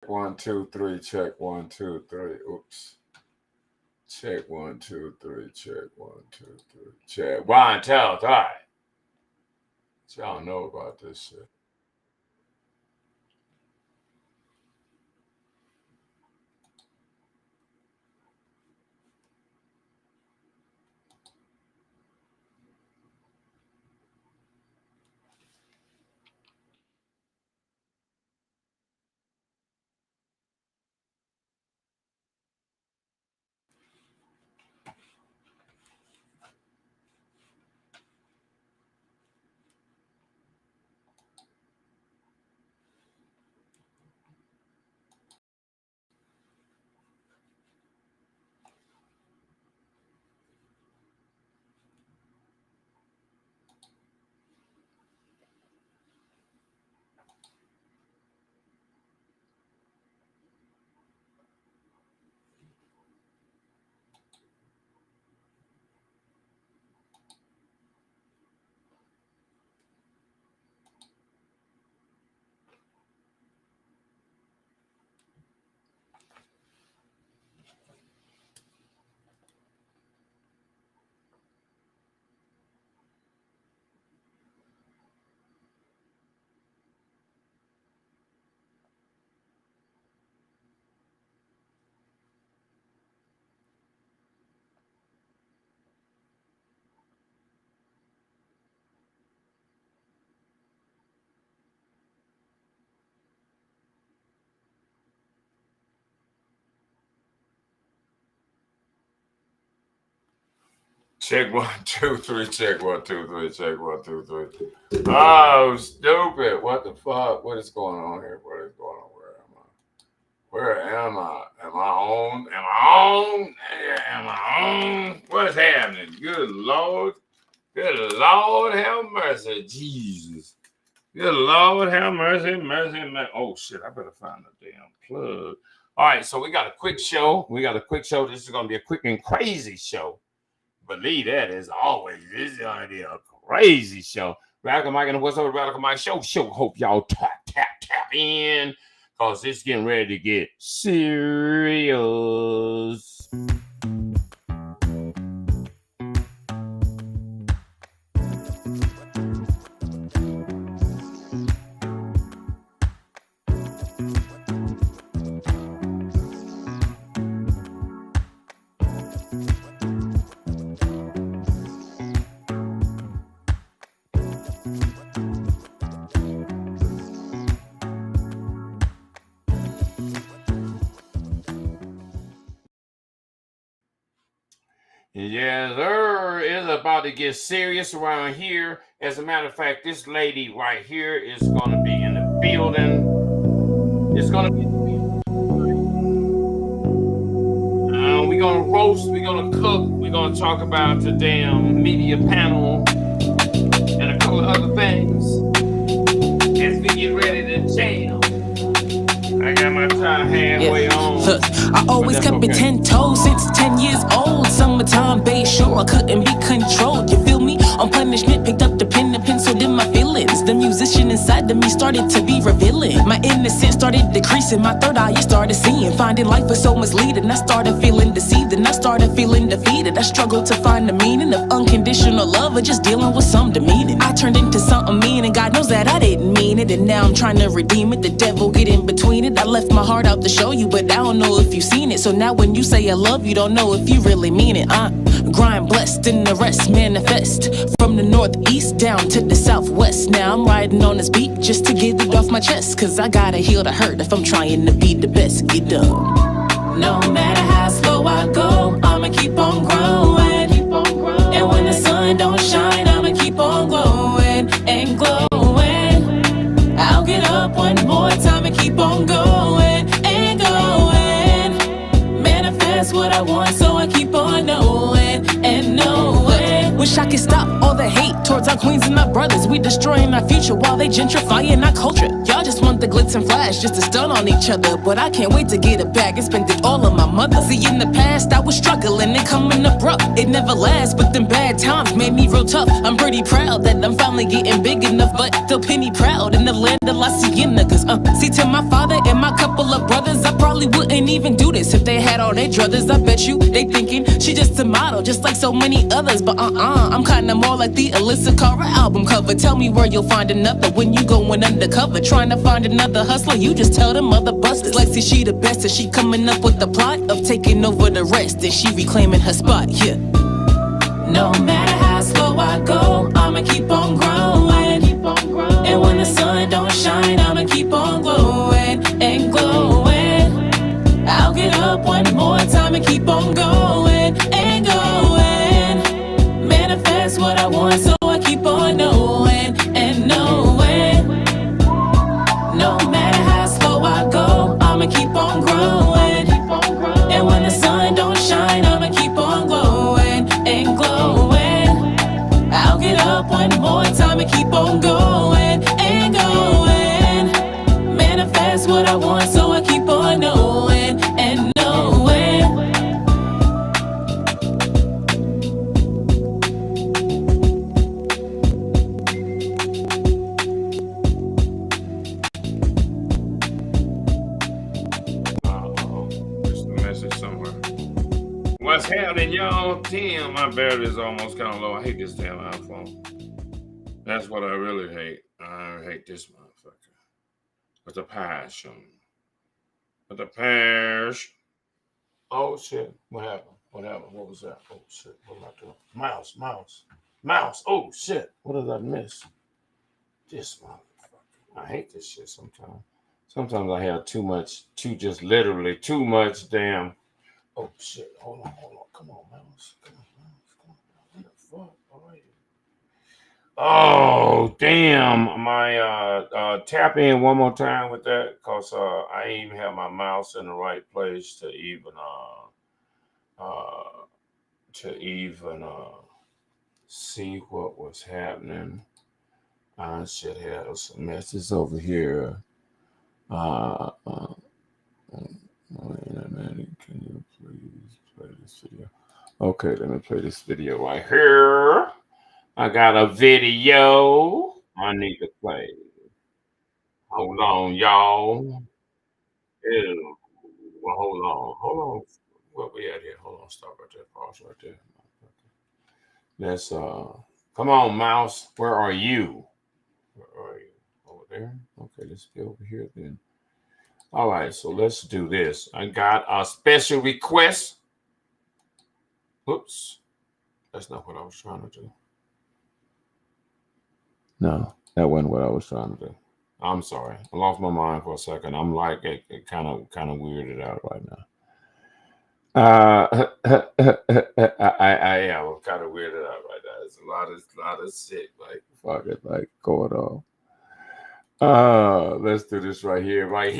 1, 2, 3, check 1, 2, 3. Oops. Check 1, 2, 3, check 1, 2, 3, check 1, 2, 3. Y'all know about this shit. Check 1, 2, 3, check 1, 2, 3, check 1, 2, 3. Oh, stupid. What the fuck? What is going on here? What is going on? Where am I? Am I on? Am I on? Am I on? What's happening? Good Lord. Good Lord, have mercy. Jesus. Good Lord, have mercy, mercy, mercy. Oh, shit. I better find a damn plug. All right, so we got a quick show. This is going to be a quick and crazy show. Believe that, as always. This is going to be a crazy show. Radical Mike and What's Up with Radical Mike show. Hope y'all tap in, because it's getting ready to get serious. Yes, sir. It's about to get serious around here. As a matter of fact, this lady right here is going to be in the building. It's going to be. We're going to roast. We're going to cook. We're going to talk about the damn media panel and a couple of other things as we get ready to jam. I got my tie halfway on. Look, I always kept it 10 toes since 10 years old. Summertime bass show, I couldn't be controlled. You feel me? On punishment, picked up the pen and penciled in my feelings. The musician inside of me started to be revealing. My innocence started decreasing. My third eye, you started seeing. Finding life was so misleading. I started feeling deceived and I started feeling defeated. I struggled to find the meaning of unconditional love or just dealing with some demeaning. I turned into something mean and God knows that I didn't mean it. And now I'm trying to redeem it. The devil get in between it. I left my heart out to show you, but I don't know if you've seen it. So now when you say I love you, don't know if you really mean it. Grind blessed and the rest manifest. From the northeast down to the southwest. Now I'm riding on this beat just to get it off my chest. Cause I gotta heal the hurt if I'm trying to be the best. Get done. No matter how slow I go, I'ma keep on growing. And when the sun don't shine, I'ma keep on glowing and glowing. I'll get up one more time and keep on going and going. Manifest what I want, so I keep on knowing and knowing. Wish I could stop all the hate towards lords, our queens, and our brothers. We destroying our future while they gentrifying our culture. Y'all just want the glitz and flash just to stun on each other. But I can't wait to get it back and spend it all on my mother. See, in the past, I was struggling and coming abrupt. It never lasts, but them bad times made me real tough. I'm pretty proud that I'm finally getting big enough, but still penny proud in the land of La Sienna. Cause, see, to my father and my couple of brothers, I probably wouldn't even do this if they had all their druthers. I bet you they thinking she just a model, just like so many others. But I'm kinda more like the Alyssa Cara album cover. Tell me where you'll find another when you going undercover. Trying to find another hustler, you just tell them other busters. Lexi, she the best, and she coming up with the plot of taking over the rest, and she reclaiming her spot, yeah. No matter how slow I go, I'ma keep on growing. And when the sun don't shine, I'ma keep on glowing and glowing. I'll get up one more time and keep on going and going. Manifest what I want, so I keep on knowing and knowing. No matter how slow I go, I'ma keep on growing. And when the sun don't shine, I'ma keep on glowing and glowing. I'll get up one more time and keep on going and going. Manifest what I want, so I keep on knowing and knowing. There's a message somewhere. What's happening, y'all? Damn, my battery is almost kind of low. I hate this damn iPhone. That's what I really hate. I hate this motherfucker. With a passion. With a passion. Oh, shit. What happened? What happened? What was that? Oh, shit. What am I doing? Mouse. Oh, shit. What did I miss? This motherfucker. I hate this shit sometimes. Sometimes I have too much damn. Oh, shit. Hold on. Come on, mouse. Come on. What the fuck? All right. Oh, damn. My tap in one more time with that, because I ain't even have my mouse in the right place to even see what was happening. I should have some messages over here. Wait a minute. Can you please play this video? Okay, let me play this video right here. I got a video I need to play. Hold on, y'all. Ew. Well, hold on. What we at here? Hold on, stop right there. Pause right there. Let's come on, mouse. Where are you? Over there? Okay, let's be over here then. All right, so let's do this. I got a special request. Oops. That's not what I was trying to do. No, that wasn't what I was trying to do. I'm sorry. I lost my mind for a second. I'm like it kind of weirded out right now. I was kind of weirded out right now. There's a lot of shit like going on. Let's do this right here, right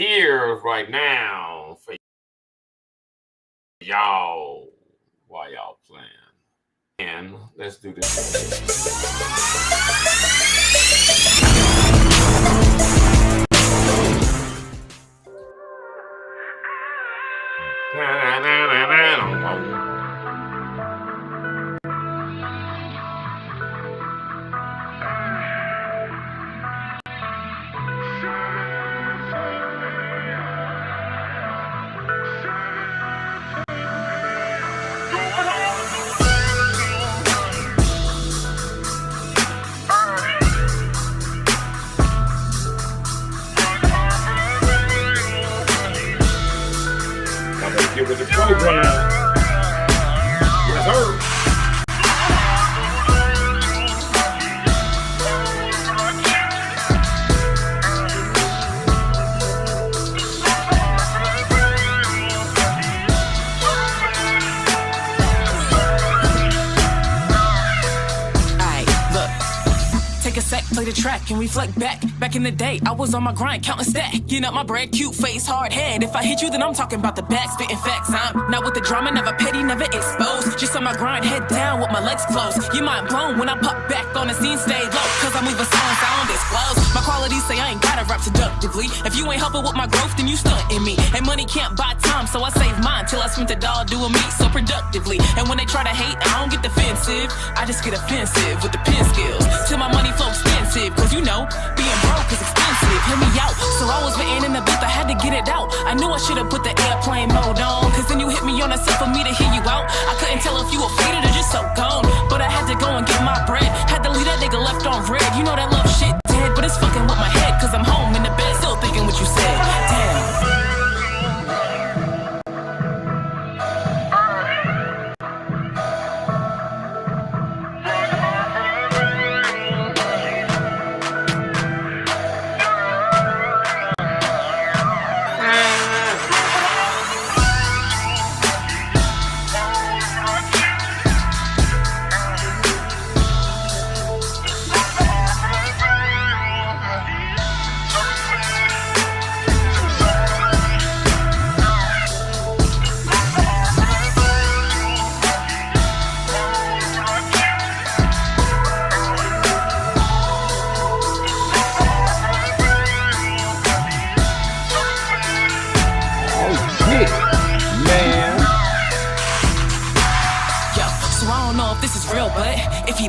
now for y'all while y'all playing. And let's do this. With the program. Yes, sir. Alright, look. Take a sec, play the track and reflect back. Back in the day, I was on my grind, counting stack. Getting up my bread, cute face, hard head. If I hit you, then I'm talking about the back, spitting facts. I'm not with the drama, never petty, never exposed. Just on my grind, head down with my legs closed. Your mind blown when I pop back on the scene, stay low. Cause I move a silence, I don't disclose. My qualities say I ain't gotta rap seductively. If you ain't helping with my growth, then you stunting me. And money can't buy time, so I save mine till I spent it all doing me so productively. And when they try to hate, I don't get defensive. I just get offensive with the pen skills. Till my money flow expensive. Cause you know, being broke is expensive. Hear me out. So I was waiting in the booth, I had to get it out. I knew I should've put the airplane mode on. Cause then you hit me on a set for me to hear you out. I couldn't tell if you were faded or just so gone. But I had to go and get my bread. Had to leave that nigga left on red. You know that love shit dead, but it's fucking with my head. Cause I'm home in the bed, still thinking what you said. Damn.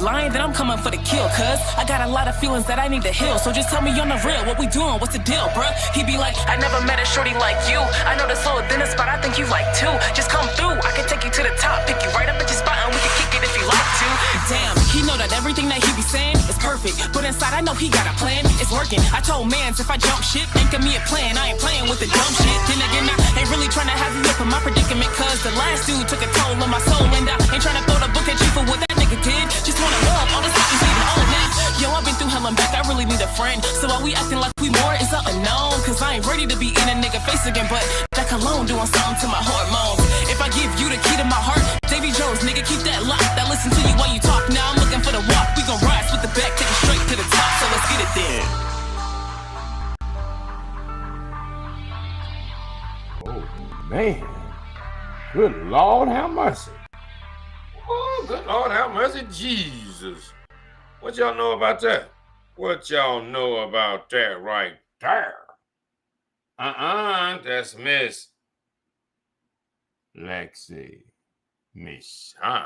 Lying, then I'm coming for the kill, cuz I got a lot of feelings that I need to heal. So just tell me on the real, what we doing, what's the deal, bruh? He be like, I never met a shorty like you. I know the slower than a spot, I think you like too. Just come through, I can take you to the top. Pick you right up at your spot and we can kick it if you like to. Damn, he know that everything that he be saying is perfect, but inside I know he got a plan, it's working. I told mans if I jump shit, think of me a plan. I ain't playing with the dumb shit. Then again, I ain't really trying to have you up in my predicament, cuz the last dude took a toll on my soul. And I ain't trying to throw the book at you for what that nigga did. Just wanna love all this shit is getting old now. Yo, I've been through hell and back, I really need a friend. So while we acting like we more is an unknown. Cause I ain't ready to be in a nigga face again, but that cologne doing something to my hormones. If I give you the key to my heart, Davy Jones, nigga, keep that lock. That listen to you while you talk. Now I'm looking for the walk. We gon' rise with the back, take it straight to the top. So let's get it then. Oh man, good Lord have mercy. Oh, good Lord have mercy, Jesus. What y'all know about that? What y'all know about that right there? That's Miss LEXXI, MESHAN.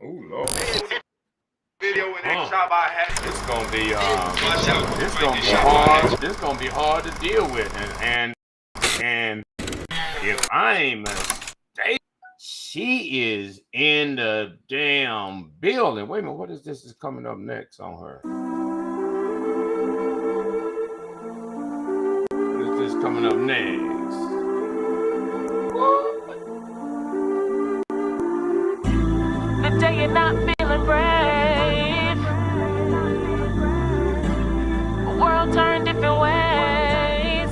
Ooh, Lord. Video and next shot I had. It's gonna be hard. It's gonna be hard to deal with, and if I ain't mistaken, she is in the damn building. Wait a minute, what is this is coming up next on her? What is this coming up next? The day you're not feeling brave, the world turned different ways.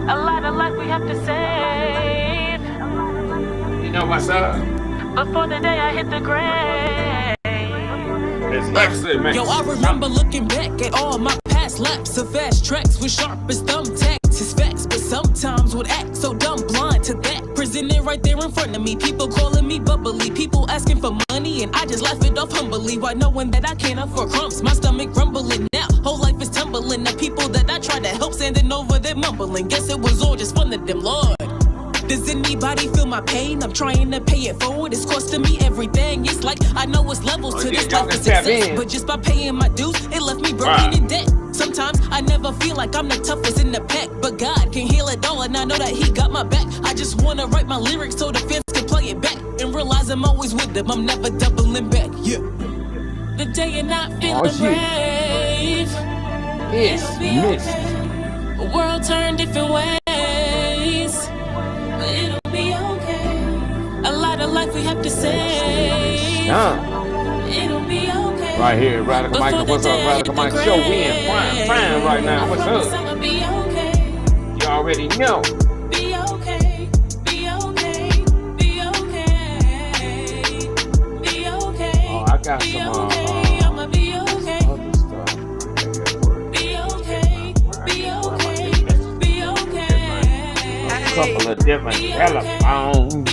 A lot of life we have to save. You know what's up? Before the day I hit the grave. It's LEXXI, man. Yo, I remember looking back at all my past laps of fast tracks with sharp as thumbtacks. It's facts, but sometimes would act so dumb, blind to that. Presented right there in front of me. People calling me bubbly. People asking for money, and I just laugh it off humbly. While knowing that I can't afford crumbs, my stomach rumbling now. Whole life is tumbling. The people that I tried to help standing over there mumbling. Guess it was all just fun to them, Lord. Does anybody feel my pain? I'm trying to pay it forward. It's costing me everything. It's like I know it's levels to this life of success, but just by paying my dues, it left me broken in debt. Sometimes I never feel like I'm the toughest in the pack, but God can heal it all, and I know that He got my back. I just wanna write my lyrics so the fans can play it back and realize I'm always with them. I'm never doubling back. Yeah. The day you're not feeling brave, It's missed. the world turned different ways. It'll be okay. A lot of life we have to save. It'll be okay. Right here, Radicalmike. What's up, Radicalmike? Show we in fine right now. What's up? Be okay. You already know. Be okay. Be okay. Be okay. got some I'ma be okay. other stuff. Be okay. Be okay. Be okay. A couple of different telephones.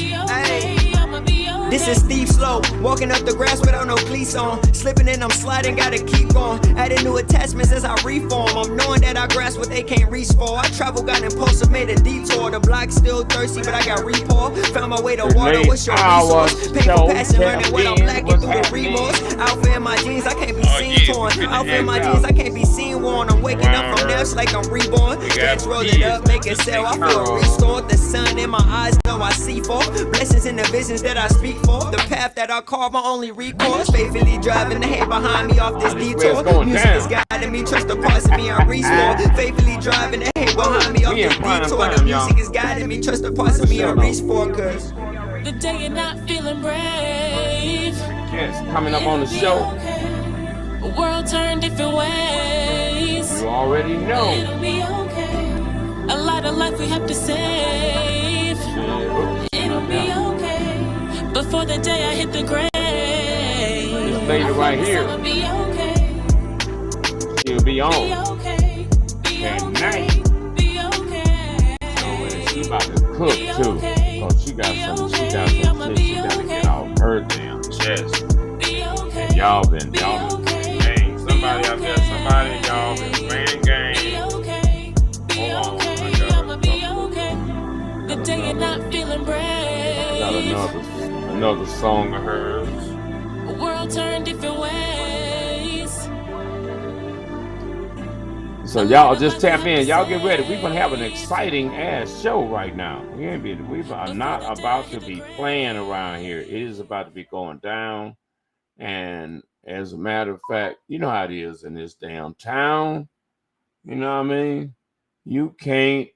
This is Steve Slow, walking up the grass without no cleats on. Slipping and I'm sliding, gotta keep going. Adding new attachments as I reform. I'm knowing that I grasp what they can't reach for. I travel, got impulsive, made a detour. The block's still thirsty, but I got rapport. Found my way to water, what's your resource? Painful passion, learning what I'm lacking through the remorse. Outfit in my jeans, I can't be seen torn. Outfit in my jeans, I can't be seen worn. I'm waking up from deaths like I'm reborn. Let's roll it up, make it sell. I feel restored. The sun in my eyes, know I see for. Blessings in the visions that I speak for. The path that I carve, my only recourse. Faithfully driving the head behind me off this detour. Music is guiding me, trust the parts of me I reach for. Faithfully driving the head behind me off this detour. The music is guiding me, trust the parts of me I reach for. Cause the day you're not feeling brave. Yes, coming up on the show. The world turned different ways. You already know. It'll be okay. A lot of life we have to save. It'll be okay. Before the day I hit the grave. This lady right here. I'ma be okay. She'll be on. Be okay. Be At okay. night. Be okay. So she about to cook too. Cause she got some shit she gotta get off her damn chest. And y'all been dang, somebody out there, y'all been playing games. Hold on, I'ma be okay. The day you're not feeling I got brave. another song of hers. The world turned different ways. So y'all just tap in. Y'all get ready. We're gonna have an exciting ass show right now. We are not about to be playing around here. It is about to be going down. And as a matter of fact, you know how it is in this damn town. You know what I mean? You can't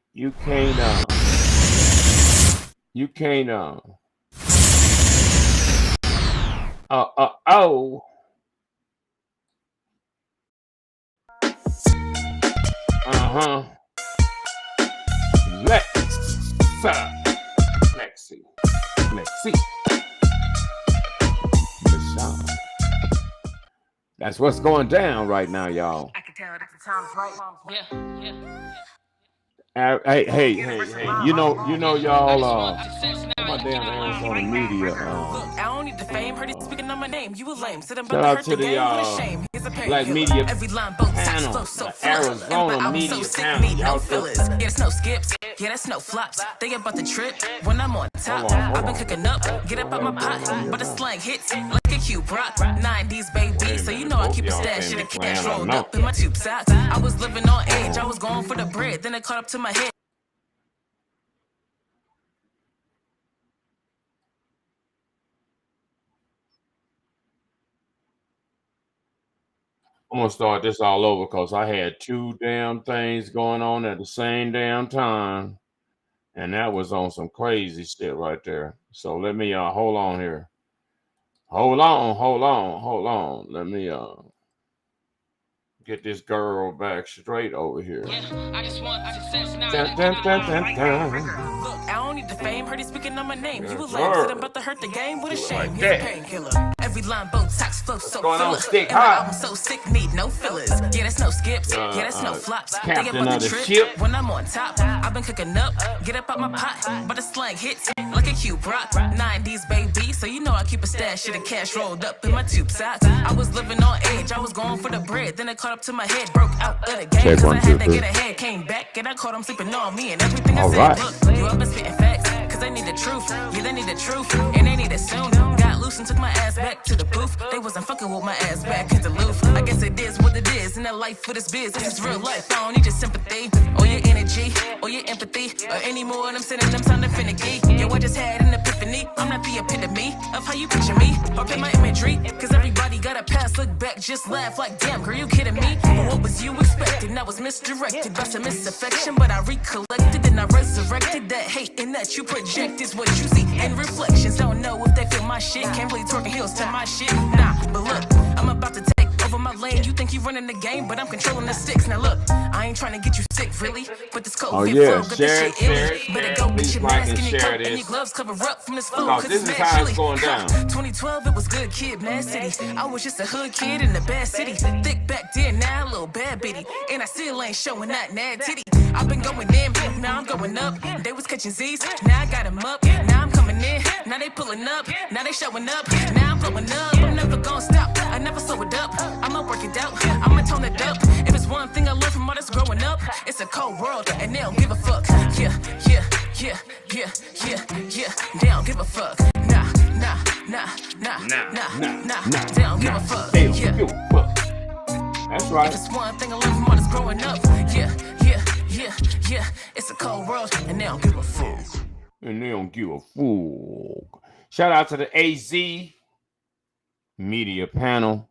LEXXI. MESHAN. That's what's going down right now, y'all. I can tell that the time's right. Yeah. Hey, you know, y'all, my damn Arizona media, Look, I don't need the fame. Heard it speaking on my name. You a lame. Said I'm shout about out to to hurt the the, game. What a shame. Here's a Black painkiller. media Every line, both sides panel, flow so the fly. Arizona I'm media so sick, panel. need no Y'all fillers. Yeah, that's no skips. Yeah, that's no flops. They about the trip when I'm on top. I've been cooking up. Get up out my pot. But the slang hits like a cube rock. 90s, baby. So you know I keep a stash of the cash rolled up in my tube socks. I was living on edge. I was going for the bread. Then it caught up to my head. I'm gonna start this all over because I had two damn things going on at the same damn time, and that was on some crazy shit right there. So let me hold on here. Hold on. Let me get this girl back straight over here. Yeah, I just want success now. Dun, dun, dun, dun, dun. Look, I don't need the fame. Heard he speaking on my name. Yes, You a lame. sir. Said I'm about to hurt the game. What a Do it shame. like He's that. a painkiller. Every line, both socks flow so going on, filler. Stick And my Hot? album so sick, need no fillers. Yeah, that's no skips. Yeah, that's no flops. They Captain about of the the trip ship. when I'm on top. I've been cooking up. Get up out my pot. But the slang hits like a cube rock. 90s, baby. So you know I keep a stash of the cash rolled up in my tube socks. I was living on edge. I was going for the bread. Then it caught up to my head. Broke out of the game. Check Cause one, I two, had to three. get ahead. Came back and I caught him sleeping on me and everything I All said. right. Look, you up and spitting facts. Cause they need the truth. Yeah, they need the truth. And they need it soon. Got loose and took my ass back to the booth. They wasn't fucking with my ass back in the loop. I guess it is what it is. In that life for this biz. This is real life. I don't need your sympathy or your energy or your empathy or any more of them synonyms sounding finicky. Yo, I just had an epiphany. I'm not the epitome of how you picture me or pin my imagery. Cause everybody got a past, look back, just laugh like damn, girl, you kidding me? But what was you expecting? I was misdirected by some misaffection, but I recollected and I resurrected that hate and that you project is what you see in reflections. Don't know if they feel my shit. Can't really twerking heels to my shit. Nah, but look, I'm about to take over my my lane. You think you running the game, but I'm controlling the sticks. Now look, I ain't trying to get you sick, really. But this COVID flow, got this shit illy. Better go get your mask and your coat and your gloves cover up from this flu. Cause this is it's how chilly. it's going down. 2012, it was good kid, mad city. I was just a hood kid in the bad city. Thick back then, now a little bad bitty. And I still ain't showing that nad titty. I've been going in, now I'm going up. They was catching Z's, now I got them up. Now I'm coming in, now they pulling up. Now they showing up, now I'm blowing up. I'm never gonna stop, I never slow it up. I'ma work it out, I'ma tone it up. If it's one thing I learned from all this growing up, it's a cold world, and they don't give a fuck. Yeah, yeah, yeah, yeah, yeah, yeah. They don't give a fuck. Nah. They don't give a fuck. Yeah. That's right. If it's one thing I learned from all this growing up, yeah. It's a cold world, and they don't give a fuck. And they don't give a fuck. Shout out to the AZ media panel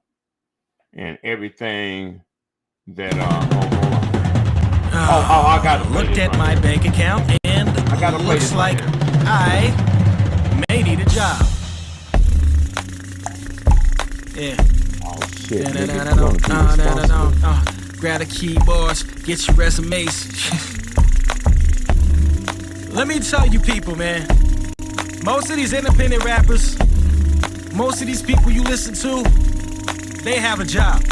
and everything that I gotta looked at my bank account and I gotta looks like I may need a job. Yeah. Oh shit. Grab the keyboards, get your resumes. Let me tell you people, man. Most of these independent rappers, most of these people you listen to, they have a job.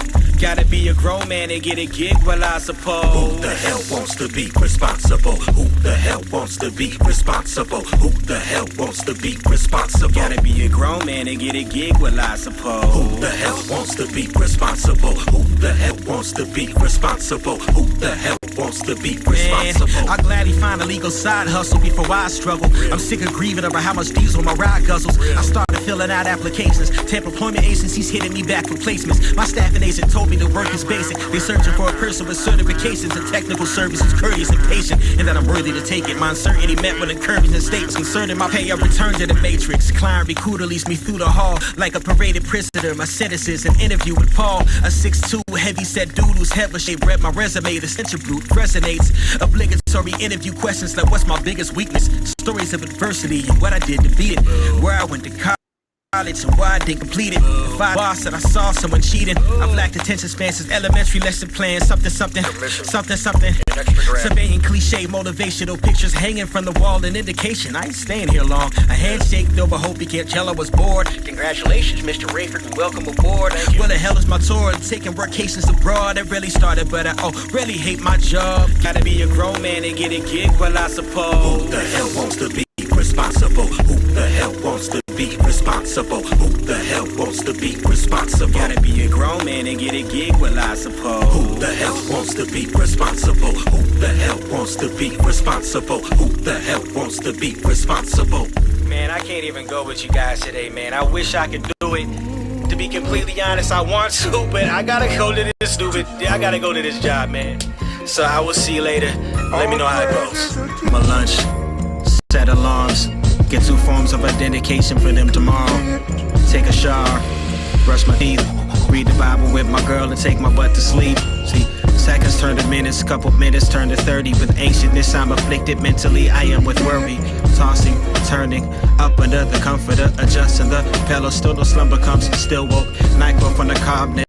Gotta be a grown man and get a gig, well I suppose. Who the hell wants to be responsible? Who the hell wants to be responsible? Who the hell wants to be responsible? Gotta be a grown man and get a gig, well I suppose. Who the hell wants to be responsible? Who the hell wants to be responsible? Who the hell wants to be responsible? Man, I'll gladly find a legal side hustle before I struggle. I'm sick of grieving over how much diesel my ride guzzles. I started filling out applications. 10 employment agencies hitting me back for placements. My staffing agent told me the work is basic. They searching for a person with certifications and technical services, courteous and patient, and that I'm worthy to take it. My uncertainty met with encouraging statements concerning my pay. I returned to the matrix. Client recruiter leads me through the hall like a paraded prisoner. My sentences, an interview with Paul, a 6'2", heavy-set dude who's heavily shaped. Read my resume, the censure brute resonates. Obligatory interview questions like what's my biggest weakness? Stories of adversity and what I did to beat it. Where I went to college and why I didn't complete it. If I boss that I saw someone cheating, I've lacked attention span since elementary lesson plan. Something. Surveying cliche motivational pictures hanging from the wall, an indication I ain't staying here long. A handshake though, I hope you can't tell I was bored. Congratulations, Mr. Rayford, and welcome aboard. Well, the hell is my tour? Taking workations abroad. It really started, but I really hate my job. Gotta be a grown man and get a gig, well I suppose. Who the hell wants to be responsible? Who the hell wants to be responsible? Who the hell wants to be responsible? Gotta be a grown man and get a gig, well I suppose. Who the hell wants to be responsible? Who the hell wants to be responsible? Who the hell wants to be responsible? Man, I can't even go with you guys today, man. I wish I could do it. To be completely honest, I want to, but I gotta go to this stupid. I gotta go to this job, man. So I will see you later. Let me know how it goes. My lunch. Set alarms, get 2 forms of identification for them tomorrow. Take a shower, brush my teeth, read the Bible with my girl and take my butt to sleep. See, seconds turn to minutes, couple minutes turn to 30. With anxiousness I'm afflicted mentally, I am with worry. Tossing, turning, up under the comforter, adjusting the pillow. Still no slumber comes, still woke. Nyquil from the cabinet.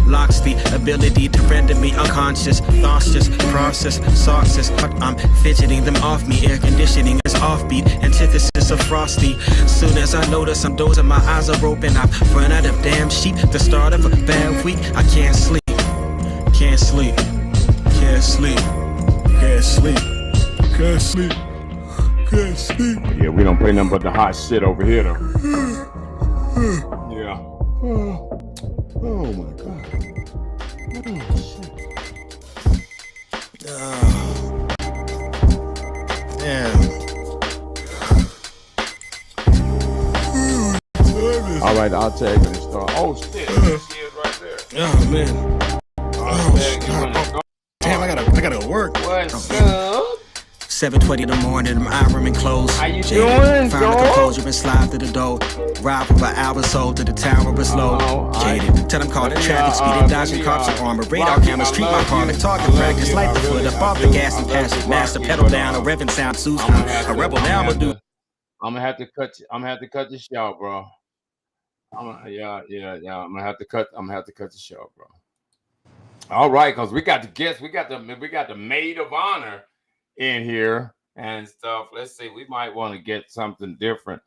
Locks the ability to render me unconscious. Thoughts just process, sauces. I'm fidgeting them off me. Air conditioning is offbeat. Antithesis of frosty. Soon as I notice I'm dozing, my eyes are open. I've run out of damn sheep. The start of a bad week. I can't sleep. Can't sleep. Can't sleep. Can't sleep. Can't sleep. Can't sleep. Yeah, we don't play nothing but the hot shit over here though. Yeah. Oh my god. Oh shit. Damn. All right, I'll take it and start. Oh shit. See it right there. Oh man. Damn, I gotta go work. What's up? 7:20 in the morning, I'm ironing clothes. How you doing, Find the composure and slide to the door. Ride for an hour sold to the tower was low. Jaded, tell them call the traffic, speeding, dodging cops and armor. Radar cameras, treat my car like target practice. Light the foot up off the gas and pass it. Master pedal down, a revving sound suits. A rebel now, I'm gonna do. I'm gonna have to cut this short, bro. I'm gonna have to cut the show, bro. All right, because we got the guests, we got the maid of honor in here and stuff. Let's see, we might want to get something different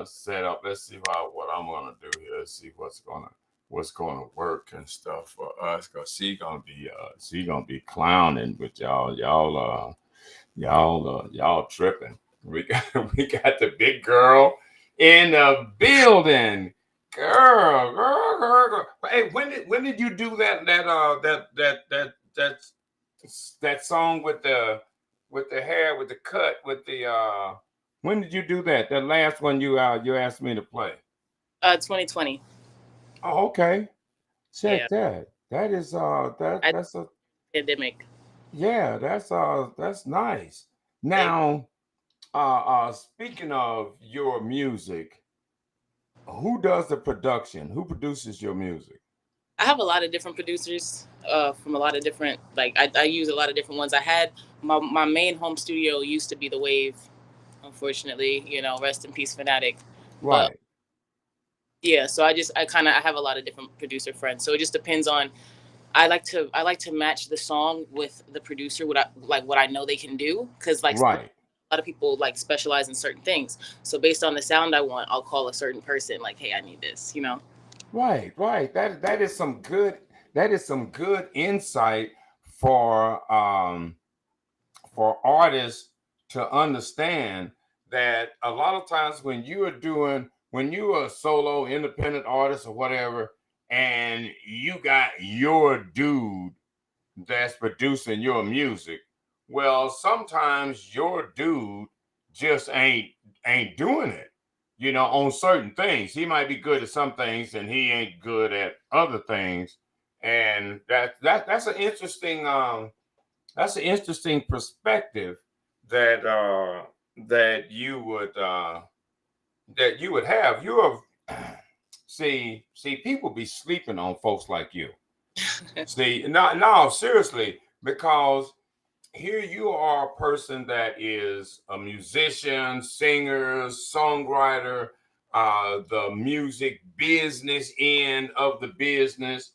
set up. Let's see what I'm gonna do here. Let's see what's gonna work and stuff for us. Cause she gonna be clowning with y'all. Y'all tripping. We got we got the big girl in the building. Girl. Hey, when did you do that song with the hair, with the cut, with the when did you do that? That last one you asked me to play. 2020. Oh, okay. Yeah. Check that. That is that's a Pandemic. yeah, that's nice. Now, speaking of your music, who does the production? Who produces your music? I have a lot of different producers from a lot of different, like, I use a lot of different ones. I had my main home studio used to be The Wave, unfortunately, rest in peace, Fanatic. But Right. yeah, so I have a lot of different producer friends. So it just depends on, I like to match the song with the producer, what I know they can do. Cause like a Right. lot of people like specialize in certain things. So based on the sound I want, I'll call a certain person like, hey, I need this. Right. That is some good insight for artists to understand that a lot of times when you are a solo independent artist or whatever, and you got your dude that's producing your music, well, sometimes your dude just ain't doing it, on certain things. He might be good at some things and he ain't good at other things. And that's an interesting perspective that that you would have. See, people be sleeping on folks like you. See, no, seriously, because here you are a person that is a musician, singer, songwriter, the music business end of the business.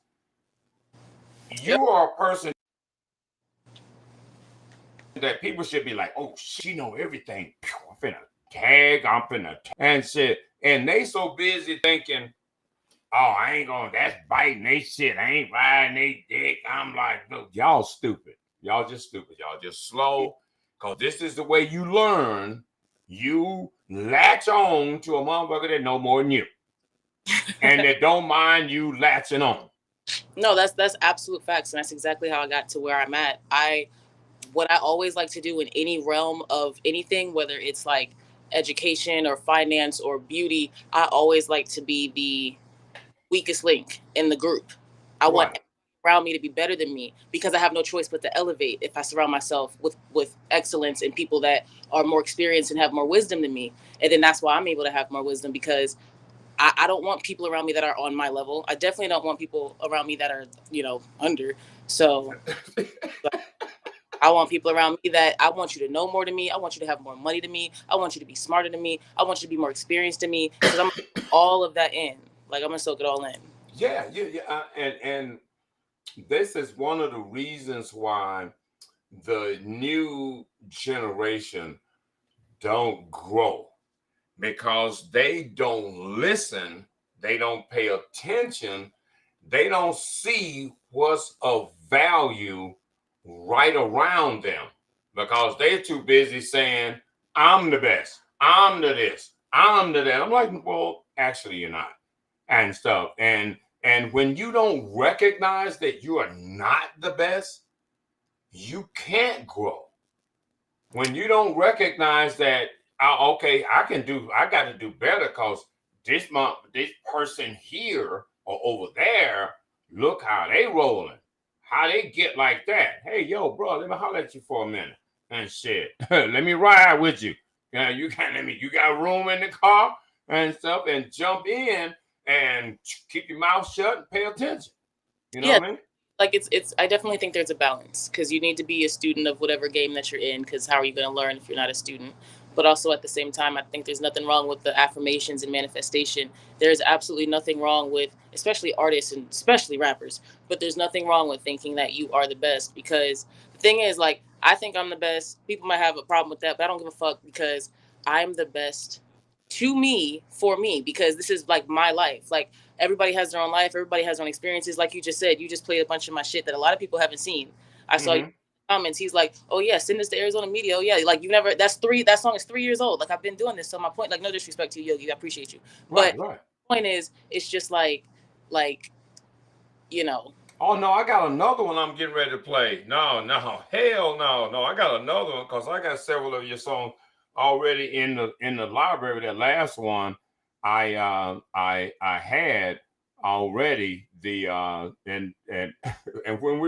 Yep. You are a person that people should be like, oh, she know everything. I'm finna and shit. And they so busy thinking, oh, I ain't gonna, that's biting they shit. I ain't riding they dick. I'm like, look, y'all stupid. Y'all just stupid. Y'all just slow. Cause this is the way you learn. You latch on to a motherfucker that know more than you. And that don't mind you latching on. No, that's absolute facts, and that's exactly how I got to where I'm at. What I always like to do in any realm of anything, whether it's like education or finance or beauty, I always like to be the weakest link in the group. I want Right. around me to be better than me because I have no choice but to elevate if I surround myself with excellence and people that are more experienced and have more wisdom than me. And then that's why I'm able to have more wisdom, because I don't want people around me that are on my level. I definitely don't want people around me that are, under. So I want people around me that I want you to know more than me. I want you to have more money than me. I want you to be smarter than me. I want you to be more experienced than me, because I'm all of that in. Like, I'm gonna soak it all in. Yeah. And this is one of the reasons why the new generation don't grow, because they don't listen, they don't pay attention, they don't see what's of value right around them, because they're too busy saying, I'm the best, I'm the this, I'm the that. I'm like, well, actually you're not, and stuff. And when you don't recognize that you are not the best, you can't grow. When you don't recognize that, okay, I got to do better, because this person here or over there, look how they rolling, how they get like that. Hey, yo, bro, let me holler at you for a minute and shit. Let me ride with you. You got room in the car and stuff, and jump in and keep your mouth shut and pay attention. You know Yeah, what I mean? like it's I definitely think there's a balance, because you need to be a student of whatever game that you're in, because how are you going to learn if you're not a student? but also at the same time, I think there's nothing wrong with the affirmations and manifestation. There's absolutely nothing wrong with, especially artists and especially rappers, but there's nothing wrong with thinking that you are the best, because the thing is, like, I think I'm the best. People might have a problem with that, but I don't give a fuck, because I'm the best to me, for me, because this is like my life. Like, everybody has their own life. Everybody has their own experiences. Like you just said, you just played a bunch of my shit that a lot of people haven't seen. I saw you comments. He's like, oh yeah, send this to Arizona media. Oh yeah, like, you never. That song is 3 years old. Like, I've been doing this. So my point, like, no disrespect to you, Yogi, I appreciate you, but Right. the point is, it's just like, you know. Oh no, I got another one I'm getting ready to play. No, hell no. I got another one because I got several of your songs already in the library. That last one I had already the and and when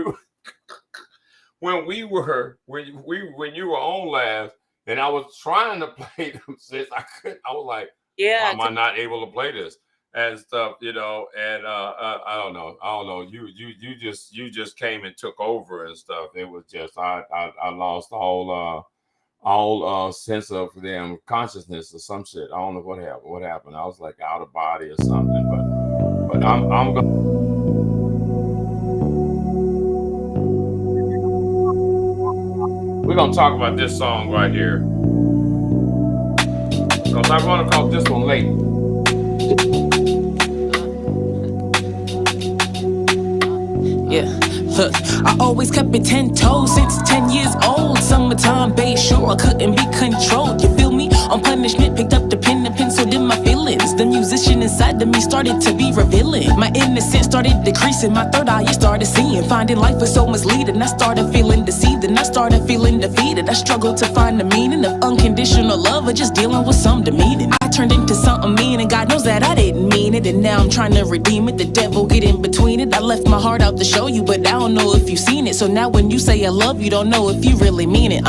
you were on last, and I was trying to play them since I couldn't. I was like, Yeah, why am I not able to play this and stuff, and I don't know. You just came and took over and stuff. It was just I lost all sense of them consciousness or some shit. I don't know what happened. I was like out of body or something. But I'm gonna. We're gonna talk about this song right here, because I run across this one late. Yeah, look, I always kept it 10 toes since 10 years old. Summertime bass, sure I couldn't be controlled. You feel me? On punishment, picked up the pen and penciled in my feelings. The musician inside of me started to be revealing. My innocence started decreasing, my third eye started seeing. Finding life was so misleading, I started feeling deceived and I started feeling defeated. I struggled to find the meaning of unconditional love or just dealing with some demeaning. I turned into something mean and God knows that I didn't mean it. And now I'm trying to redeem it, the devil get in between it. I left my heart out to show you, but I don't know if you've seen it. So now when you say I love you, don't know if you really mean it.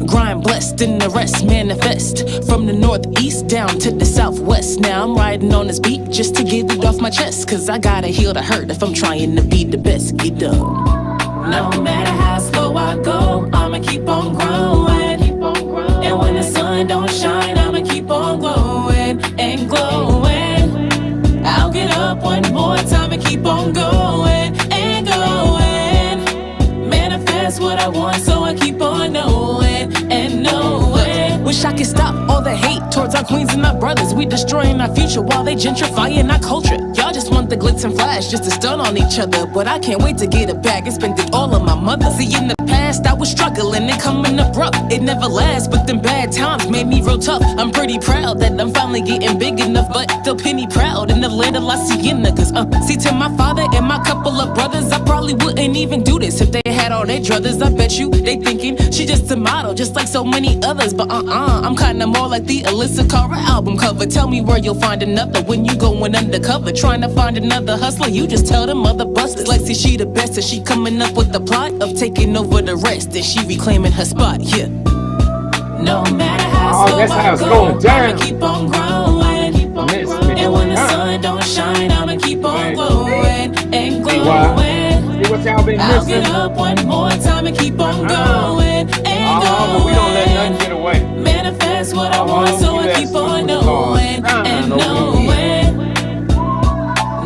Grind blessed and the rest manifest. From the northeast down to the southwest. Now I'm riding on this beat just to get it off my chest, cause I gotta heal the hurt if I'm trying to be the best. Get up. No matter how slow I go, I'ma keep on growing. And when the sun don't shine, I'ma keep on glowing and glowing. I'll get up one more time and keep on going and going. Manifest what I want, so I keep on knowing and knowing. Wish I could stop all the hate towards our queens and our brothers. We destroying our future while they gentrifying our culture. Y'all just want the glitz and flash just to stun on each other, but I can't wait to get it back and spend it all on my mother. See, in the past I was struggling and coming up rough. It never lasts, but them bad times made me real tough. I'm pretty proud that I'm finally getting big enough, but still penny proud in the land of La Sienna. Cause see, to my father and my couple of brothers, I probably wouldn't even do this if they had all their druthers. I bet you they thinking she just a model, just like so many others. But I'm kinda more like the Alyssa Cara album cover. Tell me where you'll find another when you going undercover, trying to find another hustler. You just tell them other busters. LEXXI, she the best, and she coming up with the plot of taking over the rest, and she reclaiming her spot. Yeah. No matter how slow that's how it's I going go, down. I'ma keep on growing. And when the sun don't shine, I'ma keep on glowing and glowing. See what y'all been I'll missing? get up one more time and keep on going and But we don't let nothing get away. manifest what I want, so I keep on knowing and knowing.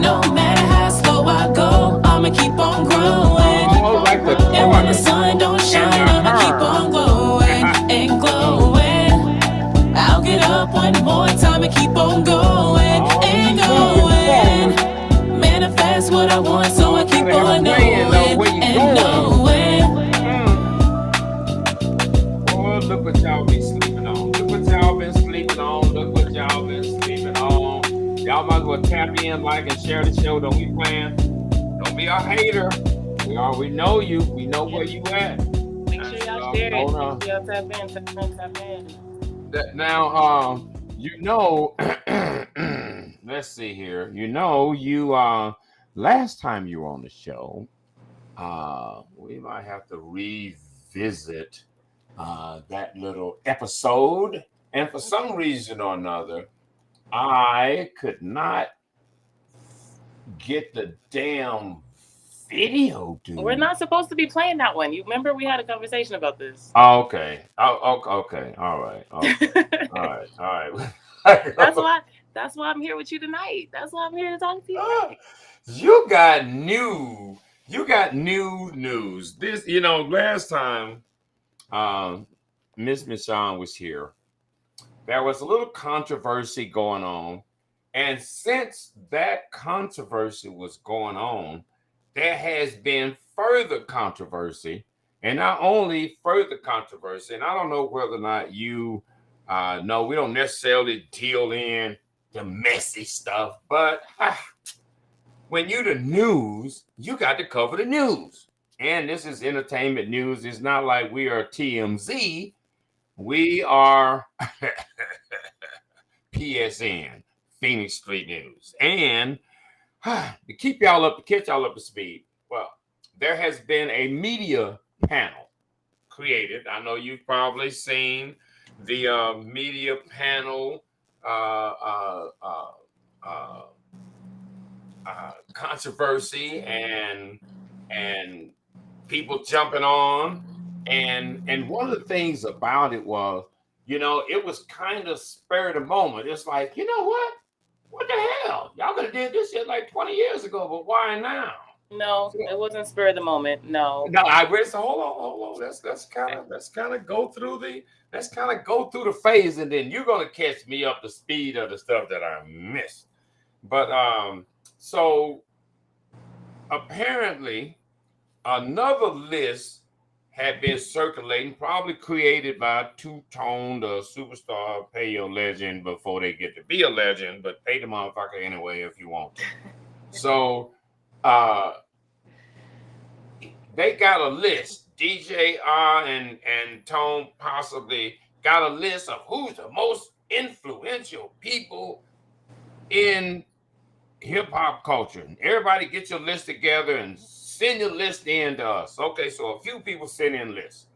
No matter how slow I go, I'ma keep on growing. And when the sun don't shine, I'ma keep on glowing and glowing. I'll get up one more time and keep on going and going. Manifest what I want, so I keep on knowing and knowing. Oh, look what y'all be sleeping on. Look what y'all been sleeping on. Look what y'all been sleeping on. Y'all might as well tap in, like, and share the show. Don't be playing. Don't be a hater. We know you. We know where you at. Make sure y'all share it. Make sure y'all tap in. Now, let's see here. Last time you were on the show, we might have to revisit that little episode. And for some reason or another, I could not get the damn video, dude. We're not supposed to be playing that one. You remember we had a conversation about this. Oh, okay. Okay. All right. Okay. All right. That's why I'm here with you tonight. That's why I'm here to talk to you tonight. You got new news. This, last time Miss MESHAN was here, there was a little controversy going on. And since that controversy was going on, there has been further controversy. And not only further controversy, and I don't know whether or not you know, we don't necessarily deal in the messy stuff, but when you the news, you got to cover the news. And this is entertainment news. It's not like we are TMZ. We are PSN. Phoenix Street News. And to catch y'all up to speed, well, there has been a media panel created. I know you've probably seen the media panel controversy and people jumping on. And one of the things about it was, it was kind of spur of the moment. It's like, you know what? What the hell? Y'all could have did this shit like 20 years ago, but why now? No, it wasn't spur of the moment. No, I read. So hold on. Let's kind of go through the phase, and then you're gonna catch me up to speed of the stuff that I missed. But so apparently another list had been circulating, probably created by Two-Tone, the superstar, pay your legend before they get to be a legend, but pay the motherfucker anyway if you want to. So they got a list. DJR and Tone possibly got a list of who's the most influential people in hip-hop culture. Everybody get your list together and send your list in to us. Okay, so a few people send in lists.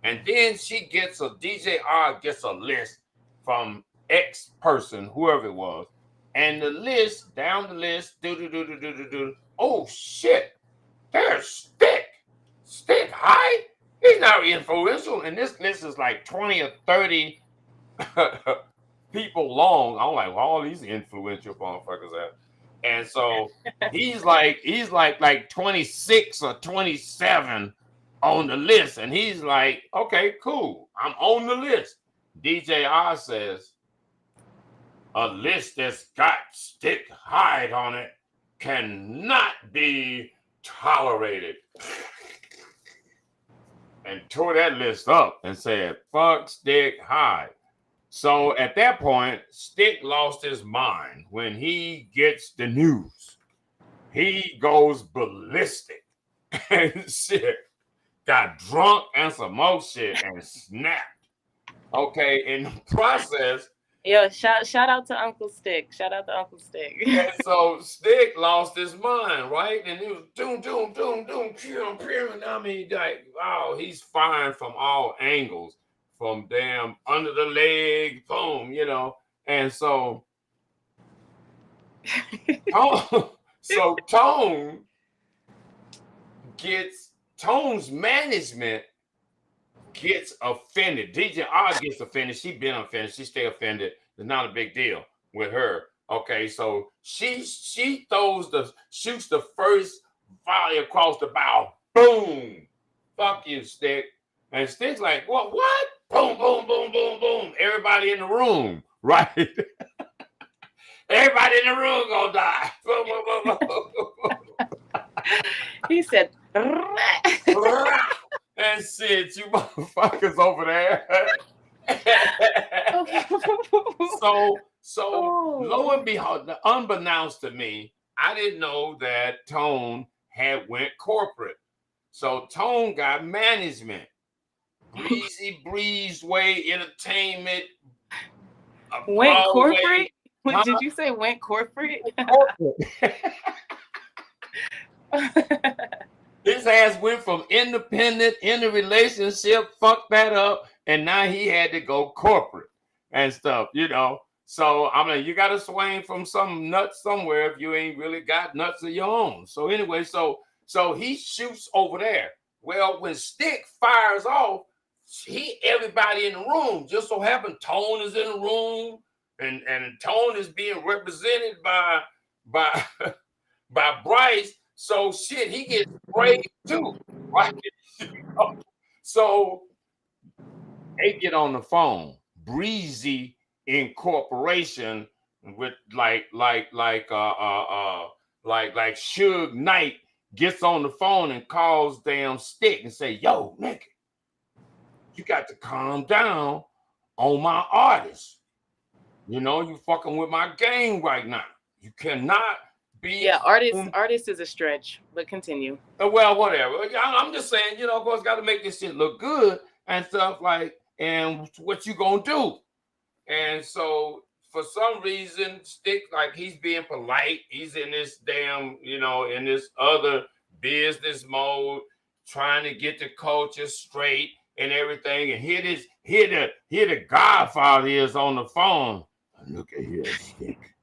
And then DJR gets a list from X person, whoever it was. And the list, down the list, oh shit, there's Stick. Stick High? He's not influential. And this list is like 20 or 30 people long. I'm like, well, all these influential motherfuckers at. And so he's like 26 or 27 on the list. And he's like, okay, cool. I'm on the list. DJR says, a list that's got Stick High on it cannot be tolerated. And tore that list up and said, fuck Stick High. So at that point, Stick lost his mind when he gets the news. He goes ballistic and shit. Got drunk and some more shit and snapped. Okay, in the process. Yo, shout out to Uncle Stick. Shout out to Uncle Stick. And so Stick lost his mind, right? And he was doom. I mean, like, wow, he's firing from all angles. From damn under the leg, boom, And so Tone's management gets offended. DJR gets offended. She been offended. She stay offended. It's not a big deal with her. Okay, so she shoots the first volley across the bow. Boom. Fuck you, Stick. And Stick's like, what? Boom, boom, boom, boom, boom. Everybody in the room, right? Everybody in the room gonna die. Boom, boom, boom, boom. He said, and shit, you motherfuckers over there. So lo and behold, unbeknownst to me, I didn't know that Tone had went corporate. So Tone got management. Breezy Breezeway Entertainment. Went corporate? Did you say went corporate? His ass went from independent in the relationship, fucked that up, and now he had to go corporate and stuff, So I mean, you got to swing from some nuts somewhere if you ain't really got nuts of your own. So anyway, so So he shoots over there. Well, when Stick fires off, everybody in the room, just so happened Tone is in the room, and Tone is being represented by Bryce. So shit, he gets sprayed too, right? So they get on the phone. Breezy Incorporation with like Suge Knight gets on the phone and calls damn Stick and say, yo, nigga, you got to calm down on my artist. You know, you fucking with my game right now. You cannot be. Yeah, artist is a stretch, but continue. Well, whatever. I'm just saying, you know, of course, got to make this shit look good and stuff like, and what you gonna do? And so for some reason, Stick, like, he's being polite. He's in this damn, you know, in this other business mode, trying to get the culture straight and everything. And here the Godfather is on the phone. Look at here, Stick.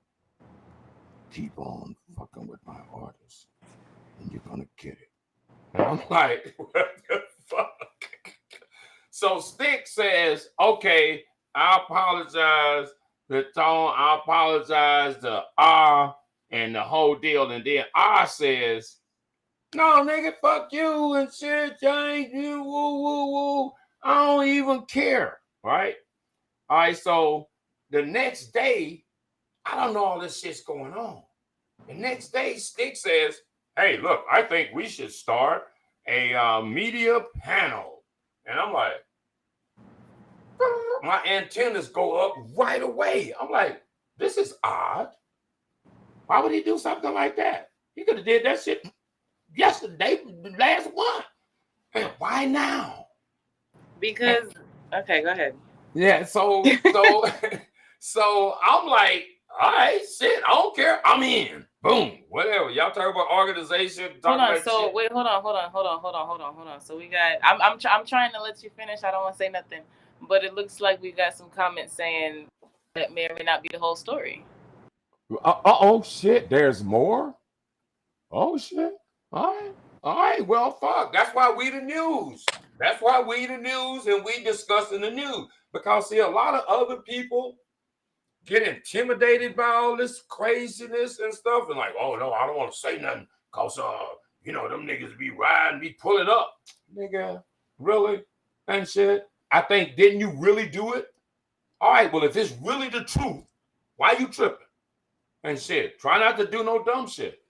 Keep on fucking with my artist, and you're gonna get it. And I'm like, what the fuck? So Stick says, okay, I apologize to Tone, I apologize to R and the whole deal. And then R says, no, nigga, fuck you and shit. I ain't you, woo, woo, woo. I don't even care, right? All right, so the next day, I don't know all this shit's going on. The next day, Stick says, hey, look, I think we should start a media panel. And I'm like, my antennas go up right away. I'm like, this is odd. Why would he do something like that? He could have did that shit yesterday, last one. And why now? Because, okay, go ahead. Yeah, so I'm like, all right, shit, I don't care. I'm in. Boom, whatever. Y'all talk about organization. Hold on. So wait, hold on. So we got. I'm trying to let you finish. I don't want to say nothing, but it looks like we got some comments saying that may or may not be the whole story. Oh shit, there's more. Oh shit. All right. Well, fuck. That's why we the news. That's why we the news, and we discussing the news, because see, a lot of other people get intimidated by all this craziness and stuff, and like, oh no, I don't want to say nothing, cause you know, them niggas be riding, be pulling up, nigga, really, and shit. I think, didn't you really do it? All right, well, if it's really the truth, why you tripping? And shit, try not to do no dumb shit.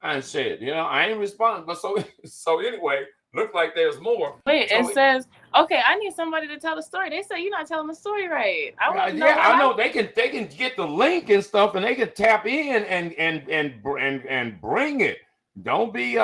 And shit, you know, I ain't responding, but so anyway, look like there's more. Wait, so it says, okay, I need somebody to tell the story. They say you're not telling the story right. I know they can get the link and stuff, and they can tap in and bring it. Don't be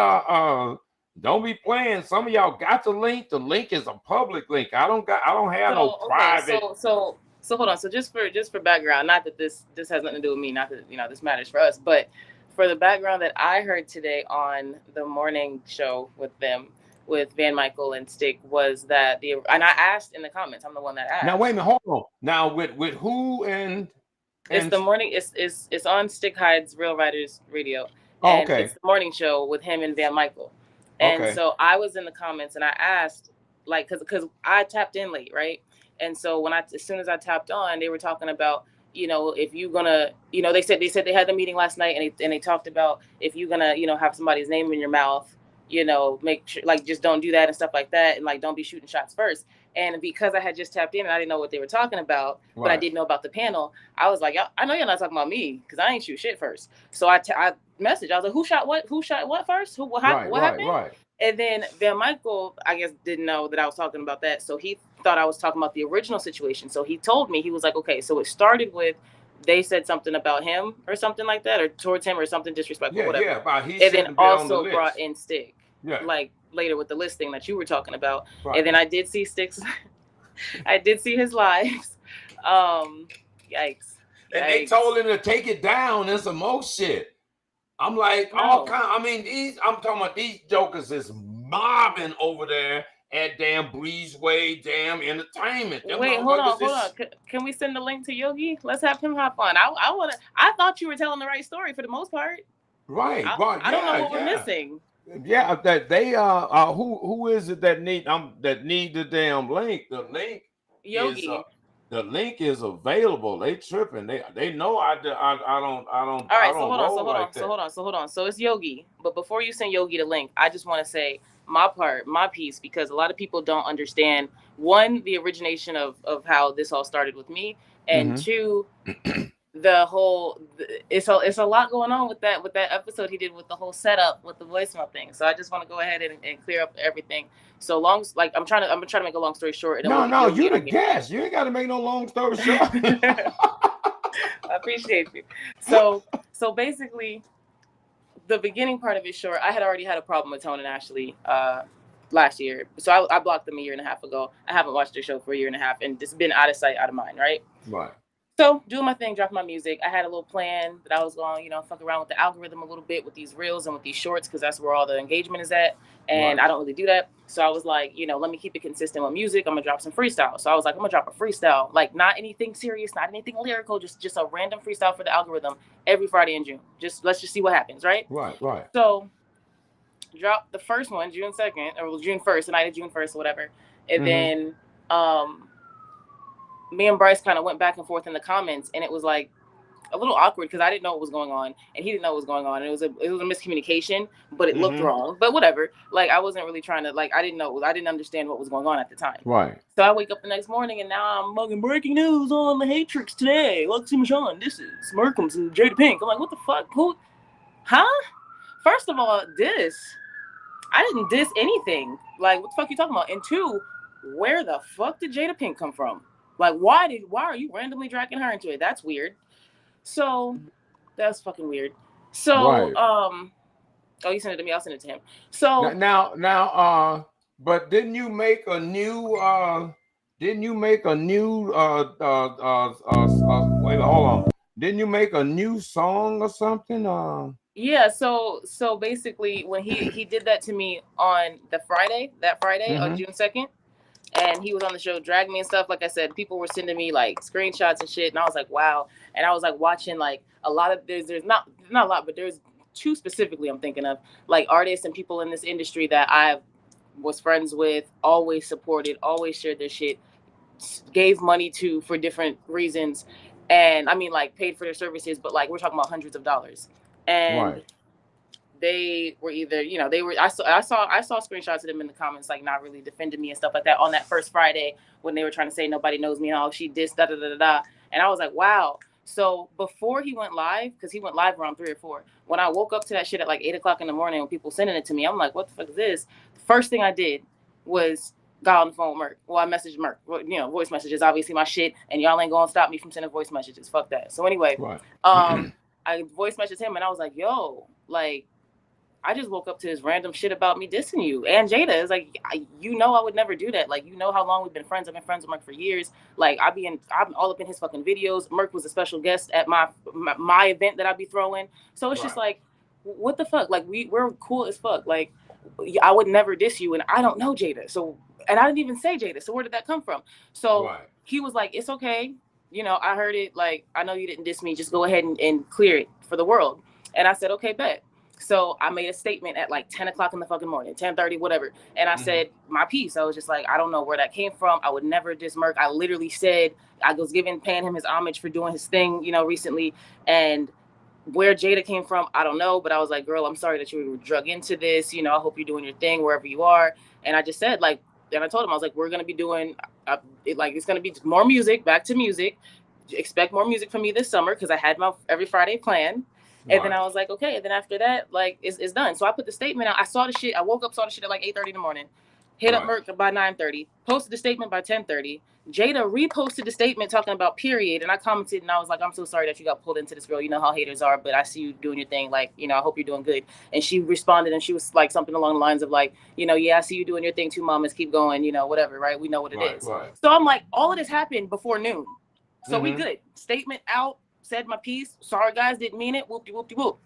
playing. Some of y'all got the link. The link is a public link. I don't have no private. So hold on. So just for background, not that this has nothing to do with me, not that, you know, this matters for us, but for the background that I heard today on the morning show with Van Michael and Stick was that and I asked in the comments, I'm the one that asked. Now wait a minute, hold on. Now with who and it's the morning, it's on Stick Hyde's Real Riders Radio. Oh, okay. It's the morning show with him and Van Michael. And so I was in the comments and I asked, like, because I tapped in late, right? And so as soon as I tapped on, they were talking about, you know, if you're gonna, you know, they said they had the meeting last night and they talked about if you're gonna, you know, have somebody's name in your mouth, you know, make sure, like, just don't do that and stuff like that, and like don't be shooting shots first. And because I had just tapped in and I didn't know what they were talking about, right, but I did know about the panel, I was like, I know you're not talking about me because I ain't shoot shit first. So I messaged, I was like, who shot what first? What happened? Right. And then Van Michael, I guess, didn't know that I was talking about that. So he thought I was talking about the original situation. So he told me, he was like, okay, so it started with, they said something about him or something like that, or towards him or something disrespectful, whatever. Yeah, and then also brought in Stick, like later with the listing that you were talking about. Right. And then I did see Stick's, I did see his lives. Yikes. And they told him to take it down and some more shit. I'm like, I'm talking about these jokers is mobbing over there at damn Breezeway, damn entertainment. Wait, hold on. Can we send the link to Yogi? Let's have him hop on. I thought you were telling the right story for the most part. Right. I don't know what we're missing. Yeah, that they who is it that need the damn link? Is Yogi. the link is available. They tripping. They know All I right, so don't hold on, so roll hold like on, so that. hold on, so hold on. So it's Yogi, but before you send Yogi the link, I just want to say my part, my piece, because a lot of people don't understand one, the origination of how this all started with me, and Mm-hmm. two, the whole it's a lot going on with that episode he did with the whole setup with the voicemail thing. So I just want to go ahead and clear up everything. So long, like I'm trying to make a long story short, and then we'll get No, Yogi you the on here. guest. You ain't got to make no long story short. I appreciate you. So basically, the beginning part of it short, I had already had a problem with Tone and Ashley last year. So I blocked them a year and a half ago. I haven't watched their show for a year and a half, and it's been out of sight, out of mind, right? Right. So doing my thing, dropping my music. I had a little plan that I was going, fuck around with the algorithm a little bit with these reels and with these shorts, because that's where all the engagement is at. And Right. I don't really do that. So I was like, let me keep it consistent with music. I'm gonna drop some freestyle. So I was like, I'm gonna drop a freestyle, like not anything serious, not anything lyrical, just a random freestyle for the algorithm every Friday in June. Let's just see what happens, right? Right. So dropped the first one June 2nd, or June 1st, the night of June 1st, or whatever. And then me and Bryce kind of went back and forth in the comments, and it was like a little awkward because I didn't know what was going on and he didn't know what was going on. It was a miscommunication, but it looked wrong. But whatever. Like I wasn't really trying to, like, I didn't understand what was going on at the time. Right. So I wake up the next morning and now I'm mugging breaking news on the Hatrix today. LEXXI, MESHAN, this is Merkums and Jada Pink. I'm like, what the fuck? Who? Huh? First of all, I didn't diss anything. Like, what the fuck are you talking about? And two, where the fuck did Jada Pink come from? Like, why are you randomly dragging her into it? That's weird. So that's fucking weird. So, Right. oh, you sent it to me. I'll send it to him. So now, but didn't you make a new wait, hold on. Didn't you make a new song or something? Yeah, so basically when he did that to me on that Friday on June 2nd, and he was on the show Drag Me and stuff, like I said, people were sending me like screenshots and shit, and I was like, wow. And I was like watching like a lot of there's not a lot, but there's two specifically I'm thinking of, like artists and people in this industry that I was friends with, always supported, always shared their shit, gave money to for different reasons, and I mean like paid for their services, but like we're talking about hundreds of dollars. And Right. they were either, they were, I saw screenshots of them in the comments, like not really defending me and stuff like that on that first Friday when they were trying to say nobody knows me and all, she dissed, da da da da. And I was like, wow. So before he went live, because he went live around 3 or 4, when I woke up to that shit at like 8 o'clock in the morning when people sending it to me, I'm like, what the fuck is this? The first thing I did was got on the phone with Merk. Well, I messaged Merk. Well, voice messages, obviously my shit, and y'all ain't gonna stop me from sending voice messages. Fuck that. So anyway, Right. I voice messaged him and I was like, yo, like, I just woke up to this random shit about me dissing you and Jada. It's like, I would never do that. Like, how long we've been friends. I've been friends with Merk for years. Like, I'm all up in his fucking videos. Merk was a special guest at my event that I'd be throwing. So it's just like, what the fuck? Like, we're cool as fuck. Like, I would never diss you, and I don't know Jada. So, and I didn't even say Jada. So where did that come from? So he was like, it's okay. I heard it. Like, I know you didn't diss me. Just go ahead and clear it for the world. And I said, okay, bet. So I made a statement at like 10 o'clock in the fucking morning, 10:30, whatever. And I said my piece. I was just like, I don't know where that came from. I would never diss Merk. I literally said, I was paying him his homage for doing his thing, recently. And where Jada came from, I don't know. But I was like, girl, I'm sorry that you were drug into this. I hope you're doing your thing wherever you are. And I just said, like, and I told him, I was like, we're going to be doing, it's going to be more music, back to music. Expect more music from me this summer, because I had my every Friday plan. And then I was like, okay. And then after that, like, it's done. So I put the statement out. I saw the shit. I woke up, saw the shit at like 8:30 in the morning. Hit up Merk by 9:30. Posted the statement by 10:30. Jada reposted the statement talking about period. And I commented and I was like, I'm so sorry that you got pulled into this, girl. You know how haters are, but I see you doing your thing. Like, I hope you're doing good. And she responded and she was like something along the lines of like, yeah, I see you doing your thing too, mamas. Keep going, whatever, right? We know what it is. Right. So I'm like, all of this happened before noon. So we good. Statement out. Said my piece. Sorry, guys, didn't mean it. Whoop-de whoop-de-whoop.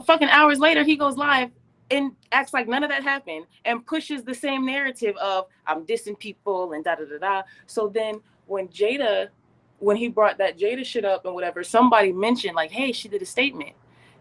Fucking hours later, he goes live and acts like none of that happened and pushes the same narrative of I'm dissing people and da-da-da-da. So then when he brought that Jada shit up and whatever, somebody mentioned like, hey, she did a statement.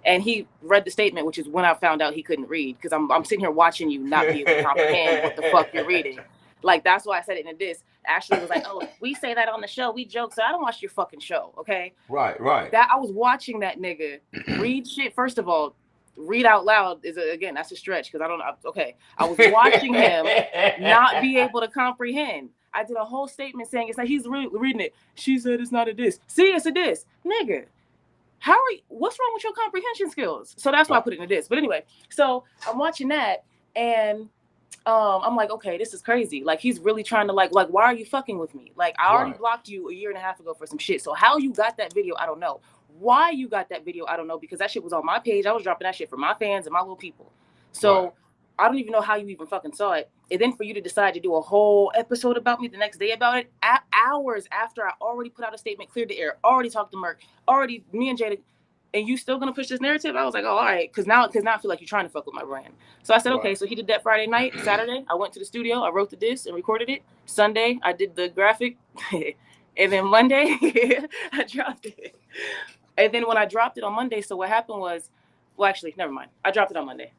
And he read the statement, which is when I found out he couldn't read, because I'm sitting here watching you not be able to comprehend what the fuck you're reading. Like, that's why I said it in a diss. Ashley was like, "Oh, we say that on the show. We joke, so I don't watch your fucking show, okay?" Right. That I was watching that nigga read shit. First of all, read out loud is again, that's a stretch, because I don't know. Okay, I was watching him not be able to comprehend. I did a whole statement saying it's like he's reading it. She said it's not a diss. See, it's a diss, nigga. How are you? What's wrong with your comprehension skills? So that's why I put it in a diss. But anyway, so I'm watching that, and I'm like, okay, this is crazy. Like, he's really trying to like, why are you fucking with me? Like, I already blocked you a year and a half ago for some shit. So how you got that video, I don't know. Why you got that video, I don't know, because that shit was on my page. I was dropping that shit for my fans and my little people. So I don't even know how you even fucking saw it. And then for you to decide to do a whole episode about me the next day about it, hours after I already put out a statement, cleared the air, already talked to Merk, already me and Jada, and you still gonna push this narrative? I was like, oh, all right, because now I feel like you're trying to fuck with my brand. So I said, okay. So he did that Friday night. Saturday, I went to the studio, I wrote the disc and recorded it. Sunday, I did the graphic, and then Monday, I dropped it. And then when I dropped it on Monday, so what happened was, well, actually, never mind. I dropped it on Monday.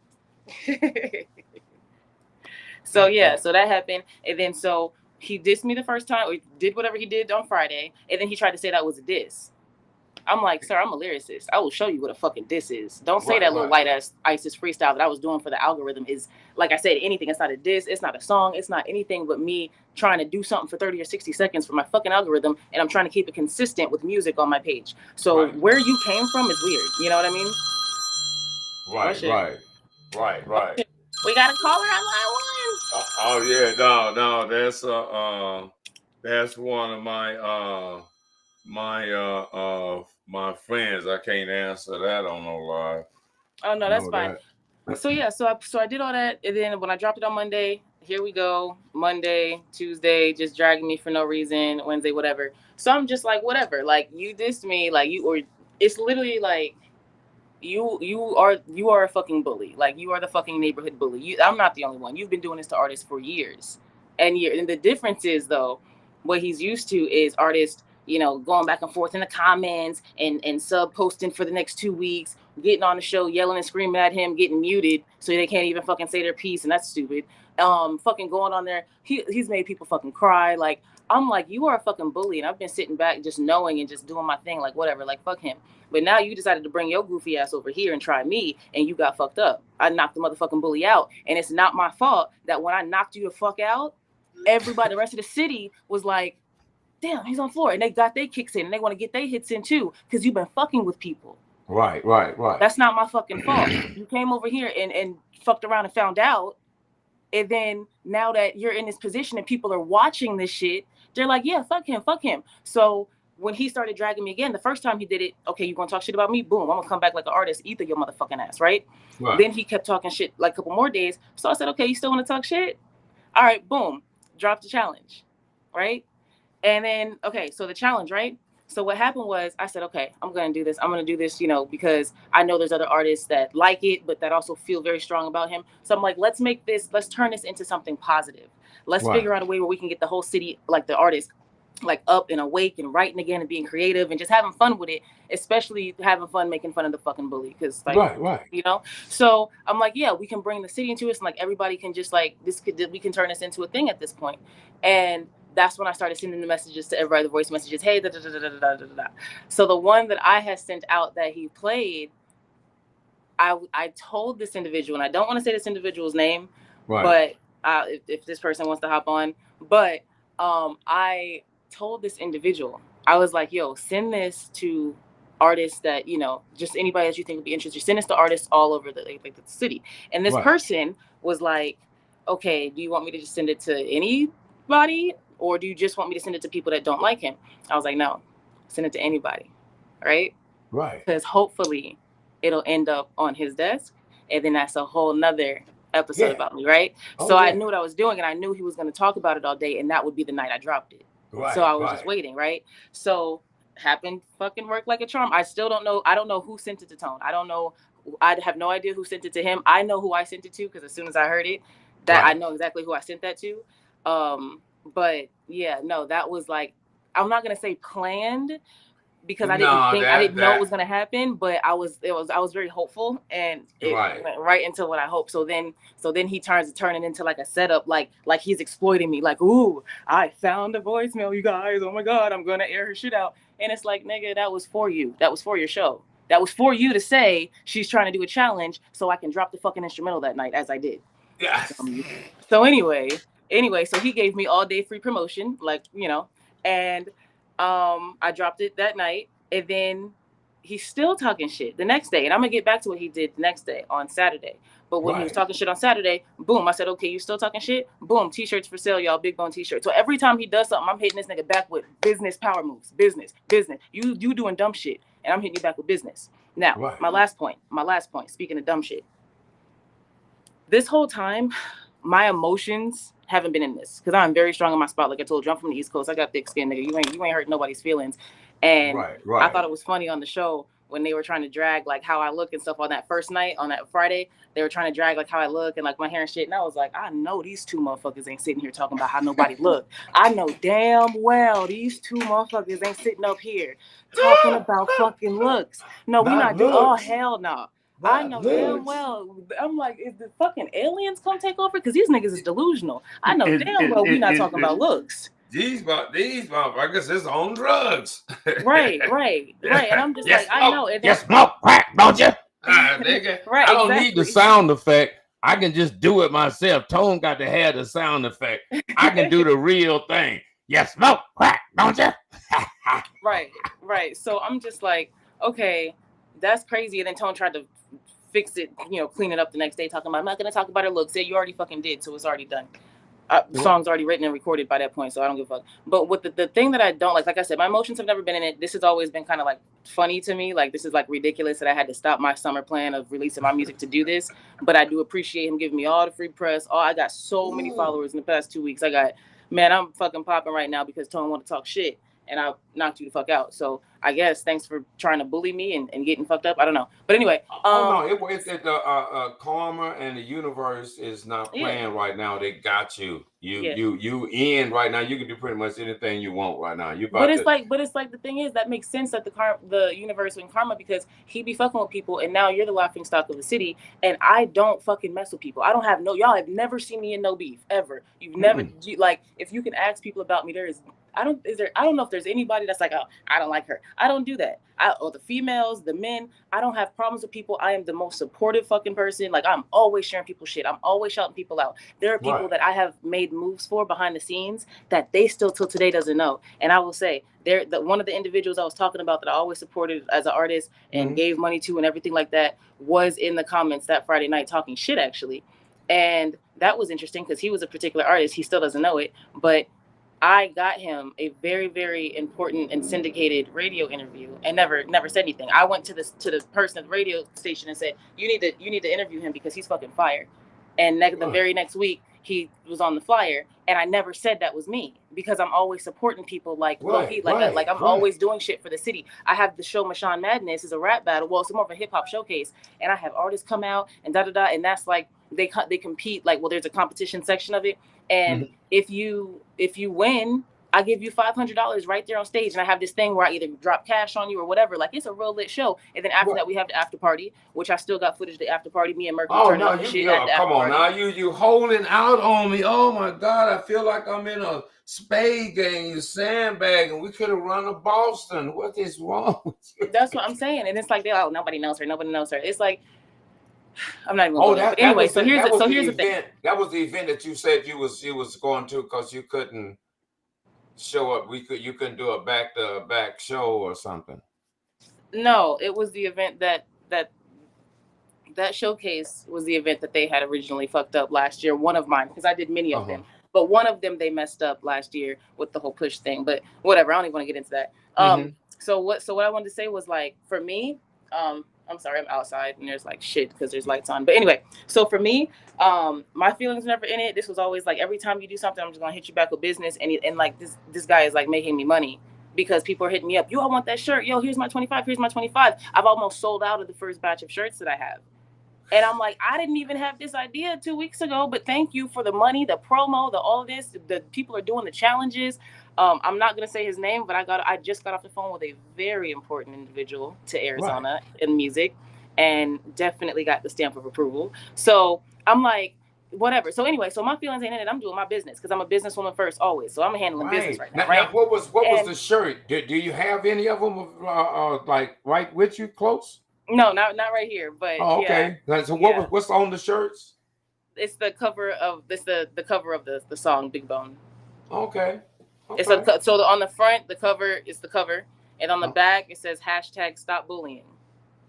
So yeah, so that happened, and then so he dissed me the first time, or did whatever he did on Friday, and then he tried to say that was a diss. I'm like, sir, I'm a lyricist. I will show you what a fucking diss is. Don't say that little white ass ISIS freestyle that I was doing for the algorithm is, like I said, anything. It's not a diss. It's not a song. It's not anything but me trying to do something for 30 or 60 seconds for my fucking algorithm, and I'm trying to keep it consistent with music on my page. So where you came from is weird. You know what I mean? Right. We got a caller on line 1. Oh yeah, no, that's one of my friends. I can't answer that on no live. Oh no, that's fine. So yeah, so I did all that, and then when I dropped it on Monday, here we go. Monday, Tuesday, just dragging me for no reason. Wednesday, whatever. So I'm just like, whatever. Like, you dissed me, like it's literally like you are a fucking bully. Like, you are the fucking neighborhood bully. I'm not the only one. You've been doing this to artists for years. And the difference is, though, what he's used to is artists, going back and forth in the comments and sub posting for the next 2 weeks, getting on the show, yelling and screaming at him, getting muted so they can't even fucking say their piece, and that's stupid. Fucking going on there. He's made people fucking cry. Like, I'm like, you are a fucking bully, and I've been sitting back just knowing and just doing my thing, like, whatever, like, fuck him. But now you decided to bring your goofy ass over here and try me, and you got fucked up. I knocked the motherfucking bully out, and it's not my fault that when I knocked you the fuck out, everybody, the rest of the city was like, damn, he's on floor, and they got their kicks in, and they want to get their hits in too, because you've been fucking with people. Right. That's not my fucking fault. You came over here and fucked around and found out, and then now that you're in this position and people are watching this shit, they're like, yeah, fuck him. So when he started dragging me again, the first time he did it, okay, you gonna talk shit about me? Boom, I'm gonna come back like an artist, either your motherfucking ass, right? Then he kept talking shit like a couple more days. So I said, okay, you still want to talk shit? All right, boom, drop the challenge, right? And then, okay, so the challenge, right? So what happened was I said, okay, I'm going to do this. I'm going to do this, because I know there's other artists that like it, but that also feel very strong about him. So I'm like, let's turn this into something positive. Let's figure out a way where we can get the whole city, like the artists, like up and awake and writing again and being creative and just having fun with it, especially having fun making fun of the fucking bully. Because so I'm like, yeah, we can bring the city into it, and like everybody can just like we can turn this into a thing at this point. And that's when I started sending the messages to everybody, the voice messages, hey, da, da, da, da, da, da, da, da. So the one that I had sent out that he played, I told this individual, and I don't want to say this individual's name, but if this person wants to hop on, but I told this individual, I was like, yo, send this to artists that, just anybody that you think would be interested. Send this to artists all over the city. And this person was like, okay, do you want me to just send it to anybody? Or do you just want me to send it to people that don't like him? I was like, no, send it to anybody, right? Because hopefully it'll end up on his desk, and then that's a whole nother episode about me, right? I knew what I was doing, and I knew he was going to talk about it all day, and that would be the night I dropped it. So I was just waiting, right? So happened, fucking worked like a charm. I still don't know. I don't know who sent it to Tone. I don't know. I have no idea who sent it to him. I know who I sent it to, because as soon as I heard it, I know exactly who I sent that to. But yeah, no, that was like, I'm not going to say planned, because I didn't know it was gonna happen, but I was very hopeful, and it went right into what I hoped. So then he turning into like a setup, like he's exploiting me, like, ooh, I found a voicemail, you guys, oh my god, I'm gonna air her shit out. And it's like, nigga, that was for you, that was for your show, that was for you to say she's trying to do a challenge so I can drop the fucking instrumental that night, as I did. Yeah. So anyway, so he gave me all day free promotion, like, you know, and I dropped it that night, and then he's still talking shit the next day. And I'm gonna get back to what he did the next day on Saturday. But when he was talking shit on Saturday, boom, I said, okay, you still talking shit? Boom, t-shirts for sale, y'all, big bone t-shirts. So every time he does something, I'm hitting this nigga back with business power moves, business. You doing dumb shit, and I'm hitting you back with business. Now, my last point, speaking of dumb shit. This whole time, my emotions haven't been in this, because I'm very strong in my spot. Like I told you, I'm from the East Coast. I got thick skin, nigga. You ain't hurt nobody's feelings. And I thought it was funny on the show when they were trying to drag like how I look and stuff on that first night, on that Friday. They were trying to drag like how I look and like my hair and shit. And I was like, I know these two motherfuckers ain't sitting here talking about how nobody look. I know damn well these two motherfuckers ain't sitting up here talking about fucking looks. No, we not doing. Oh hell no. I know damn well. I'm like, is the fucking aliens come take over? Because these niggas is delusional. I know damn well we not talking about looks. These motherfuckers is on drugs. Right. And I'm just like, I know. You smoke crack, don't you? Nigga. Right, I don't need the sound effect. I can just do it myself. Tone got to have the sound effect. I can do the real thing. You smoke crack, don't you? Right. So I'm just like, okay, that's crazy. And then Tone tried to fix it, you know, clean it up the next day, talking about, I'm not going to talk about her looks. Yeah, you already fucking did, so it's already done. Song's already written and recorded by that point, so I don't give a fuck. But with the thing that I don't like I said, my emotions have never been in it. This has always been kind of like funny to me. Like, this is like ridiculous that I had to stop my summer plan of releasing my music to do this. But I do appreciate him giving me all the free press. I got so many followers in the past 2 weeks. I'm fucking popping right now because Tone want to talk shit, and I knocked you the fuck out. So I guess thanks for trying to bully me and getting fucked up. I don't know. But anyway. It's karma and the universe is not playing right now. They got you. You in right now. You can do pretty much anything you want right now. But it's like the thing is, that makes sense that the universe and karma, because he be fucking with people, and now you're the laughing stock of the city, and I don't fucking mess with people. I don't have y'all have never seen me in no beef ever. You've never like, if you can ask people about me, I don't know if there's anybody that's like, oh, I don't like her. I don't do that. Or the females, the men, I don't have problems with people. I am the most supportive fucking person. Like, I'm always sharing people's shit. I'm always shouting people out. There are people that I have made moves for behind the scenes that they still till today doesn't know. And I will say, one of the individuals I was talking about that I always supported as an artist and gave money to and everything like that was in the comments that Friday night talking shit, actually. And that was interesting because he was a particular artist. He still doesn't know it, but I got him a very, very important and syndicated radio interview, and never said anything. I went to the person at the radio station and said, you need to interview him because he's fucking fire. And the very next week he was on the flyer, and I never said that was me, because I'm always supporting people like I'm always doing shit for the city. I have the show MESHAN Madness is a rap battle. Well, it's more of a hip hop showcase, and I have artists come out and and that's like they compete, like, well, there's a competition section of it, and if you win, I give you $500 right there on stage, and I have this thing where I either drop cash on you or whatever. Like, it's a real lit show. And then after that, we have the after party, which I still got footage of the after party. Me and Mercury turning up and shit. Come on now, you holding out on me. Oh my God, I feel like I'm in a spade game, you sandbagging. We could have run to Boston. What is wrong with you? That's what I'm saying. And it's like, nobody knows her. Nobody knows her. It's like, I'm not even going to. Anyway, so here's the thing. That was the event that you said you was going to because you couldn't show up. You couldn't do a back show or something. No, it was the event that showcase was the event that they had originally fucked up last year. One of mine, because I did many of them, but one of them they messed up last year with the whole push thing. But whatever, I don't even want to get into that. So what I wanted to say was, like, for me, I'm sorry, I'm outside and there's like shit because there's lights on. But anyway, so for me, my feelings never in it. This was always like, every time you do something, I'm just gonna hit you back with business. And like this guy is like making me money because people are hitting me up. Yo, I want that shirt. Yo, here's my 25. Here's my 25. I've almost sold out of the first batch of shirts that I have. And I'm like, I didn't even have this idea 2 weeks ago, but thank you for the money, the promo, the all this. The people are doing the challenges. I'm not gonna say his name, but I just got off the phone with a very important individual to Arizona in music, and definitely got the stamp of approval. So I'm like, whatever. So anyway, so my feelings ain't in it. I'm doing my business because I'm a businesswoman first, always. So I'm handling business right now, right? Now, what was the shirt? Do you have any of them like right with you, close? No, not right here, but oh, okay. Yeah. So what's on the shirts? It's the cover of the cover of the song Big Bone. Okay. It's on the front, the cover is the cover, and on the back it says hashtag Stop Bullying.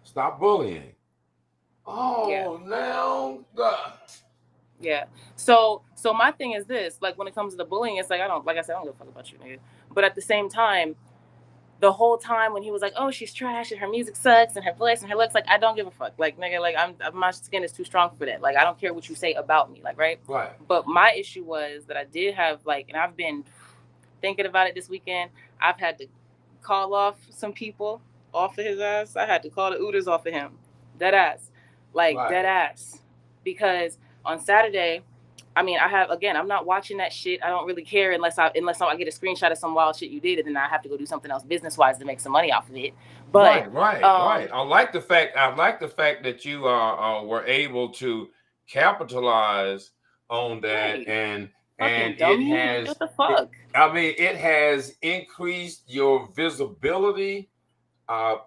Stop bullying. Oh, now. Yeah. So my thing is this: like when it comes to the bullying, it's like I don't give a fuck about you, nigga. But at the same time, the whole time when he was like, "Oh, she's trash and her music sucks and her voice and her looks," like I don't give a fuck. Like nigga, like my skin is too strong for that. Like I don't care what you say about me, like right. But my issue was that I did have and I've been thinking about it this weekend. I've had to call off some people off of his ass. I had to call the Ooters off of him, dead ass, dead ass, because on Saturday. I mean, I'm not watching that shit. I don't really care unless I get a screenshot of some wild shit you did, and then I have to go do something else business wise to make some money off of it. But right. I like the fact that you were able to capitalize on that, and it has. What the fuck? It has increased your visibility.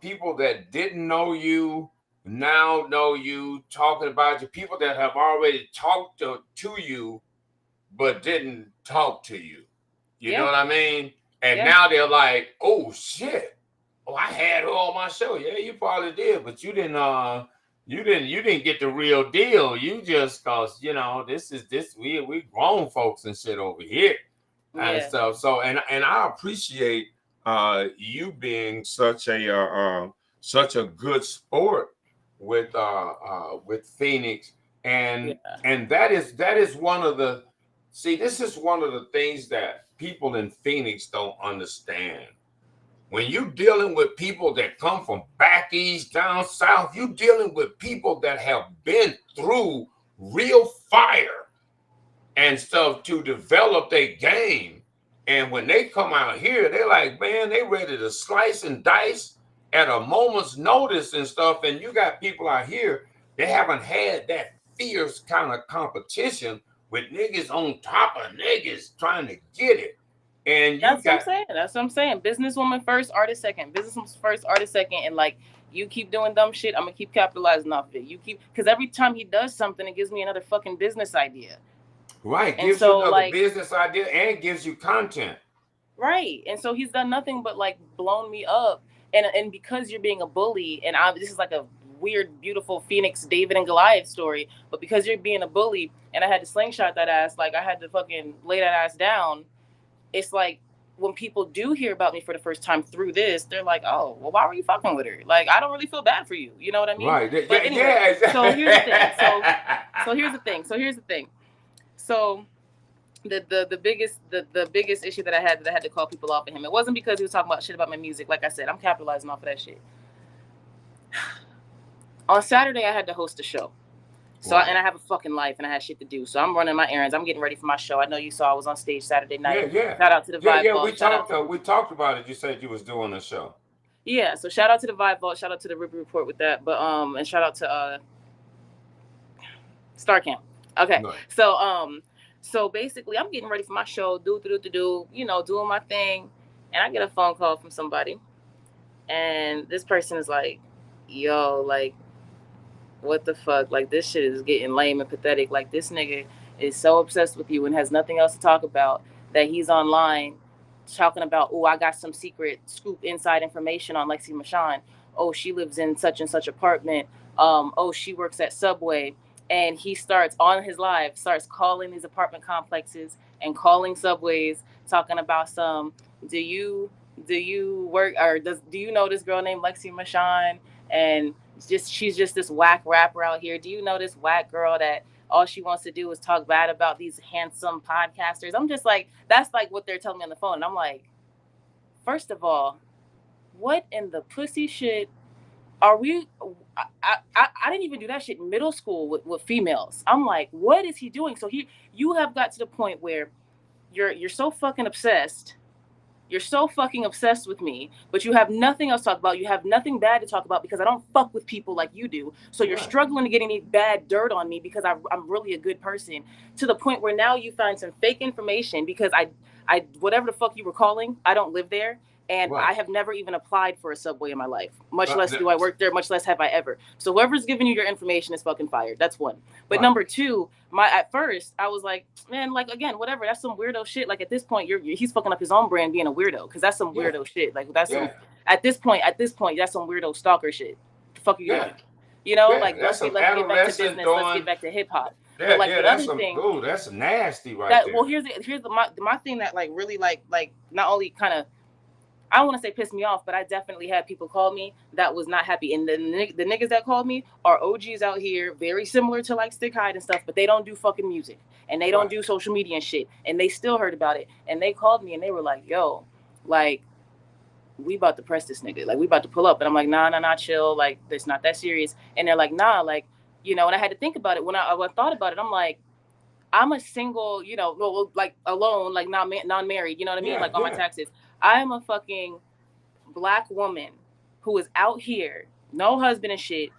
People that didn't know you now know you, talking about you. People that have already talked to you but didn't talk to you. You know what I mean? And now they're like, oh shit. Oh, I had her on my show. Yeah, you probably did, but you didn't get the real deal. You just cause we grown folks and shit over here and stuff. So and I appreciate you being such a good sport with Phoenix, and that is one of the this is one of the things that people in Phoenix don't understand. When you're dealing with people that come from back east, down south, you're dealing with people that have been through real fire and stuff to develop their game. And when they come out here, they're like, man, they ready to slice and dice at a moment's notice and stuff. And you got people out here, they haven't had that fierce kind of competition with niggas on top of niggas trying to get it. And that's what I'm saying. Businesswoman first, artist second. Businesswoman first, artist second. And you keep doing dumb shit, I'm gonna keep capitalizing off of it. Because every time he does something, it gives me another fucking business idea. Right, gives you another business idea and gives you content. Right, and so he's done nothing but blown me up. And because you're being a bully, and this is like a weird, beautiful Phoenix David and Goliath story, but because you're being a bully, and I had to slingshot that ass, I had to fucking lay that ass down. It's like when people do hear about me for the first time through this, they're like, "Oh, well, why were you fucking with her? I don't really feel bad for you." You know what I mean? Right. But anyway, so here's the thing. So here's the thing. So the biggest issue that I had to call people off of him. It wasn't because he was talking about shit about my music. Like I said, I'm capitalizing off of that shit. On Saturday, I had to host a show. So and I have a fucking life and I had shit to do. So I'm running my errands. I'm getting ready for my show. I know you saw I was on stage Saturday night. Yeah. Shout out to the Vibe Vault. We talked about it. You said you was doing a show. Yeah. So shout out to the Vibe Vault. Shout out to the River Report with that. But and shout out to Star Camp. Okay. Right. So basically I'm getting ready for my show. Doing my thing, and I get a phone call from somebody, and this person is like, "Yo, what the fuck? This shit is getting lame and pathetic. This nigga is so obsessed with you and has nothing else to talk about that he's online talking about, oh, I got some secret scoop inside information on LEXXI MESHAN. Oh, she lives in such and such apartment. Oh, she works at Subway." And he starts calling these apartment complexes and calling Subways, talking about do you work, or do you know this girl named LEXXI MESHAN? And she's just this whack rapper out here. Do you know this whack girl that all she wants to do is talk bad about these handsome podcasters? I'm just like, that's what they're telling me on the phone. And I'm like, first of all, what in the pussy shit are we? I didn't even do that shit in middle school with females. I'm like, what is he doing? So you have got to the point where you're so fucking obsessed. You're so fucking obsessed with me, but you have nothing else to talk about. You have nothing bad to talk about because I don't fuck with people like you do. So you're struggling to get any bad dirt on me because I'm really a good person, to the point where now you find some fake information because I whatever the fuck you were calling, I don't live there. And I have never even applied for a Subway in my life, much less do I work there, much less have I ever. So whoever's giving you your information is fucking fired. That's one. But number two, at first I was like, man, like, again, whatever. That's some weirdo shit. Like, at this point, he's fucking up his own brand being a weirdo, because that's some weirdo shit. Like, that's some, at this point, that's some weirdo stalker shit. The fuck are you doing? You know, like, let's get back to business. Let's get back to hip hop. Yeah, like, that's some, ooh, that's nasty there. Well, here's my thing that like really like not only kind of, I don't want to say pissed me off, but I definitely had people call me that was not happy. And the niggas that called me are OGs out here, very similar to like Stick Hide and stuff, but they don't do fucking music and they don't do social media and shit. And they still heard about it. And they called me and they were like, yo, like, we about to press this nigga. Like, we about to pull up. And I'm like, nah, chill. Like, it's not that serious. And they're like, nah, like, you know, and I had to think about it. When I thought about it, I'm like, I'm a single, you know, well, like alone, like non-married, you know what I mean? Like on my taxes. I am a fucking Black woman who is out here, no husband and shit,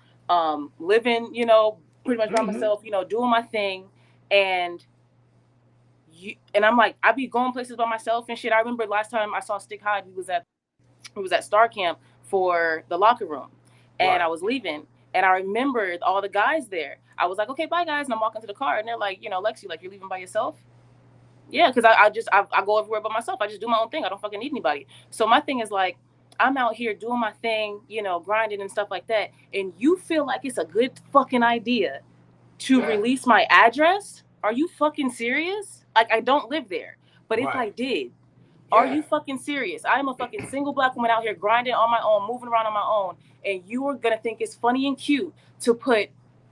living, you know, pretty much by myself, you know, doing my thing. And I'm like, I be going places by myself and shit. I remember last time I saw Stick Hide, he was at Star Camp for the Locker Room. And I was leaving. And I remembered all the guys there. I was like, okay, bye guys. And I'm walking to the car and they're like, you know, LEXXI, like, you're leaving by yourself? Yeah, because I go everywhere by myself. I just do my own thing. I don't fucking need anybody. So my thing is like, I'm out here doing my thing, you know, grinding and stuff like that. And you feel like it's a good fucking idea to release my address? Are you fucking serious? Like, I don't live there. But if I did, are you fucking serious? I am a fucking single Black woman out here grinding on my own, moving around on my own. And you are going to think it's funny and cute to put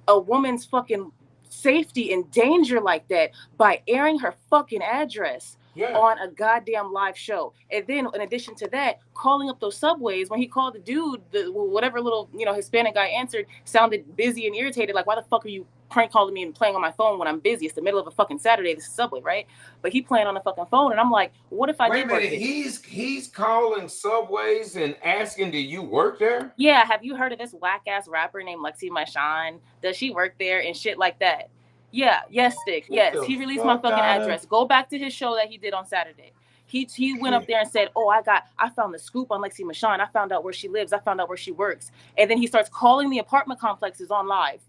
a woman's fucking safety in danger like that by airing her fucking address on a goddamn live show. And then in addition to that, calling up those Subways, when he called the dude, whatever little, you know, Hispanic guy answered, sounded busy and irritated. Like, why the fuck are you prank calling me and playing on my phone when I'm busy? It's the middle of a fucking Saturday. This is Subway, right? But he playing on the fucking phone. And I'm like, what if I did work there? He's calling Subways and asking, do you work there? Yeah, have you heard of this whack ass rapper named LEXXI MESHAN? Does she work there and shit like that? Yeah, yes, Stick. Yes, he released my fucking address. Go back to his show that he did on Saturday. He went up there and said, oh, I found the scoop on LEXXI MESHAN. I found out where she lives. I found out where she works. And then he starts calling the apartment complexes on live.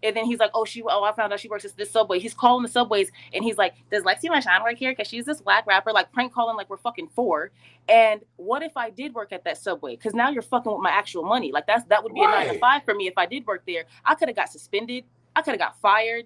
And then he's like, I found out she works at this Subway. He's calling the Subways and he's like, does LEXXI MESHAN work here? Because she's this whack rapper, like prank calling like we're fucking 4. And what if I did work at that Subway? Because now you're fucking with my actual money. Like that would be a 9 to 5 for me if I did work there. I could have got suspended. I could have got fired.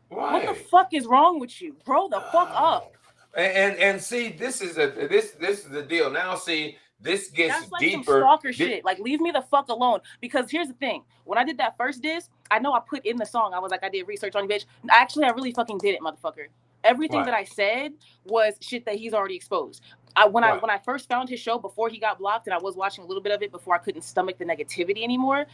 What the fuck is wrong with you? Grow the fuck up. And see, this is the deal. Now see, this gets that's like deeper. Some stalker shit. Like, leave me the fuck alone. Because here's the thing. When I did that first diss, I know I put in the song, I was like, I did research on you, bitch. Actually, I really fucking did it, motherfucker. Everything that I said was shit that he's already exposed. When I first found his show before he got blocked, and I was watching a little bit of it before I couldn't stomach the negativity anymore.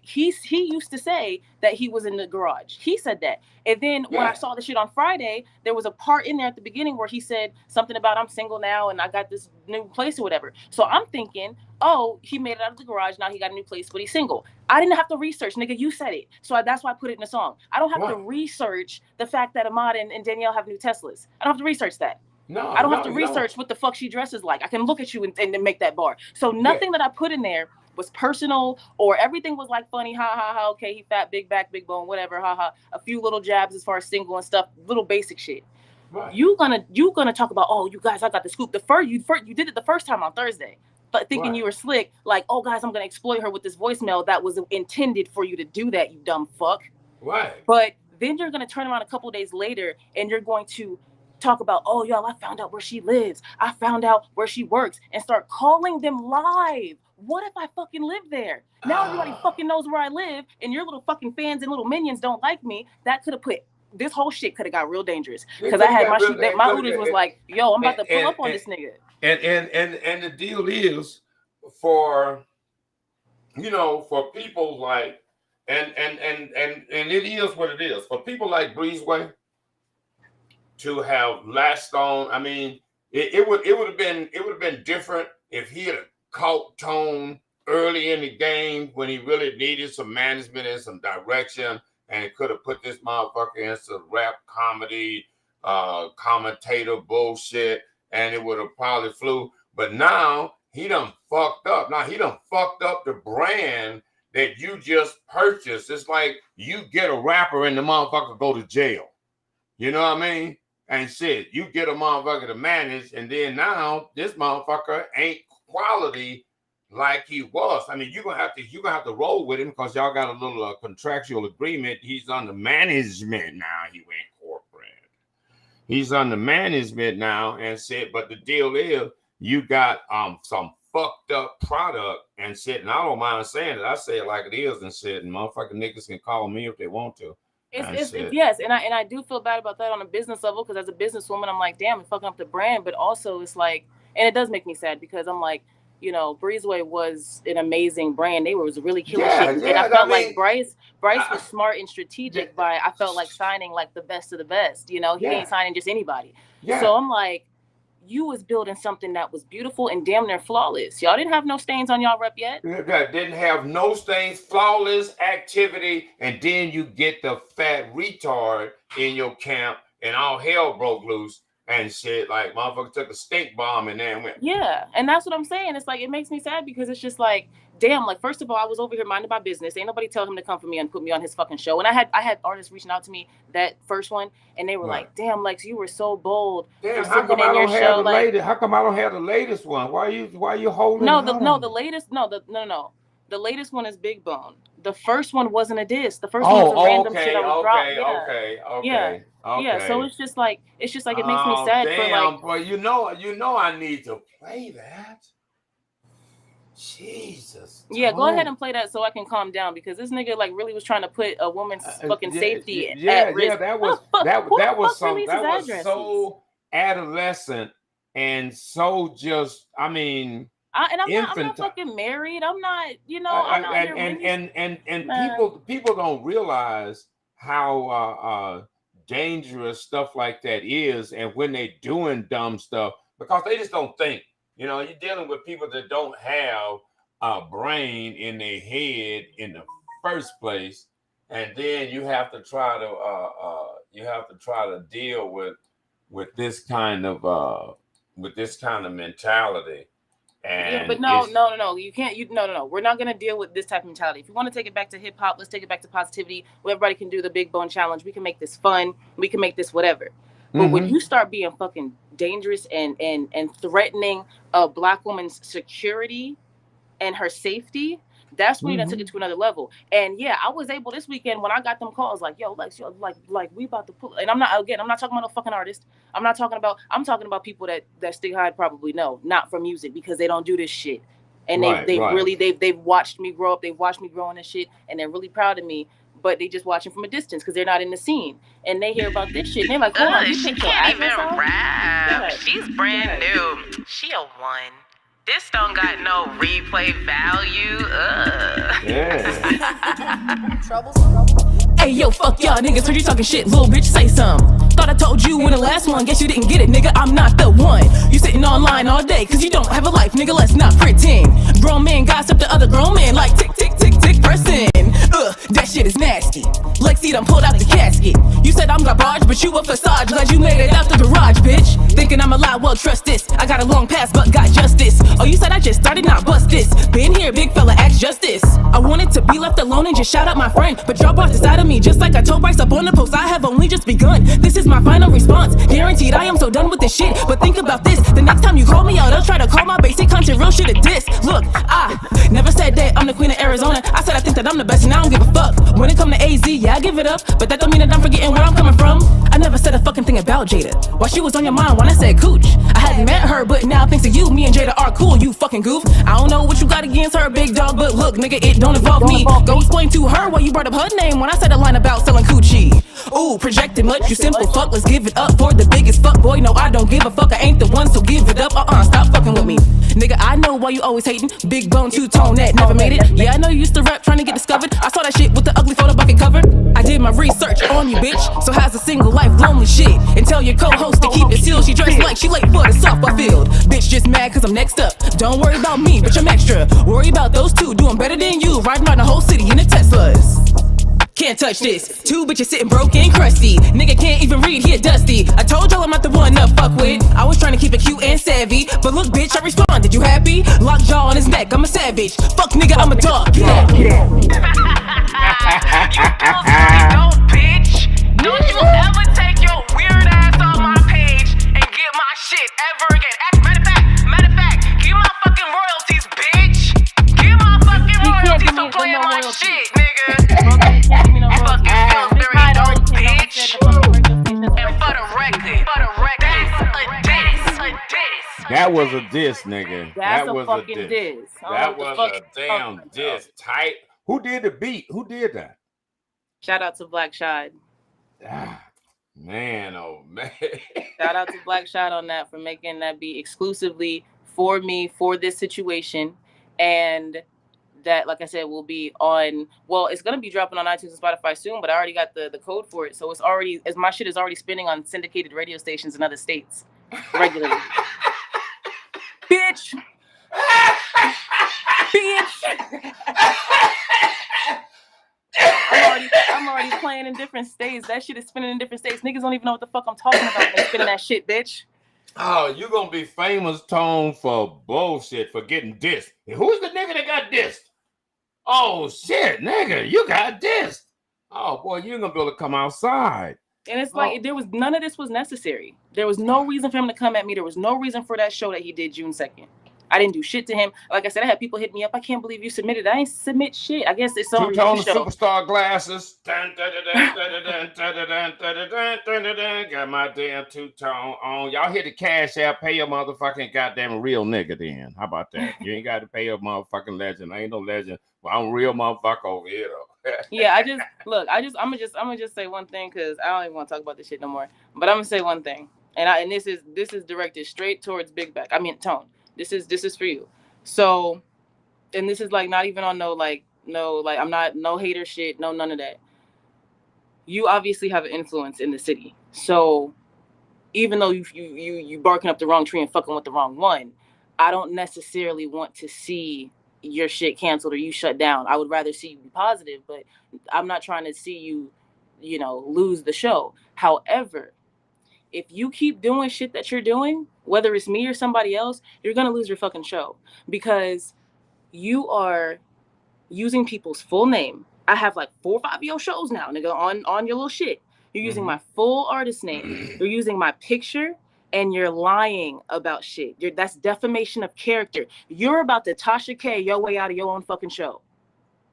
He used to say that he was in the garage. He said that. And then when I saw the shit on Friday, there was a part in there at the beginning where he said something about I'm single now and I got this new place or whatever. So I'm thinking, oh, he made it out of the garage. Now he got a new place, but he's single. I didn't have to research, nigga. You said it. So that's why I put it in the song. I don't have to research the fact that Ahmad and Danielle have new Teslas. I don't have to research that. I don't have to research what the fuck she dresses like. I can look at you and make that bar. So nothing that I put in there was personal, or everything was like funny, ha ha ha, okay, he fat, big back, big bone, whatever, ha ha. A few little jabs as far as single and stuff, little basic shit. You gonna talk about, oh, you guys, I got the scoop. You did it the first time on Thursday, but thinking you were slick, like, oh guys, I'm gonna exploit her with this voicemail that was intended for you to do that, you dumb fuck. But then you're gonna turn around a couple of days later and you're going to talk about, oh, y'all, I found out where she lives. I found out where she works, and start calling them live. What if I fucking live there? Now everybody fucking knows where I live, and your little fucking fans and little minions don't like me. That could have put, this whole shit could have got real dangerous. Because I had my Hooters was like, yo, I'm about to pull up on this nigga. And the deal is, for you know, for people like, and it is what it is. For people like Breezeway to have latched on, I mean, it would have been different if he had caught tone early in the game when he really needed some management and some direction, and it could have put this motherfucker in some rap comedy, commentator bullshit, and it would have probably flew. But now he done fucked up. Now he done fucked up the brand that you just purchased. It's like you get a rapper and the motherfucker go to jail. You know what I mean? And shit, you get a motherfucker to manage, and then now this motherfucker ain't quality like he was. I mean, you're gonna have to roll with him because y'all got a little contractual agreement. He's under management now. He went corporate. He's under management now, and said, but the deal is you got some fucked up product and shit. And I don't mind saying it. I say it like it is and shit. And motherfucking niggas can call me if they want to. Yes, and I do feel bad about that on a business level, because as a businesswoman, I'm like, damn, I'm fucking up the brand. But also, it's like, and it does make me sad because I'm like, you know, Breezeway was an amazing brand. They was really killing shit, and I felt like Bryce was smart and strategic by, I felt like, signing like the best of the best. You know, he ain't signing just anybody. So I'm like, you was building something that was beautiful and damn near flawless. Y'all didn't have no stains on y'all rep yet. Didn't have no stains, flawless activity, and then you get the fat retard in your camp, and all hell broke loose and shit. Like motherfucker took a stink bomb and then went. Yeah, and that's what I'm saying. It's like, it makes me sad because it's just like, damn. Like, first of all, I was over here minding my business. Ain't nobody tell him to come for me and put me on his fucking show. And I had artists reaching out to me that first one, and they were like, "Damn, Lex, you were so bold." Damn, how come I don't have the latest? How come I don't have the latest one? Why you holding? The latest one is Big Bone. The first one wasn't a diss. The first one was a random shit I was dropped. Yeah. So it's just like it makes me sad. Damn, boy, you know I need to play that. Jesus. Yeah, go ahead and play that so I can calm down, because this nigga like really was trying to put a woman's fucking safety at risk. That was so adolescent and so just, I mean, I'm not fucking married. I'm not, you know, people don't realize how dangerous stuff like that is, and when they doing dumb stuff, because they just don't think. You know, you're dealing with people that don't have a brain in their head in the first place, and then you have to try to deal with this kind of mentality. And yeah, but no, you can't. No. We're not gonna deal with this type of mentality. If you want to take it back to hip hop, let's take it back to positivity, where everybody can do the Big Bone Challenge. We can make this fun. We can make this whatever. But when you start being fucking dangerous and threatening a Black woman's security and her safety, that's when you done took it to another level. And yeah, I was able this weekend when I got them calls like, yo, Lex, like we about to pull. And I'm not talking about no fucking artist. I'm talking about people that Stick High probably know, not from music, because they don't do this shit. And they've watched me grow up. They've watched me grow in this shit, and they're really proud of me. But they just watching from a distance because they're not in the scene, and they hear about this shit. And they're like, "Hold on, you she can't even rap. She's brand new. She a 1. This don't got no replay value. Trouble. Hey yo, fuck y'all niggas, heard you talking shit, little bitch, say some. Thought I told you in the last one, guess you didn't get it, nigga, I'm not the one. You sitting online all day, cause you don't have a life, nigga, let's not pretend. Grown men gossip to other grown men like tick, tick, tick, tick person. That shit is nasty. LEXXI done pulled out the casket. You said I'm garbage, but you a facade, glad you made it out the garage, bitch. Thinking I'm alive, well trust this, I got a long past, but got justice. Oh, you said I just started, not bust this. Been here, big fella, ask justice. I wanted to be left alone and just shout out my friend, but y'all brought this out of me, just like I told Bryce up on the post. I have only just begun. This is my final response. Guaranteed I am so done with this shit. But think about this. The next time you call me out, I'll try to call my basic content real shit a diss. Look, I never said that I'm the queen of Arizona. I said I think that I'm the best and I don't give a fuck. When it come to AZ, yeah, I give it up. But that don't mean that I'm forgetting where I'm coming from. I never said a fucking thing about Jada. While she was on your mind when I said cooch. I hadn't met her, but now thanks to you, me and Jada are cool, you fucking goof. I don't know what you got against her, big dog, but look, nigga, it don't involve me. Go explain to her why you brought up her name when I said a line about selling coochie. Ooh, projected much, you simple fuck, let's give it up for the biggest fuck boy. No, I don't give a fuck, I ain't the one, so give it up, stop fucking with me. Nigga, I know why you always hating. Big bone, two-tone, that never made it. Yeah, I know you used to rap trying to get discovered. I saw that shit with the ugly photo bucket cover. I did my research on you, bitch. So how's a single life lonely shit? And tell your co-host to keep it sealed. She dressed like she late for the softball field. Bitch just mad cause I'm next up. Don't worry about me, bitch, I'm extra. Worry about those two doing better than you. Riding around the whole city in the Teslas. Can't touch this. Two bitches sitting broke and crusty. Nigga can't even read, he a dusty. I told y'all I'm not the one to fuck with. I was trying to keep it cute and savvy. But look, bitch, I responded. You happy? Lockjaw on his neck, I'm a savage. Fuck nigga, I'm a dog. Get out. You don't, bitch. Don't you ever take your weird ass on my page and get my shit ever again. Matter of fact, give my fucking royalties, bitch. Give my fucking royalties for playing my shit, nigga. That was a diss, nigga. That's that was a fucking diss. That was a damn diss. Tight. Who did the beat? Who did that? Shout out to Black Shad. Ah, man, oh man. Shout out to Black Shad on that for making that beat exclusively for me for this situation. And that, like I said, will be on, well, it's going to be dropping on iTunes and Spotify soon, but I already got the code for it. So it's already, as my shit is already spinning on syndicated radio stations in other states regularly. Bitch. Bitch. I'm already playing in different states. That shit is spinning in different states. Niggas don't even know what the fuck I'm talking about when spinning that shit, bitch. Oh, you going to be famous, Tone, for bullshit, for getting dissed. And who's the nigga that got dissed? Oh, shit, nigga, you got dissed. Oh, boy, you ain't going to be able to come outside. And it's like, there was none of this was necessary. There was no reason for him to come at me. There was no reason for that show that he did June 2nd. I didn't do shit to him. Like I said, I had people hit me up. I can't believe you submitted. I ain't submit shit. I guess it's some Two-tone show. superstar glasses. Got my damn two-tone on. Y'all hit the Cash App. Pay your motherfucking goddamn real nigga then. How about that? You ain't got to pay your motherfucking legend. I ain't no legend. Well, I'm a real motherfucker over here though. Yeah, I'm gonna just say one thing because I don't even want to talk about this shit no more. But I'm gonna say one thing, and this is directed straight towards Big Back. I mean Tone. This is for you. So, and this is like not even on no I'm not no hater shit, no none of that. You obviously have an influence in the city. So even though you barking up the wrong tree and fucking with the wrong one, I don't necessarily want to see your shit canceled or you shut down. I would rather see you be positive, but I'm not trying to see you, lose the show. However, if you keep doing shit that you're doing, whether it's me or somebody else, you're going to lose your fucking show because you are using people's full name. I have like 4 or 5 of your shows now, nigga, on your little shit. You're using my full artist name. You're using my picture and you're lying about shit. That's defamation of character. You're about to Tasha K your way out of your own fucking show.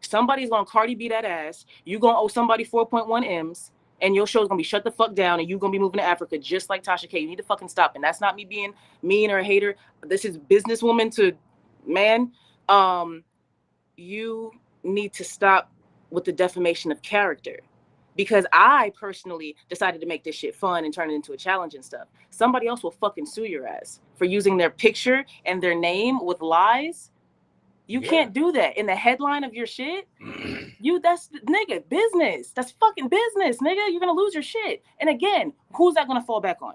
Somebody's going to Cardi B that ass. You going to owe somebody 4.1 M's. And your show's gonna be shut the fuck down, and you're gonna be moving to Africa just like Tasha K. You need to fucking stop. And that's not me being mean or a hater. This is businesswoman to man. You need to stop with the defamation of character. Because I personally decided to make this shit fun and turn it into a challenge and stuff. Somebody else will fucking sue your ass for using their picture and their name with lies. You can't do that in the headline of your shit. That's nigga business. That's fucking business, nigga. You're gonna lose your shit. And again, who's that gonna fall back on?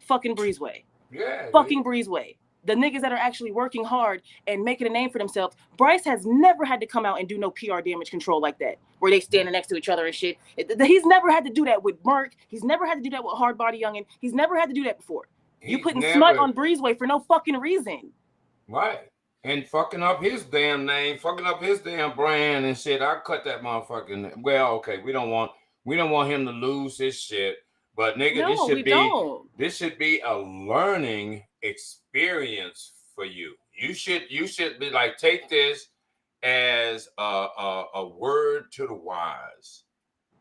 Fucking Breezeway. Yeah. Fucking Breezeway. The niggas that are actually working hard and making a name for themselves. Bryce has never had to come out and do no PR damage control like that, where they standing next to each other and shit. He's never had to do that with Merk. He's never had to do that with Hard Body Youngin. He's never had to do that before. You putting smut on Breezeway for no fucking reason. Right. And fucking up his damn name, fucking up his damn brand and shit. I cut that motherfucking. Well, okay, we don't want him to lose his shit. But nigga, no, this should be a learning experience for you. You should be like, take this as a word to the wise.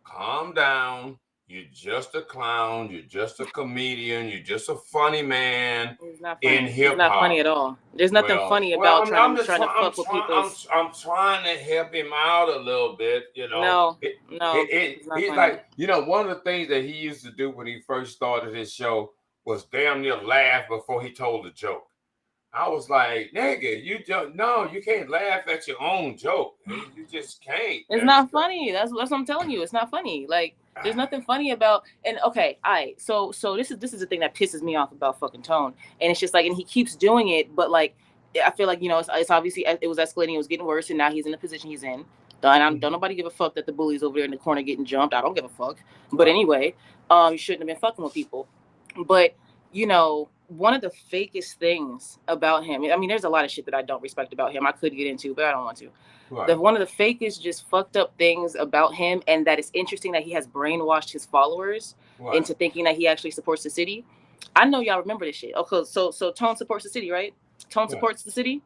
Calm down. You're just a clown. You're just a comedian. You're just a funny man in hip hop. It's not funny at all. There's nothing funny about trying to fuck with people. I'm trying to help him out a little bit, No, he's like, one of the things that he used to do when he first started his show was damn near laugh before he told a joke. I was like, nigga, you can't laugh at your own joke. You just can't. It's not funny. That's what I'm telling you. It's not funny. Like, there's nothing funny about. And okay, all right. So this is the thing that pisses me off about fucking Tone. And it's just like, and he keeps doing it, but like, I feel like, you know, it's obviously, it was escalating, it was getting worse, and now he's in the position he's in. Don't nobody give a fuck that the bully's over there in the corner getting jumped. I don't give a fuck. But anyway, you shouldn't have been fucking with people. But, you know, one of the fakest things about him, I mean, there's a lot of shit that I don't respect about him. I could get into, but I don't want to. Right. One of the fakest, just fucked up things about him, and that it's interesting that he has brainwashed his followers into thinking that he actually supports the city. I know y'all remember this shit. Okay, so Tone supports the city, right? Tone supports the city.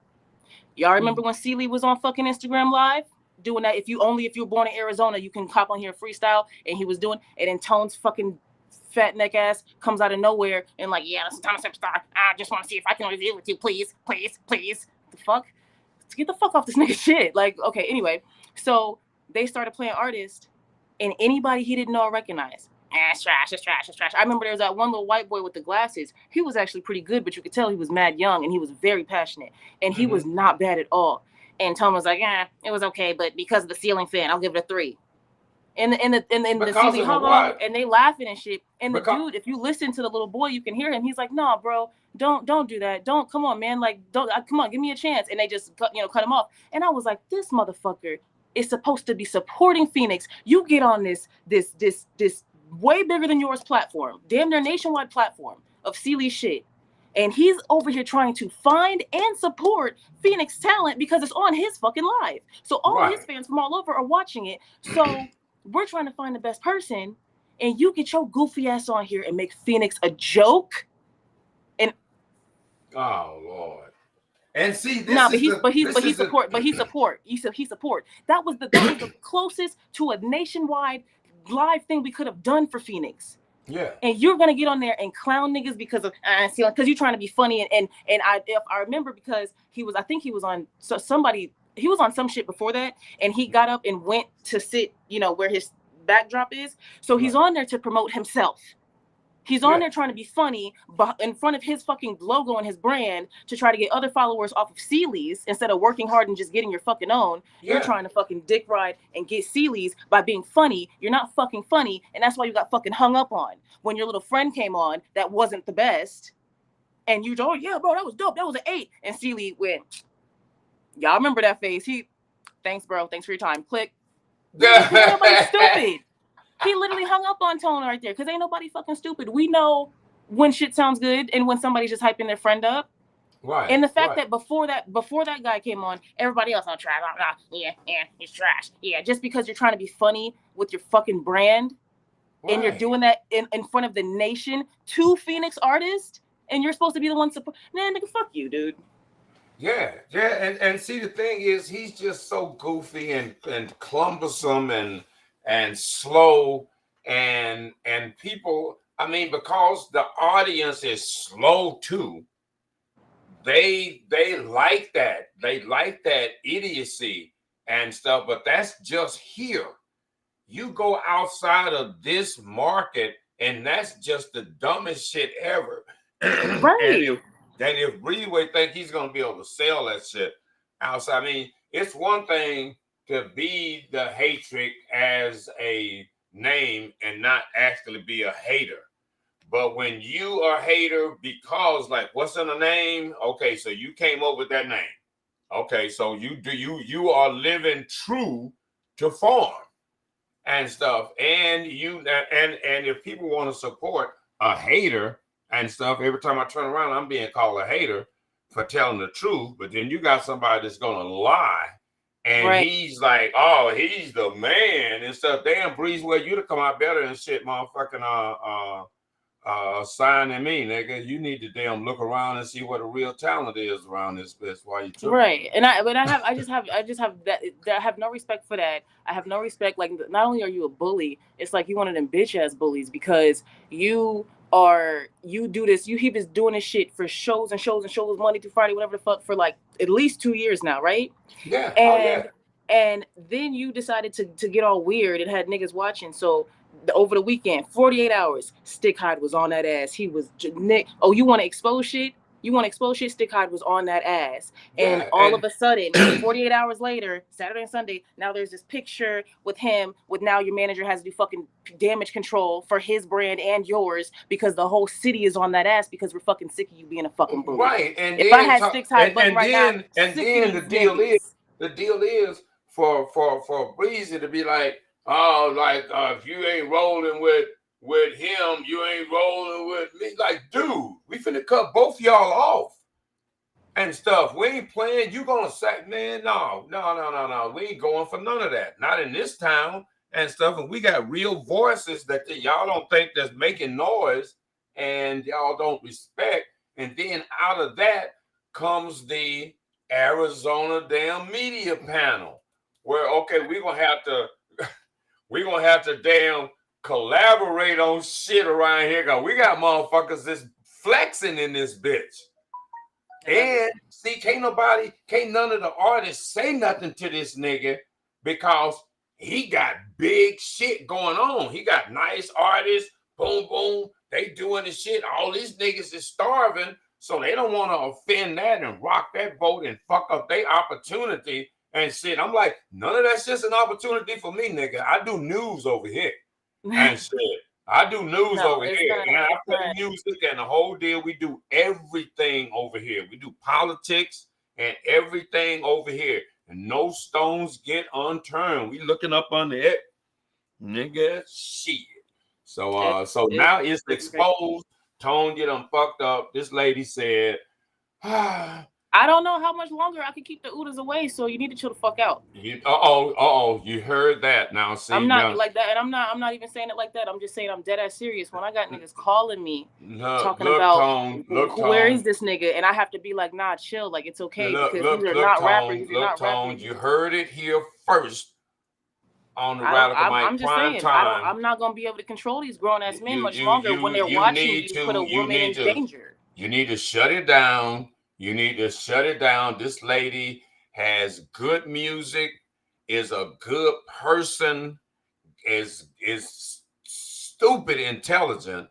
Y'all remember when Celie was on fucking Instagram Live doing that? If you were born in Arizona, you can hop on here and freestyle, and he was doing, and then Tone's fucking fat neck ass comes out of nowhere and like, yeah, this is Thomas Superstar. I just want to see if I can review with you, please. The fuck? Get the fuck off this nigga shit. Like, okay, anyway, so they started playing artists, and anybody he didn't know or recognize, it's trash. I remember there was that one little white boy with the glasses. He was actually pretty good, but you could tell he was mad young, and he was very passionate, and he was not bad at all. And Tom was like, it was okay, but because of the ceiling fan, I'll give it a 3. And the ceiling hung, and they laughing and shit. And the dude, if you listen to the little boy, you can hear him. He's like, "Nah, bro, don't do that. Don't, come on, man. Like, don't, come on, give me a chance." And they just cut him off. And I was like, this motherfucker is supposed to be supporting Phoenix. You get on this way bigger than yours platform, damn near nationwide platform of Celie shit. And he's over here trying to find and support Phoenix talent because it's on his fucking live. So all of his fans from all over are watching it. So we're trying to find the best person, and you get your goofy ass on here and make Phoenix a joke. And oh Lord. And see, he support. That was the closest to a nationwide live thing we could have done for Phoenix. Yeah. And you're gonna get on there and clown niggas because you're trying to be funny, and I remember because he was on some shit before that, and he got up and went to sit, where his backdrop is. So he's on there to promote himself. He's on there trying to be funny, but in front of his fucking logo and his brand to try to get other followers off of Celie's instead of working hard and just getting your fucking own. You're trying to fucking dick ride and get Celie's by being funny. You're not fucking funny, and that's why you got fucking hung up on when your little friend came on that wasn't the best. And you go, yeah, bro, that was dope. That was an 8. And Celie went, y'all remember that face? Thanks, bro. Thanks for your time. Click. Nobody's stupid. He literally hung up on Tone right there because ain't nobody fucking stupid. We know when shit sounds good and when somebody's just hyping their friend up. Right. And the fact that before that guy came on, everybody else on trash. Yeah, he's trash. Yeah, just because you're trying to be funny with your fucking brand, and you're doing that in front of the nation to Phoenix artists, and you're supposed to be the one support. Man, nigga, fuck you, dude. Yeah, and see, the thing is, he's just so goofy and cumbersome and slow, and people, I mean, because the audience is slow too, they like that. They like that idiocy and stuff, but that's just here. You go outside of this market, and that's just the dumbest shit ever. Right. And if Breedway think he's gonna be able to sell that shit outside, I mean, it's one thing to be the hatred as a name and not actually be a hater. But when you are a hater because, like, what's in the name? Okay, so you came up with that name. Okay, so you are living true to form and stuff. And if people want to support a hater and stuff, every time I turn around, I'm being called a hater for telling the truth. But then you got somebody that's gonna lie. And he's like, oh, he's the man and stuff. Damn, Breezeway, you'd have come out better and shit, motherfucking signing me, nigga. You need to damn look around and see what a real talent is around this bitch while you tripping. Right. And I just have no respect for that. I have no respect. Like, not only are you a bully, it's like you one of them bitch ass bullies because you do this. He was doing this shit for shows and shows Monday through Friday, whatever the fuck, for like at least 2 years now, right? Yeah. And then you decided to get all weird and had niggas watching. So over the weekend, 48 hours, Stick Hide was on that ass. He was Nick. Oh, you want to expose shit? You want to expose shit? Stick Hide was on that ass. And Yeah, all of a sudden, 48 hours later, Saturday and Sunday, now there's this picture with him with now your manager has to do fucking damage control for his brand and yours because the whole city is on that ass because we're fucking sick of you being a fucking bully. right. And if then I had Stick Hide button right now, and then the deal is for Breezy to be like, oh, like if you ain't rolling with him, you ain't rolling with me. Like, dude, we finna cut both y'all off and stuff. We ain't playing. You gonna say, man, no. We ain't going for none of that. Not in this town and stuff. And we got real voices that y'all don't think that's making noise and y'all don't respect. And then out of that comes the Arizona damn media panel, where okay, we're gonna have to damn collaborate on shit around here. Cause we got motherfuckers that's flexing in this bitch. And see, can't none of the artists say nothing to this nigga because he got big shit going on. He got nice artists, boom, boom. They doing the shit. All these niggas is starving, so they don't want to offend that and rock that boat and fuck up their opportunity and shit. I'm like, none of that's just an opportunity for me, nigga. I do news over here and shit. I do news over here, and I play music and the whole deal. We do everything over here. We do politics and everything over here, and no stones get unturned. We looking up under it, nigga. Shit. So now it's exposed. Tone get them fucked up. This lady said, I don't know how much longer I can keep the Udas away, so you need to chill the fuck out. You heard that now. See, I'm not like that, and I'm not even saying it like that. I'm just saying I'm dead ass serious. When I got niggas calling me, talking about where is this nigga, and I have to be like, nah, chill, like it's okay because these are not rappers. These are not rappers. You heard it here first on the Radicalmike prime time. I'm not gonna be able to control these grown ass men much longer when they're watching you put a woman in danger. You need to shut it down. You need to shut it down. This lady has good music, is a good person, is stupid intelligent.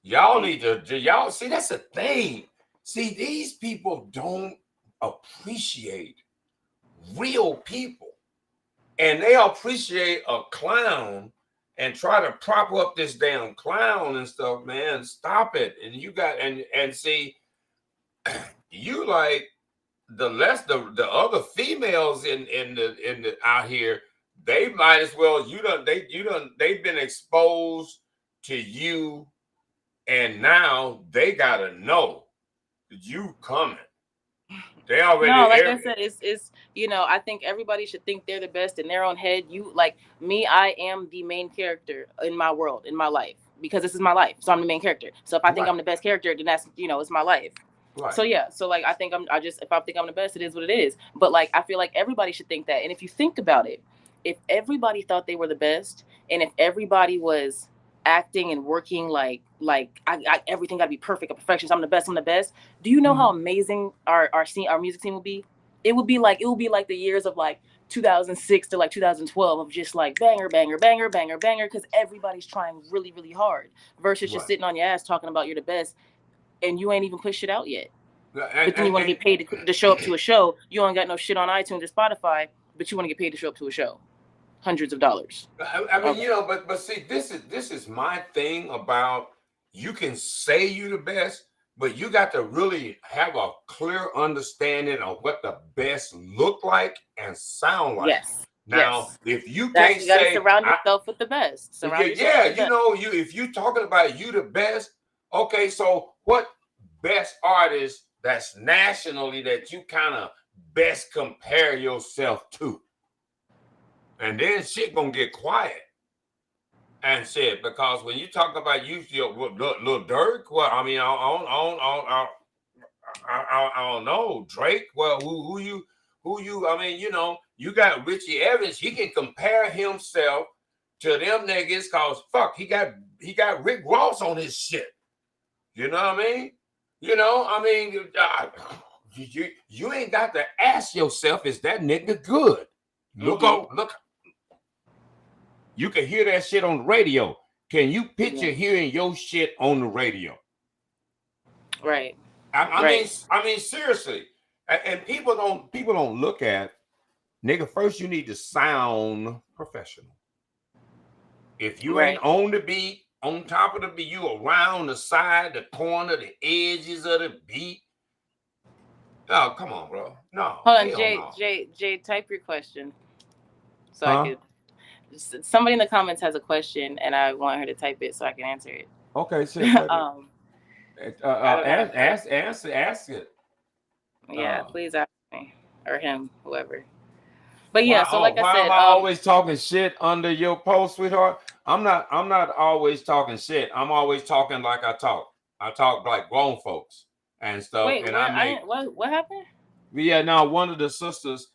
Y'all need to, see, that's the thing. See, these people don't appreciate real people. And they appreciate a clown and try to prop up this damn clown and stuff, man. Stop it. And you got, and see, you like the other females in the out here, they might as well they've been exposed to you, and now they gotta know that you coming. They already I said, it's I think everybody should think they're the best in their own head. You like me, I am the main character in my world, in my life, because this is my life. So I'm the main character. So if I think I'm the best character, then that's it's my life. Right. So yeah, so like if I think I'm the best, it is what it is. But like I feel like everybody should think that. And if you think about it, if everybody thought they were the best, and if everybody was acting and working like I everything gotta be perfect, a perfectionist, I'm the best. Do you know how amazing our music scene will be? It will be like the years of like 2006 to like 2012 of just like banger, because everybody's trying really, really hard versus just sitting on your ass talking about you're the best. And you ain't even pushed shit out yet. But then you want to get paid to show up to a show. You ain't got no shit on iTunes or Spotify, but you want to get paid to show up to a show. Hundreds of dollars. I mean, but see, this is my thing about, you can say you the best, but you got to really have a clear understanding of what the best look like and sound like. Yes. Now, if you can't you gotta surround yourself with the best. If you talking about you the best, okay, so what best artist that's nationally that you kind of best compare yourself to? And then shit gonna get quiet and shit, because when you talk about Lil Durk, well, I mean, I don't know, Drake. Well, who you? I mean, you got Richie Evans. He can compare himself to them niggas, cause fuck, he got Rick Ross on his shit. You know what I mean? You ain't got to ask yourself, is that nigga good? Look. You can hear that shit on the radio. Can you picture hearing your shit on the radio? Right. I mean, seriously, and people don't look at, nigga. First, you need to sound professional. If you ain't on the beat, on top of the beat, you around the side, the corner, the edges of the beat. Oh, come on, bro. No. Hold on, Jay, type your question. So I could. Somebody in the comments has a question, and I want her to type it so I can answer it. Okay, shit. Ask it. Yeah, please ask me or him, whoever. But yeah, so like I said, am I always talking shit under your post, sweetheart? I'm not always talking shit. I'm always talking like I talk. I talk like grown folks and stuff. Wait, and what happened? Yeah, now one of the sisters,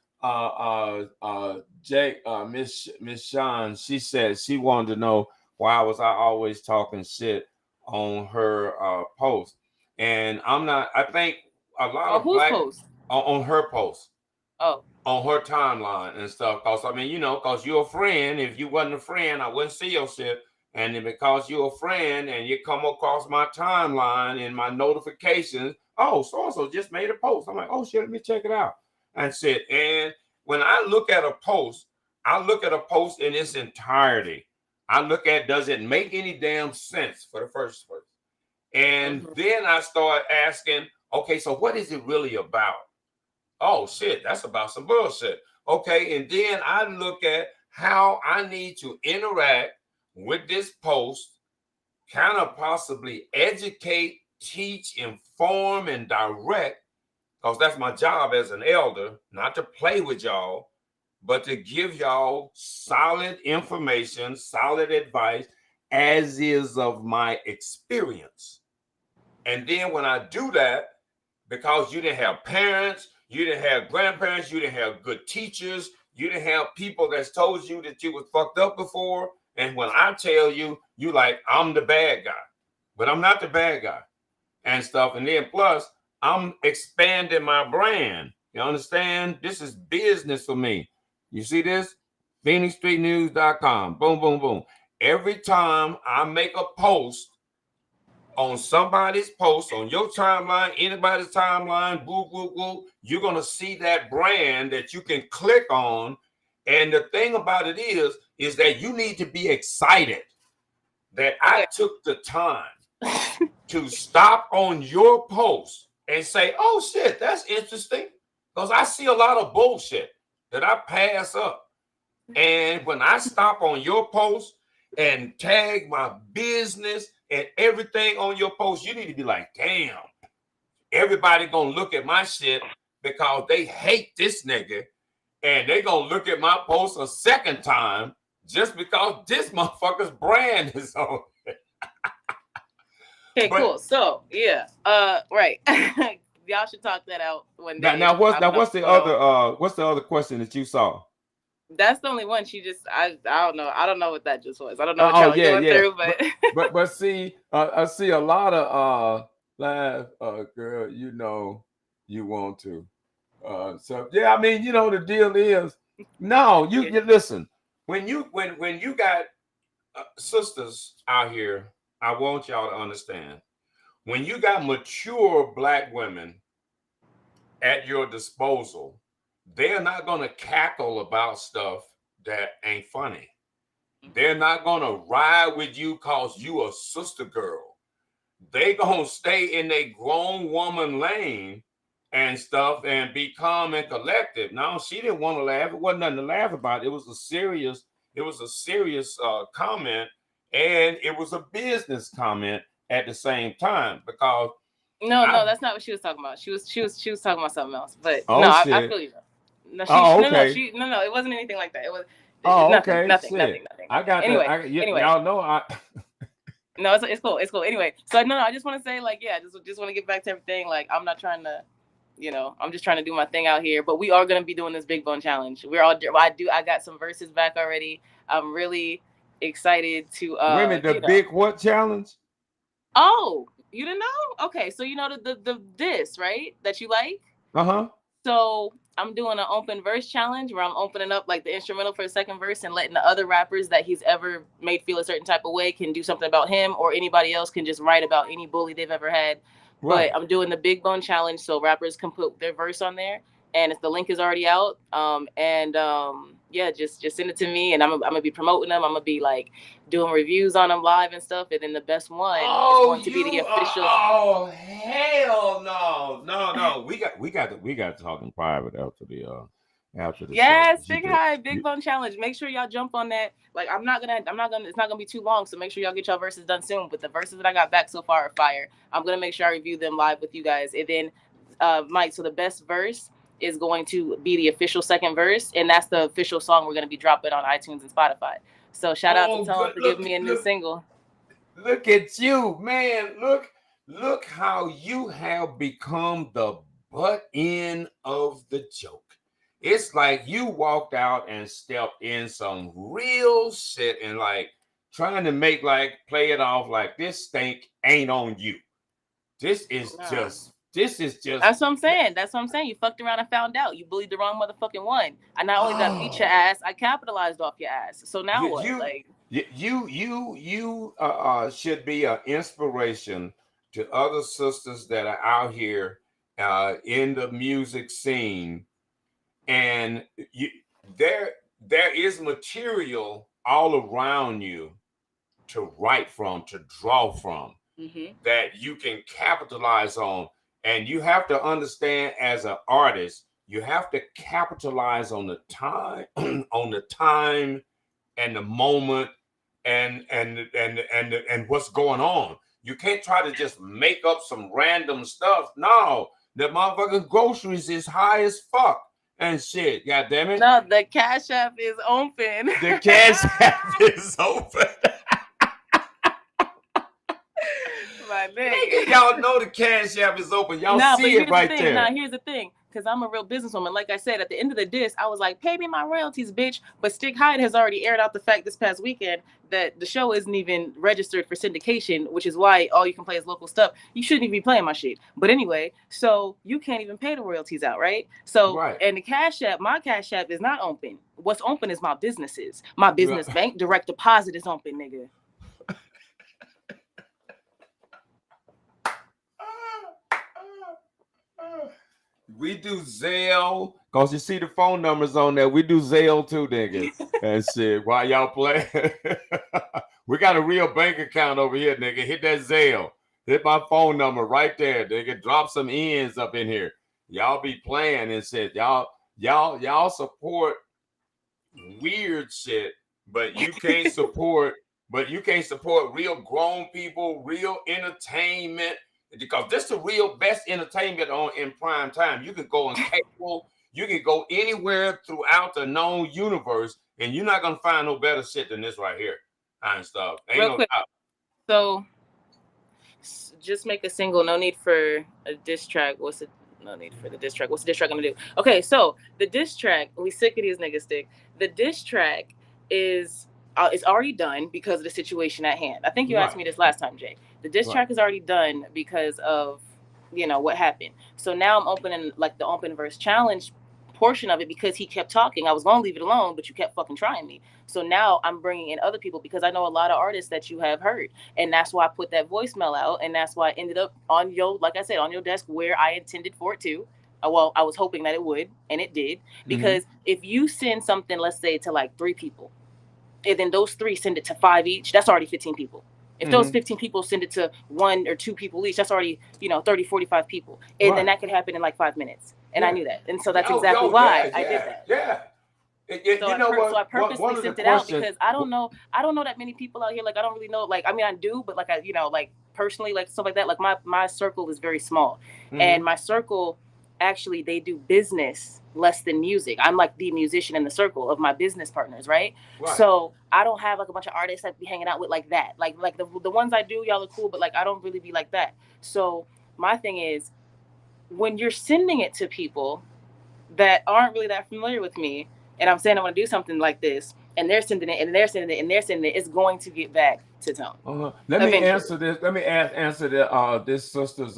Miss Sean, she said she wanted to know why I always talking shit on her post. And I'm not, I think a lot of black post? On her post. Oh. On her timeline and stuff. Cause I mean, you know, cause you're a friend. If you wasn't a friend, I wouldn't see your shit. And then because you're a friend and you come across my timeline and my notifications, oh, so just made a post. I'm like, oh shit, let me check it out. And said, and when I look at a post, I look at a post in its entirety. I look at, does it make any damn sense for the first place? And then I start asking, okay, so what is it really about? Oh shit, that's about some bullshit. Okay, and then I look at how I need to interact with this post, kind of possibly educate, teach, inform, and direct, because that's my job as an elder, not to play with y'all, but to give y'all solid information, solid advice, as is of my experience. And then when I do that, because you didn't have parents, you didn't have grandparents, you didn't have good teachers, you didn't have people that's told you that you was fucked up before. And when I tell you, you like, I'm the bad guy, but I'm not the bad guy and stuff. And then plus, I'm expanding my brand. You understand? This is business for me. You see this? PhoenixStreetNews.com. Boom, boom, boom. Every time I make a post on somebody's post, on your timeline, anybody's timeline, boo, boo, boo, you're going to see that brand that you can click on. And the thing about it is that you need to be excited that I took the time to stop on your post and say, oh shit, that's interesting. Because I see a lot of bullshit that I pass up. And when I stop on your post and tag my business and everything on your post, you need to be like, damn, everybody gonna look at my shit because they hate this nigga. And they gonna look at my post a second time just because this motherfucker's brand is on it. Okay, cool. So yeah, right. Y'all should talk that out one day. Now what's the other question that you saw? That's the only one. She just I don't know. I don't know what that just was. I don't know what y'all going through, but see, I see a lot of live girl, you know you want to. So yeah, I mean, you know, the deal is no, you listen, when you got sisters out here, I want y'all to understand, when you got mature black women at your disposal, they're not going to cackle about stuff that ain't funny. They're not going to ride with you because you a sister girl. They going to stay in their grown woman lane and stuff and be calm and collected. No, she didn't want to laugh. It wasn't nothing to laugh about. It was a serious comment, and it was a business comment at the same time, because no, that's not what she was talking about. She was talking about something else. But I feel you. No, no, it wasn't anything like that. It was nothing. I got anyway. Y'all know No, it's cool. It's cool. Anyway, so I just want to say, like, yeah, just want to get back to everything. Like, I'm not trying to, I'm just trying to do my thing out here. But we are gonna be doing this Big Bone Challenge. I got some verses back already. I'm really excited to. Wait a minute, big what challenge? Oh, you didn't know? Okay, so you know the diss, right? That you like? So I'm doing an open verse challenge where I'm opening up like the instrumental for the second verse and letting the other rappers that he's ever made feel a certain type of way can do something about him, or anybody else can just write about any bully they've ever had. But I'm doing the Big Bone Challenge, so rappers can put their verse on there, and the link is already out. Yeah, just send it to me, and I'm gonna be promoting them. I'm gonna be like doing reviews on them live and stuff, and then the best one is going to be the official. Oh hell no! We got to talk in private after the Yes, show. Big High, Big Bone Challenge. Make sure y'all jump on that. Like it's not gonna be too long, so make sure y'all get y'all verses done soon. But the verses that I got back so far are fire. I'm gonna make sure I review them live with you guys. And then Mike, so the best verse is going to be the official second verse, and that's the official song we're gonna be dropping on iTunes and Spotify. So shout out to Tone for giving me a new single. Look at you, man. Look how you have become the butt end of the joke. It's like you walked out and stepped in some real shit and like trying to play it off like this stink ain't on you. This is just. That's what I'm saying. You fucked around and found out. You bullied the wrong motherfucking one. I not only got beat your ass, I capitalized off your ass. So now what? You should be an inspiration to other sisters that are out here in the music scene. And there is material all around you to write from, to draw from, that you can capitalize on. And you have to understand, as an artist, you have to capitalize on the time, and the moment, and what's going on. You can't try to just make up some random stuff. No, the motherfucking groceries is high as fuck. And shit, God damn it. No, the Cash App is open. The Cash App is open. My nigga. Y'all know the Cash App is open. Y'all see it right there. Now, here's the thing. Because I'm a real businesswoman. Like I said, at the end of the disc, I was like, pay me my royalties, bitch. But Stick Hyde has already aired out the fact this past weekend that the show isn't even registered for syndication, which is why all you can play is local stuff. You shouldn't even be playing my shit. But anyway, so you can't even pay the royalties out, right? So, and the Cash App, my Cash App is not open. What's open is my businesses. My business bank direct deposit is open, nigga. We do Zelle, cause you see the phone numbers on there. We do Zelle too, nigga. And shit, while y'all play, we got a real bank account over here, nigga. Hit that Zelle. Hit my phone number right there, nigga. Drop some ends up in here. Y'all be playing and shit. Y'all support weird shit, but you can't support. Real grown people, real entertainment. Because this is the real best entertainment in prime time. You can go on cable, you can go anywhere throughout the known universe, and you're not gonna find no better shit than this right here. Kind of stuff. Ain't real no quick. doubt. So just make a single. No need for a diss track. No need for the diss track. What's the diss track gonna do? Okay, so the diss track. We sick of these niggas stick. The diss track is. It's already done because of the situation at hand. I think you asked me this last time, Jay. The diss track is already done because of, what happened. So now I'm opening like the open verse challenge portion of it because he kept talking. I was going to leave it alone, but you kept fucking trying me. So now I'm bringing in other people because I know a lot of artists that you have heard. And that's why I put that voicemail out. And that's why I ended up on your desk where I intended for it to. Well, I was hoping that it would, and it did. Because if you send something, let's say to like 3 people, and then those 3 send it to 5 each, that's already 15 people. If those 15 people send it to 1 or 2 people each, that's already, 30, 45 people. And then that could happen in like 5 minutes. And I knew that. And so that's exactly why I did that. So I purposely sent it out because I don't know that many people out here. Like, I don't really know. Like, I mean, I do, but like, like personally, like stuff like that. Like my circle is very small. And my circle, actually, they do business less than music. I'm like the musician in the circle of my business partners, right? So I don't have like a bunch of artists that be hanging out with like that. Like the ones I do, y'all are cool, but like I don't really be like that. So my thing is, when you're sending it to people that aren't really that familiar with me, and I'm saying I want to do something like this, and they're sending it, and they're sending it, and they're sending it, it's going to get back to Tone. Let me answer this. Let me answer this sister's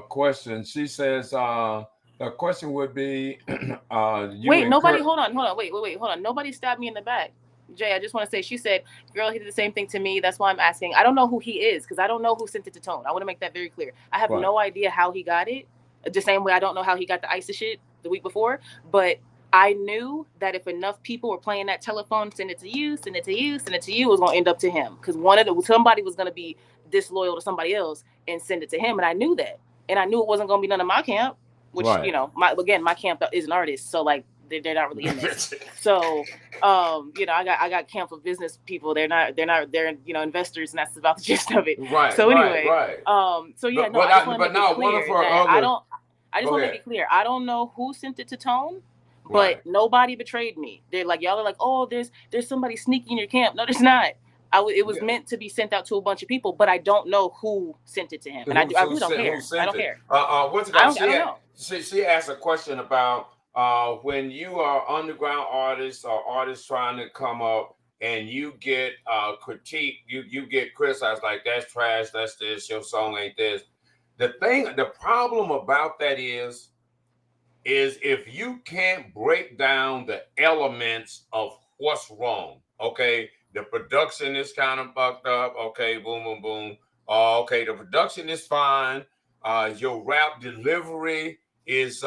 question. She says the question would be wait, nobody hold on. Wait, hold on. Nobody stabbed me in the back. Jay, I just want to say, she said, girl, he did the same thing to me. That's why I'm asking. I don't know who he is because I don't know who sent it to Tone. I want to make that very clear. I have no idea how he got it. The same way I don't know how he got the ISIS shit the week before. But I knew that if enough people were playing that telephone, send it to you, send it to you, send it to you, it was going to end up to him. Because somebody was going to be disloyal to somebody else and send it to him. And I knew that. And I knew it wasn't going to be none of my camp, which, you know, my camp is an artist. So, like, they're not really in this. So, you know, I got camp of business people. They're you know, investors, and that's about the gist of it. Right. So anyway, so yeah, no, I just want to make it clear that I just want to make it clear. I don't know who sent it to Tone, but nobody betrayed me. They're like, y'all are like, oh, there's somebody sneaky in your camp. No, there's not. It was meant to be sent out to a bunch of people, but I don't know who sent it to him, and I really don't care. I don't care. What's it called? I don't know. She asked a question about when you are underground artists or artists trying to come up and you get critique, you get criticized like that's trash, that's this, your song ain't this. The problem about that is if you can't break down the elements of what's wrong, okay, the production is kind of fucked up, okay, boom, boom, boom. Okay, the production is fine. Your rap delivery is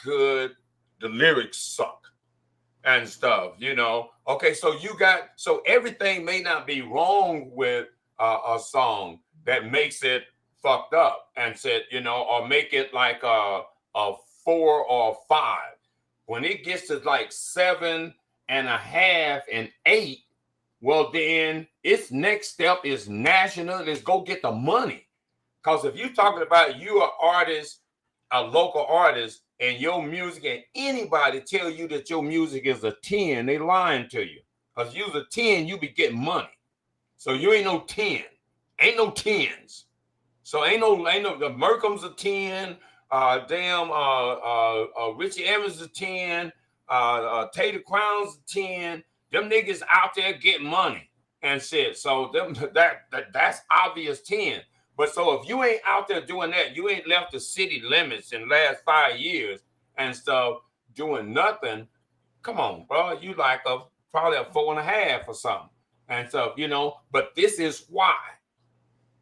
good. The lyrics suck and stuff, you know. Okay, so everything may not be wrong with a song that makes it fucked up and said, you know, or make it like a 4 or 5. When it gets to like 7.5 and 8, well, then its next step is national. Let's go get the money. Because if you're talking about you are artist, a local artist, and your music, and anybody tell you that your music is a 10, they lying to you. Because you's a 10, you be getting money. So you ain't no 10. Ain't no 10s. So ain't no the Merkham's a 10, Richie Evans a 10, Tater Crown's a 10. Them niggas out there getting money and shit. So that's obvious 10. But so if you ain't out there doing that, you ain't left the city limits in the last 5 years and stuff doing nothing. Come on, bro. You like probably a 4.5 or something and stuff, you know. But this is why.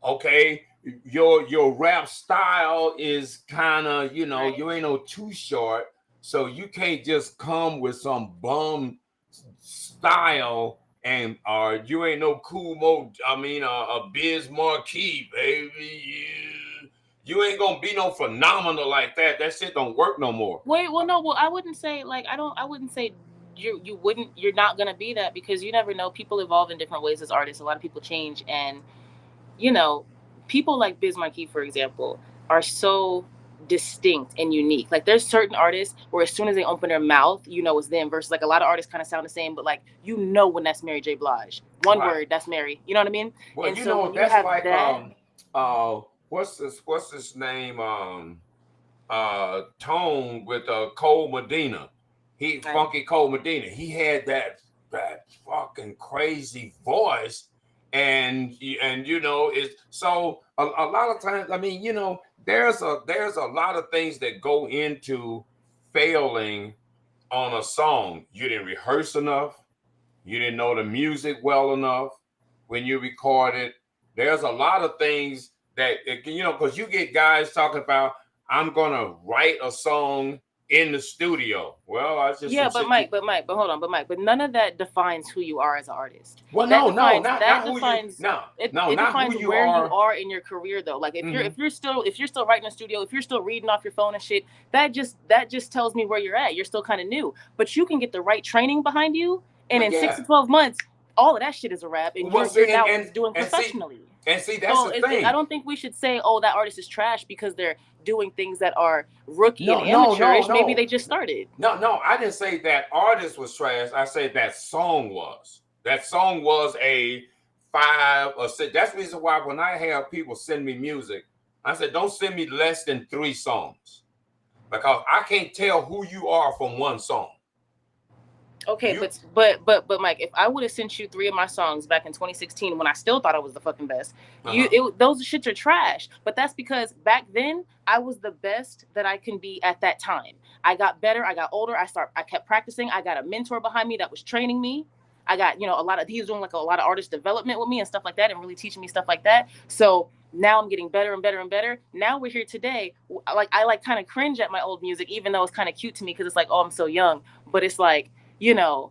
Okay, your rap style is kind of, you know, you ain't no Too Short, so you can't just come with some bum style and you ain't no Cool Mo. I mean, a Biz Marquee, baby. You ain't gonna be no phenomenal like that. That shit don't work no more. Wait, well, no, well, I wouldn't say like I wouldn't say you're not gonna be that, because you never know. People evolve in different ways as artists. A lot of people change, and you know, people like Biz Marquee, for example, are so distinct and unique. Like there's certain artists where as soon as they open their mouth, you know it's them, versus like a lot of artists kind of sound the same, but like you know when that's Mary J. Blige. One word, that's Mary. You know what I mean? Well, and you so know, when that's you have like that, what's his name? Tone with Cole Medina. Funky Cole Medina. He had that fucking crazy voice. And you know, it's so a lot of times, I mean, you know, there's a lot of things that go into failing on a song. You didn't rehearse enough, you didn't know the music well enough when you record it. There's a lot of things that, you know, because you get guys talking about, I'm gonna write a song in the studio. Well, I just but Mike, hold on, but none of that defines who you are as an artist. Well, not who it defines where you are in your career, though. Like if you're still writing in a studio, if you're still reading off your phone and shit, that just tells me where you're at. You're still kind of new, but you can get the right training behind you, and in 6 to 12 months, all of that shit is a wrap, and you're now doing professionally. That's the thing. I don't think we should say, oh, that artist is trash because they're doing things that are rookie and amateurish. Maybe they just started. No, I didn't say that artist was trash. I said that song was. That song was a 5 or 6. That's the reason why when I have people send me music, I said, don't send me less than 3 songs. Because I can't tell who you are from one song. Okay, but Mike, if I would have sent you 3 of my songs back in 2016 when I still thought I was the fucking best, those shits are trash. But that's because back then I was the best that I can be at that time. I got better, I got older, I kept practicing. I got a mentor behind me that was training me. I got, you know, he was doing like a lot of artist development with me and stuff like that and really teaching me stuff like that. So now I'm getting better and better and better. Now we're here today. Like, I like kind of cringe at my old music, even though it's kind of cute to me because it's like, oh, I'm so young. But it's like, you know,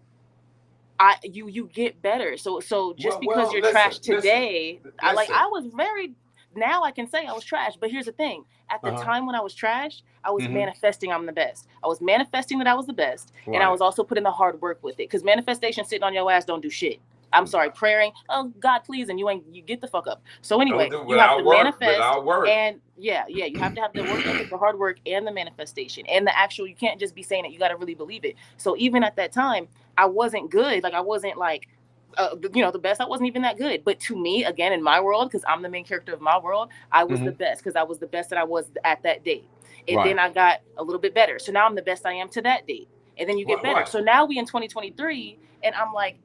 you get better. So just because you're trash today, I was very, now I can say I was trash. But here's the thing. At the time when I was trash, I was manifesting I'm the best. I was manifesting that I was the best. Right. And I was also putting the hard work with it. Because manifestation sitting on your ass don't do shit. I'm sorry, praying, oh God, please, and you get the fuck up. So anyway, you have to manifest, and you have to have the work ethic, the hard work, and the manifestation, and the actual. You can't just be saying it. You got to really believe it. So even at that time, I wasn't good. Like I wasn't like, the best. I wasn't even that good. But to me, again, in my world, because I'm the main character of my world, I was the best because I was the best that I was at that date. And then I got a little bit better. So now I'm the best I am to that date. And then you get better. So now we in 2023, and I'm like,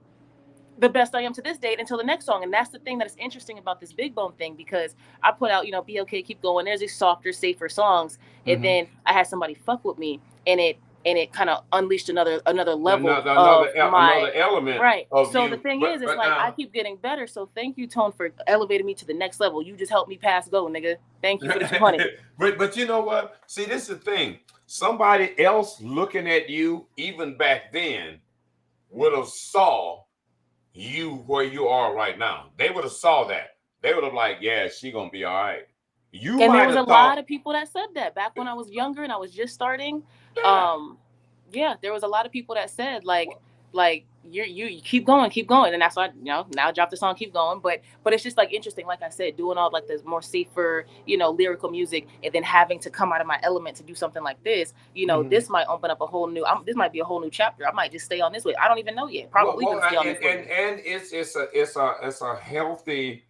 the best I am to this date until the next song. And that's the thing that is interesting about this Big Bone thing, because I put out, Be Okay, Keep Going. There's these softer, safer songs. And then I had somebody fuck with me, and it kind of unleashed another level another element. Right. So the thing is, it's like I keep getting better. So thank you, Tone, for elevating me to the next level. You just helped me pass go, nigga. Thank you for the 200. But you know what? See, this is the thing. Somebody else looking at you, even back then, would have saw you where you are right now. They would have saw that. They would have like, yeah, she gonna be all right. And there was a lot of people that said that back when I was younger and I was just starting. There was a lot of people that said like you keep going, and that's why now I dropped the song Keep Going. But it's just like interesting, like I said, doing all like this more safer, lyrical music, and then having to come out of my element to do something like this. This might open up a whole new. This might be a whole new chapter. I might just stay on this way. I don't even know yet. Probably stay on this way. And it's a healthy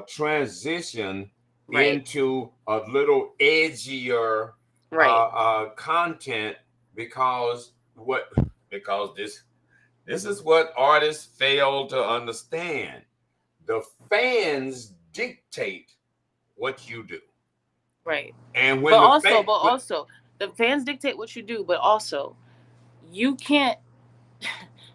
transition into a little edgier content because this is what artists fail to understand. The fans dictate what you do. Right. And when also the fans dictate what you do, but also you're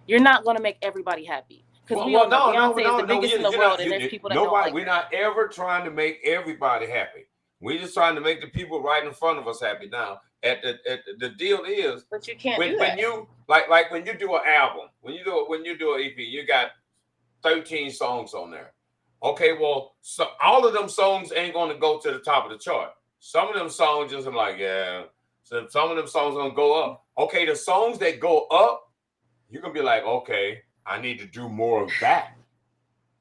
not going to make everybody happy. Because Beyonce is the biggest in the world, and there's people that don't like we're not ever trying to make everybody happy. We're just trying to make the people right in front of us happy. Now, the deal is, but you can't do that. When you like when you do an album, when you do an EP, you got 13 songs on there. Okay, well, so all of them songs ain't going to go to the top of the chart. Some of them songs just are like, yeah. So some of them songs are gonna go up. Okay, the songs that go up, you're gonna be like, okay, I need to do more of that.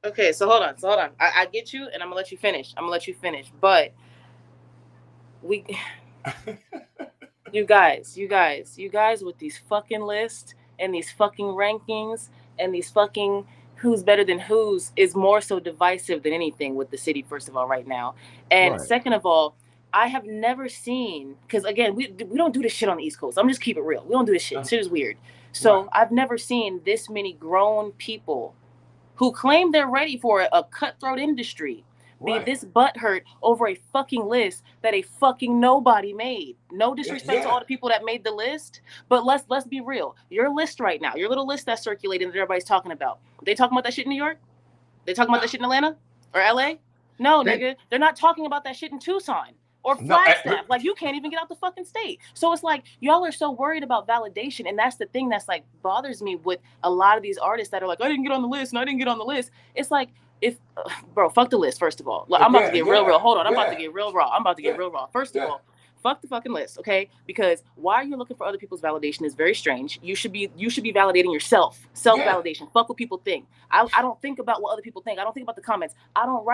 Okay, so hold on. I get you, and I'm gonna let you finish. But you guys with these fucking lists and these fucking rankings and these fucking who's better than who's is more so divisive than anything with the city, first of all, right now. And second of all, I have never seen, because again, we don't do this shit on the East Coast. I'm just keep it real. We don't do this shit. Shit is weird. So I've never seen this many grown people who claim they're ready for a cutthroat industry be this butthurt over a fucking list that a fucking nobody made. No disrespect to all the people that made the list, but let's be real. Your list right now, your little list that's circulating that everybody's talking about. They talking about that shit in New York? They talking about that shit in Atlanta or LA? No, nigga, they're not talking about that shit in Tucson or Flagstaff. Like, you can't even get out the fucking state. So it's like y'all are so worried about validation, and that's the thing that's like bothers me with a lot of these artists that are like, I didn't get on the list and I didn't get on the list. It's like, bro, fuck the list, first of all. I'm about to get real. Hold on. I'm about to get real raw. First of all, fuck the fucking list, okay? Because why are you looking for other people's validation is very strange. You should be validating yourself. Self-validation. Fuck what people think. I don't think about what other people think. I don't think about the comments. I don't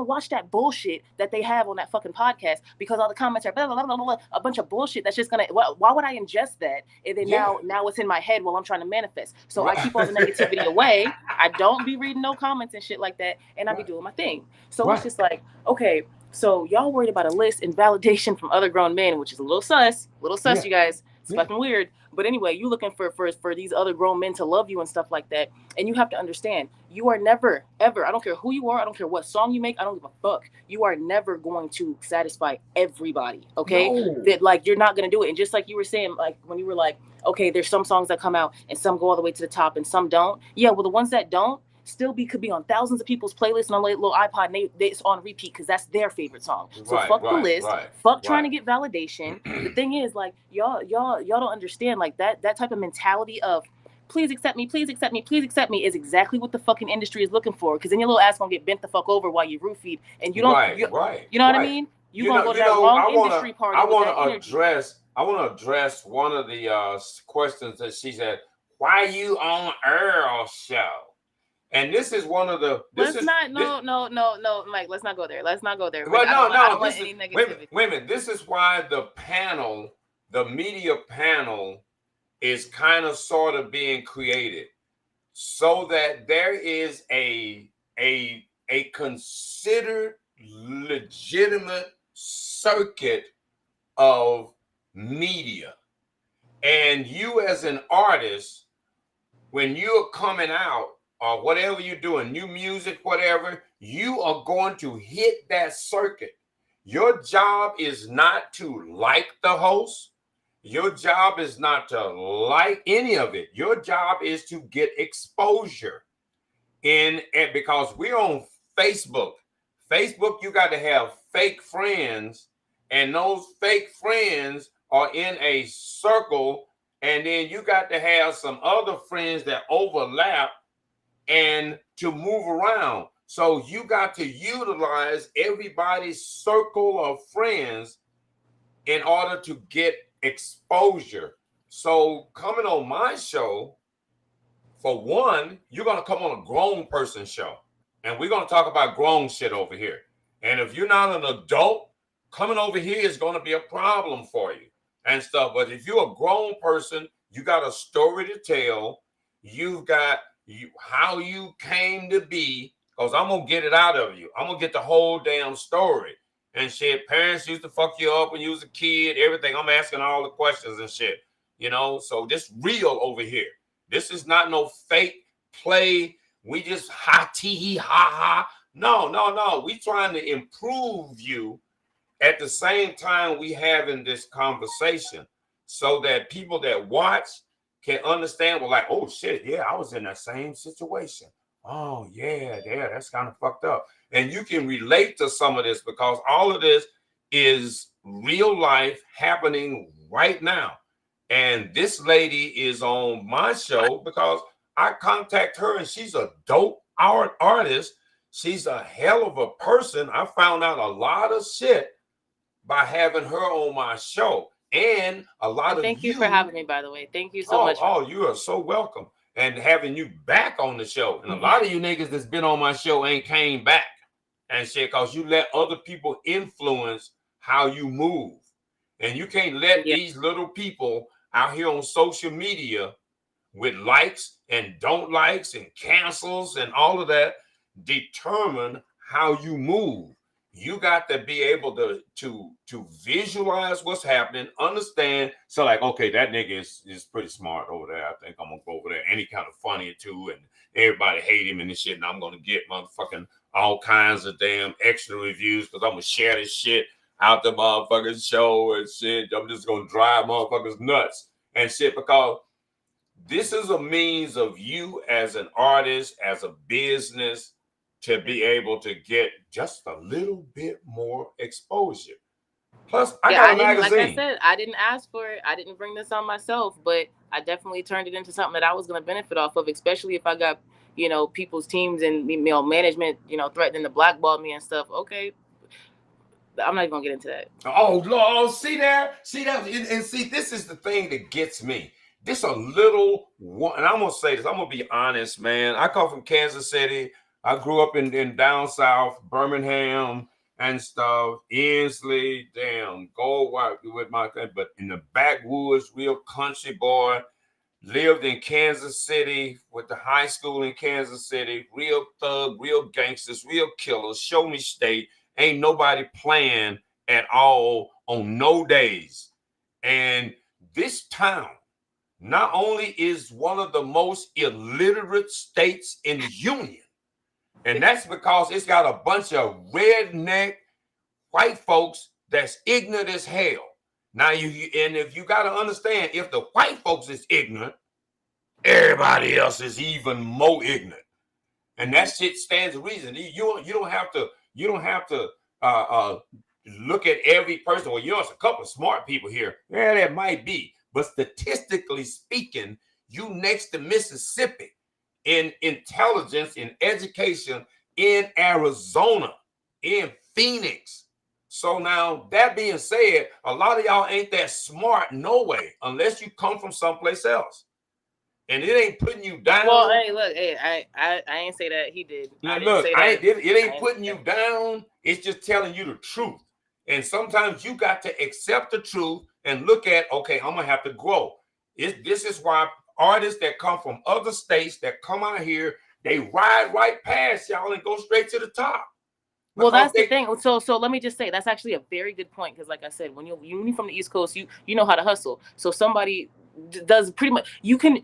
watch that bullshit that they have on that fucking podcast, because all the comments are blah, blah, blah, blah, blah, a bunch of bullshit that's just gonna, why would I ingest that? And then now it's in my head while I'm trying to manifest. So I keep all the negativity away. I don't be reading no comments and shit like that, and I be doing my thing. So it's just like, okay, so y'all worried about a list and validation from other grown men, which is a little sus, you guys. It's fucking weird. But anyway, you looking for these other grown men to love you and stuff like that. And you have to understand, you are never, ever, I don't care who you are, I don't care what song you make, I don't give a fuck. You are never going to satisfy everybody, okay? No. That, like, you're not going to do it. And just like you were saying, like, when you were like, okay, there's some songs that come out and some go all the way to the top and some don't. Yeah, well, the ones that don't, could be on thousands of people's playlists and on a little iPod, and it's on repeat because that's their favorite song. So fuck the list, fuck trying to get validation. The thing is, like, y'all don't understand, like, that type of mentality of please accept me, please accept me, please accept me is exactly what the fucking industry is looking for. Because then your little ass gonna get bent the fuck over while you roofied, and you don't, you know what I mean? You gonna go to that wrong industry party. I want to address one of the questions that she said. Why you on Earl's show? And this is one of the. Mike. Let's not go there. Let's not go there. Well, I don't want any negativity. Women, this is why the panel, the media panel, is kind of sort of being created, so that there is a considered legitimate circuit of media, and you as an artist, when you're coming out, or whatever you're doing, new music, whatever, you are going to hit that circuit. Your job is not to like the host. Your job is not to like any of it. Your job is to get exposure. And because we're on Facebook. Facebook, you got to have fake friends, and those fake friends are in a circle, and then you got to have some other friends that overlap and to move around. So you got to utilize everybody's circle of friends in order to get exposure. So coming on my show, for one, you're going to come on a grown person show, and we're going to talk about grown shit over here. And if you're not an adult, coming over here is going to be a problem for you and stuff. But if you're a grown person, you got a story to tell. You've got how you came to be, because I'm gonna get it out of you. I'm gonna get the whole damn story and shit. Parents used to fuck you up when you was a kid, everything. I'm asking all the questions and shit, you know. So this real over here. This is not no fake play. We just ha tee ha ha. No. We trying to improve you at the same time we having this conversation, so that people that watch can understand. Well, like, oh shit, yeah, I was in that same situation. Oh yeah, that's kind of fucked up. And you can relate to some of this, because all of this is real life happening right now. And this lady is on my show because I contact her, and she's a dope artist. She's a hell of a person. I found out a lot of shit by having her on my show. And a lot of thank you for having me, by the way. Thank you so much. Oh, you are so welcome. And having you back on the show. And a lot of you niggas that's been on my show ain't came back and shit, because you let other people influence how you move. And you can't let these little people out here on social media with likes and don't likes and cancels and all of that determine how you move. You got to be able to visualize what's happening, understand. So like, okay, that nigga is pretty smart over there. I think I'm gonna go over there. And he kind of funny too, and everybody hate him and this shit. And I'm gonna get motherfucking all kinds of damn extra reviews, because I'm gonna share this shit out the motherfucking show and shit. I'm just gonna drive motherfuckers nuts and shit, because this is a means of you as an artist, as a business, to be able to get just a little bit more exposure. Plus, I got a magazine. Like I said, I didn't ask for it. I didn't bring this on myself, but I definitely turned it into something that I was going to benefit off of, especially if I got, people's teams and, management, threatening to blackball me and stuff. Okay. I'm not even going to get into that. Oh, Lord, see that? And see, this is the thing that gets me. This a little one, and I'm going to say this. I'm going to be honest, man. I come from Kansas City. I grew up in down south, Birmingham and stuff, Inslee, Gold White with my, but in the backwoods, real country boy. Lived in Kansas City with the high school in Kansas City. Real thug, real gangsters, real killers. Show me state. Ain't nobody playing at all on no days. And this town not only is one of the most illiterate states in the union, and that's because it's got a bunch of redneck white folks that's ignorant as hell. Now, and if you got to understand, if the white folks is ignorant, everybody else is even more ignorant, and that shit stands to reason. You don't have to look at every person. Well, there's a couple of smart people here. Yeah, that might be, but statistically speaking, you next to Mississippi in intelligence, in education, in Arizona, in Phoenix. So now, that being said, a lot of y'all ain't that smart, no way, unless you come from someplace else. And it ain't putting you down. Well, hey, look, hey, I ain't say that. He did. Now, look, it ain't putting you down. It's just telling you the truth. And sometimes you got to accept the truth and look at, okay, I'm gonna have to grow. This is why artists that come from other states that come out here, they ride right past y'all and go straight to the top. Well, that's the thing. So let me just say that's actually a very good point, because like I said, when you're from the East Coast, you know how to hustle. So somebody does pretty much, you can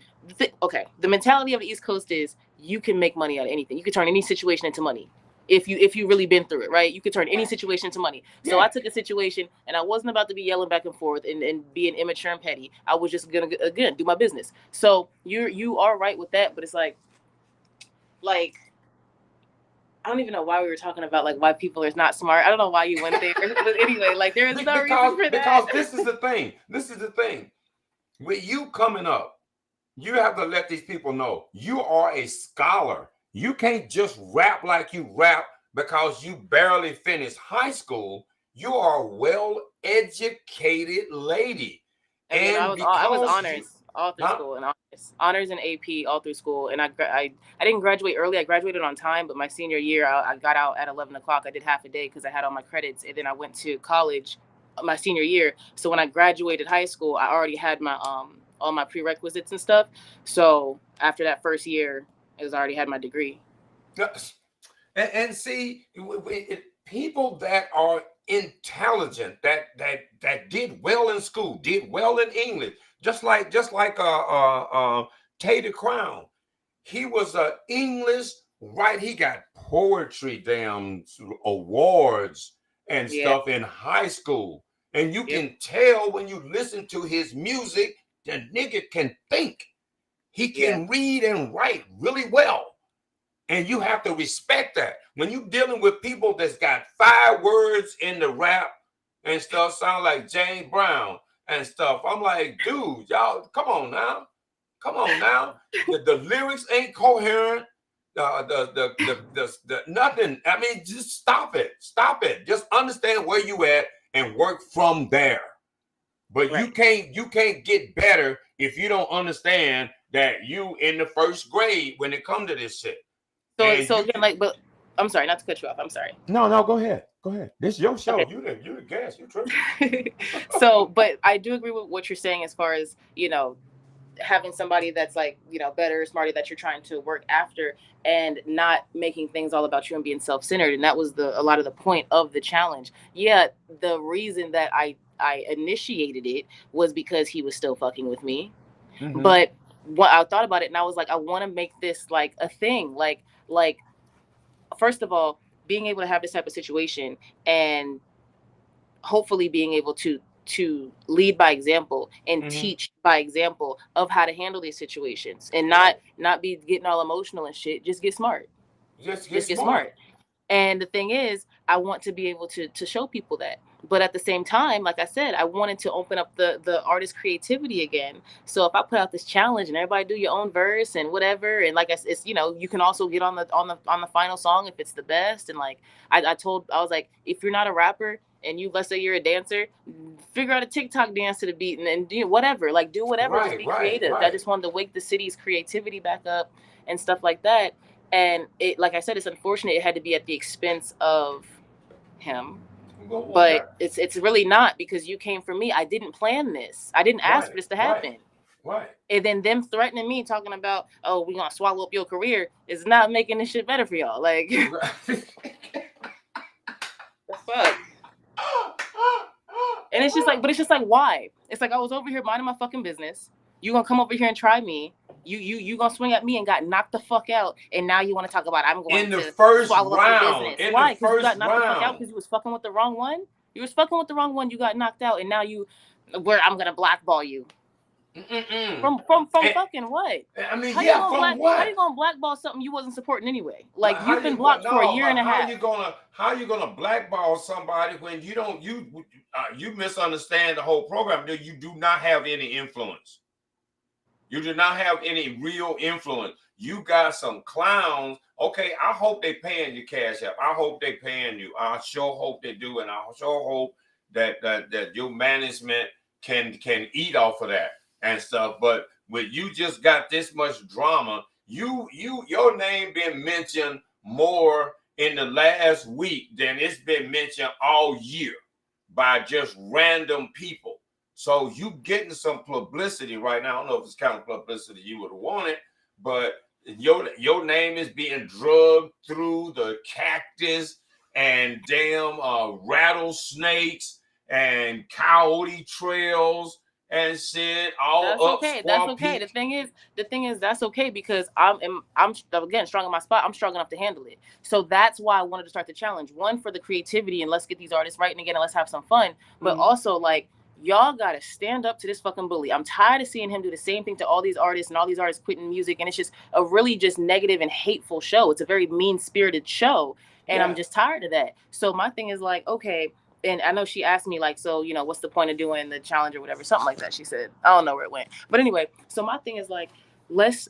okay, the mentality of the East Coast is you can make money out of anything. You can turn any situation into money. If you really been through it, right? You could turn any situation into money. So I took a situation and I wasn't about to be yelling back and forth and being immature and petty. I was just gonna, again, do my business. So you are right with that, but it's like I don't even know why we were talking about like why people are not smart. I don't know why you went there. But anyway, like there is no reason for that. Because this is the thing. This is the thing. With you coming up, you have to let these people know you are a scholar. You can't just rap like you rap because you barely finished high school. You are a well-educated lady. And I was honors all through school, and honors and AP all through school. And I didn't graduate early. I graduated on time, but my senior year I got out at 11 o'clock. I did half a day because I had all my credits, and then I went to college my senior year. So when I graduated high school, I already had my all my prerequisites and stuff. So after that first year, I already had my degree. And see, people that are intelligent, that did well in school, did well in English, just like Tater Crown. He was an English, right? He got poetry damn awards and stuff in high school. And you can tell when you listen to his music, the nigga can think. He can read and write really well. And you have to respect that. When you're dealing with people that's got 5 words in the rap and stuff, sound like James Brown and stuff, I'm like, dude, y'all, come on now. Come on now. The lyrics ain't coherent. The nothing. I mean, just stop it. Stop it. Just understand where you at and work from there. But you can't get better if you don't understand that you in the first grade when it comes to this shit. So again, like, but I'm sorry, not to cut you off. I'm sorry. No, go ahead. Go ahead. This is your show. Okay. You the guest. You tripping. So, but I do agree with what you're saying as far as, having somebody that's like, better, smarter, that you're trying to work after, and not making things all about you and being self-centered. And that was a lot of the point of the challenge. Yeah, the reason that I initiated it was because he was still fucking with me. Mm-hmm. But what I thought about it, and I was like, I want to make this like a thing. Like, first of all, being able to have this type of situation and hopefully being able to lead by example and teach by example of how to handle these situations, and not be getting all emotional and shit. Just get smart. Just get smart. And the thing is, I want to be able to show people that. But at the same time, like I said, I wanted to open up the artist creativity again. So if I put out this challenge and everybody do your own verse and whatever, and like it's you can also get on the final song if it's the best. And like I was like, if you're not a rapper and let's say you're a dancer, figure out a TikTok dance to the beat and do whatever. Like do whatever, just be creative. I just wanted to wake the city's creativity back up and stuff like that. And it, like I said, it's unfortunate it had to be at the expense of him. But it's really not, because you came from me. I didn't plan this. I didn't ask for this to happen. Right. And then them threatening me, talking about, oh, we're gonna swallow up your career, is not making this shit better for y'all. Like, the fuck. And it's just like, but it's just like, why? It's like I was over here minding my fucking business. You gonna come over here and try me? You gonna swing at me and got knocked the fuck out, and now you want to talk about I'm going in the to first swallow round. up your business? In Why? the Because you first got knocked the fuck out round. because you was fucking with the wrong one. You was fucking with the wrong one. You got knocked out, and now I'm gonna blackball you. From fucking what? I mean, How from what? How you gonna blackball something you wasn't supporting anyway? Like you've been blocked for a year and a half. How you gonna blackball somebody when you misunderstand the whole program? You do not have any influence. You do not have any real influence. You got some clowns. Okay, I hope they paying your cash app. I hope they paying you. I sure hope they do, and I sure hope that your management can eat off of that and stuff. But when you just got this much drama, your name been mentioned more in the last week than it's been mentioned all year by just random people. So you getting some publicity right now. I don't know if it's kind of publicity you would have wanted, but your name is being drugged through the cactus and damn rattlesnakes and coyote trails and shit all that's up. Okay. That's okay. The thing is that's okay because I'm again strong in my spot. I'm strong enough to handle it. So that's why I wanted to start the challenge. One, for the creativity and let's get these artists writing again and let's have some fun. But also like y'all gotta stand up to this fucking bully. I'm tired of seeing him do the same thing to all these artists and all these artists quitting music, and it's just a really just negative and hateful show. It's a very mean-spirited show, and I'm just tired of that. So my thing is like, okay, and I know she asked me like, so you know, what's the point of doing the challenge or whatever, something like that. She said, I don't know where it went, but anyway. So my thing is like, let's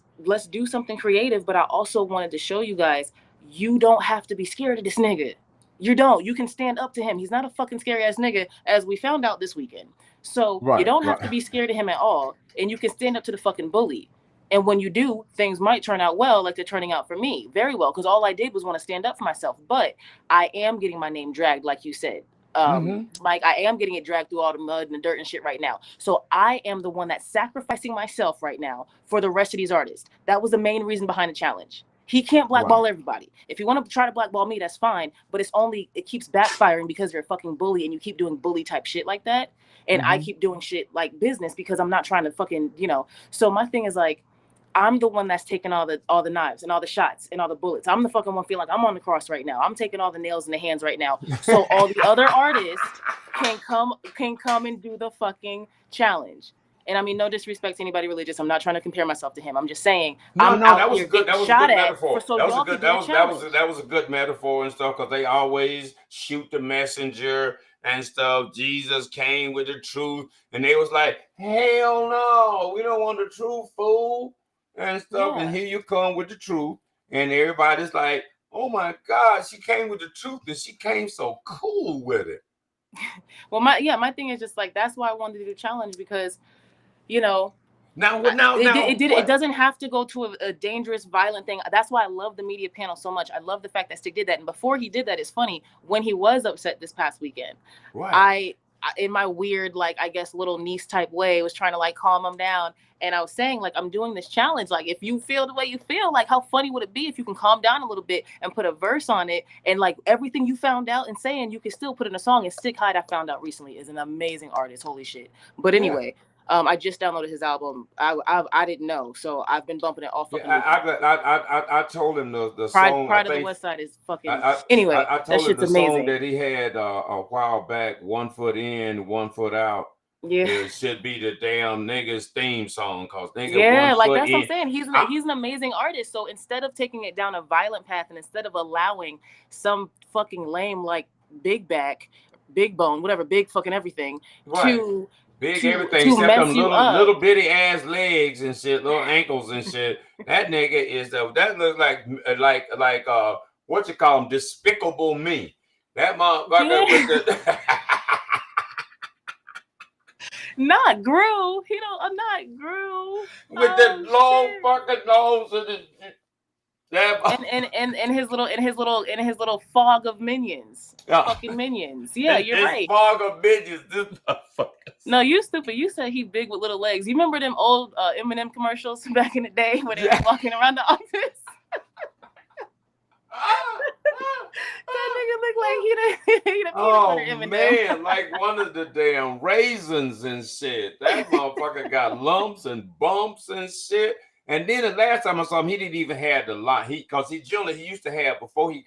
do something creative. But I also wanted to show you guys, you don't have to be scared of this nigga. You don't. You can stand up to him. He's not a fucking scary ass nigga, as we found out this weekend. So you don't have to be scared of him at all, and you can stand up to the fucking bully. And when you do, things might turn out well, like they're turning out for me, very well, because all I did was want to stand up for myself. But I am getting my name dragged, like you said. Mike, I am getting it dragged through all the mud and the dirt and shit right now. So I am the one that's sacrificing myself right now for the rest of these artists. That was the main reason behind the challenge. He can't blackball everybody. If you want to try to blackball me, that's fine. But it keeps backfiring because you're a fucking bully and you keep doing bully type shit like that. And I keep doing shit like business because I'm not trying to fucking, you know. So my thing is like, I'm the one that's taking all the knives and all the shots and all the bullets. I'm the fucking one feeling like I'm on the cross right now. I'm taking all the nails in the hands right now. So all the other artists can come and do the fucking challenge. And I mean, no disrespect to anybody religious. I'm not trying to compare myself to him. I'm just saying that was a good metaphor. That was a good metaphor and stuff, because they always shoot the messenger and stuff. Jesus came with the truth, and they was like, hell no, we don't want the truth, fool, and stuff. And here you come with the truth, and everybody's like, oh my God, she came with the truth, and she came so cool with it. Well, my thing is just like, that's why I wanted to do the challenge, because you know, it doesn't have to go to a dangerous, violent thing. That's why I love the media panel so much. I love the fact that Stick did that. And before he did that, it's funny, when he was upset this past weekend, I in my weird, like, I guess, little niece type way, was trying to like calm him down. And I was saying, like, I'm doing this challenge. Like, if you feel the way you feel, like, how funny would it be if you can calm down a little bit and put a verse on it, and like everything you found out and saying, you can still put in a song. And Stick Hyde, I found out recently, is an amazing artist. Holy shit. But anyway. I just downloaded his album. I didn't know, so I've been bumping it off. I told him the song. Pride of the West Side is fucking. Anyway, I told him the amazing. Song that he had a while back, 1 foot in, 1 foot out. Yeah, it should be the damn niggas theme song, cause nigga. Yeah, like that's what I'm saying. He's an amazing artist. So instead of taking it down a violent path, and instead of allowing some fucking lame like Big Back, Big Bone, whatever, big fucking everything to. Big everything except them little bitty ass legs and shit, little ankles and shit. That nigga is that looks like what you call him, Despicable Me. That motherfucker with the not Gru. He don't not Gru with the long fucking nose and the. And his little fog of minions, fucking minions. Yeah, you're right. Fog of minions. This motherfucker. No, you stupid. You said he big with little legs. You remember them old Eminem commercials back in the day when they were walking around the office? nigga look like he the Oh peanut butter M&M. man, like one of the damn raisins and shit. That motherfucker got lumps and bumps and shit. And then the last time I saw him, he didn't even have the lot. He used to have before he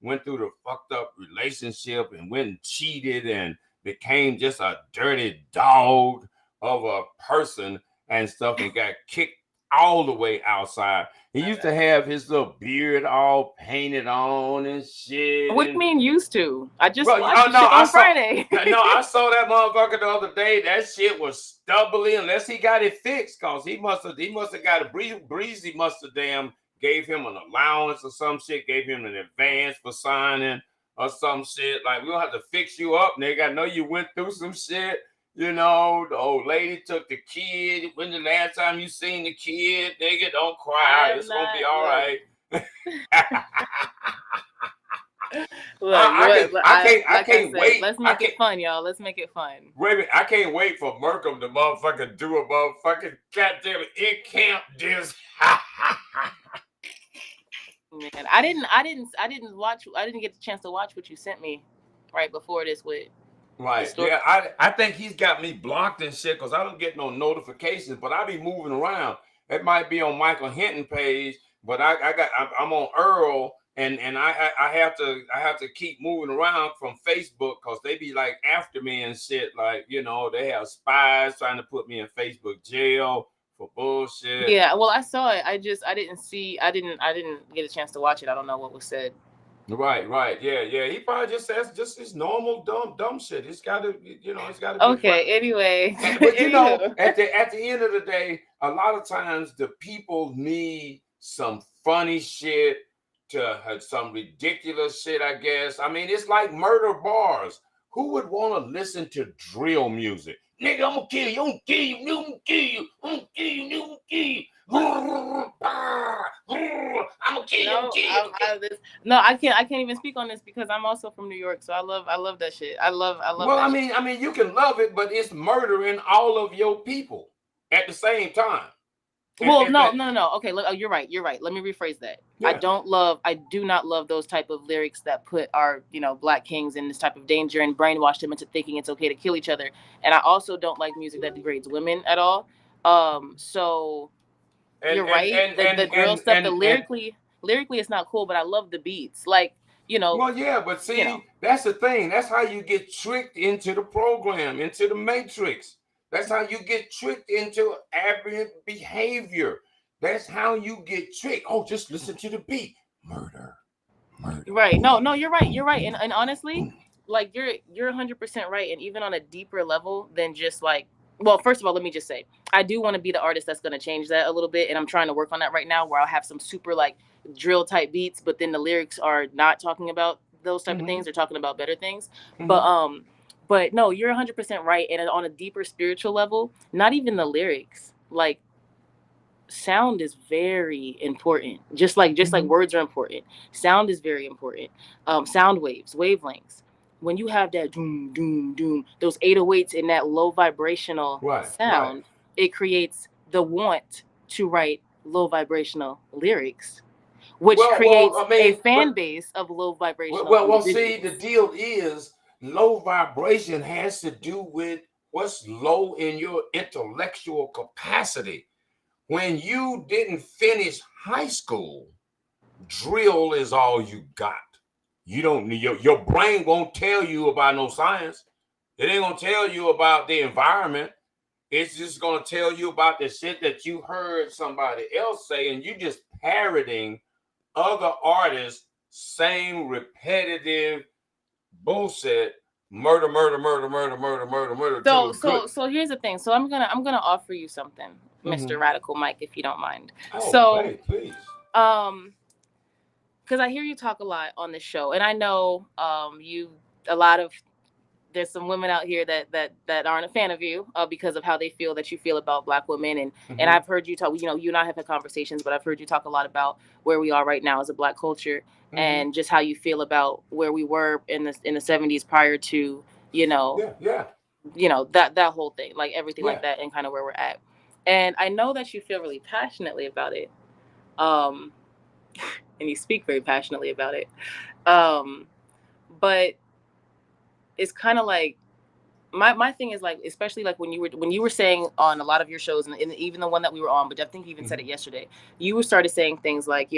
went through the fucked up relationship and went and cheated and became just a dirty dog of a person and stuff and got kicked all the way outside. He used to have his little beard all painted on and shit. What do you mean used to? I just watched on Friday. No, I saw that motherfucker the other day. That shit was stubbly unless he got it fixed, cause he must have got a Breezy must have damn gave him an allowance or some shit, gave him an advance for signing or some shit. Like, we'll have to fix you up, nigga. I know you went through some shit. You know, the old lady took the kid. When the last time you seen the kid, nigga, don't cry. It's gonna be all right. I can't wait. Let's make it fun, y'all. Let's make it fun. Wait, I can't wait for Merkham to motherfucking do a motherfucking goddamn in-camp disc. Man, I didn't get the chance to watch what you sent me right before this with. Right. Yeah, I think he's got me blocked and shit because I don't get no notifications, but I be moving around. It might be on Michael Hinton page, but I'm on Earl and I have to keep moving around from Facebook because they be like after me and shit. Like, you know, they have spies trying to put me in Facebook jail for bullshit. Yeah, well, I saw it. I didn't get a chance to watch it. I don't know what was said. Right. Yeah. He probably just says just his normal dumb shit. It's gotta be okay, anyway. But you know, at the end of the day, a lot of times the people need some funny shit to have some ridiculous shit, I guess. I mean, it's like murder bars. Who would want to listen to drill music? Nigga, I'm gonna kill you, I'm gonna kill you, I'm gonna kill you, I'm gonna kill you, I'm gonna kill you. I'm gonna kill you. No, I can't even speak on this because I'm also from New York, so I love that shit. I love. Well, I mean, you can love it, but it's murdering all of your people at the same time. Well, no. Okay, you're right. Let me rephrase that. Yeah. I do not love those type of lyrics that put our, Black kings in this type of danger and brainwash them into thinking it's okay to kill each other. And I also don't like music that degrades women at all. So you're right. The drill stuff, lyrically, it's not cool, but I love the beats. Like, Well, yeah, but see, that's the thing. That's how you get tricked into the program, into the matrix. That's how you get tricked into aberrant behavior. That's how you get tricked. Oh, just listen to the beat. Murder. Right. No, you're right. And honestly, like you're 100% right. And even on a deeper level than just like, well, first of all, let me just say, I do want to be the artist that's going to change that a little bit. And I'm trying to work on that right now where I'll have some super like drill type beats, but then the lyrics are not talking about those type of things. They're talking about better things. But no, you're 100% right. And on a deeper spiritual level, not even the lyrics, like sound is very important. Just like words are important. Sound is very important. Sound waves, wavelengths. When you have that doom, doom, doom, those 808s in that low vibrational sound, it creates the want to write low vibrational lyrics, which creates a fan base of low vibrational. Well, see, the deal is low vibration has to do with what's low in your intellectual capacity. When you didn't finish high school, drill is all you got. You don't need your brain won't tell you about no science. It ain't gonna tell you about the environment. It's just gonna tell you about the shit that you heard somebody else say, and you just parroting other artists, same repetitive bullshit. Murder. So here's the thing. So I'm gonna offer you something, Mr. Radicalmike, if you don't mind. Oh, please. Because I hear you talk a lot on this show, and I know there's some women out here that aren't a fan of you because of how they feel that you feel about Black women, and I've heard you talk. You and I have had conversations, but I've heard you talk a lot about where we are right now as a Black culture, and just how you feel about where we were in the 70s prior to that whole thing, like everything like that, and kind of where we're at. And I know that you feel really passionately about it, and you speak very passionately about it. But it's kind of like my thing is like, especially like when you were saying on a lot of your shows, and even the one that we were on, but I think you even said it yesterday, you started saying things like,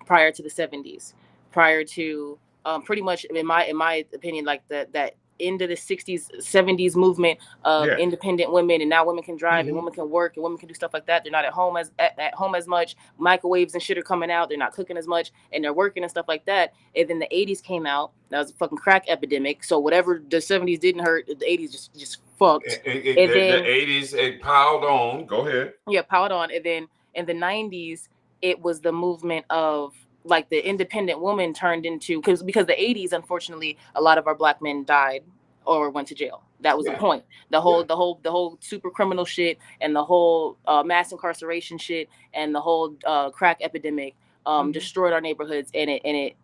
prior to the 70s, prior to pretty much in my opinion, like that into the 60s 70s movement of independent women, and now women can drive and women can work and women can do stuff like that. They're not at home as much. Microwaves and shit are coming out. They're not cooking as much and they're working and stuff like that. And then the 80s came out. That was a fucking crack epidemic. So whatever the 70s didn't hurt, the 80s just fucked. And then the 80s, it piled on. Go ahead. Yeah, piled on. And then in the 90s, it was the movement of like the independent woman turned into, because the 80s, unfortunately, a lot of our black men died or went to jail. That was the point. The whole super criminal shit and the whole mass incarceration shit and the whole crack epidemic destroyed our neighborhoods, and a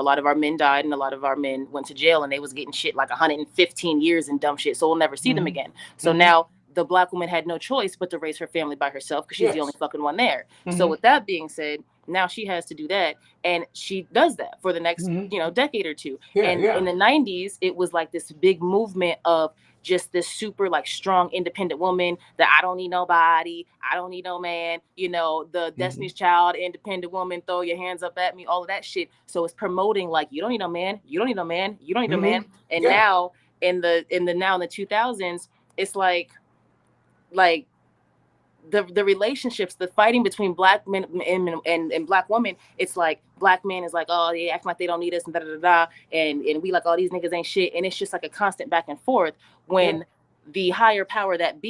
lot of our men died and a lot of our men went to jail, and they was getting shit like 115 years and dumb shit. So we'll never see them again. So now the black woman had no choice but to raise her family by herself because she's the only fucking one there. So with that being said, now she has to do that, and she does that for the next decade or two. In the 90s, it was like this big movement of just this super like strong independent woman that I don't need nobody, I don't need no man, the Destiny's Child, independent woman, throw your hands up at me, all of that shit. So it's promoting like, you don't need no man, you don't need no man, you don't need no man. And now in the 2000s, it's like the relationships, the fighting between black men and black women, it's like black men is like, oh, they act like they don't need us and and we like, oh, these niggas ain't shit, and it's just like a constant back and forth when the higher power that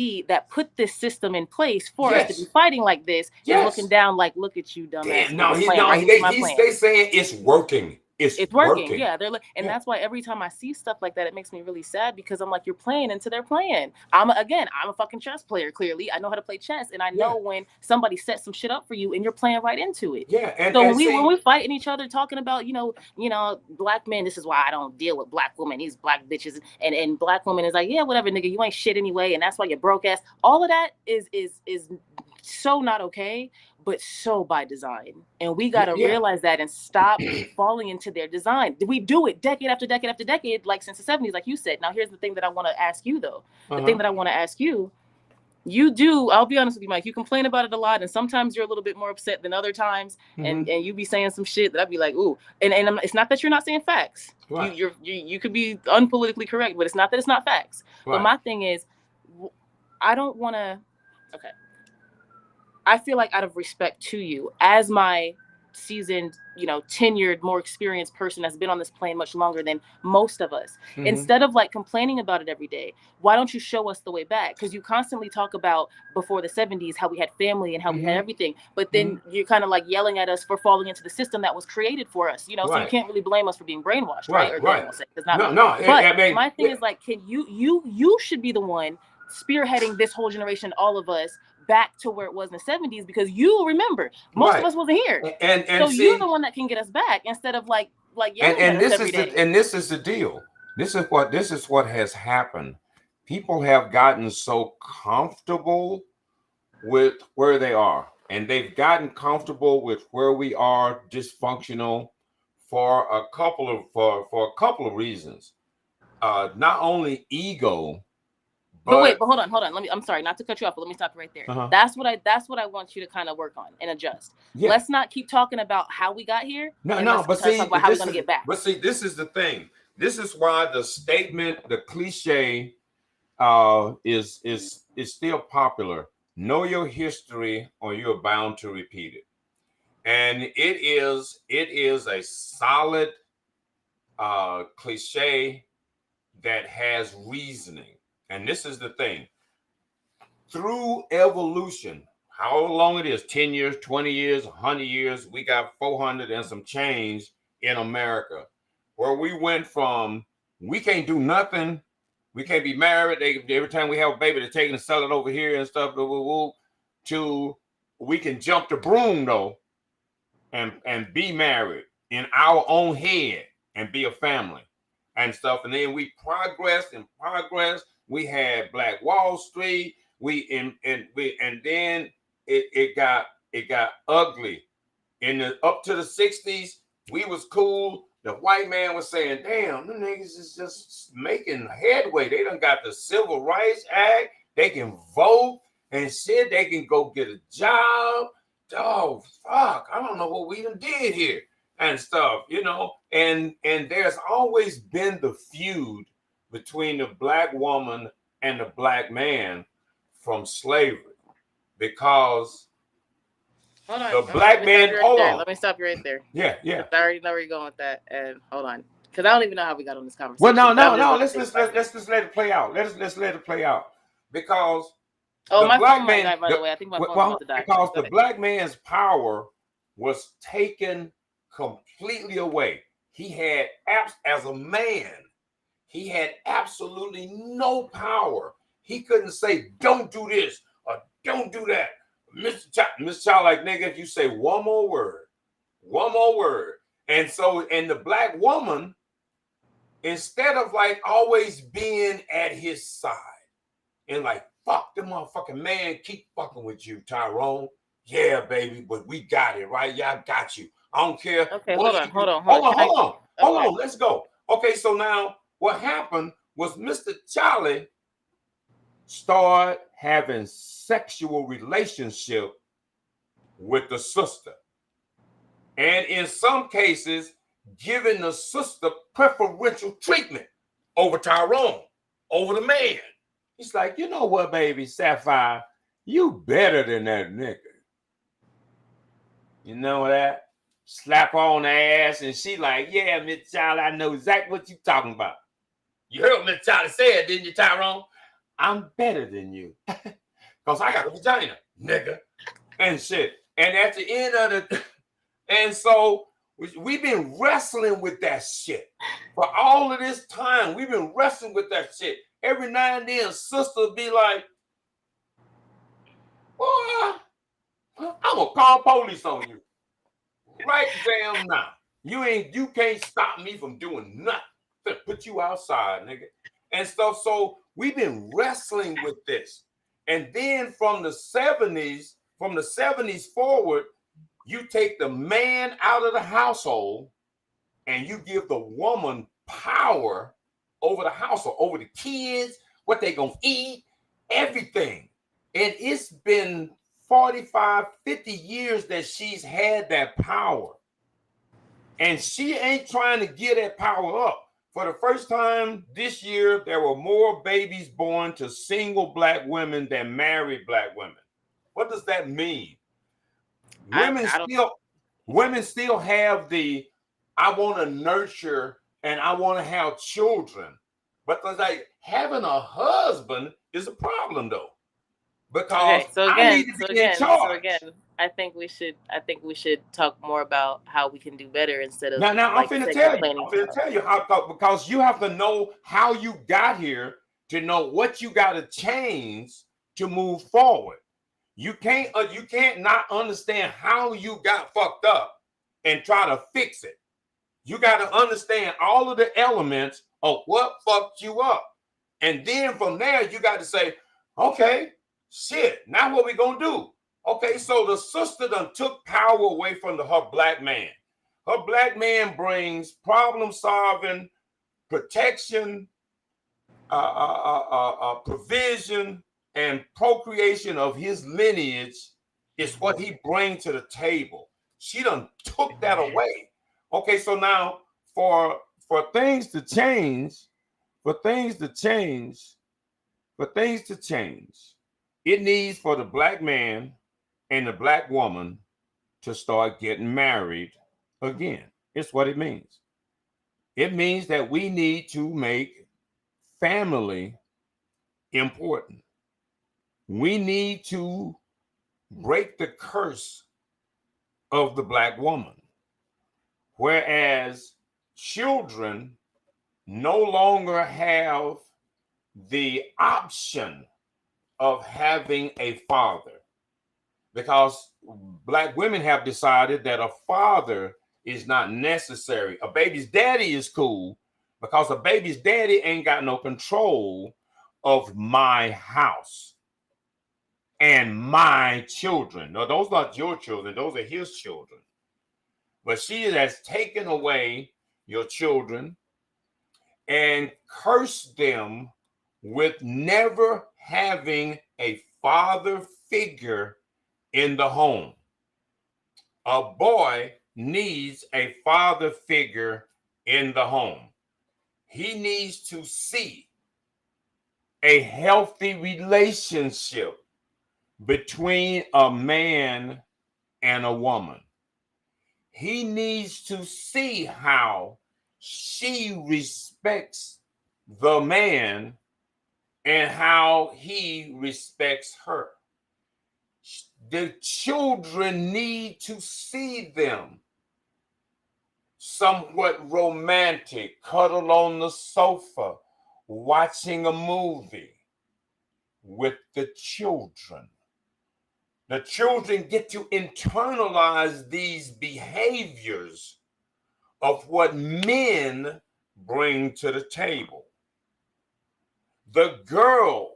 put this system in place for us to be fighting like this is looking down like, look at you, dumbass. They saying it's working. It's working. Yeah, they're and that's why every time I see stuff like that, it makes me really sad, because I'm like, you're playing into their plan. I'm a fucking chess player. Clearly, I know how to play chess, and I know when somebody sets some shit up for you, and you're playing right into it. And so when we fighting each other, talking about black men, this is why I don't deal with black women, these black bitches, and black women is like, yeah, whatever, nigga, you ain't shit anyway, and that's why you're broke ass. All of that is so not okay, but so by design. And we got to realize that and stop falling into their design. We do it decade after decade after decade, like since the 70s, like you said. Now, here's the thing that I want to ask you, though. The thing that I want to ask you, I'll be honest with you, Mike, you complain about it a lot, and sometimes you're a little bit more upset than other times, and you be saying some shit that I'd be like, ooh. And it's not that you're not saying facts. Right. You could be unpolitically correct, but it's not that it's not facts. Right. But my thing is, I don't want to, okay. I feel like out of respect to you, as my seasoned, tenured, more experienced person that's been on this plane much longer than most of us, instead of like complaining about it every day, why don't you show us the way back? Because you constantly talk about before the 70s, how we had family and how we had everything. But then you're kind of like yelling at us for falling into the system that was created for us, so you can't really blame us for being brainwashed, right? Or right. No. But my thing is like, can you should be the one spearheading this whole generation, all of us, back to where it was in the 70s, because you remember most of us wasn't here, and so see, you're the one that can get us back instead of like and this is the deal. This is what has happened. People have gotten so comfortable with where they are, and they've gotten comfortable with where we are dysfunctional for a couple of reasons. Not only ego. But hold on. I'm sorry, not to cut you off, but let me stop right there. That's what I want you to kind of work on and adjust. Let's not keep talking about how we got here. But see, talk about how we're gonna get back. But see, this is the thing. This is why the statement, the cliche, is still popular. Know your history, or you're bound to repeat it. And it is a solid cliche that has reasoning. And this is the thing. Through evolution, how long it is, 10 years, 20 years, 100 years, we got 400 and some change in America, where we went from, we can't do nothing, we can't be married, every time we have a baby, they're taking and sell it over here and stuff, to we can jump the broom, though, and be married in our own head and be a family and stuff. And then we progressed. We had Black Wall Street. And then it got ugly. Up to the 60s, we was cool. the white man was saying, damn, them niggas is just making headway. They done got the Civil Rights Act. They can vote and shit. They can go get a job. Oh, fuck. I don't know what we done did here and stuff, you know. And there's always been the feud between the black woman and the black man from slavery, because Hold on. the black man, hold on. Let me stop you right there. Yeah. I already know where you're going with that. And hold on, because I don't even know how we got on this conversation. Well, no. Let's just let it play out. Let's let it play out, because my phone might die, by the way. I think my phone's about to die. Because the black man's power was taken completely away. He had, as a man, he had absolutely no power. He couldn't say, don't do this or don't do that. Mr. Child, like, nigga, if you say one more word. And the black woman, instead of like always being at his side and like, fuck the motherfucking man, keep fucking with you, Tyrone. Yeah, baby, but we got it, right? Yeah, I got you. I don't care. Okay, hold on. Let's go. Okay, so now what happened was Mr. Charlie started having sexual relationship with the sister. And in some cases, giving the sister preferential treatment over Tyrone, over the man. He's like, you know what, baby, Sapphire, you better than that nigga. You know that? Slap her on the ass, and she like, yeah, Miss Charlie, I know exactly what you talking about. You heard what Miss Charlie said, didn't you, Tyrone? I'm better than you. Because I got a vagina, nigga. And shit. And at the end of the... And so we've been wrestling with that shit. For all of this time, we've been wrestling with that shit. Every now and then, sister be like, boy, I'm gonna call police on you. Right damn now. You can't stop me from doing nothing. To put you outside, nigga. And stuff. So we've been wrestling with this. And then from the 70s forward, you take the man out of the household and you give the woman power over the household, over the kids, what they gonna eat, everything. And it's been 45, 50 years that she's had that power. And she ain't trying to get that power up. For the first time this year, there were more babies born to single black women than married black women. What does that mean? Women still have the, I want to nurture and I want to have children. But like having a husband is a problem though. Because I need to be in charge. I think we should talk more about how we can do better instead of now I'm finna tell you how, because you have to know how you got here to know what you got to change to move forward. You can't not understand how you got fucked up and try to fix it. You got to understand all of the elements of what fucked you up. And then from there, you got to say, okay, shit, now what we gonna do? Okay, so the sister done took power away from her black man. Her black man brings problem solving, protection, provision, and procreation of his lineage is what he brings to the table. She done took that away. Okay, so now for things to change, it needs for the black man and the black woman to start getting married again. It's what it means. It means that we need to make family important. We need to break the curse of the black woman. Whereas children no longer have the option of having a father, because black women have decided that a father is not necessary. A baby's daddy is cool because a baby's daddy ain't got no control of my house and my children. No, those are not your children. Those are his children. But she has taken away your children, and curse them with never having a father figure in the home. A boy needs a father figure in the home. He needs to see a healthy relationship between a man and a woman. He needs to see how she respects the man and how he respects her. The children need to see them somewhat romantic, cuddle on the sofa, watching a movie with the children. The children get to internalize these behaviors of what men bring to the table. The girl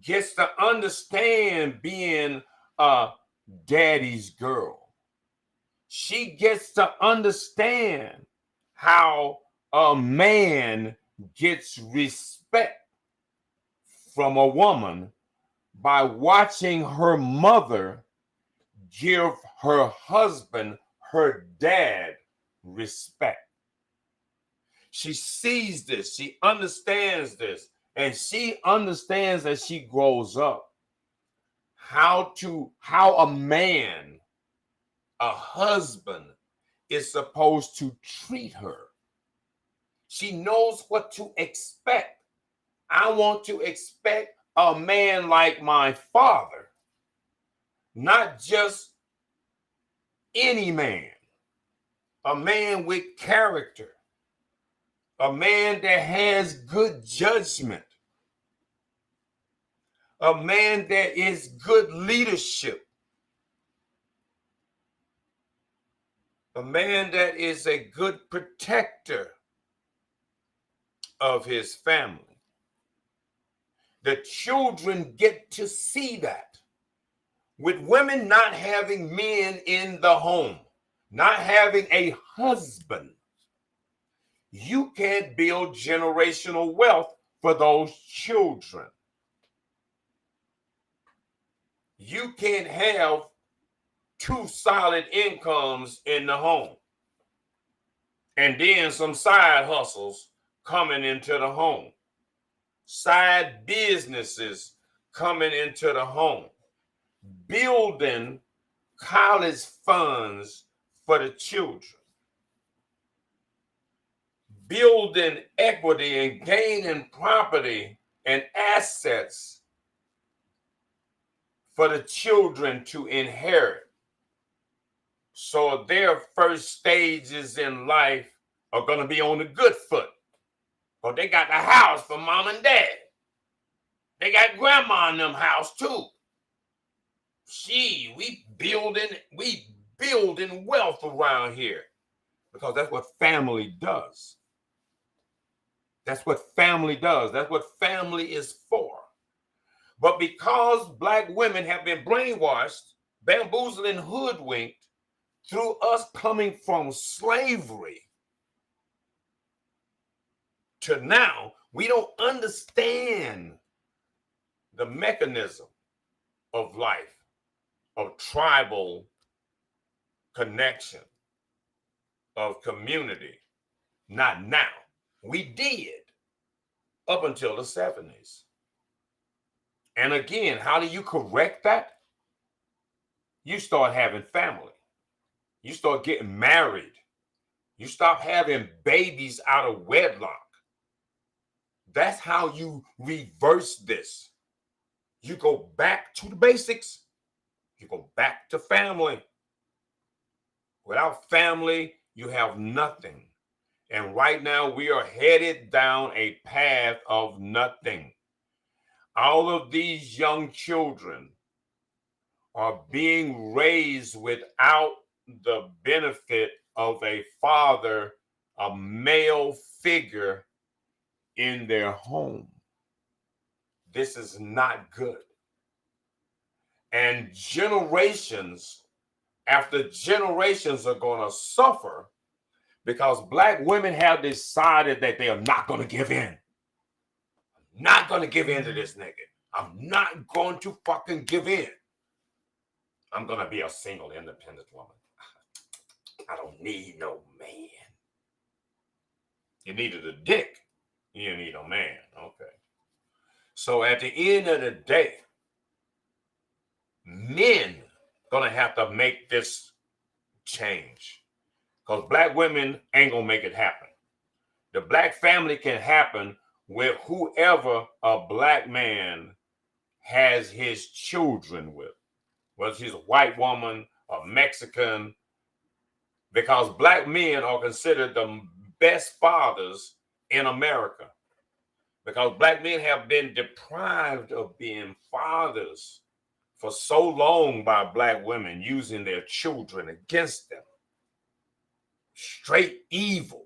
gets to understand being a daddy's girl. She gets to understand how a man gets respect from a woman by watching her mother give her husband, her dad, respect. She sees this, she understands this, and she understands as she grows up how a man, a husband, is supposed to treat her. She knows what to expect. I want to expect a man like my father, not just any man, a man with character, a man that has good judgment, a man that is good leadership, a man that is a good protector of his family. The children get to see that. With women not having men in the home, not having a husband, you can't build generational wealth for those children. You can't have two solid incomes in the home and then some side hustles coming into the home, side businesses coming into the home, building college funds for the children, building equity and gaining property and assets for the children to inherit. So their first stages in life are going to be on the good foot. But they got the house for mom and dad. They got grandma in them house too. We building wealth around here because that's what family does. That's what family does. That's what family is for. But because Black women have been brainwashed, bamboozled, and hoodwinked through us coming from slavery to now, we don't understand the mechanism of life, of tribal connection, of community. Not now. We did up until the 70s. And again, how do you correct that? You start having family. You start getting married. You stop having babies out of wedlock. That's how you reverse this. You go back to the basics. You go back to family. Without family, you have nothing. And right now, we are headed down a path of nothing. All of these young children are being raised without the benefit of a father, a male figure in their home. This is not good. And generations after generations are going to suffer Because black women have decided that they are not going to give in. Not going to give in to this nigga. I'm not going to fucking give in. I'm going to be a single, independent woman. I don't need no man. You needed a dick. You didn't need no man. Okay. So at the end of the day, men going to have to make this change. Because black women ain't going to make it happen. The black family can happen with whoever a black man has his children with. Whether she's a white woman, a Mexican, because black men are considered the best fathers in America. Because black men have been deprived of being fathers for so long by black women using their children against them. Straight evil.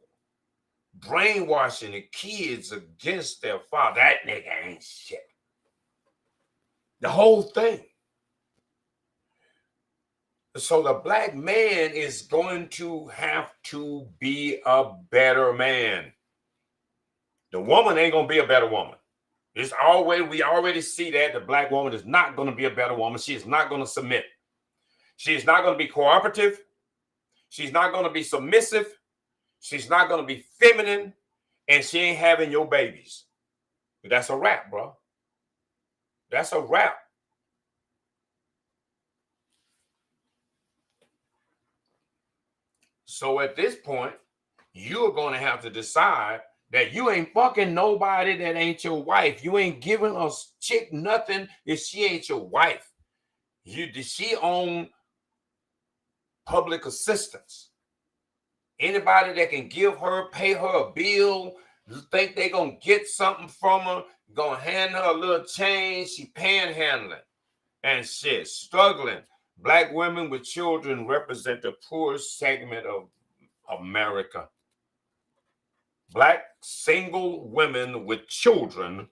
Brainwashing the kids against their father. That nigga ain't shit. The whole thing. So the black man is going to have to be a better man. The woman ain't going to be a better woman. We already see that the black woman is not going to be a better woman. She is not going to submit. She is not going to be cooperative. She's not going to be submissive. She's not going to be feminine. And she ain't having your babies. But that's a wrap, bro. That's a wrap. So at this point, you're going to have to decide that you ain't fucking nobody that ain't your wife. You ain't giving a chick nothing if she ain't your wife. Does she own public assistance? Anybody that can give her, pay her a bill, think they gonna get something from her, gonna hand her a little change, she panhandling and shit, struggling. Black women with children represent the poorest segment of America. Black single women with children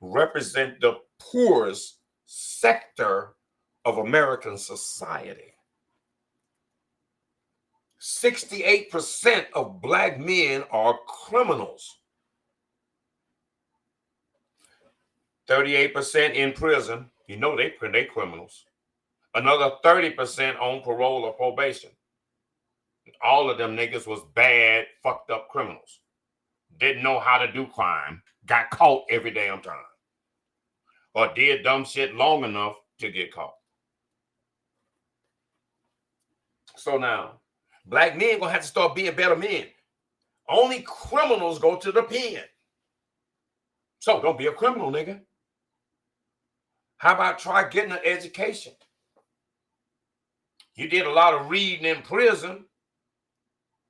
represent the poorest sector of American society. 68% of black men are criminals. 38% in prison. You know they criminals. Another 30% on parole or probation. All of them niggas was bad, fucked up criminals. Didn't know how to do crime. Got caught every damn time. Or did dumb shit long enough to get caught. So now, black men gonna have to start being better men. Only criminals go to the pen. So don't be a criminal, nigga. How about try getting an education? You did a lot of reading in prison.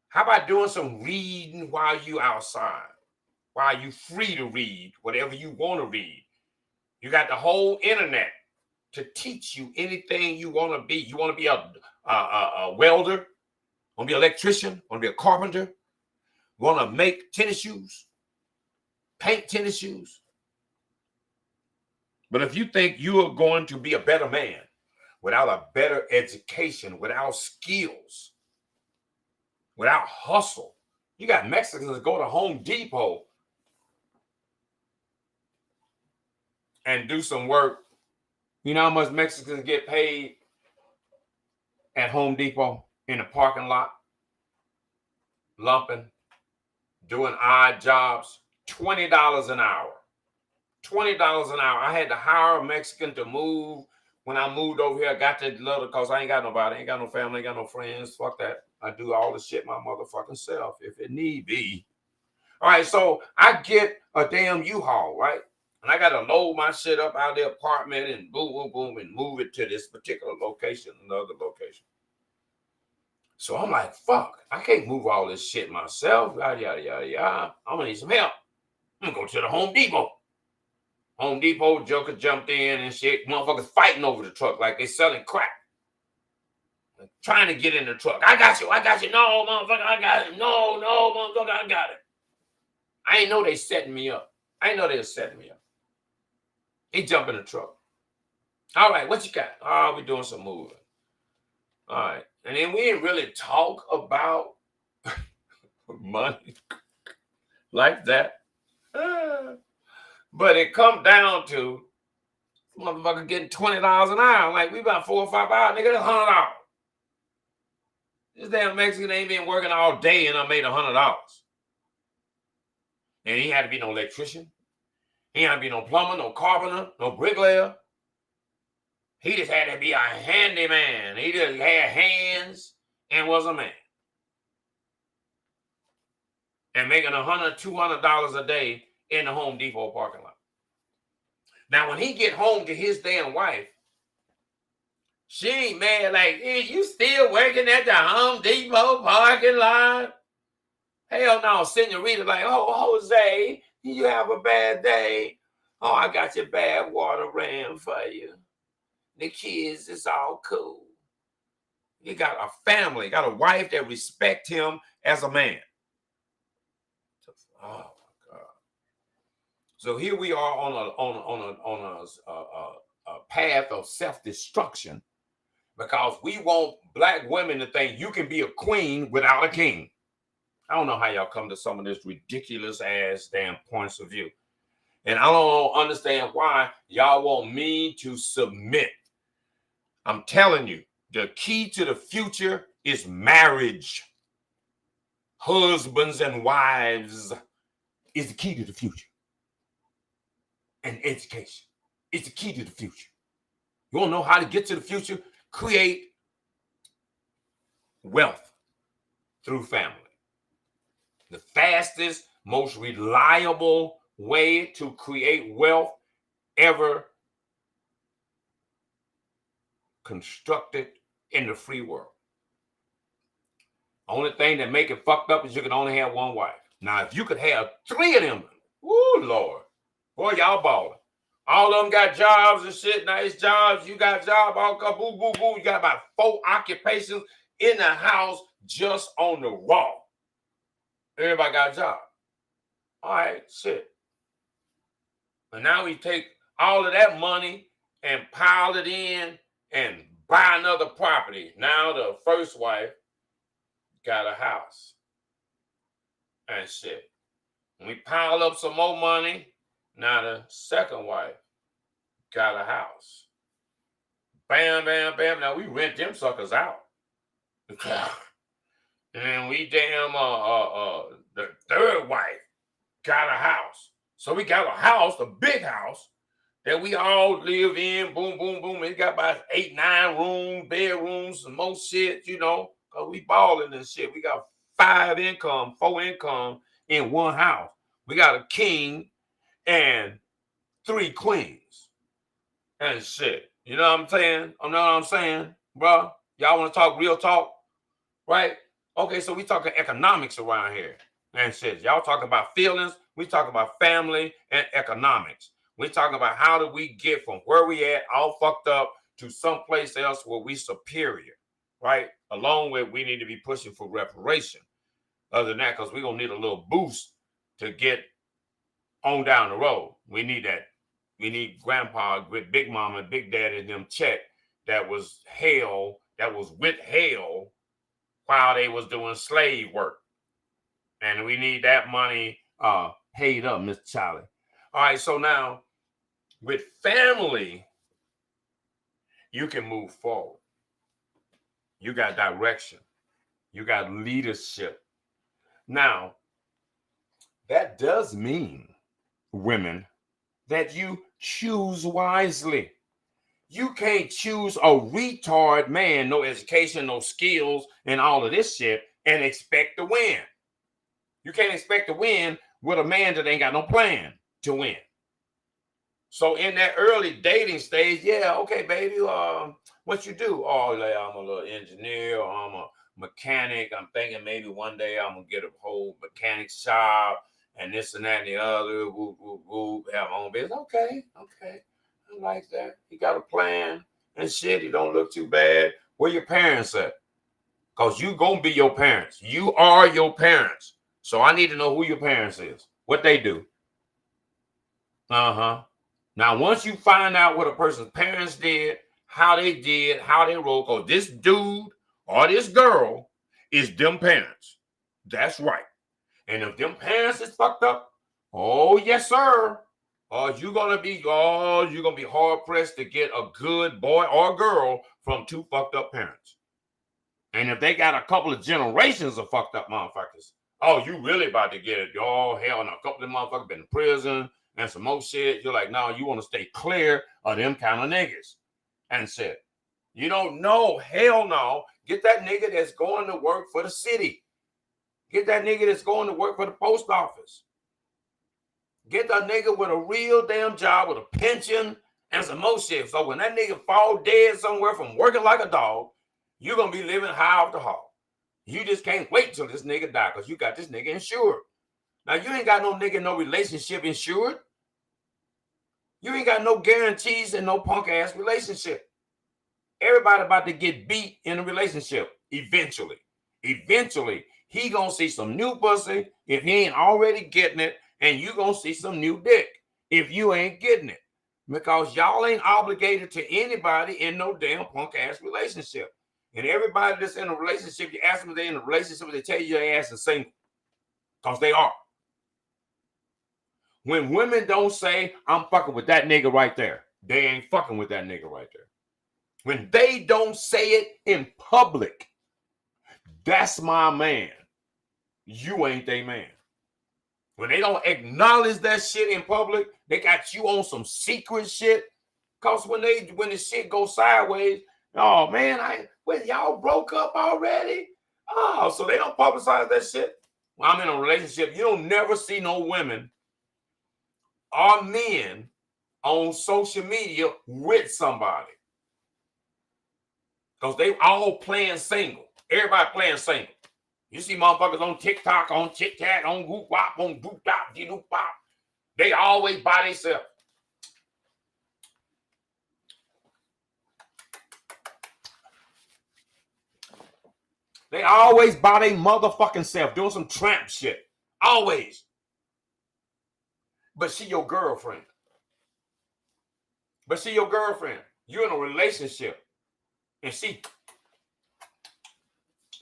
How about doing some reading while you outside? While you free to read whatever you want to read. You got the whole internet to teach you anything you want to be. You want to be a welder? Want to be an electrician? Want to be a carpenter? Want to make tennis shoes? Paint tennis shoes? But if you think you are going to be a better man without a better education, without skills, without hustle, you got Mexicans that go to Home Depot and do some work. You know how much Mexicans get paid at Home Depot in the parking lot? Lumping, doing odd jobs, $20 an hour. $20 an hour. I had to hire a Mexican to move. When I moved over here, I got that letter because I ain't got nobody, ain't got no family, ain't got no friends. Fuck that. I do all the shit my motherfucking self if it need be. All right, so I get a damn U-Haul, right? And I got to load my shit up out of the apartment and boom, boom, boom, and move it to this particular location, another location. So I'm like, fuck, I can't move all this shit myself. Yada, yada, yada, yada. I'm going to need some help. I'm going to go to the Home Depot. Home Depot, Joker jumped in and shit. Motherfuckers fighting over the truck like they selling crack. Trying to get in the truck. I got you. No, motherfucker, I got it. No, motherfucker, I got it. I ain't know they setting me up. I ain't know they were setting me up. He jumped in the truck. All right, what you got? Oh, we doing some moving. All right. And then we didn't really talk about money like that. But it come down to motherfucker getting $20 an hour. Like, we about 4 or 5 hours, nigga, that's $100. This damn Mexican ain't been working all day and I made $100. And he had to be no electrician. He had to be no plumber, no carpenter, no bricklayer. He just had to be a handyman. He just had hands and was a man. And making $100, $200 a day in the Home Depot parking lot. Now, when he get home to his damn wife, she ain't mad like, hey, you still working at the Home Depot parking lot? Hell no, senorita like, oh, Jose, you have a bad day. Oh, I got your bad water ran for you. The kids, it's all cool. You got a family, got a wife that respect him as a man. Oh my God! So here we are on a path of self-destruction because we want black women to think you can be a queen without a king. I don't know how y'all come to some of this ridiculous ass damn points of view, and I don't understand why y'all want me to submit. I'm telling you, the key to the future is marriage. Husbands and wives is the key to the future. And education is the key to the future. You want to know how to get to the future? Create wealth through family. The fastest, most reliable way to create wealth ever constructed in the free world. Only thing that make it fucked up is you can only have one wife. Now, if you could have 3 of them, woo, Lord, boy, y'all balling. All of them got jobs and shit, nice jobs. You got job, all boo, boo, boo. You got about 4 occupations in the house just on the raw. Everybody got a job. All right, shit. But now we take all of that money and pile it in and buy another property. Now the first wife got a house and shit. And we pile up some more money. Now the second wife got a house. Bam, bam, bam. Now we rent them suckers out. And we damn the third wife got a house. So we got a house, a big house that we all live in. Boom, boom, boom. It got about 8, 9 rooms, bedrooms, some more shit, you know, because we balling and shit. We got 4 income in one house. We got a king and 3 queens and shit. You know what I'm saying? You know what I'm saying, bro? Y'all want to talk real talk, right? Okay, so we talking economics around here and shit. Y'all talking about feelings. We talking about family and economics. We talking about how do we get from where we at, all fucked up, to someplace else where we superior, right? Along with we need to be pushing for reparation. Other than that, because we're going to need a little boost to get on down the road. We need that. We need grandpa, with big mama and big daddy and them check that was with hell while they was doing slave work. And we need that money paid up, Mr. Charlie. All right, so now with family, you can move forward. You got direction. You got leadership. Now, that does mean, women, that you choose wisely. You can't choose a retard man, no education, no skills, and all of this shit, and expect to win. You can't expect to win with a man that ain't got no plan to win. So in that early dating stage, yeah, okay, baby, what you do? Oh, like, I'm a little engineer, or I'm a mechanic. I'm thinking maybe one day I'm gonna get a whole mechanic shop and this and that and the other. Whoop, whoop, whoop, have my own business. Okay, I like that. You got a plan and shit. You don't look too bad. Where your parents at? Because you gonna be your parents. You are your parents. So I need to know who your parents is, what they do. Now, once you find out what a person's parents did, how they roll, because this dude or this girl is them parents. That's right. And if them parents is fucked up, oh yes, sir. You're gonna be hard pressed to get a good boy or girl from two fucked up parents. And if they got a couple of generations of fucked up motherfuckers, oh, you really about to get it. Oh, hell, and a couple of motherfuckers been in prison and some more shit. You're like, no, you want to stay clear of them kind of niggas. And said, you don't know, hell no. Get that nigga that's going to work for the city. Get that nigga that's going to work for the post office. Get that nigga with a real damn job with a pension and some more shit. So when that nigga fall dead somewhere from working like a dog, you're going to be living high off the hog. You just can't wait till this nigga die because you got this nigga insured. Now, you ain't got no nigga, no relationship insured. You ain't got no guarantees in no punk-ass relationship. Everybody about to get beat in a relationship eventually. Eventually, he going to see some new pussy if he ain't already getting it, and you going to see some new dick if you ain't getting it. Because y'all ain't obligated to anybody in no damn punk-ass relationship. And everybody that's in a relationship, you ask them if they're in a relationship, they tell you their ass is single. Because they are. When women don't say, I'm fucking with that nigga right there, they ain't fucking with that nigga right there. When they don't say it in public, that's my man. You ain't they man. When they don't acknowledge that shit in public, they got you on some secret shit. Because when the shit goes sideways, oh man, y'all broke up already? Oh, so they don't publicize that shit. When I'm in a relationship, you don't never see no women or men on social media with somebody. Because they all playing single. Everybody playing single. You see motherfuckers on TikTok, on Tic-Tac, on Goop Wop, on Goop Dop, Doop Pop. They always by themselves. They always by their motherfucking self doing some tramp shit. Always. But she your girlfriend. You're in a relationship. And she,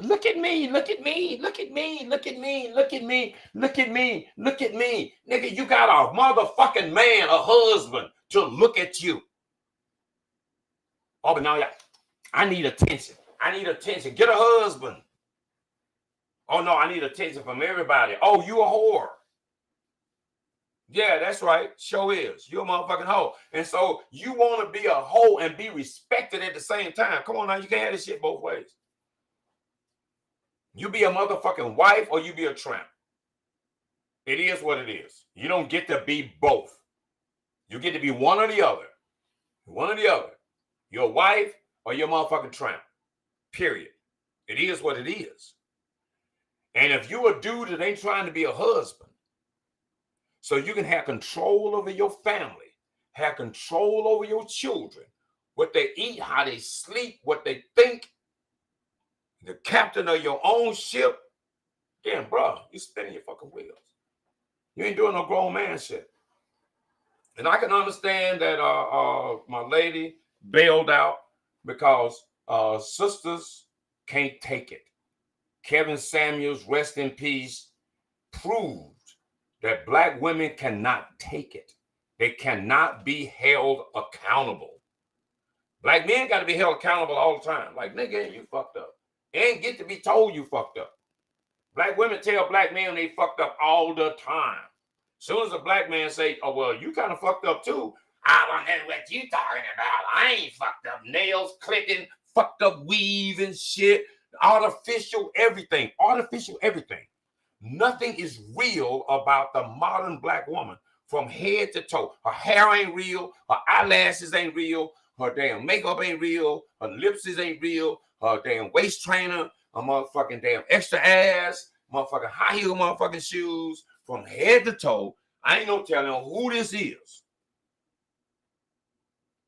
look at me. Nigga, you got a motherfucking man, a husband to look at you. Oh, but now I need attention. Get a husband. Oh, no, I need attention from everybody. Oh, you a whore. Yeah, that's right. Sure is. You're a motherfucking hoe. And so you want to be a hoe and be respected at the same time. Come on now, you can't have this shit both ways. You be a motherfucking wife or you be a tramp. It is what it is. You don't get to be both. You get to be one or the other. One or the other. Your wife or your motherfucking tramp. Period. It is what it is. And if you a dude that ain't trying to be a husband, so you can have control over your family, have control over your children, what they eat, how they sleep, what they think, the captain of your own ship, damn, bro, you spinning your fucking wheels. You ain't doing no grown man shit. And I can understand that my lady bailed out because sisters can't take it. Kevin Samuels, rest in peace, proved that black women cannot take it. They cannot be held accountable. Black men got to be held accountable all the time. Like, nigga, you fucked up. They ain't get to be told you fucked up. Black women tell black men they fucked up all the time. As soon as a black man say, oh, well, you kind of fucked up too. I don't know what you talking about. I ain't fucked up. Nails clicking, fucked up weave and shit. Artificial everything. Nothing is real about the modern black woman from head to toe. Her hair ain't real. Her eyelashes ain't real. Her damn makeup ain't real. Her lipsticks ain't real. Her damn waist trainer. Her motherfucking damn extra ass. Motherfucking high heel motherfucking shoes. From head to toe. I ain't no telling who this is.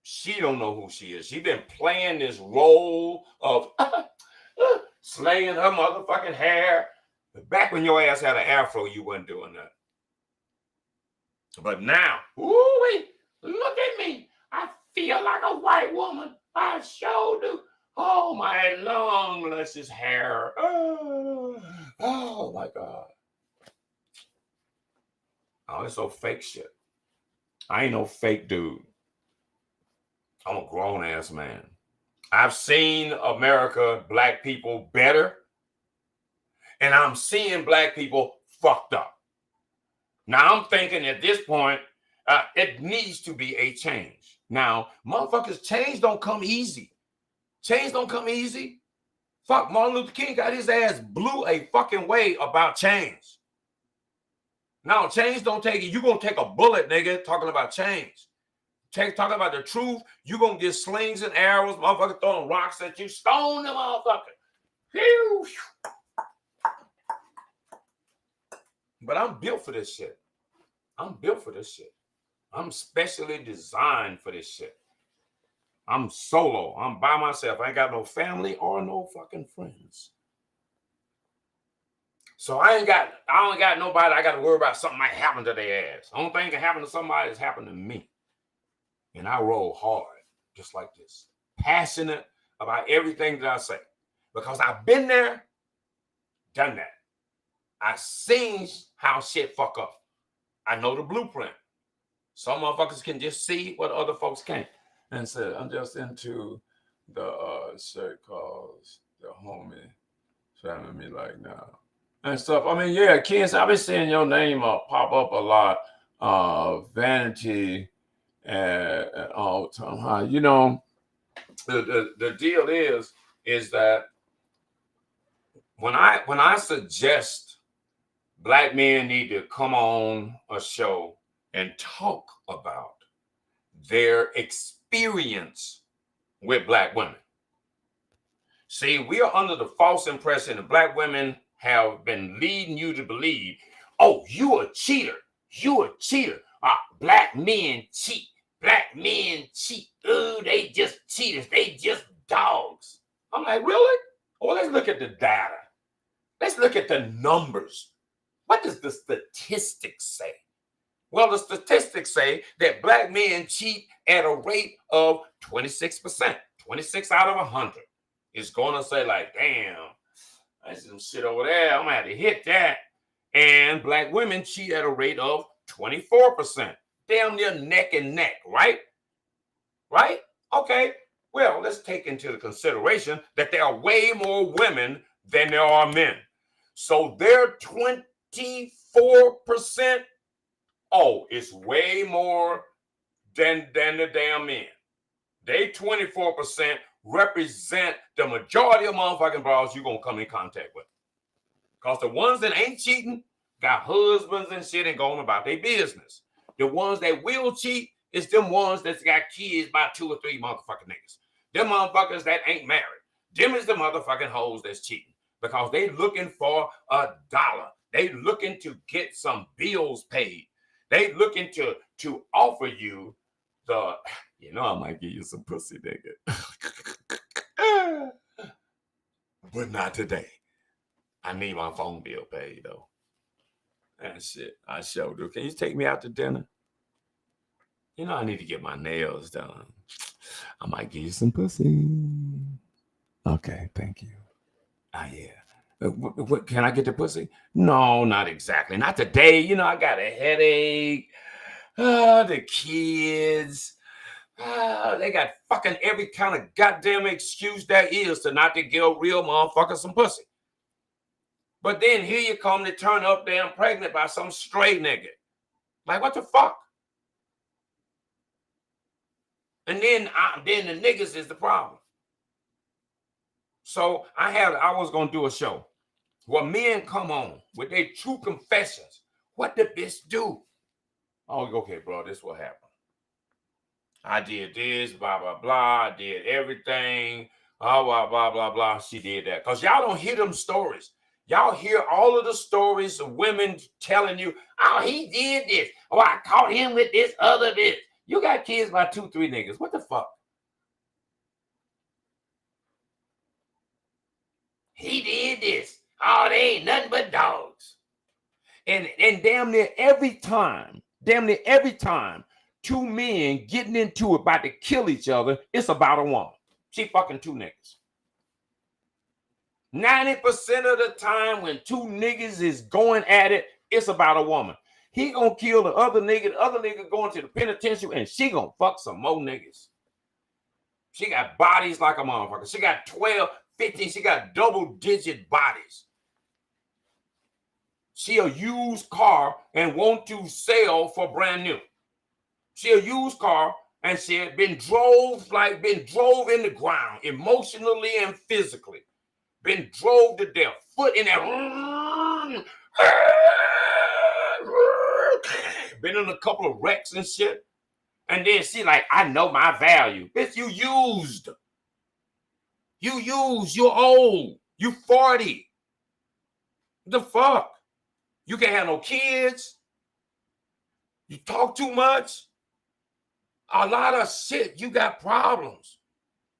She don't know who she is. She been playing this role of slaying her motherfucking hair. Back when your ass had an afro, you wasn't doing that. But now, ooh-wee, look at me. I feel like a white woman. I sure do. Oh, my long, luscious hair. Oh my God. Oh, it's so fake shit. I ain't no fake dude. I'm a grown ass man. I've seen America, black people better, and I'm seeing black people fucked up. Now I'm thinking at this point, it needs to be a change. Now, motherfuckers, change don't come easy. Change don't come easy. Fuck, Martin Luther King got his ass blew a fucking way about change. Now, change don't take it. You're going to take a bullet, nigga, talking about change. Talking about the truth, you're going to get slings and arrows, motherfucker throwing rocks at you. Stone the motherfucker. Phew. But I'm built for this shit. I'm built for this shit. I'm specially designed for this shit. I'm solo. I'm by myself. I ain't got no family or no fucking friends. So I don't got nobody I got to worry about something might happen to their ass. The only thing can happen to somebody is happen to me. And I roll hard, just like this. Passionate about everything that I say. Because I've been there, done that. I've seen how shit fuck up. I know the blueprint. Some motherfuckers can just see what other folks can't. And said, I'm just into the shirt cause the homie shamming me like now. And stuff. I mean, yeah, kids, I've been seeing your name pop up a lot. Vanity and all the time. You know, the deal is that when I suggest black men need to come on a show and talk about their experience with black women. See, we are under the false impression that black women have been leading you to believe, oh, you a cheater. You a cheater. Black men cheat. Black men cheat. Ooh, they just cheaters. They just dogs. I'm like, really? Well, let's look at the data. Let's look at the numbers. What does the statistics say? Well, the statistics say that black men cheat at a rate of 26%. 26 out of 100 is going to say like, damn, that's some shit over there. I'm going to have to hit that. And black women cheat at a rate of 24%. Damn near neck and neck, right? Right? Okay. Well, let's take into consideration that there are way more women than there are men. So they're 24%. Oh, it's way more than the damn men. They 24% represent the majority of motherfucking bras you're going to come in contact with. Because the ones that ain't cheating got husbands and shit and going about their business. The ones that will cheat is them ones that's got kids by 2 or 3 motherfucking niggas. Them motherfuckers that ain't married. Them is the motherfucking hoes that's cheating. Because they looking for $1. They looking to get some bills paid. They looking to offer you the, you know, I might give you some pussy, nigga. But not today. I need my phone bill paid, though. And shit, I sure do. Can you take me out to dinner? You know, I need to get my nails done. I might give you some pussy. Okay, thank you. Yeah. What, can I get the pussy? No, not exactly. Not today. You know, I got a headache. The kids. They got fucking every kind of goddamn excuse there is to not to give a real motherfucker some pussy. But then here you come to turn up damn pregnant by some stray nigga. Like, what the fuck? And then the niggas is the problem. So I was going to do a show where men come on with their true confessions. What did bitch do? Oh, okay, bro, this what happened. I did this, blah, blah, blah. I did everything. Blah, blah, blah, blah, blah. She did that. Because y'all don't hear them stories. Y'all hear all of the stories of women telling you, oh, he did this. Oh, I caught him with this other bitch. You got kids by 2, 3 niggas. What the fuck? He did this. Oh, they ain't nothing but dogs. And damn near every time, 2 men getting into it about to kill each other, it's about a woman. She fucking 2 niggas. 90% of the time when 2 niggas is going at it, it's about a woman. he gonna kill the other nigga going to the penitentiary, and she gonna fuck some more niggas. She got bodies like a motherfucker. She got 12, 15, she got double-digit bodies. She a used car and want to sell for brand new. She a used car and she had been drove in the ground emotionally and physically. Been drove to death. Foot in there. Been in a couple of wrecks and shit. And then she like, I know my value. Bitch, you used. You used. You're old. You 40. The fuck? You can't have no kids. You talk too much. A lot of shit. You got problems.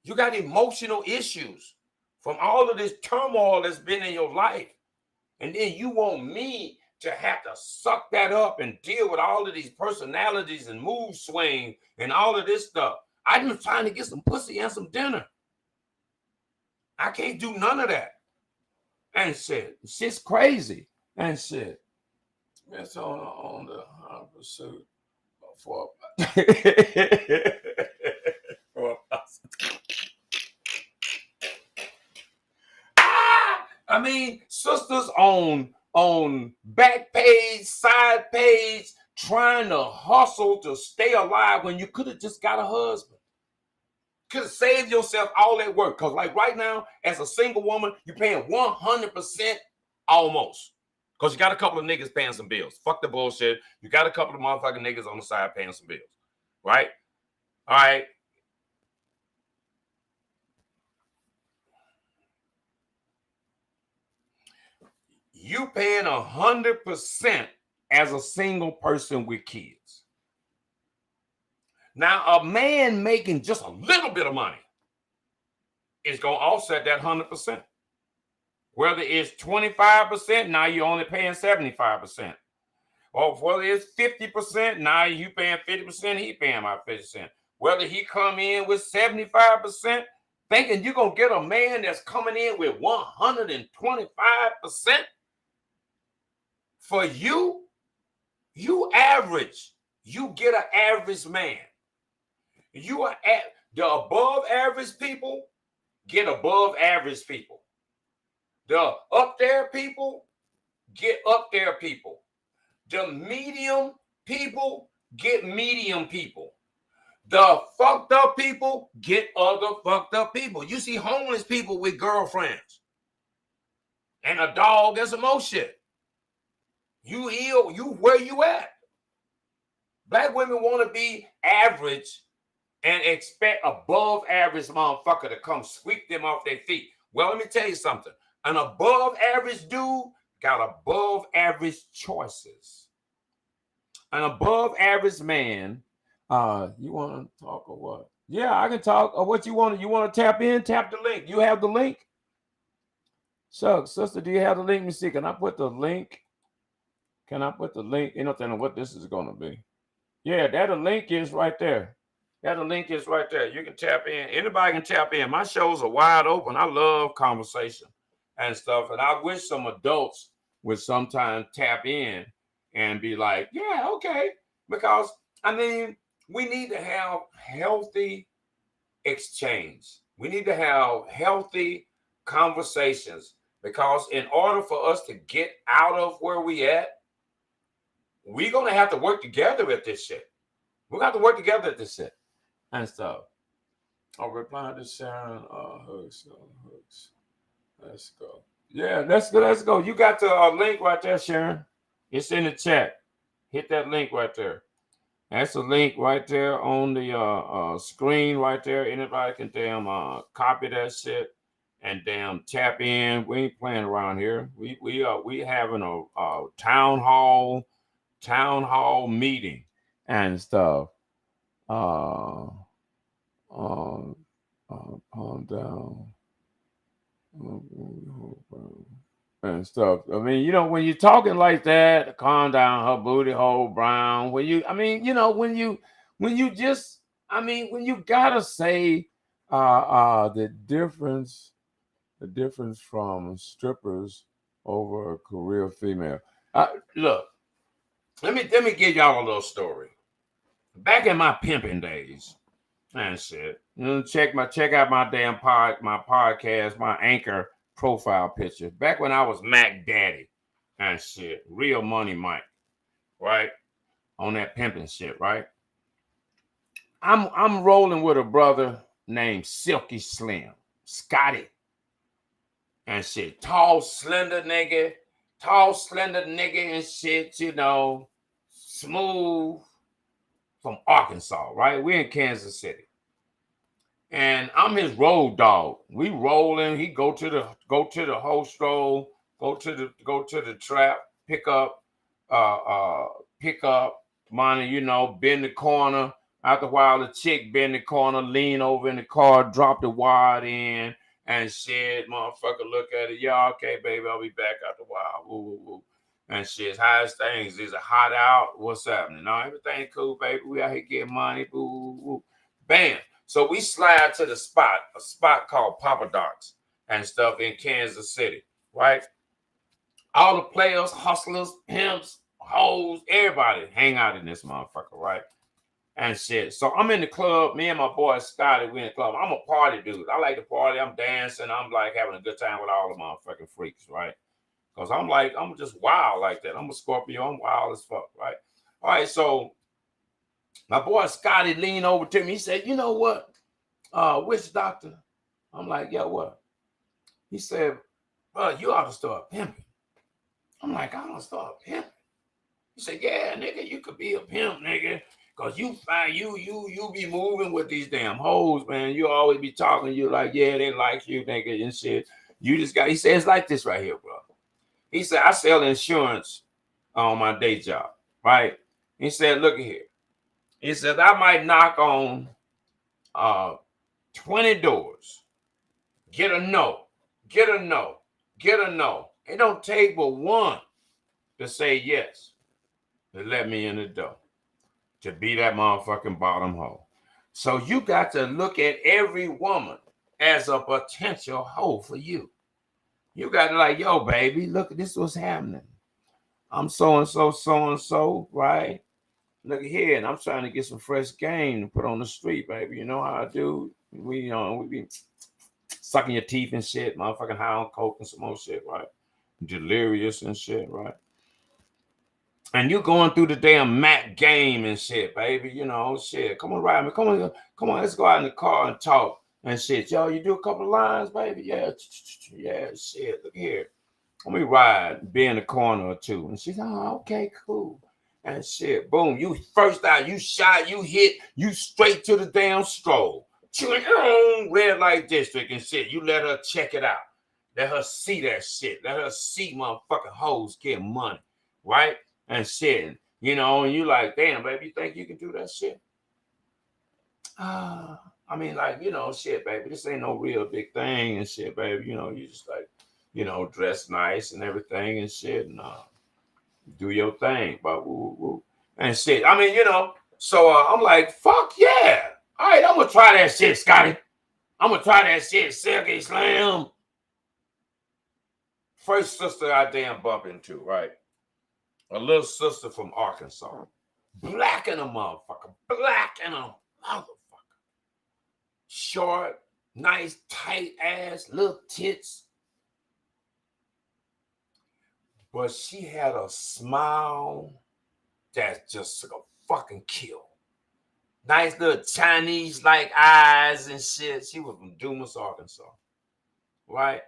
You got emotional issues from all of this turmoil that's been in your life. And then you want me to have to suck that up and deal with all of these personalities and mood swing and all of this stuff. I'm just trying to get some pussy and some dinner. I can't do none of that. And shit. Shit's crazy. And shit. It's on the pursuit for I mean, sisters on back page, side page, trying to hustle to stay alive when you could have just got a husband. Could have saved yourself all that work. Because like right now, as a single woman, you're paying 100% almost. Because you got a couple of niggas paying some bills. Fuck the bullshit. You got a couple of motherfucking niggas on the side paying some bills. Right? All right. You paying 100% as a single person with kids. Now, a man making just a little bit of money is going to offset that 100%. Whether it's 25%, now you're only paying 75%. Or whether it's 50%, now you paying 50%, he paying about 50%. Whether he come in with 75%, thinking you're going to get a man that's coming in with 125%, for you average. You get an average man. You are at the above average people get above average people. The up there people get up there people. The medium people get medium people. The fucked up people get other fucked up people. You see homeless people with girlfriends and a dog and some more shit. You ill, you where you at? Black women want to be average and expect above average motherfucker to come sweep them off their feet. Well, let me tell you something. An above average dude got above average choices. An above average man, you want to talk or what? Yeah, I can talk. Or what you want? You want to tap in? Tap the link. You have the link? Shucks, sister, do you have the link? Let me see. Can I put the link? Can I put the link? You know what this is going to be. Yeah, that the link is right there. That the link is right there. You can tap in. Anybody can tap in. My shows are wide open. I love conversation and stuff. And I wish some adults would sometimes tap in and be like, yeah, okay. Because, I mean, we need to have healthy exchange. We need to have healthy conversations. Because in order for us to get out of where we at, we're going to have to work together at this shit. We're going to have to work together at this shit and stuff. I'll reply to Sharon. Hooks. Let's go. Yeah, let's go. You got the link right there, Sharon. It's in the chat. Hit that link right there. That's a link right there on the screen right there. Anybody can damn copy that shit and damn tap in. We ain't playing around here. We having a town hall meeting and stuff. Calm down and stuff. I mean, you know, when you're talking like that, calm down, her booty hole brown. When you gotta say the difference from strippers over a career female. Look, let me give y'all a little story. Back in my pimping days, and shit. Check out my damn podcast, my anchor profile picture. Back when I was Mac Daddy and shit, real money Mike, right? On that pimping shit, right? I'm rolling with a brother named Silky Slim, Scotty, and shit. Tall, slender nigga and shit, you know, smooth from Arkansas, right? We're in Kansas City. And I'm his road dog. We rolling. He go to the host stroll, go to the trap, pick up money, you know, bend the corner. After a while, the chick bend the corner, lean over in the car, drop the wad in, and shit, motherfucker, look at it. Yeah, okay, baby, I'll be back after a while. Woo, woo, woo. And shit, how's things? Is it hot out? What's happening? No, everything cool, baby. We out here getting money. Woo, woo, woo. Bam. So we slide to the spot, a spot called Papa Doc's and stuff in Kansas City, right? All the players, hustlers, pimps, hoes, everybody hang out in this motherfucker, right? And shit. So I'm in the club. Me and my boy Scotty, we in the club. I'm a party dude. I like to party. I'm dancing. I'm like having a good time with all the motherfucking freaks, right? Because I'm just wild like that. I'm a Scorpio. I'm wild as fuck, right? All right, so my boy Scotty leaned over to me. He said, you know what? Which doctor? I'm like, yeah, what? He said, well, you ought to start pimping. I'm like, I don't start pimping. He said, yeah, nigga, you could be a pimp, nigga. Cause you find you be moving with these damn hoes, man. You always be talking. You like, yeah, they like you, nigga, and shit. You just got. He said it's like this right here, bro. He said I sell insurance on my day job, right? He said, look at here. He said I might knock on 20 doors, get a no. It don't take but one to say yes to let me in the door. To be that motherfucking bottom hole. So you got to look at every woman as a potential hoe for you. You got to like, yo, baby, look, this what's happening. I'm so-and-so, right? Look here, and I'm trying to get some fresh game to put on the street, baby. You know how I do? We be sucking your teeth and shit, motherfucking high on coke and some more shit, right? Delirious and shit, right? And you going through the damn Mac game and shit, baby. You know, shit. Come on, ride me. Come on, let's go out in the car and talk and shit. Yo, you do a couple of lines, baby? Yeah, shit. Look here. Let me ride, be in the corner or two. And she's, oh, okay, cool. And shit, boom. You first out, you shot, you hit, you straight to the damn stroll. Red light district and shit. You let her check it out. Let her see that shit. Let her see motherfucking hoes get money, right? And shit, you know, and you like, damn, baby, you think you can do that shit? I mean, like, you know, shit, baby, this ain't no real big thing and shit, baby. You know, you just like, you know, dress nice and everything and shit, and do your thing, but woo, woo, and shit. I mean, you know, so I'm like, fuck yeah. All right, I'm gonna try that shit, Scotty. I'm gonna try that shit, Silky Slim. First sister I damn bump into, right? A little sister from Arkansas. Black in a motherfucker. Short, nice, tight ass, little tits. But she had a smile that just took a fucking kill. Nice little Chinese-like eyes and shit. She was from Dumas, Arkansas. Right?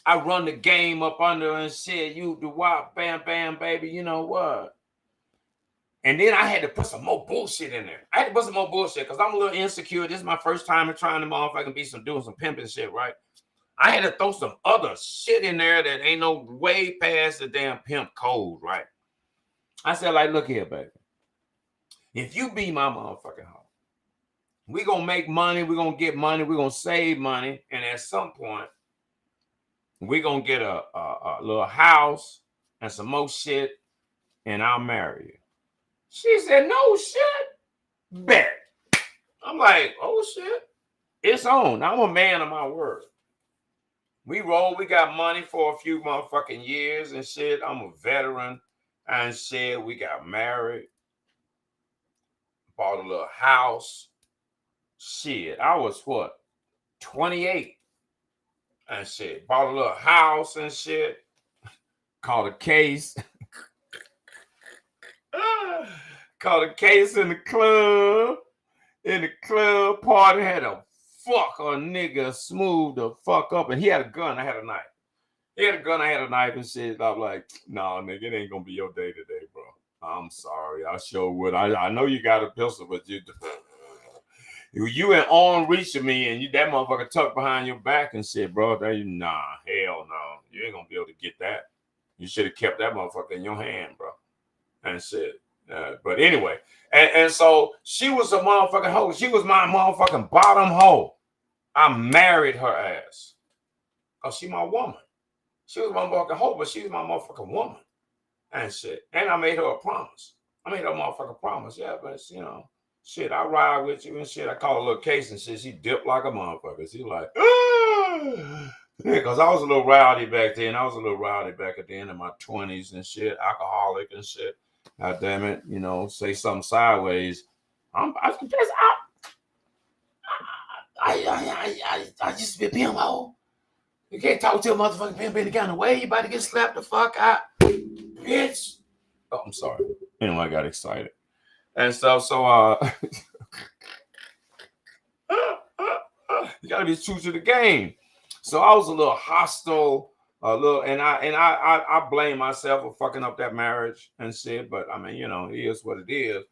I run the game up under her and shit. You do what? Bam, bam, baby. You know what? And then I had to put some more bullshit in there. I had to put some more bullshit because I'm a little insecure. This is my first time in trying to motherfucking doing some pimping shit, right? I had to throw some other shit in there that ain't no way past the damn pimp code, right? I said, like, look here, baby. If you be my motherfucking hoe, we gonna make money, we're gonna get money, we're gonna save money, and at some point, we're gonna get a little house and some more shit, and I'll marry you. She said, no shit. Bet. I'm like, oh shit. It's on. I'm a man of my word. We roll, we got money for a few motherfucking years and shit. I'm a veteran and shit. We got married, bought a little house. Shit, I was what, 28 and shit. Bought a little house and shit. Caught a case. Caught a case in the club. In the club party, had a fuck a nigga smooth the fuck up, and he had a gun. I had a knife. He had a gun. I had a knife and shit. I'm like, nah, nigga, it ain't gonna be your day today, bro. I'm sorry. I sure would. I know you got a pistol, but you in arm reach of me, and you that motherfucker tucked behind your back and shit, bro. Nah, hell no. You ain't gonna be able to get that. You should have kept that motherfucker in your hand, bro. And shit. But anyway, and so she was a motherfucking hoe. She was my motherfucking bottom hoe. I married her ass. Cause she my woman. She was my motherfucking hoe, but she was my motherfucking woman. And shit. And I made her a promise. I made her a motherfucking promise. Yeah, but you know, shit, I ride with you and shit. I call her a little case and shit. She dipped like a motherfucker. She like, because I was a little rowdy back then. I was a little rowdy back at the end of my 20s and shit, alcoholic and shit. God damn it, you know, say something sideways. I used to be a pimp hoe. You can't talk to a motherfucking pimp any kind of way. You about to get slapped the fuck out, bitch. Oh, I'm sorry. Anyway, I got excited and stuff. So you gotta be true to the game. So I was a little hostile. And I blame myself for fucking up that marriage and shit. But I mean, you know, it is what it is.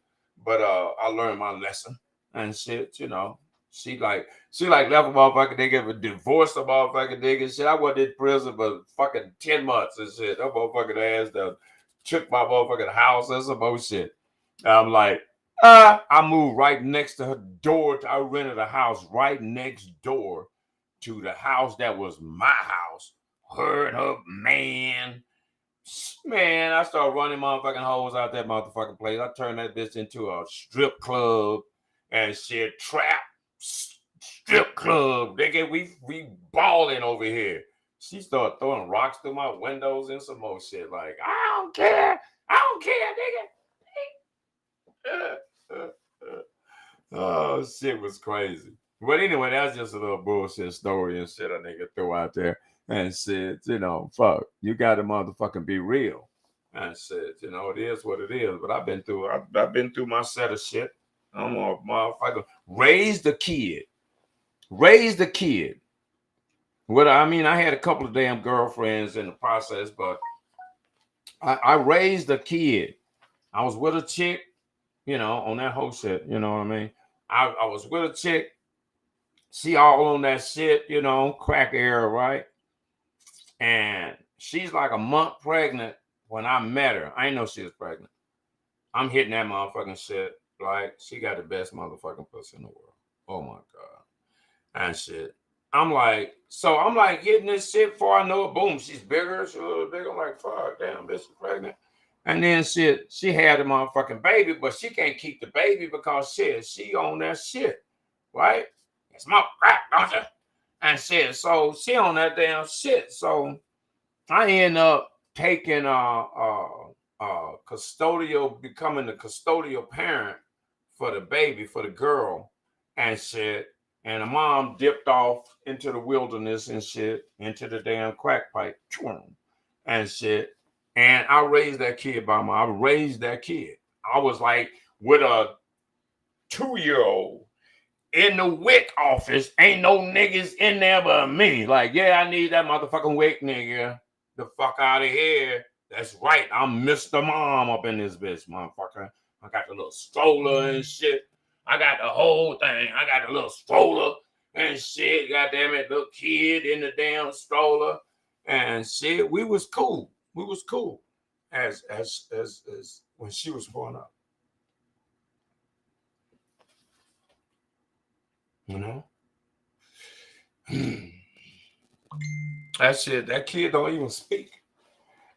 But I learned my lesson and shit. You know, she like left a motherfucking nigga, divorced a motherfucking nigga and shit. I wasn't in prison for fucking 10 months and shit. That motherfucking ass that took my motherfucking house and some bullshit. I'm like, I moved right next to her door. I rented a house right next door to the house that was my house. Her and her man, I started running motherfucking hoes out that motherfucking place. I turned that bitch into a strip club and shit, trap strip club. We balling over here. She started throwing rocks through my windows and some more shit. Like, I don't care, nigga. Oh, shit was crazy. But anyway, that's just a little bullshit story and shit a nigga threw out there. And said, you know, fuck, you got to motherfucking be real. And said, you know, it is what it is. But I've been through my set of shit. I'm a motherfucker. Raise the kid. What I mean, I had a couple of damn girlfriends in the process, but I raised a kid. I was with a chick, you know, on that whole shit. You know what I mean? I was with a chick. She all on that shit, you know, crack era, right? And she's like a month pregnant when I met her. I didn't know she was pregnant. I'm hitting that motherfucking shit. Like, she got the best motherfucking pussy in the world. Oh my God. And shit. I'm like hitting this shit before I know it. Boom, she's bigger. She's a little bigger. I'm like, fuck, damn, bitch is pregnant. And then shit, she had a motherfucking baby, but she can't keep the baby because shit, she on that shit. Right? It's my crack, don't you? And shit, so she on that damn shit. So I end up taking becoming the custodial parent for the baby, for the girl and shit. And the mom dipped off into the wilderness and shit, into the damn crack pipe and shit. And I raised that kid I raised that kid. I was like with a 2-year-old. In the WIC office, ain't no niggas in there but me. Like, yeah, I need that motherfucking WIC nigga the fuck out of here. That's right. I'm Mr. Mom up in this bitch, motherfucker. I got the little stroller and shit. I got the whole thing. I got the little stroller and shit. Goddamn it, little kid in the damn stroller and shit. We was cool. As when she was growing up. You know? That shit, that kid don't even speak.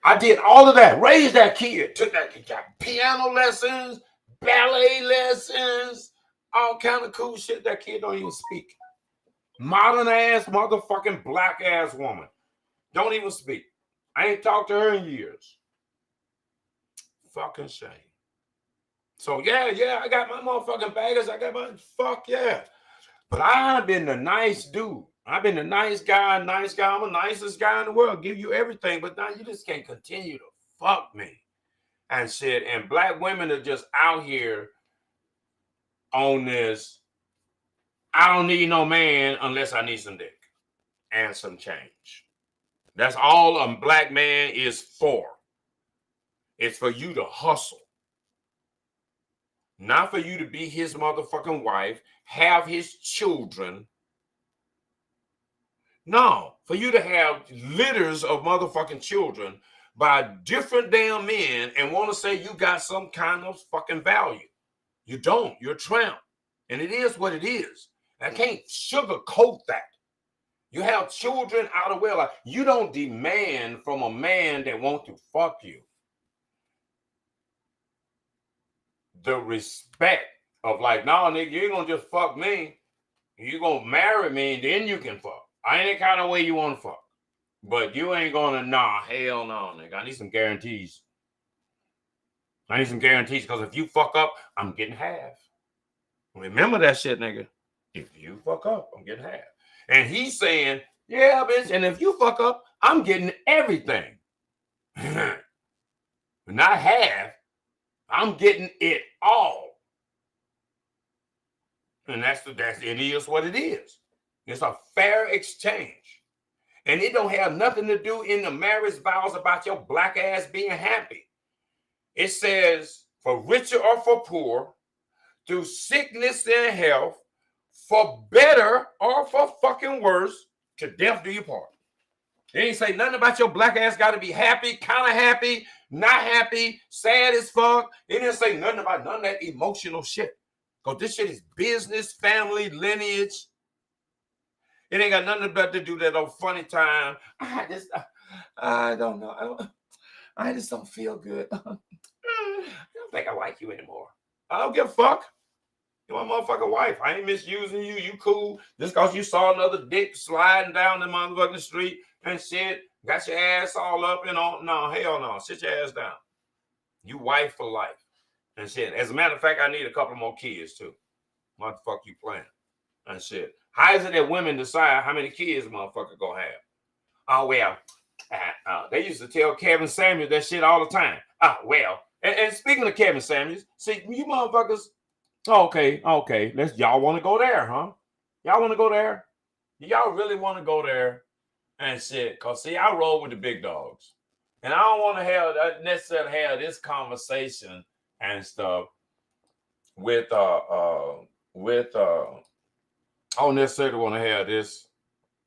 I did all of that, raised that kid, got piano lessons, ballet lessons, all kind of cool shit. That kid don't even speak. Modern ass, motherfucking black ass woman. Don't even speak. I ain't talked to her in years. fucking shame. So yeah, I got my motherfucking baggers. I got my fuck yeah. But I've been the nice dude. I've been the nice guy. I'm the nicest guy in the world. Give you everything, but now you just can't continue to fuck me and shit. And black women are just out here on this. I don't need no man unless I need some dick and some change. That's all a black man is for. It's for you to hustle. Not for you to be his motherfucking wife, have his children. No, for you to have litters of motherfucking children by different damn men and want to say you got some kind of fucking value. You don't. You're a tramp. And it is what it is. I can't sugarcoat that. You have children out of wedlock. You don't demand from a man that wants to fuck you the respect of like, no, nigga, you ain't gonna just fuck me. You gonna marry me, and then you can fuck. I ain't the kind of way you want to fuck. But you ain't gonna, nah, hell no, nigga. I need some guarantees. Because if you fuck up, I'm getting half. Remember that shit, nigga. If you fuck up, I'm getting half. And he's saying, yeah, bitch, and if you fuck up, I'm getting everything. Not half. I'm getting it all. And it is what it is. It's a fair exchange. And it don't have nothing to do in the marriage vows about your black ass being happy. It says, for richer or for poor, through sickness and health, for better or for fucking worse, to death do you part. It ain't say nothing about your black ass got to be happy, kind of happy, not happy, sad as fuck. It didn't say nothing about none of that emotional shit. Because this shit is business, family, lineage. It ain't got nothing about to do that old funny time. I don't know. I just don't feel good. I don't think I like you anymore. I don't give a fuck. You're my motherfucking wife. I ain't misusing you. You cool. Just because you saw another dick sliding down the motherfucking street and shit, got your ass all up and on. No, hell no. Sit your ass down. You wife for life. And shit. As a matter of fact, I need a couple more kids too. What the fuck you playing? And shit. How is it that women decide how many kids motherfucker gonna have? Oh, well, they used to tell Kevin Samuels that shit all the time. Oh, well. And speaking of Kevin Samuels, see, you motherfuckers, okay. Y'all want to go there, huh? Y'all want to go there? Y'all really want to go there and shit? Because, see, I roll with the big dogs. And I don't want to necessarily have this conversation and stuff with I don't necessarily want to have this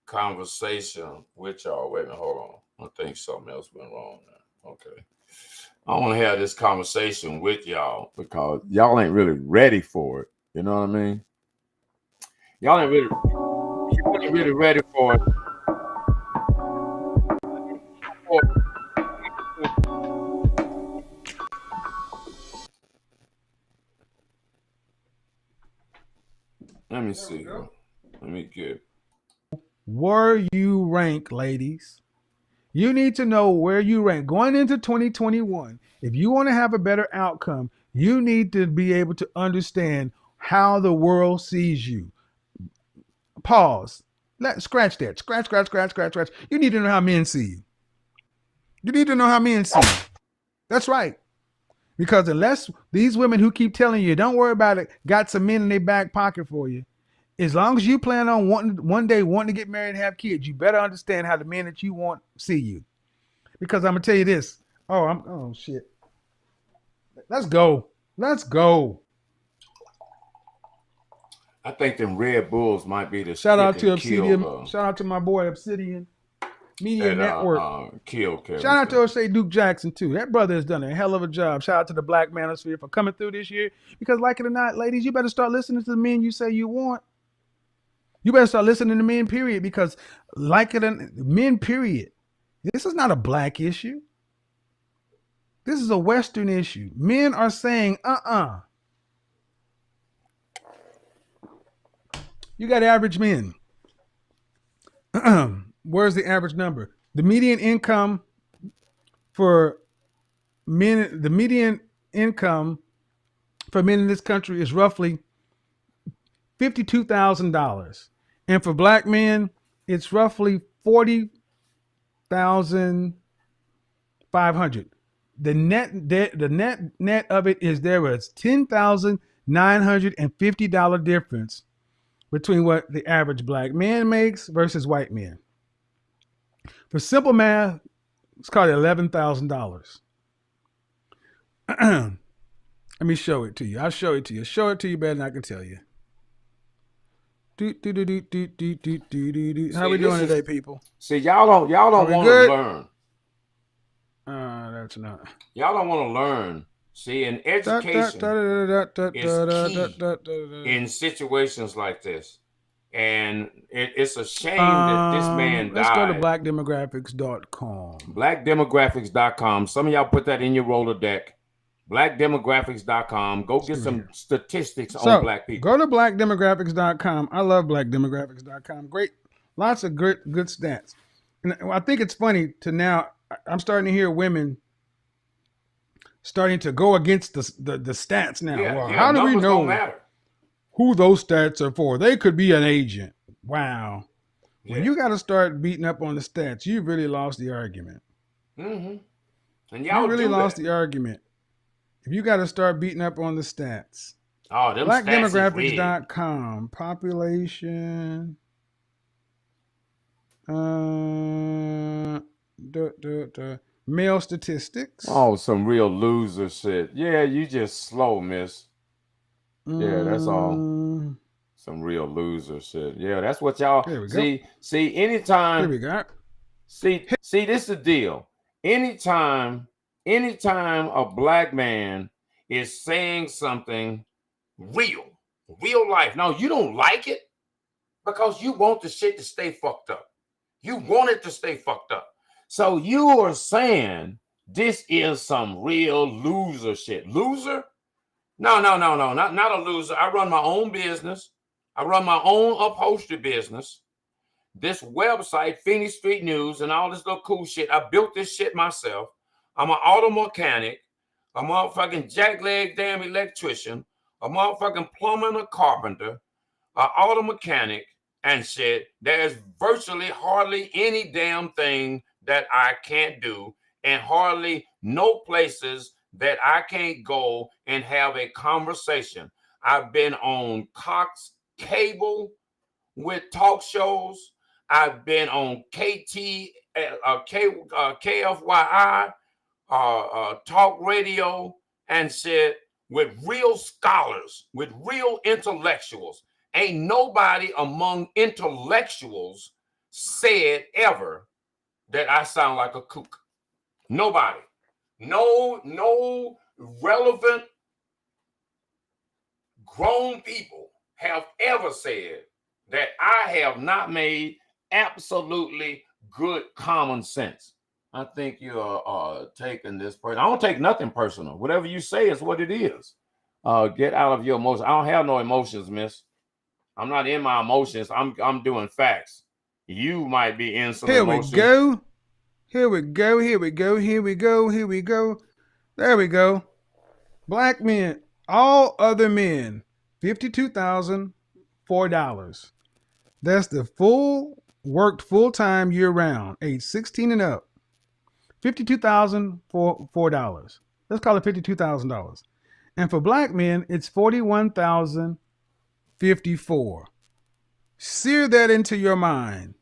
conversation with y'all. Wait a minute, hold on. I think something else went wrong now. Okay. I want to have this conversation with y'all because y'all ain't really ready for it. You know what I mean? Y'all ain't really ready for it. Let me see. Let me get. Where you rank, ladies. You need to know where you rank. Going into 2021, if you want to have a better outcome, you need to be able to understand how the world sees you. Pause. Scratch that. Scratch. You need to know how men see you. That's right. Because unless these women who keep telling you, don't worry about it, got some men in their back pocket for you, as long as you plan on one day wanting to get married and have kids, you better understand how the men that you want see you. Because I'm going to tell you this. Oh, shit. Let's go. I think them Red Bulls might be the shout out to Obsidian. Shout out to my boy Obsidian Media Network. Shout out to O'Shea Duke Jackson too. That brother has done a hell of a job. Shout out to the Black Manosphere for coming through this year. Because like it or not, ladies, you better start listening to the men you say you want. You better start listening to men, period. Because like it or men, period. This is not a black issue. This is a Western issue. Men are saying, You got average men. Where's the average number? The median income for the median income for men in this country is roughly $52,000. And for black men, it's roughly $40,500. The net of it is there was $10,950 difference between what the average black man makes versus white men. For simple math, it's called $11,000. Let me show it to you. I'll show it to you. Show it to you better than I can tell you. How we doing today, people? See, y'all don't want to learn. That's not. Y'all don't want to learn. See, in education is key in situations like this. And it's a shame that this man died. Let's go to blackdemographics.com. Blackdemographics.com. Some of y'all put that in your Rolodex. Blackdemographics.com. Go get some statistics on black people. Go to blackdemographics.com. I love blackdemographics.com. Great. Lots of good stats. And I think it's funny to now, I'm starting to hear women starting to go against the stats now. Well, how do we know who those stats are for? They could be an agent. Wow. When you got to start beating up on the stats, you really lost the argument. Mm-hmm. And y'all really lost the argument. If you got to start beating up on the stats. Oh, them blackdemographics.com. Population. Male statistics. Oh, some real loser shit. Yeah, you just slow, miss. Yeah, that's all. Some real loser shit. Yeah, that's what y'all see. Anytime. Here we go. See, this is the deal. Anytime a black man is saying something real life. Now, you don't like it because you want the shit to stay fucked up. You want it to stay fucked up. So you are saying this is some real loser shit. Loser? No, not a loser. I run my own business. I run my own upholstery business. This website, Phoenix Street News, and all this little cool shit. I built this shit myself. I'm an auto mechanic. A motherfucking jackleg damn electrician. A motherfucking plumber and a carpenter. An auto mechanic and shit. There's virtually hardly any damn thing that I can't do, and hardly no places that I can't go and have a conversation. I've been on Cox Cable with talk shows. I've been on KFYI, talk radio and shit with real scholars, with real intellectuals. Ain't nobody among intellectuals said ever that I sound like a kook. Nobody. No relevant grown people have ever said that I have not made absolutely good common sense. I think you're taking this person. I don't take nothing personal. Whatever you say is what it is. Get out of your emotions. I don't have no emotions, miss. I'm not in my emotions. I'm doing facts. You might be in some emotions. Here we go. There we go. Black men, all other men, $52,004. That's the worked full-time year-round, age 16 and up. $52,004. Let's call it $52,000. And for black men, it's $41,054. Sear that into your mind.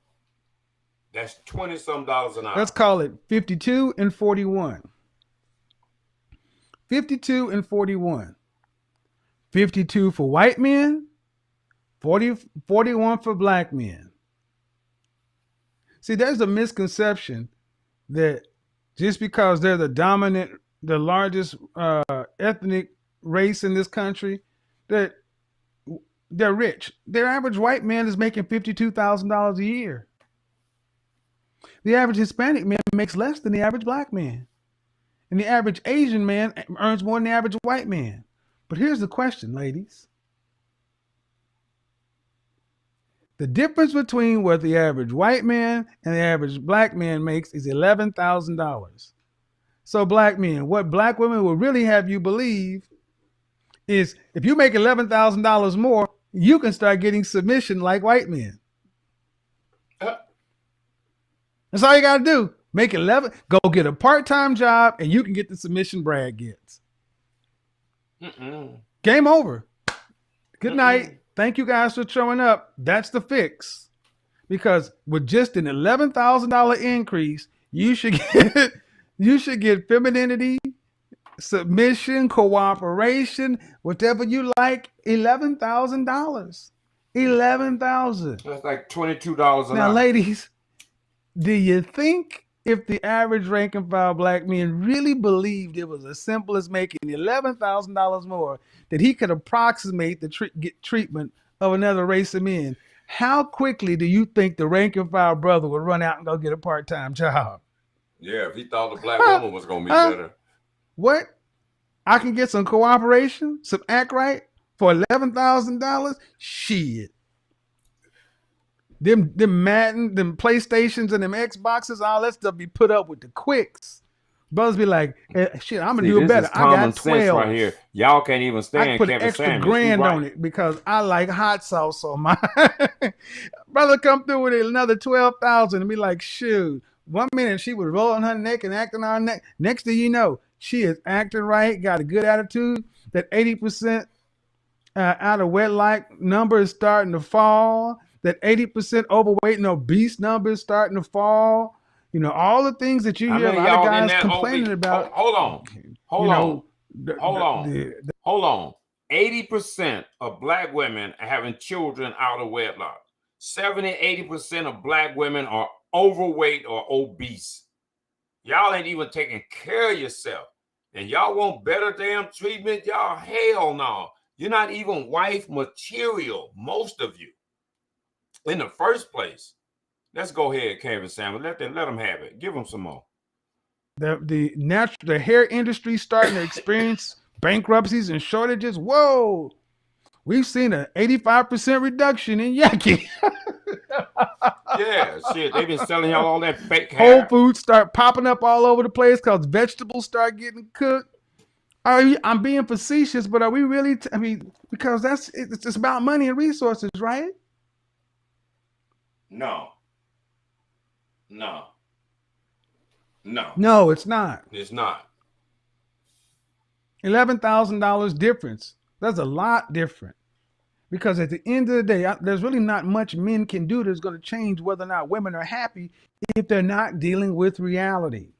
That's $20-some an hour. Let's call it 52 and 41. 52 and 41. 52 for white men, 41 for black men. See, there's a misconception that just because they're the largest ethnic race in this country, that they're rich. Their average white man is making $52,000 a year. The average Hispanic man makes less than the average black man. And the average Asian man earns more than the average white man. But here's the question, ladies. The difference between what the average white man and the average black man makes is $11,000. So black men, what black women will really have you believe is if you make $11,000 more, you can start getting submission like white men. That's all you got to do. Make 11, go get a part-time job, and you can get the submission Brad gets. Game over. Good night. Thank you guys for showing up. That's the fix. Because with just an $11,000 increase, you should get femininity, submission, cooperation, whatever you like. $11,000. $11,000. That's like $22 an now, hour. ladies, do you think if the average rank and file black man really believed it was as simple as making $11,000 more, that he could approximate the get treatment of another race of men? How quickly do you think the rank and file brother would run out and go get a part-time job? Yeah, if he thought the black woman was going to be better. What? I can get some cooperation, some act right for $11,000? Shit. Them Madden, them PlayStations and them Xboxes, all that stuff be put up with the quicks. Brothers be like, shit, I'm going to do it better. I got 12. Right here. Y'all can't even stand I put Kevin an extra Samuels. grand on it because I like hot sauce on my brother come through with another 12,000 and be like, shoot. 1 minute she was rolling her neck and acting on her neck. Next thing you know, she is acting right, got a good attitude. That 80% out of wedlock number is starting to fall. That 80% overweight and obese number is starting to fall. You know, all the things that you hear a lot of guys complaining about. Hold on. 80% of black women are having children out of wedlock. 70-80% of black women are overweight or obese. Y'all ain't even taking care of yourself. And y'all want better damn treatment? Y'all, hell no. You're not even wife material, most of you. In the first place. Let's go ahead, Kevin Samuel. Let them have it. Give them some more. The hair industry starting to experience bankruptcies and shortages. Whoa. We've seen an 85% reduction in yaki. Yeah, shit. They've been selling y'all all that fake hair. Whole Foods start popping up all over the place because vegetables start getting cooked. I'm being facetious, but are we really? Because it's about money and resources, right? No, it's not. It's not. $11,000 difference. That's a lot different. Because at the end of the day, there's really not much men can do that's going to change whether or not women are happy if they're not dealing with reality.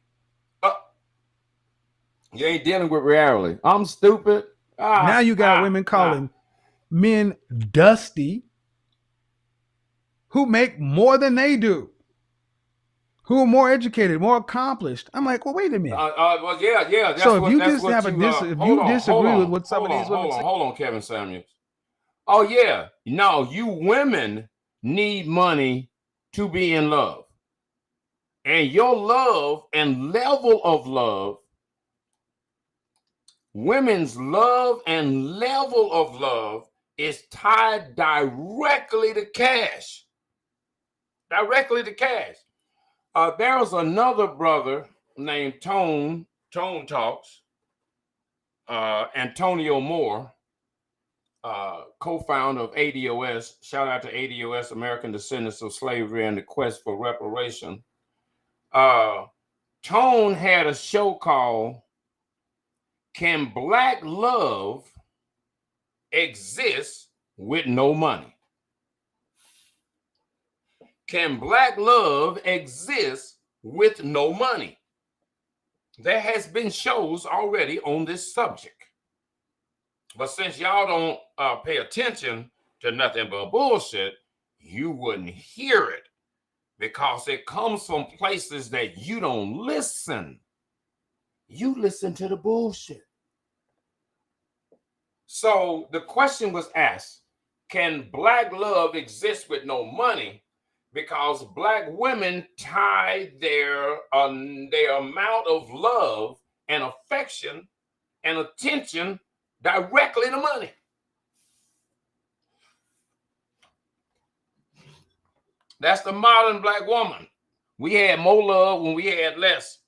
You ain't dealing with reality. I'm stupid. Now you got women calling men dusty who make more than they do, who are more educated, more accomplished. I'm like, well, wait a minute. Well, yeah. So if you just have disagree with what some of these women say. Hold on, Kevin Samuels. Oh, yeah. No, you women need money to be in love. And your love and level of love, women's love and level of love is tied directly to cash. Directly to cash. There was another brother named Tone Talks, Antonio Moore, co-founder of ADOS. Shout out to ADOS, American Descendants of Slavery and the Quest for Reparation. Tone had a show called Can Black Love Exist with No Money? Can black love exist with no money? There has been shows already on this subject. But since y'all don't pay attention to nothing but bullshit, you wouldn't hear it because it comes from places that you don't listen. You listen to the bullshit. So the question was asked, can black love exist with no money? Because black women tie their amount of love and affection and attention directly to money. That's the modern black woman. We had more love when we had less.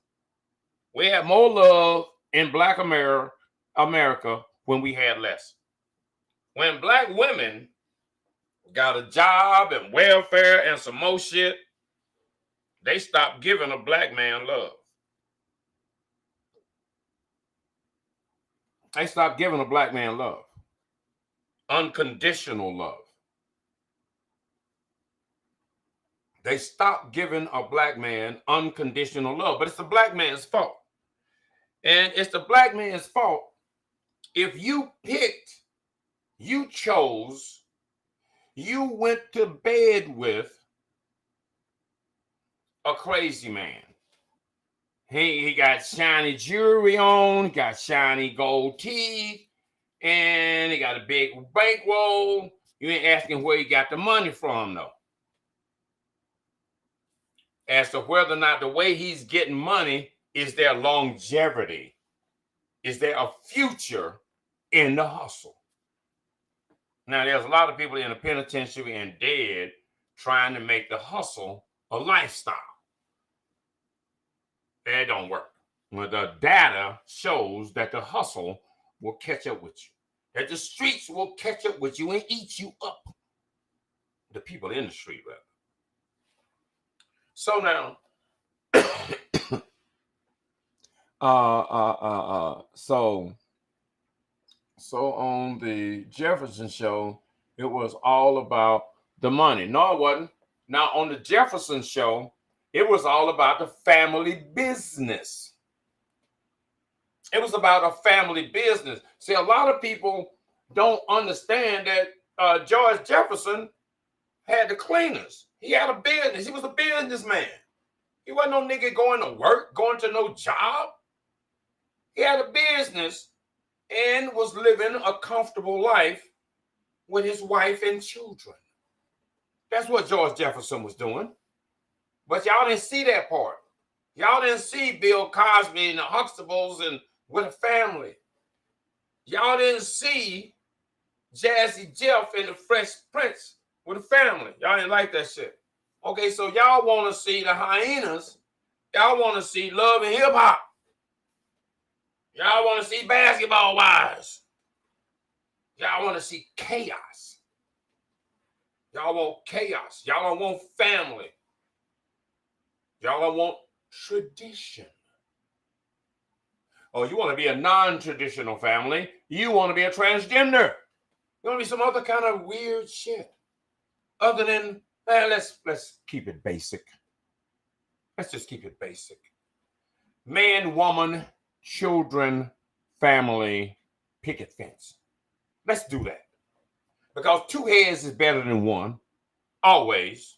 We had more love in Black America when we had less. When Black women got a job and welfare and some more shit, they stopped giving a Black man love. They stopped giving a Black man love. Unconditional love. They stopped giving a Black man unconditional love, but it's the Black man's fault. And it's the Black man's fault if you picked, you chose, you went to bed with a crazy man. He got shiny jewelry on, got shiny gold teeth, and he got a big bankroll. You ain't asking where he got the money from, though. As to whether or not the way he's getting money, is there longevity? Is there a future in the hustle? Now, there's a lot of people in the penitentiary and dead trying to make the hustle a lifestyle. That don't work. Well, the data shows that the hustle will catch up with you, that the streets will catch up with you and eat you up. The people in the street, rather. So now, so on the Jefferson show, it was all about the money. No, it wasn't. Now on the Jefferson show, it was all about the family business. It was about a family business. See, a lot of people don't understand that George Jefferson had the cleaners. He had a business. He was a businessman. He wasn't no nigga going to work, going to no job. He had a business and was living a comfortable life with his wife and children. That's what George Jefferson was doing. But y'all didn't see that part. Y'all didn't see Bill Cosby and the Huxtables and with a family. Y'all didn't see Jazzy Jeff and the Fresh Prince with a family. Y'all didn't like that shit. Okay, so y'all want to see the hyenas. Y'all want to see Love and Hip Hop. Y'all want to see Basketball Wives. Y'all want to see chaos. Y'all want chaos. Y'all don't want family. Y'all don't want tradition. Oh, you want to be a non-traditional family. You want to be a transgender. You want to be some other kind of weird shit. Other than, let's keep it basic. Let's just keep it basic. Man, woman, children, family, picket fence. Let's do that. Because 2 heads is better than one. Always.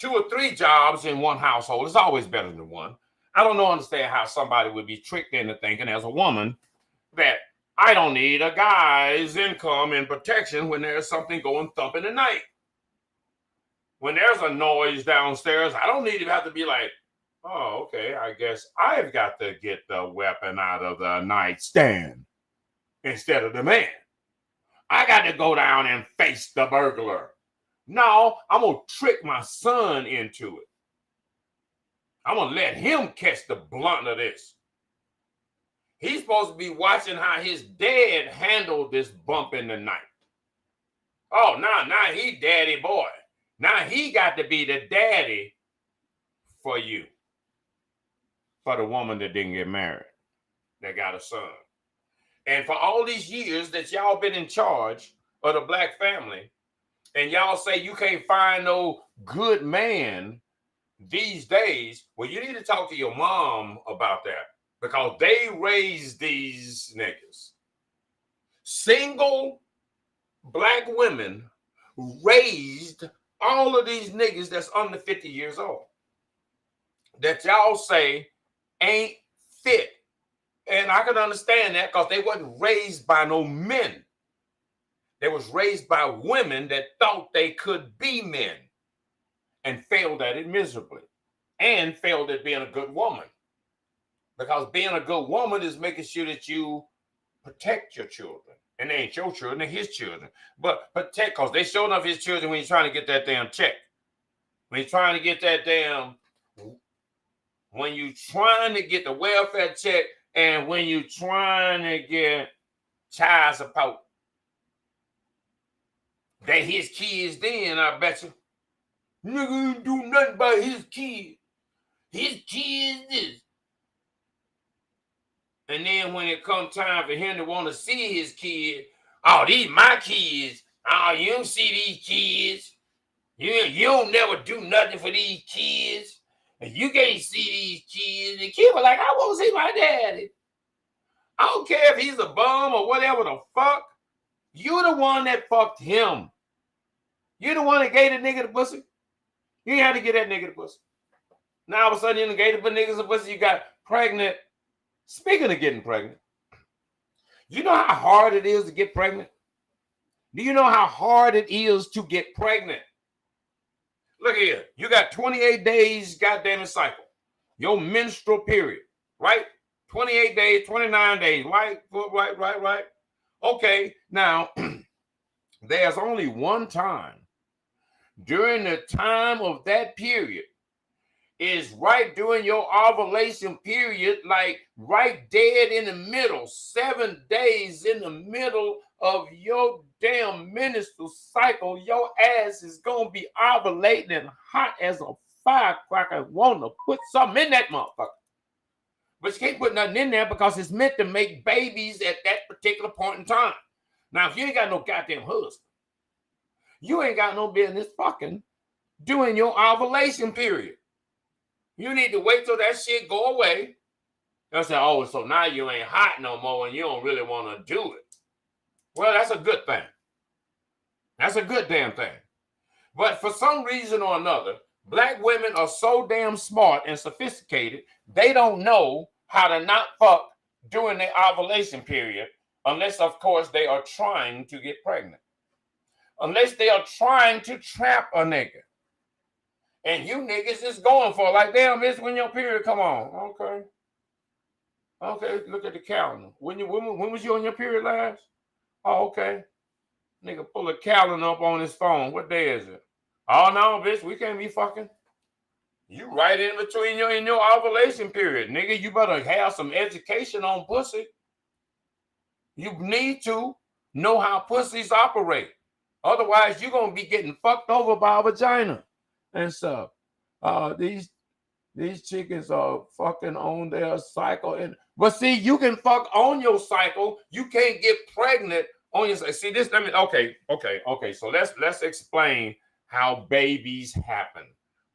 2 or 3 jobs in one household is always better than one. I don't understand how somebody would be tricked into thinking as a woman that I don't need a guy's income and protection when there's something going thump in the night. When there's a noise downstairs, I don't need to have to be like, oh, okay, I guess I've got to get the weapon out of the nightstand instead of the man. I got to go down and face the burglar. No, I'm going to trick my son into it. I'm going to let him catch the blunt of this. He's supposed to be watching how his dad handled this bump in the night. Oh, now he daddy boy. Now he got to be the daddy for you. For the woman that didn't get married, that got a son. And for all these years that y'all been in charge of the black family, and y'all say you can't find no good man these days, well, you need to talk to your mom about that, because they raised these niggas. Single black women raised all of these niggas that's under 50 years old that y'all say ain't fit. And I can understand that, because they wasn't raised by no men. They was raised by women that thought they could be men and failed at it miserably, and failed at being a good woman. Because being a good woman is making sure that you protect your children. And they ain't your children, they're his children. But protect, because they showing up his children when he's trying to get that damn check. When he's trying to get that damn when you trying to get the welfare check and when you trying to get child support. They his kids then, I bet you. Nigga ain't do nothing about his kids. His kids this. And then when it come time for him to want to see his kid, oh, these my kids. Oh, you don't see these kids. You don't never do nothing for these kids. And you can't see these kids. The kid was like, I want to see my daddy. I don't care if he's a bum or whatever the fuck. You the one that fucked him. You the one that gave the nigga the pussy. You ain't had to get that nigga the pussy. Now all of a sudden you done gave the niggas the pussy, you got pregnant. Speaking of getting pregnant, you know how hard it is to get pregnant? Do you know how hard it is to get pregnant? Look here, you got 28 days goddamn cycle. Your menstrual period, right? 28 days, 29 days, right? Right. Okay, now there's only one time during the time of that period is right during your ovulation period, like right dead in the middle, 7 days in the middle of your damn menstrual cycle, your ass is gonna be ovulating and hot as a firecracker, want to put something in that motherfucker. But you can't put nothing in there because it's meant to make babies at that particular point in time. Now, if you ain't got no goddamn husband, you ain't got no business fucking during your ovulation period. You need to wait till that shit go away. They'll say, oh, so now you ain't hot no more and you don't really want to do it. Well, that's a good thing. That's a good damn thing. But for some reason or another, black women are so damn smart and sophisticated, they don't know how to not fuck during their ovulation period unless, of course, they are trying to get pregnant. Unless they are trying to trap a nigga. And you niggas is going for it. Like, damn, it's when your period come on. Okay, look at the calendar. When was you on your period last? Oh, okay. Nigga pull a calendar up on his phone. What day is it? Oh, no, bitch, we can't be fucking. You right in between in your ovulation period. Nigga, you better have some education on pussy. You need to know how pussies operate. Otherwise, you're going to be getting fucked over by a vagina and stuff. These chickens are fucking on their cycle. But see, you can fuck on your cycle. You can't get pregnant on your cycle. See, this, okay. So let's explain how babies happen,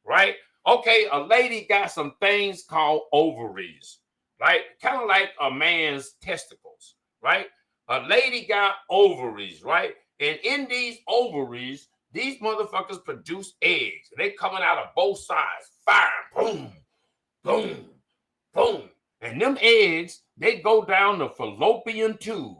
right? Okay, a lady got some things called ovaries, right? Kind of like a man's testicles, right? A lady got ovaries, right? And in these ovaries, these motherfuckers produce eggs. They coming out of both sides. Fire, boom, boom, boom. And them eggs, they go down the fallopian tube.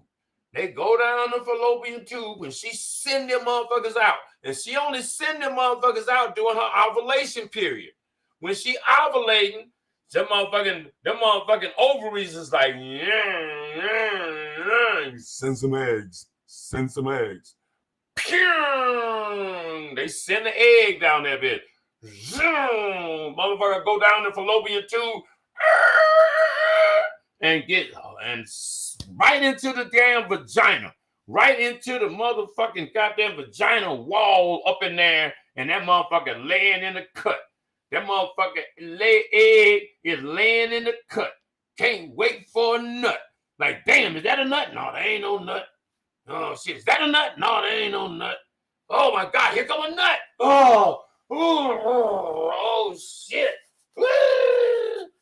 They go down the fallopian tube and she send them motherfuckers out. And she only send them motherfuckers out during her ovulation period. When she ovulating, them motherfucking ovaries is like, send some eggs. Send some eggs. Pew! They send the egg down there, bitch. Motherfucker go down the fallopian tube and get right into the damn vagina. Right into the motherfucking goddamn vagina wall up in there, and that motherfucker laying in the cut. That motherfucker egg is laying in the cut. Can't wait for a nut. Like, damn, is that a nut? No, there ain't no nut. Oh, shit, is that a nut? No, there ain't no nut. Oh, my God, here come a nut. Oh, shit.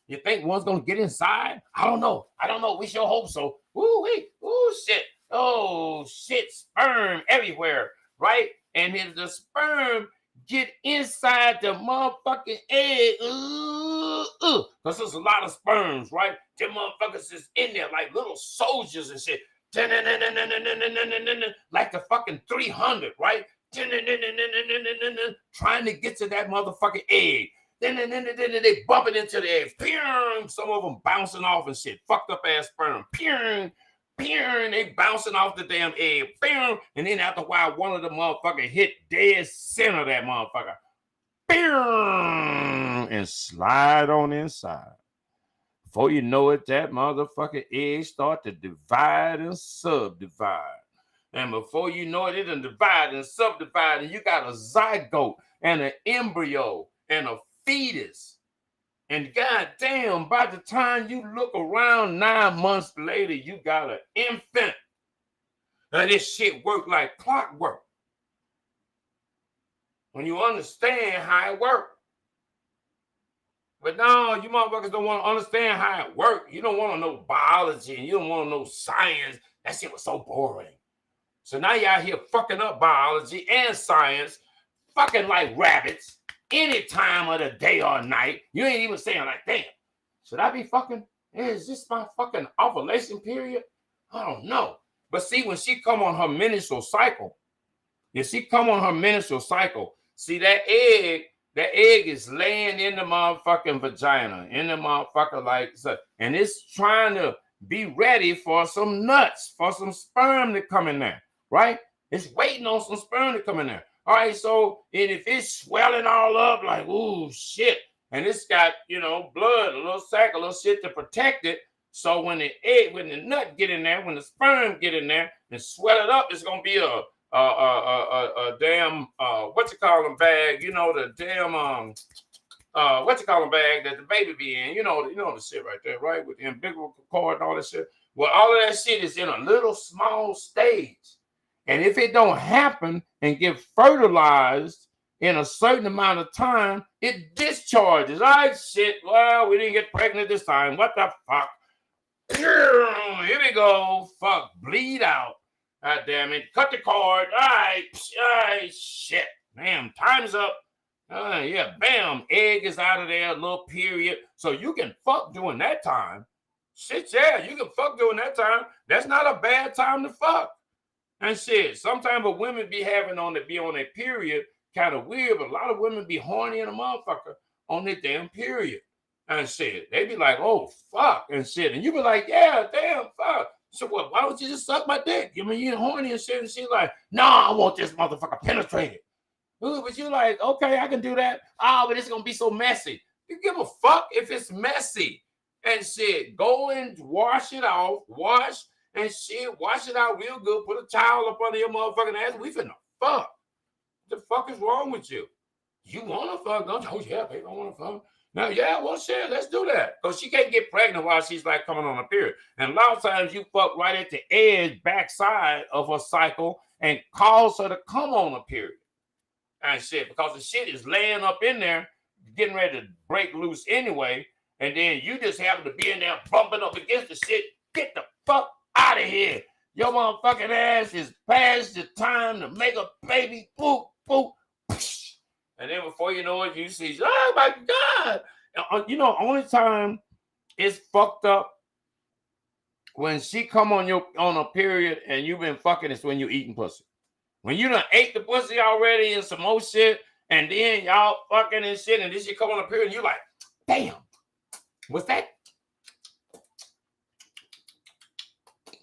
You think one's going to get inside? I don't know. We sure hope so. Shit. Oh, shit, sperm everywhere, right? And if the sperm get inside the motherfucking egg, because there's a lot of sperms, right? Them motherfuckers is in there like little soldiers and shit. Like the fucking 300, right? Trying to get to that motherfucking egg. Then they bump it into the egg. Some of them bouncing off and shit. Fucked up ass sperm. They bouncing off the damn egg. And then after a while, one of the motherfuckers hit dead center of that motherfucker. And then slide on inside. Before you know it, that motherfucking egg start to divide and subdivide. And before you know it, it'll divide and subdivide, and you got a zygote and an embryo and a fetus. And goddamn, by the time you look around 9 months later, you got an infant. And this shit work like clockwork. When you understand how it works. But no, you motherfuckers don't want to understand how it works. You don't want to know biology and you don't want to know science. That shit was so boring. So now y'all here fucking up biology and science, fucking like rabbits, any time of the day or night. You ain't even saying like, damn, should I be fucking? Is this my fucking ovulation period? I don't know. But see, when she come on her menstrual cycle, see that egg is laying in the motherfucking vagina, in the motherfucker like so, and it's trying to be ready for some nuts, for some sperm to come in there, right? It's waiting on some sperm to come in there. All right, so and if it's swelling all up like, ooh, shit, and it's got, blood, a little sack, a little shit to protect it, so when the nut get in there, when the sperm get in there and swell it up, it's gonna be a damn bag, the damn bag that the baby be in, the shit right there, right, with the umbilical cord and all that shit. Well, all of that shit is in a little small stage, and if it don't happen and get fertilized in a certain amount of time, it discharges. All right, shit. Well, we didn't get pregnant this time. What the fuck? Here we go. Fuck, bleed out. God damn it. Cut the cord. All right, shit. Damn, time's up. Yeah, bam. Egg is out of there, a little period. So you can fuck during that time. Shit, yeah, you can fuck during that time. That's not a bad time to fuck. And shit, sometimes women be having on their period kind of weird, but a lot of women be horny in a motherfucker on their damn period. And shit, they be like, oh, fuck, and shit. And you be like, yeah, damn, fuck. So what, why don't you just suck my dick? I mean, you're horny and shit. And she's like, no, I want this motherfucker penetrated. Ooh, but you like, okay, I can do that. Oh, but it's going to be so messy. You give a fuck if it's messy. And shit, go and wash it off. Wash and shit, wash it out real good. Put a towel up under your motherfucking ass. We finna fuck. What the fuck is wrong with you? You want to fuck, don't you? Oh, yeah, baby, I want to fuck. Now, yeah, well, shit, let's do that. Because she can't get pregnant while she's like coming on a period. And a lot of times you fuck right at the edge, backside of her cycle and cause her to come on a period. And shit, because the shit is laying up in there, getting ready to break loose anyway. And then you just happen to be in there bumping up against the shit. Get the fuck out of here. Your motherfucking ass is past the time to make a baby. Boop, boop. And then before you know it, you see, oh my God. Only time it's fucked up when she come on a period and you've been fucking is when you eating pussy. When you done ate the pussy already and some more shit, and then y'all fucking and shit, and then she come on a period and you like, damn, what's that?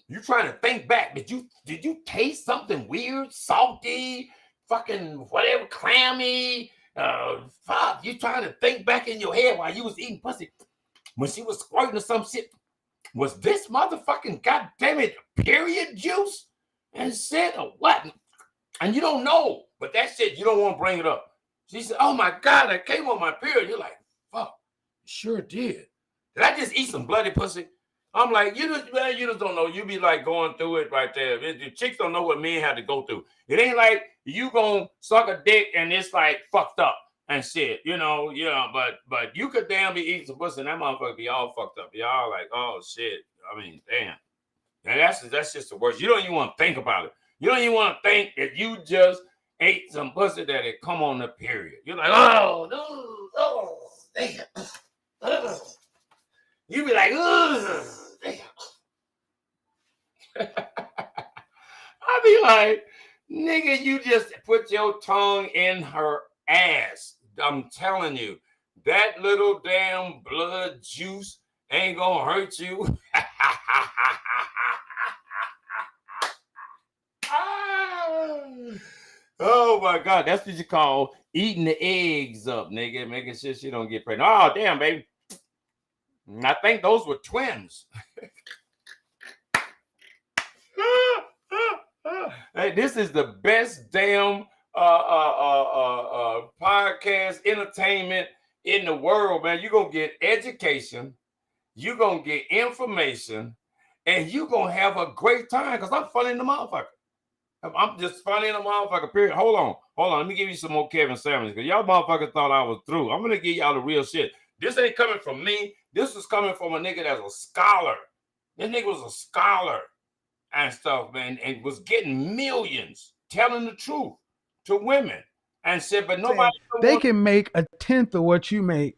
You trying to think back. Did you taste something weird, salty, fucking whatever, clammy? Fuck, you trying to think back in your head while you was eating pussy when she was squirting or some shit. Was this motherfucking goddamn it period juice and shit or what? And you don't know, but that shit you don't want to bring it up. She said, "Oh my God, I came on my period." You're like, "Fuck, sure did. Did I just eat some bloody pussy?" I'm like, you just don't know. You be like going through it right there. The chicks don't know what men had to go through. It ain't like you gonna suck a dick and it's like fucked up and shit, but you could damn be eating some pussy and that motherfucker be all fucked up. Y'all like, oh shit. I mean, damn. And that's just the worst. You don't even want to think about it. You don't even want to think if you just ate some pussy that it come on the period. You're like, oh no, oh damn. You be like, ugh. I be like, nigga, you just put your tongue in her ass. I'm telling you, that little damn blood juice ain't gonna hurt you. Oh my God, that's what you call eating the eggs up, nigga, making sure she don't get pregnant. Oh damn, baby. I think those were twins. Hey, this is the best damn podcast entertainment in the world, man. You're gonna get education, you're gonna get information, and you're gonna have a great time because I'm funny in the motherfucker. I'm just funny in the motherfucker, period. Hold on. Let me give you some more Kevin Samuels because y'all motherfuckers thought I was through. I'm gonna give y'all the real shit. This ain't coming from me. This is coming from a nigga that's a scholar. This nigga was a scholar and stuff, man, and was getting millions telling the truth to women and said, but nobody. They can make 1/10 of what you make.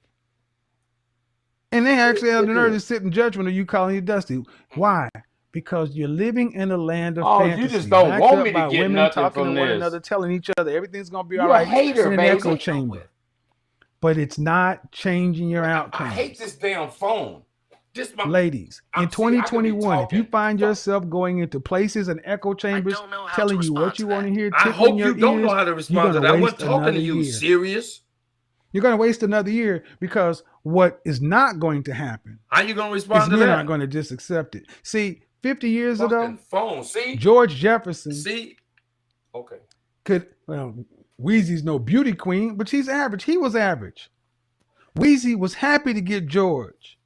And they actually have the nerve to sit in judgment of you calling you dusty. Why? Because you're living in a land of fantasy. You just don't want me to get women nothing talking from to one this. another, telling each other everything's gonna be You're all right. a hater, in an baby. echo chamber. But it's not changing your outcome. I hate this damn phone. Ladies, in 2021, if you find yourself going into places and echo chambers telling you what you want to hear, I hope you don't know how to respond to that. I wasn't talking to you, serious. You're going to waste another year because what is not going to happen? How you going to respond to that? Men aren't going to just accept it. See, 50 years ago, phone. See, George Jefferson. See, okay. Weezy's no beauty queen, but she's average. He was average. Weezy was happy to get George.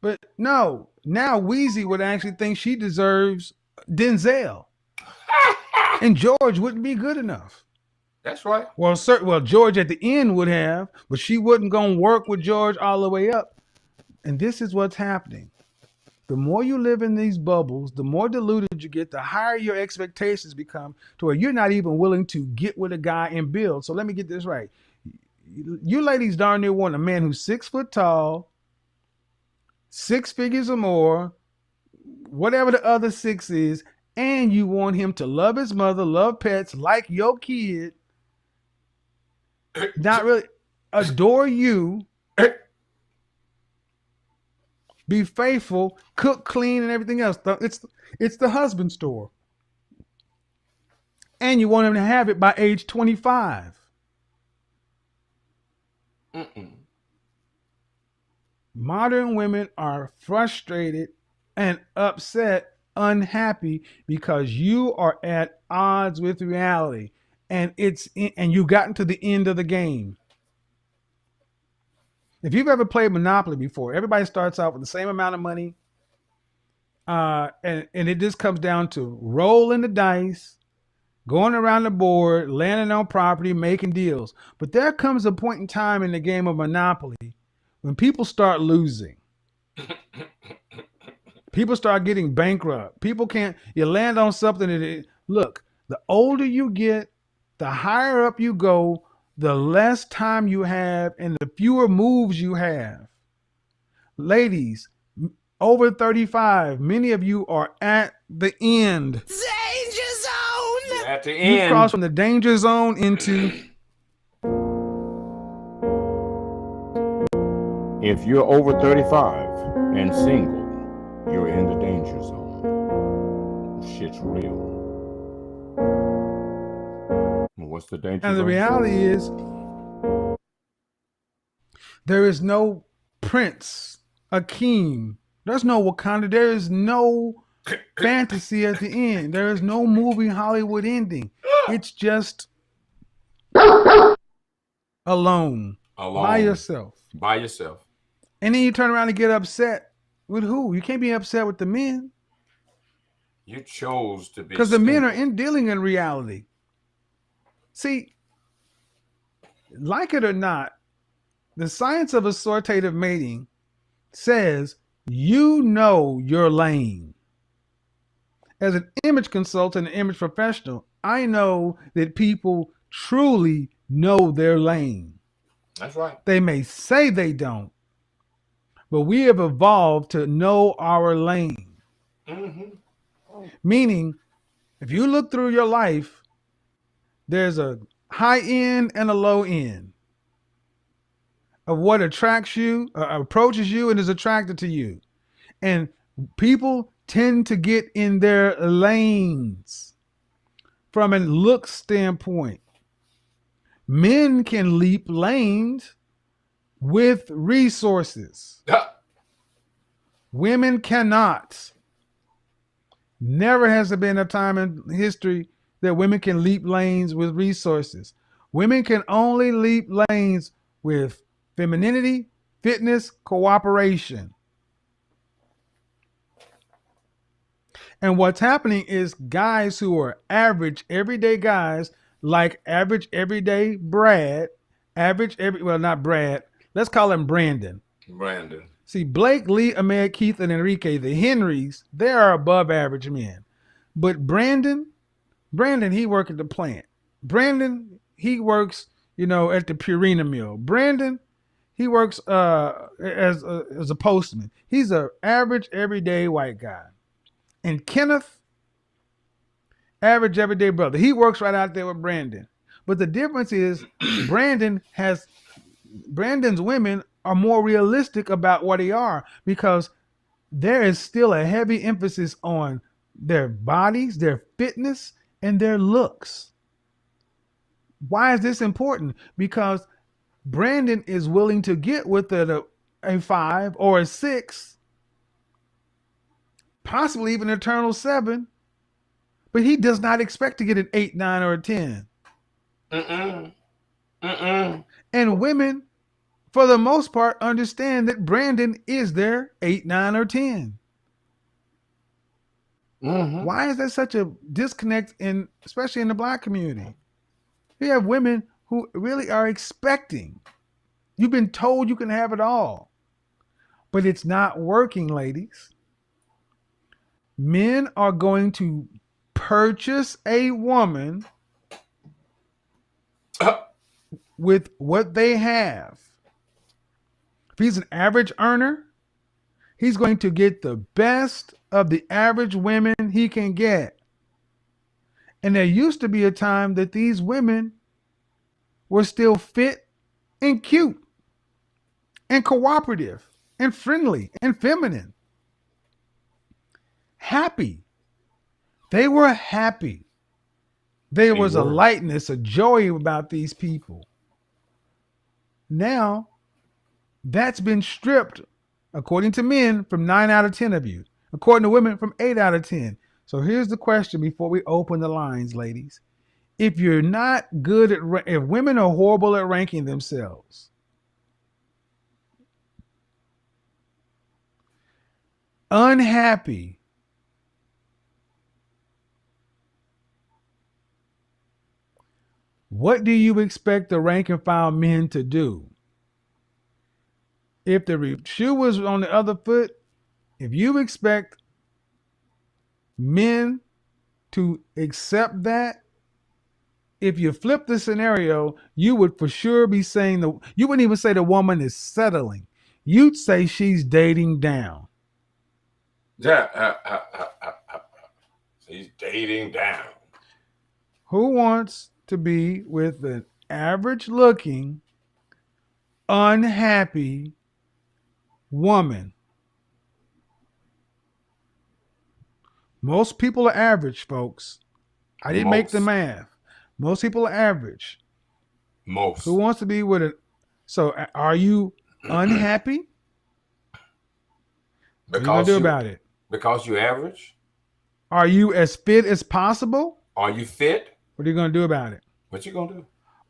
But no, now Weezy would actually think she deserves Denzel. And George wouldn't be good enough. That's right. Well, George at the end would have, but she wasn't going to work with George all the way up. And this is what's happening. The more you live in these bubbles, the more diluted you get, the higher your expectations become to where you're not even willing to get with a guy and build. So let me get this right. You ladies darn near want a man who's 6 foot tall, 6 figures or more, whatever the other 6 is, and you want him to love his mother, love pets, like your kid, not really adore you, be faithful, cook, clean, and everything else. It's the husband store. And you want him to have it by age 25. Modern women are frustrated and upset, unhappy because you are at odds with reality, and you've gotten to the end of the game. If you've ever played Monopoly before, everybody starts out with the same amount of money, and it just comes down to rolling the dice, going around the board, landing on property, making deals. But there comes a point in time in the game of Monopoly when people start losing. People start getting bankrupt. You land on something look, the older you get, the higher up you go, the less time you have and the fewer moves you have. Ladies, over 35, many of you are at the end. Danger zone! At the end. You've crossed from the danger zone into... If you're over 35 and single, you're in the danger zone. Shit's real. What's the danger zone? And the reality is, there is no Prince, Akeem. There's no Wakanda. There is no fantasy at the end. There is no movie Hollywood ending. It's just alone. By yourself. By yourself. And then you turn around and get upset with who? You can't be upset with the men. You chose to be. Because the men are dealing in reality. See, like it or not, the science of assortative mating says you know your lane. As an image consultant, an image professional, I know that people truly know their lane. That's right. They may say they don't, but we have evolved to know our lane. Mm-hmm. Meaning, if you look through your life, there's a high end and a low end of what attracts you, approaches you, and is attracted to you. And people tend to get in their lanes. from a look standpoint. Men can leap lanes with resources. Women cannot. Never has there been a time in history that women can leap lanes with resources. Women can only leap lanes with femininity, fitness, cooperation. And what's happening is guys who are average, everyday guys, like average, everyday Brad, not Brad, let's call him Brandon. Brandon. See, Blake, Lee, Ahmed, Keith, and Enrique, the Henrys, they are above average men. But Brandon, he works at the plant. Brandon, he works, at the Purina mill. Brandon, he works as a postman. He's an average, everyday white guy. And Kenneth, average, everyday brother. He works right out there with Brandon. But the difference is Brandon's women are more realistic about what they are, because there is still a heavy emphasis on their bodies, their fitness, and their looks. Why is this important? Because Brandon is willing to get with a 5 or a 6, possibly even an eternal 7, but he does not expect to get an 8, 9, or a 10. And women, for the most part, understand that Brandon is their 8, 9, or 10. Why is there such a disconnect especially in the Black community? You have women who really are expecting. You've been told you can have it all, but it's not working, ladies. Men are going to purchase a woman with what they have. If he's an average earner, he's going to get the best of the average women he can get. And there used to be a time that these women were still fit and cute and cooperative and friendly and feminine. Happy. They were happy. There was a lightness, a joy about these people. Now, that's been stripped, according to men, from 9 out of 10 of you. According to women, from 8 out of 10. So here's the question before we open the lines, ladies. If you're not good if women are horrible at ranking themselves, unhappy, what do you expect the rank and file men to do? If the shoe was on the other foot, if you expect men to accept that, if you flip the scenario, you would for sure be saying you wouldn't even say the woman is settling. You'd say she's dating down. She's dating down. Who wants to be with an average looking, unhappy woman? Most people are average, folks. I didn't make the math. Most people are average. Most. Who wants to be with it? So are you unhappy? What are you going to do about it? Because you're average? Are you as fit as possible? Are you fit? What are you going to do about it? What you going to do?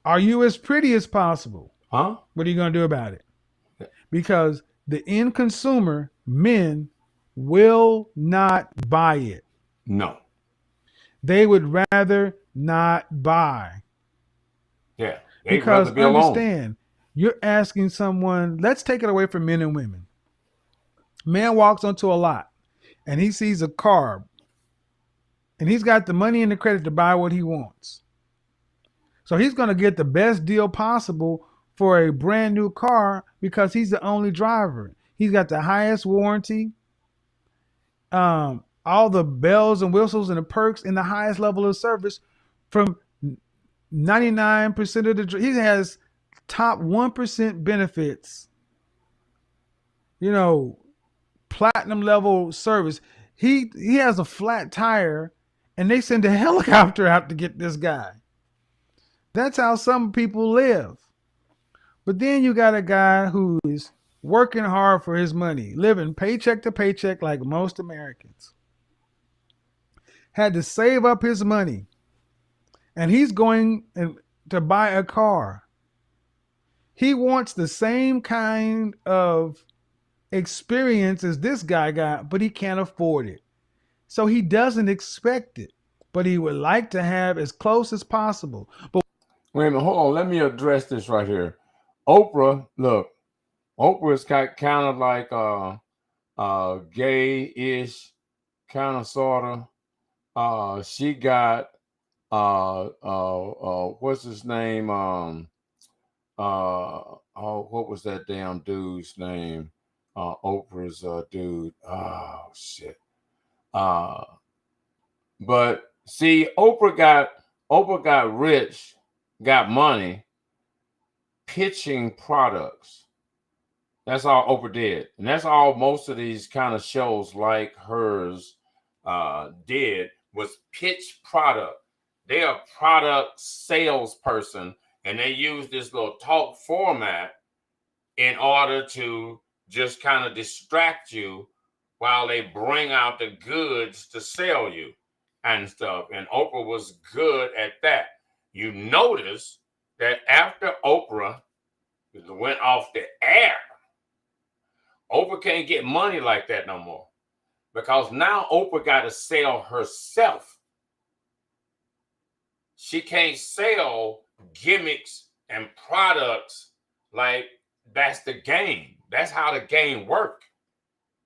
Are you as pretty as possible? Huh? What are you going to do about it? Because the end consumer, men, will not buy it. No. They would rather not buy. Yeah. Because understand, you're asking someone, let's take it away from men and women. Man walks onto a lot and he sees a car and he's got the money and the credit to buy what he wants. So he's going to get the best deal possible for a brand new car because he's the only driver. He's got the highest warranty, all the bells and whistles and the perks and the highest level of service from 99% of he has top 1% benefits, platinum level service. He has a flat tire and they send a helicopter out to get this guy. That's how some people live. But then you got a guy who is working hard for his money, living paycheck to paycheck like most Americans. Had to save up his money, and he's going to buy a car. He wants the same kind of experience as this guy got, but he can't afford it. So he doesn't expect it, but he would like to have as close as possible. But wait a minute, hold on. Let me address this right here. Oprah, look, Oprah is kind of like gay-ish, kind of sorta. She got what's his name? What was that damn dude's name? Oprah's dude. Oh shit. But see, Oprah got rich, got money, pitching products. That's all Oprah did, and that's all most of these kind of shows like hers did, was pitch product. They're a product salesperson, and they use this little talk format in order to just kind of distract you while they bring out the goods to sell you and stuff. And Oprah was good at that. You notice that after Oprah went off the air, Oprah can't get money like that no more, because now Oprah got to sell herself. She can't sell gimmicks and products like that's the game. That's how the game works.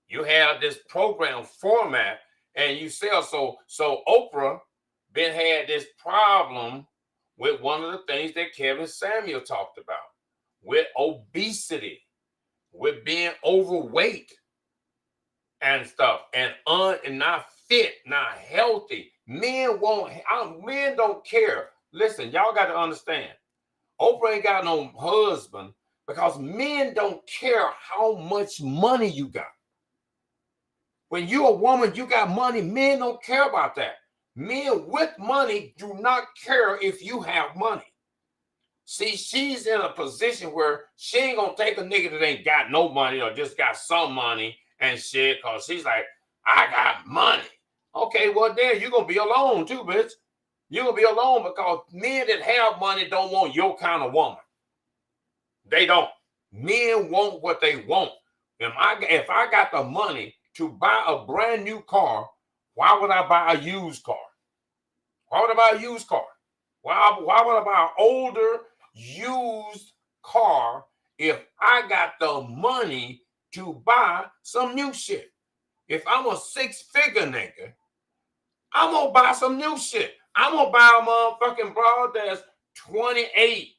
You have this program format and you sell. So Oprah been had this problem with one of the things that Kevin Samuel talked about, with obesity, with being overweight and stuff, and not fit, not healthy. Men don't care. Listen, y'all got to understand, Oprah ain't got no husband because men don't care how much money you got. When you're a woman, you got money, men don't care about that. Men with money do not care if you have money. See, she's in a position where she ain't gonna take a nigga that ain't got no money or just got some money and shit, because she's like, I got money. Okay, well then you're gonna be alone too, bitch. You're gonna be alone because men that have money don't want your kind of woman. They don't. Men want what they want. If I got the money to buy a brand new car, why would I buy a used car? Why would I buy a used car? Why would I buy an older used car if I got the money to buy some new shit? If I'm a six-figure nigga, I'm gonna buy some new shit. I'm gonna buy a motherfucking broad that's 28,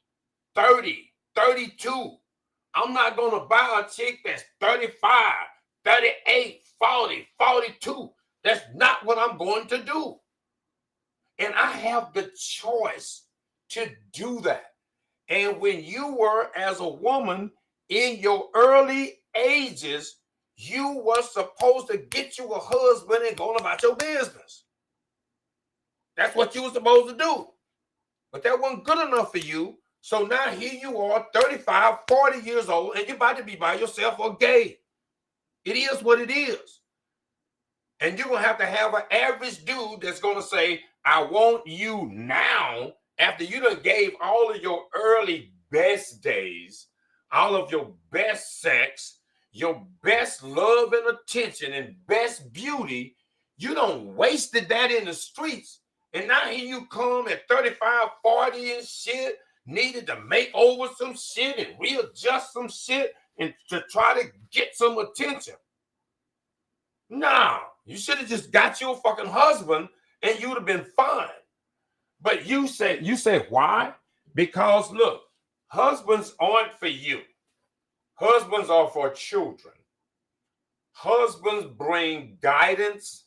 30, 32. I'm not gonna buy a chick that's 35, 38, 40, 42. That's not what I'm going to do. And I have the choice to do that. And when you were, as a woman, in your early ages, you were supposed to get you a husband and go about your business. That's what you were supposed to do. But that wasn't good enough for you. So now here you are, 35, 40 years old, and you're about to be by yourself or gay. It is what it is. And you're going to have an average dude that's going to say, I want you now, after you done gave all of your early best days, all of your best sex, your best love and attention and best beauty, you done wasted that in the streets. And now here you come at 35, 40 and shit, needed to make over some shit and readjust some shit and to try to get some attention. Nah, you should have just got you a fucking husband and you would have been fine. But you say why? Because look, husbands aren't for you. Husbands are for children. Husbands bring guidance.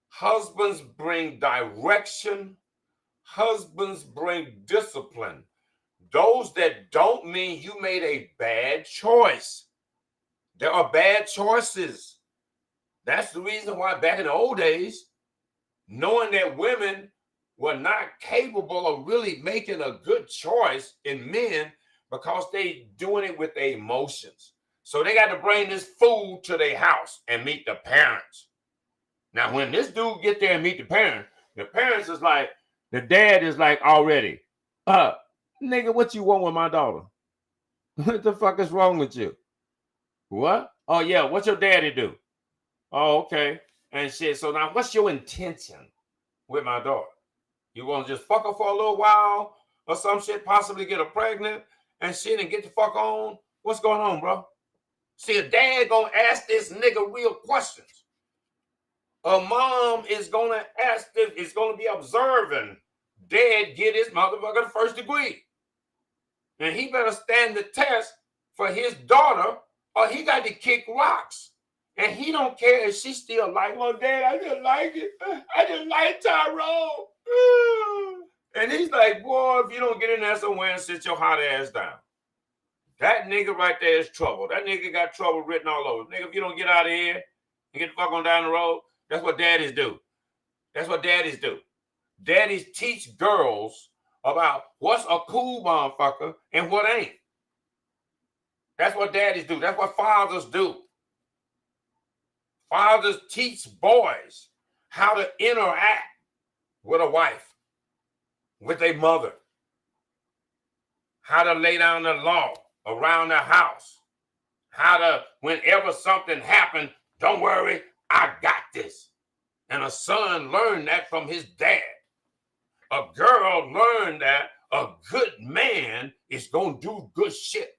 Husbands bring direction. Husbands bring discipline. Those that don't mean you made a bad choice. There are bad choices. That's the reason why back in the old days, knowing that women were not capable of really making a good choice in men because they doing it with their emotions. So they got to bring this fool to their house and meet the parents. Now, when this dude get there and meet the parents is like, the dad is like already, nigga, what you want with my daughter? What the fuck is wrong with you? What? Oh, yeah, what's your daddy do? Oh, okay. And shit, so now what's your intention with my daughter? You want to just fuck her for a little while or some shit, possibly get her pregnant and shit and get the fuck on? What's going on, bro? See, a dad gonna ask this nigga real questions. A mom is gonna ask this, is gonna be observing dad get his motherfucker first degree. And he better stand the test for his daughter or he got to kick rocks. And he don't care if she still like, well, dad, I didn't like it. I didn't like Tyrone. And he's like, boy, if you don't get in there somewhere and sit your hot ass down. That nigga right there is trouble. That nigga got trouble written all over. Nigga, if you don't get out of here and get the fuck on down the road, that's what daddies do. That's what daddies do. Daddies teach girls about what's a cool motherfucker and what ain't. That's what daddies do. That's what fathers do. Fathers teach boys how to interact with a wife, with a mother, how to lay down the law around the house, how to, whenever something happened, don't worry, I got this. And a son learned that from his dad. A girl learned that a good man is going to do good shit.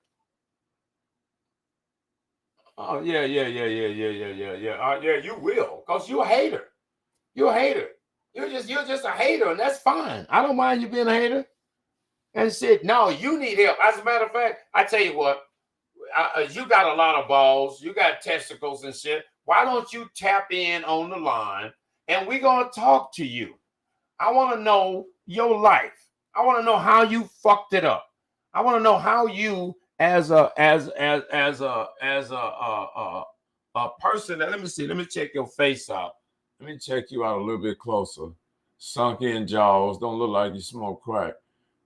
Oh, yeah, you will, because you're a hater. You're a hater. You're just a hater, and that's fine. I don't mind you being a hater. And shit, no, you need help. As a matter of fact, I tell you what, you got a lot of balls. You got testicles and shit. Why don't you tap in on the line, and we're going to talk to you. I want to know your life. I want to know how you fucked it up. I want to know how you, as a person that, let me see, let me check your face out. Let me check you out a little bit closer. Sunk in jaws, don't look like you smoke crack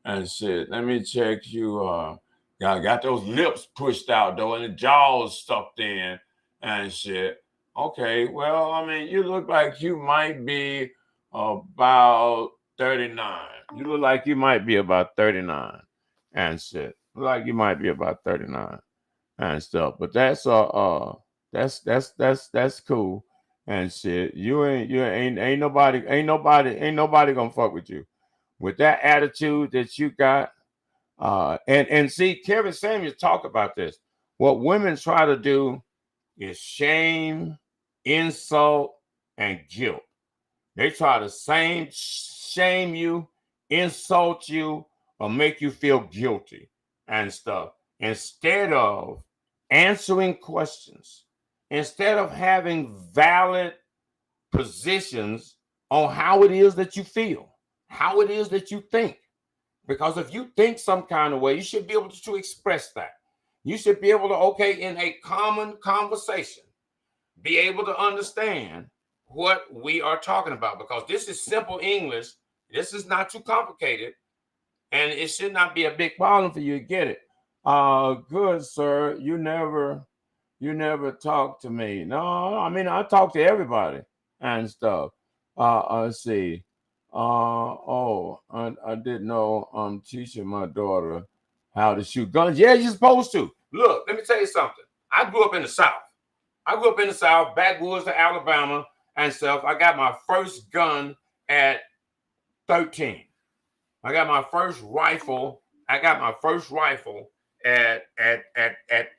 and shit. Let me check you. Got those lips pushed out though, and the jaws stuffed in and shit. Okay, well, I mean, you look like you might be about 39. You look like you might be about 39 and shit. Look like you might be about 39 and stuff. But that's cool and shit. You ain't nobody gonna fuck with you with that attitude that you got. And see, Kevin Samuels talk about this. What women try to do is shame, insult, and guilt. They try to shame you, insult you, or make you feel guilty and stuff. Instead of answering questions, instead of having valid positions on how it is that you feel, how it is that you think. Because if you think some kind of way, you should be able to express that. You should be able to, okay, in a common conversation, be able to understand what we are talking about. Because this is simple English. This is not too complicated. And it should not be a big problem for you to get it. Good, sir. You never talk to me. No, I mean, I talk to everybody and stuff. Let's see. I didn't know I'm teaching my daughter how to shoot guns. Yeah, you're supposed to. Look, let me tell you something. I grew up in the South. Backwoods to Alabama and stuff. I got my first gun at 13. I got my first rifle at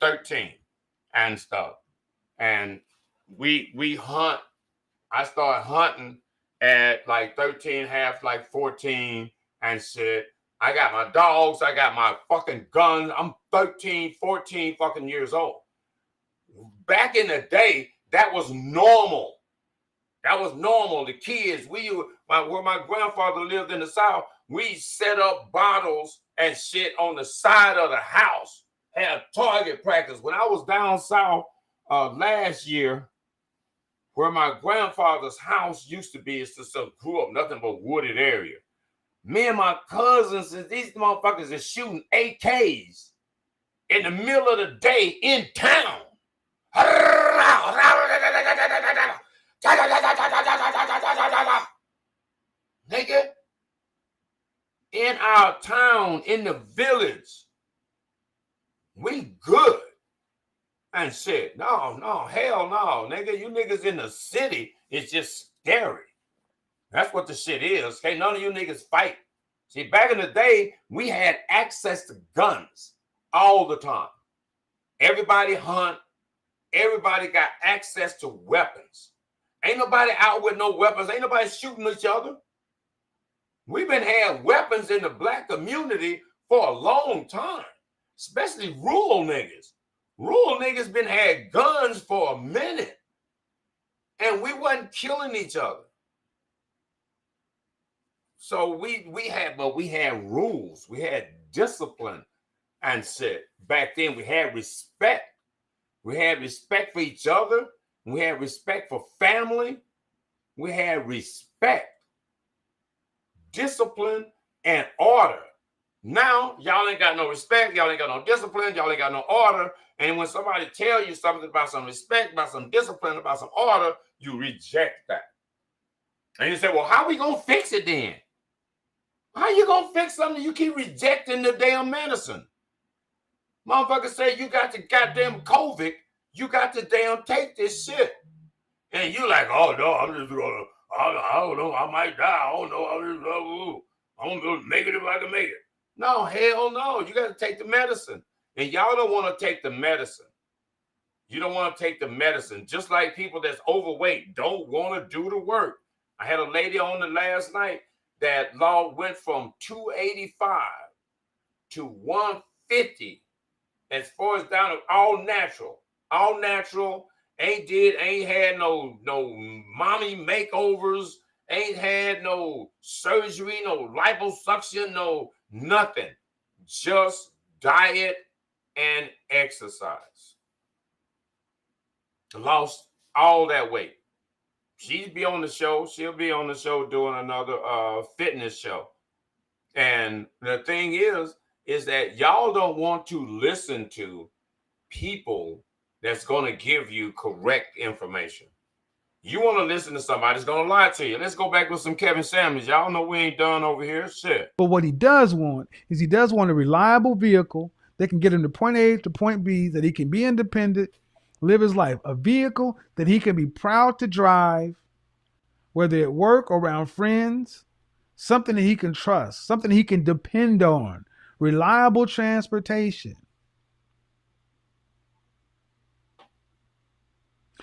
13 and stuff. And we hunt. I started hunting at like 13, half like 14 and shit. I got my dogs. I got my fucking guns. I'm 13, 14 fucking years old. Back in the day, that was normal. That was normal. The kids, where my grandfather lived in the South, we set up bottles and shit on the side of the house, had target practice. When I was down south last year, where my grandfather's house used to be. It's just grew up nothing but wooded area. Me and my cousins, and these motherfuckers are shooting AKs in the middle of the day in town. Nigga, in our town, in the village, we good. And shit, no, hell no, nigga. You niggas in the city, it's just scary. That's what the shit is. Okay, none of you niggas fight. See, back in the day, we had access to guns all the time. Everybody hunt. Everybody got access to weapons. Ain't nobody out with no weapons. Ain't nobody shooting each other. We've been had weapons in the black community for a long time, especially rural niggas. Rural niggas been had guns for a minute, and we wasn't killing each other. So we had rules, we had discipline and shit. Back then we had respect. We had respect for each other. We had respect for family. We had respect, discipline, and order. Now, y'all ain't got no respect. Y'all ain't got no discipline. Y'all ain't got no order. And when somebody tell you something about some respect, about some discipline, about some order, you reject that. And you say, well, how we going to fix it then? How you going to fix something you keep rejecting the damn medicine? Motherfucker say you got the goddamn COVID. You got to damn take this shit. And you like, oh, no, I'm just going to, I don't know, I might die. I don't know. I'm going to make it if I can make it. No, hell no. You got to take the medicine. And y'all don't want to take the medicine. You don't want to take the medicine. Just like people that's overweight don't want to do the work. I had a lady on the last night that law went from 285 to 150 as far as down to all natural, ain't had no mommy makeovers, ain't had no surgery, no liposuction, no nothing, just diet and exercise. Lost all that weight. She'll be on the show doing another fitness show. And the thing is that y'all don't want to listen to people that's going to give you correct information. You want to listen to somebody that's going to lie to you. Let's go back with some Kevin Samuels. Y'all know we ain't done over here. Shit. But what he does want is he does want a reliable vehicle that can get him to point A to point B, that he can be independent, live his life. A vehicle that he can be proud to drive, whether at work or around friends, something that he can trust, something he can depend on, reliable transportation.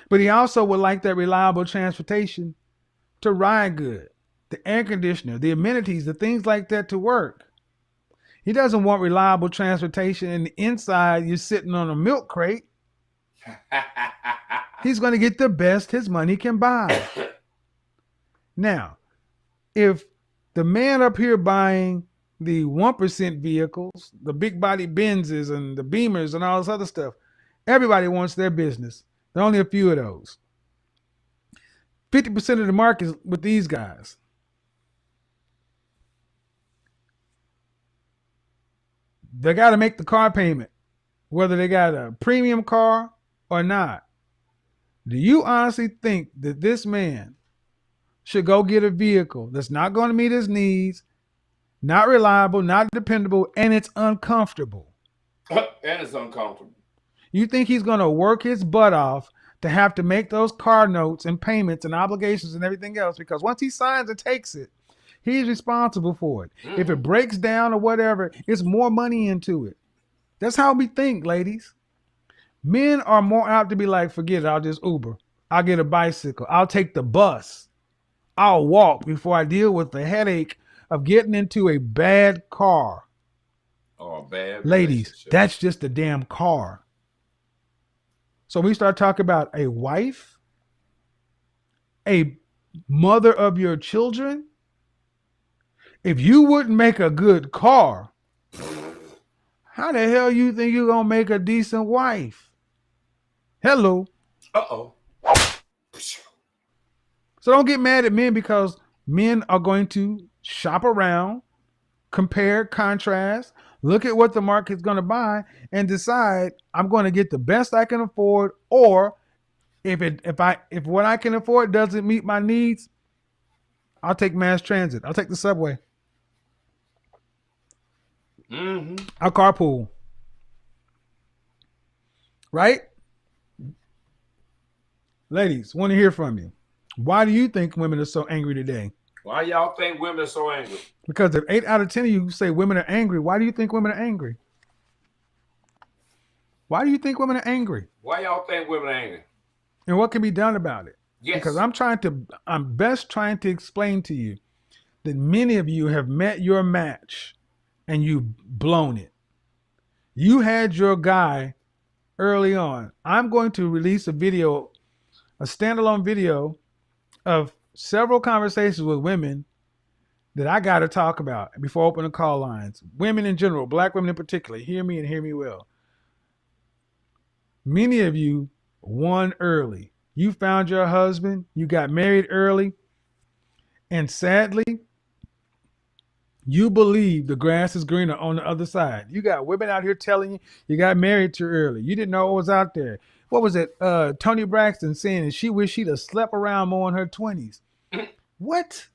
But he also would like that reliable transportation to ride good, the air conditioner, the amenities, the things like that to work. He doesn't want reliable transportation and the inside you're sitting on a milk crate. He's going to get the best his money can buy. Now, if the man up here buying the 1% vehicles, the big body Benzes and the Beamers and all this other stuff, everybody wants their business. There are only a few of those. 50% of the market is with these guys. They got to make the car payment, whether they got a premium car or not. Do you honestly think that this man should go get a vehicle that's not going to meet his needs, not reliable, not dependable, and it's uncomfortable? And it's uncomfortable. You think he's going to work his butt off to have to make those car notes and payments and obligations and everything else? Because once he signs and takes it, he's responsible for it. If it breaks down or whatever, it's more money into it. That's how we think, ladies. Men are more apt to be like, forget it, I'll just Uber. I'll get a bicycle. I'll take the bus. I'll walk before I deal with the headache of getting into a bad car. Oh, bad. Ladies, that's just a damn car. So we start talking about a wife, a mother of your children. If you wouldn't make a good car, how the hell you think you're going to make a decent wife? Hello. Uh-oh. So don't get mad at men because men are going to shop around, compare, contrast, look at what the market's going to buy, and decide I'm going to get the best I can afford, or if what I can afford doesn't meet my needs, I'll take mass transit. I'll take the subway. I'll carpool. Right? Ladies, want to hear from you. Why do you think women are so angry today? Why y'all think women are so angry? Because if 8 out of 10 of you say women are angry, why do you think women are angry? Why do you think women are angry? Why y'all think women are angry? And what can be done about it? Yes. Because I'm best trying to explain to you that many of you have met your match and you've blown it. You had your guy early on. I'm going to release a standalone video of several conversations with women that I got to talk about before I open the call lines. Women in general, black women in particular, hear me and hear me well. Many of you won early. You found your husband, you got married early, and sadly, you believe the grass is greener on the other side. You got women out here telling you got married too early. You didn't know what was out there. What was it? Toni Braxton saying that she wished she'd have slept around more in her 20s. What?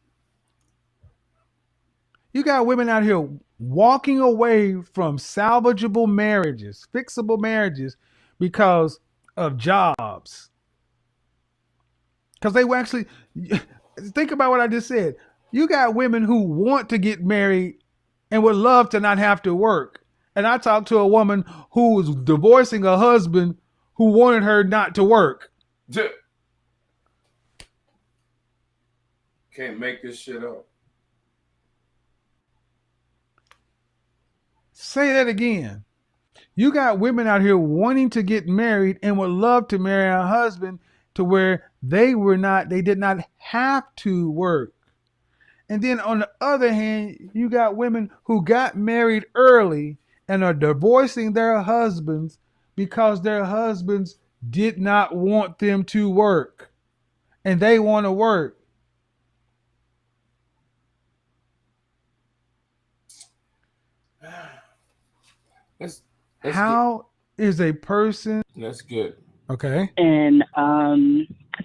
You got women out here walking away from salvageable marriages, fixable marriages, because of jobs. Because they were actually, think about what I just said. You got women who want to get married and would love to not have to work. And I talked to a woman who was divorcing a husband who wanted her not to work. Can't make this shit up. Say that again. You got women out here wanting to get married and would love to marry a husband to where they did not have to work. And then on the other hand, you got women who got married early and are divorcing their husbands because their husbands did not want them to work. And they want to work. How is a person? That's good. Okay. And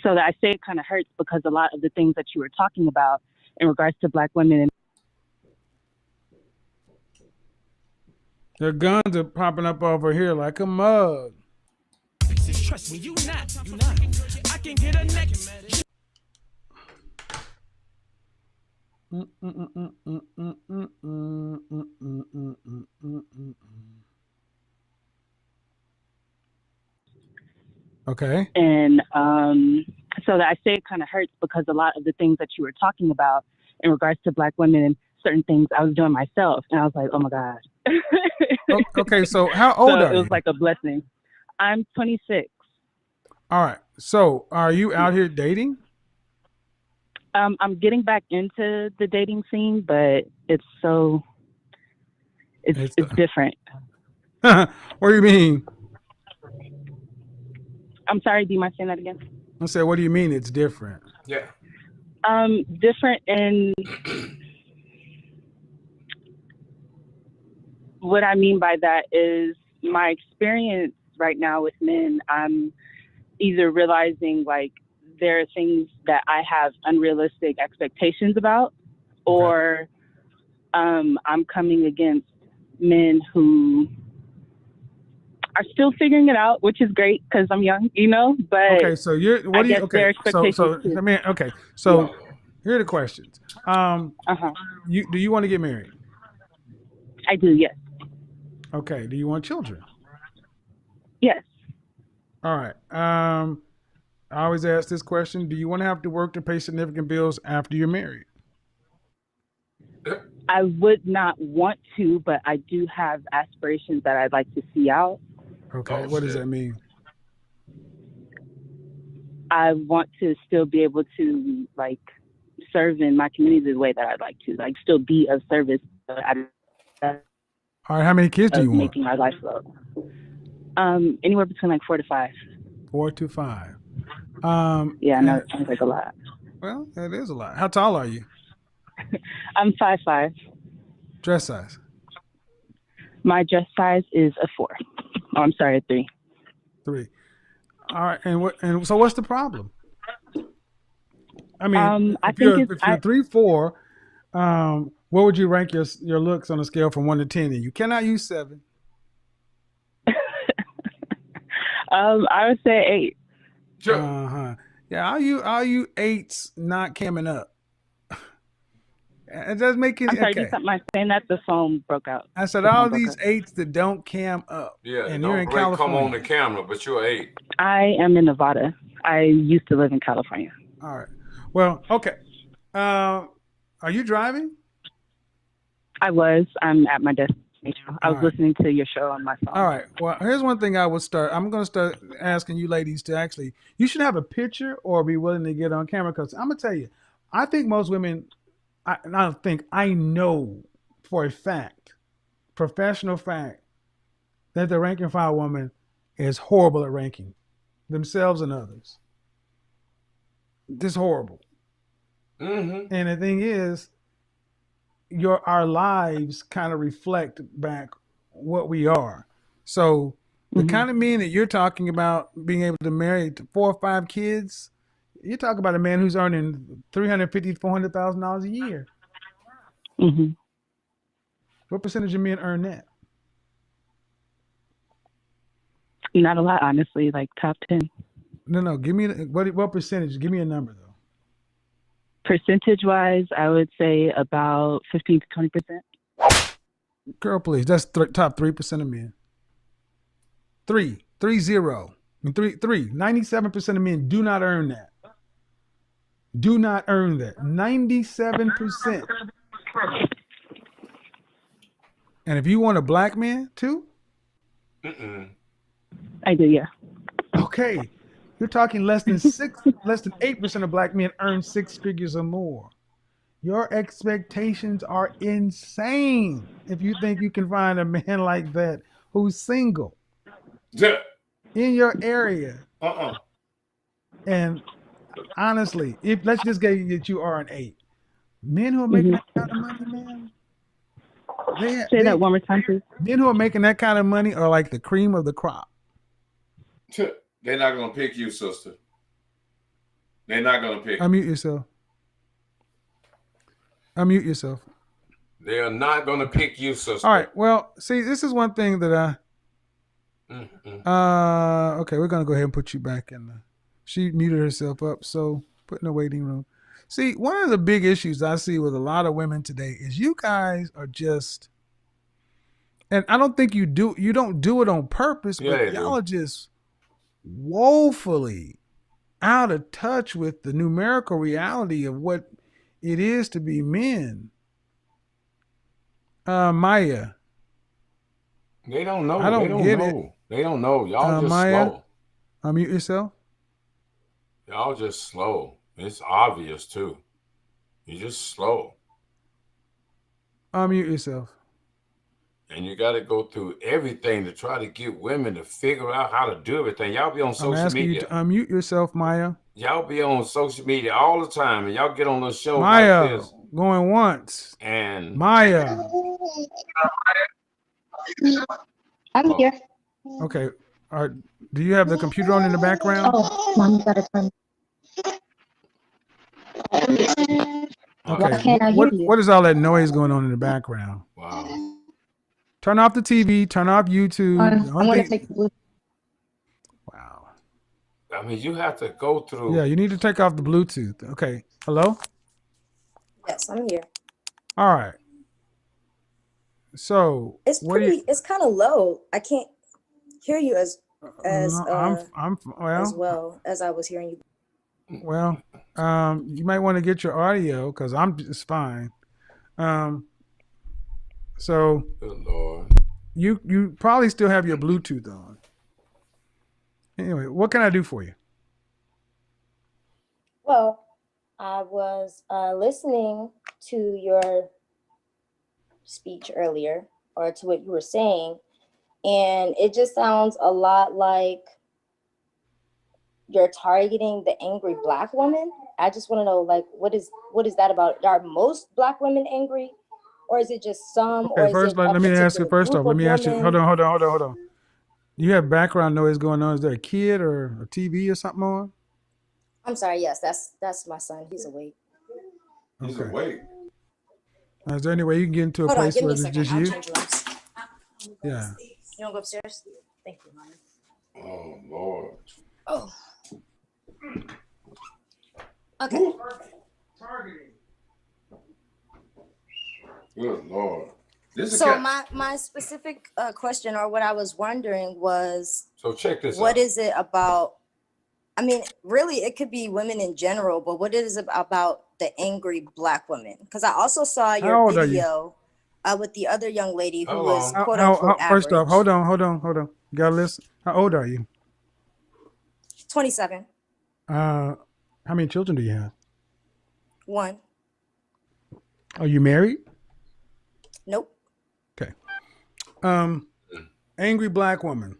so that I say it kind of hurts because a lot of the things that you were talking about in regards to black women. Their guns are popping up over here like a mug. Trust me, you not. I can get a next. Okay. And so that I say it kind of hurts because a lot of the things that you were talking about in regards to black women and certain things I was doing myself. And I was like, oh my God. Okay. So how old are you? It was like a blessing. I'm 26. All right. So are you out here dating? I'm getting back into the dating scene, but it's different. What do you mean? I'm sorry, do you mind saying that again? I said, what do you mean it's different? Yeah. Different in what I mean by that is my experience right now with men, I'm either realizing like there are things that I have unrealistic expectations about, or I'm coming against men who are still figuring it out, which is great because I'm young, but okay, so you're what do you okay, so I mean, okay. So here are the questions. Do you want to get married? I do, yes. Okay. Do you want children? Yes. All right. I always ask this question. Do you want to have to work to pay significant bills after you're married? I would not want to, but I do have aspirations that I'd like to see out. Okay. What does that mean? I want to still be able to like serve in my community the way that I'd like to, like still be of service. All right. How many kids do you want? Making my life flow. Anywhere between like 4 to 5. 4 to 5. Yeah, I know it sounds like a lot. Well, that is a lot. How tall are you? I'm 5'5". Dress size? My dress size is a 4. Oh, I'm sorry, a 3. 3. All right. And so what's the problem? I mean, I if think you're 3'4", what would you rank your looks on a scale from 1 to 10? And you cannot use 7. I would say 8. Sure. Yeah, all you 8s not camming up. It does make it. I'm sorry, okay. do something. I'm saying that the phone broke out. I said all these 8s that don't cam up. Yeah, and don't you're in California. come on the camera, but you're 8. I am in Nevada. I used to live in California. All right. Well, okay. Are you driving? I'm at my destination. I was listening to your show on my phone. All right. Well, here's one thing I would start. I'm going to start asking you ladies to actually, you should have a picture or be willing to get on camera. Because I'm going to tell you, I think most women, I know for a fact, professional fact, that the rank and file woman is horrible at ranking themselves and others. Just horrible. Mm-hmm. And the thing is, our lives kind of reflect back what we are. So the kind of men that you're talking about being able to marry 4 or 5 kids, you talk about a man who's earning $350,000, $400,000 a year. Mm-hmm. What percentage of men earn that? Not a lot, honestly. Like top 10. No. Give me what percentage? Give me a number though. Percentage-wise, I would say about 15 to 20%. Girl, please. That's top 3% of men. 3. 97% of men do not earn that. Do not earn that. 97%. And if you want a black man too? I do, yeah. Okay. You're talking less than 8% of black men earn 6 figures or more. Your expectations are insane if you think you can find a man like that who's single in your area. And honestly, let's just get that you are an 8. Men who are making that kind of money, man. Say that one more time, please. Men who are making that kind of money are like the cream of the crop. They're not going to pick you, sister. They're not going to pick you. Unmute yourself. They are not going to pick you, sister. All right. Well, see, this is one thing that okay, we're going to go ahead and put you back in. She muted herself up, so put in the waiting room. See, one of the big issues I see with a lot of women today is you guys are just, and I don't think you don't do it on purpose, but y'all are just woefully out of touch with the numerical reality of what it is to be men. Maya. They don't know. I don't get it. They don't know. Y'all just Maya, slow. Unmute yourself. Y'all just slow. It's obvious too. You're just slow. Unmute yourself. And you got to go through everything to try to get women to figure out how to do everything. Y'all be on social media. I'm asking you to unmute yourself, Maya. Y'all be on social media all the time, and y'all get on little shows Maya, like this. Going once. And Maya. I'm here. Okay. All right. Do you have the computer on in the background? Oh, Mom, you gotta turn. Okay. Why can't I hear you? What is all that noise going on in the background? Wow. Turn off the TV. Turn off YouTube. I'm going to take the Bluetooth. Wow. I mean, you have to go through. Yeah, you need to take off the Bluetooth. Okay. Hello? Yes, I'm here. All right. So it's kind of low. I can't hear you as well as I was hearing you. Well, you might want to get your audio because it's fine. So good Lord. You probably still have your Bluetooth on. Anyway, what can I do for you? Well, I was listening to your speech earlier, or to what you were saying, and it just sounds a lot like you're targeting the angry Black woman. I just want to know, like, what is that about? Are most Black women angry, or is it just some, or Okay, is first it a let me ask you. particular First group off, let of me ask you. women? Hold on. You have background noise going on. Is there a kid or a TV or something on? I'm sorry. Yes, that's my son. He's awake. He's Okay. awake. Is there any way you can get into a Hold on, place give me where a it's second. just I'll you? change rooms. Yeah. You want to go upstairs? Thank you, mommy. Oh Lord. Oh. Okay. Targeting. Good Lord. This is So my specific question, or what I was wondering, was, so check this out. what is it about? I mean, really, it could be women in general, but what is it about the angry Black women? Because I also saw How your old are you? video with the other young lady who How was long? quote unquote average. First off, hold on. You gotta listen. How old are you? 27. How many children do you have? 1. Are you married? Nope. Okay. Angry Black woman.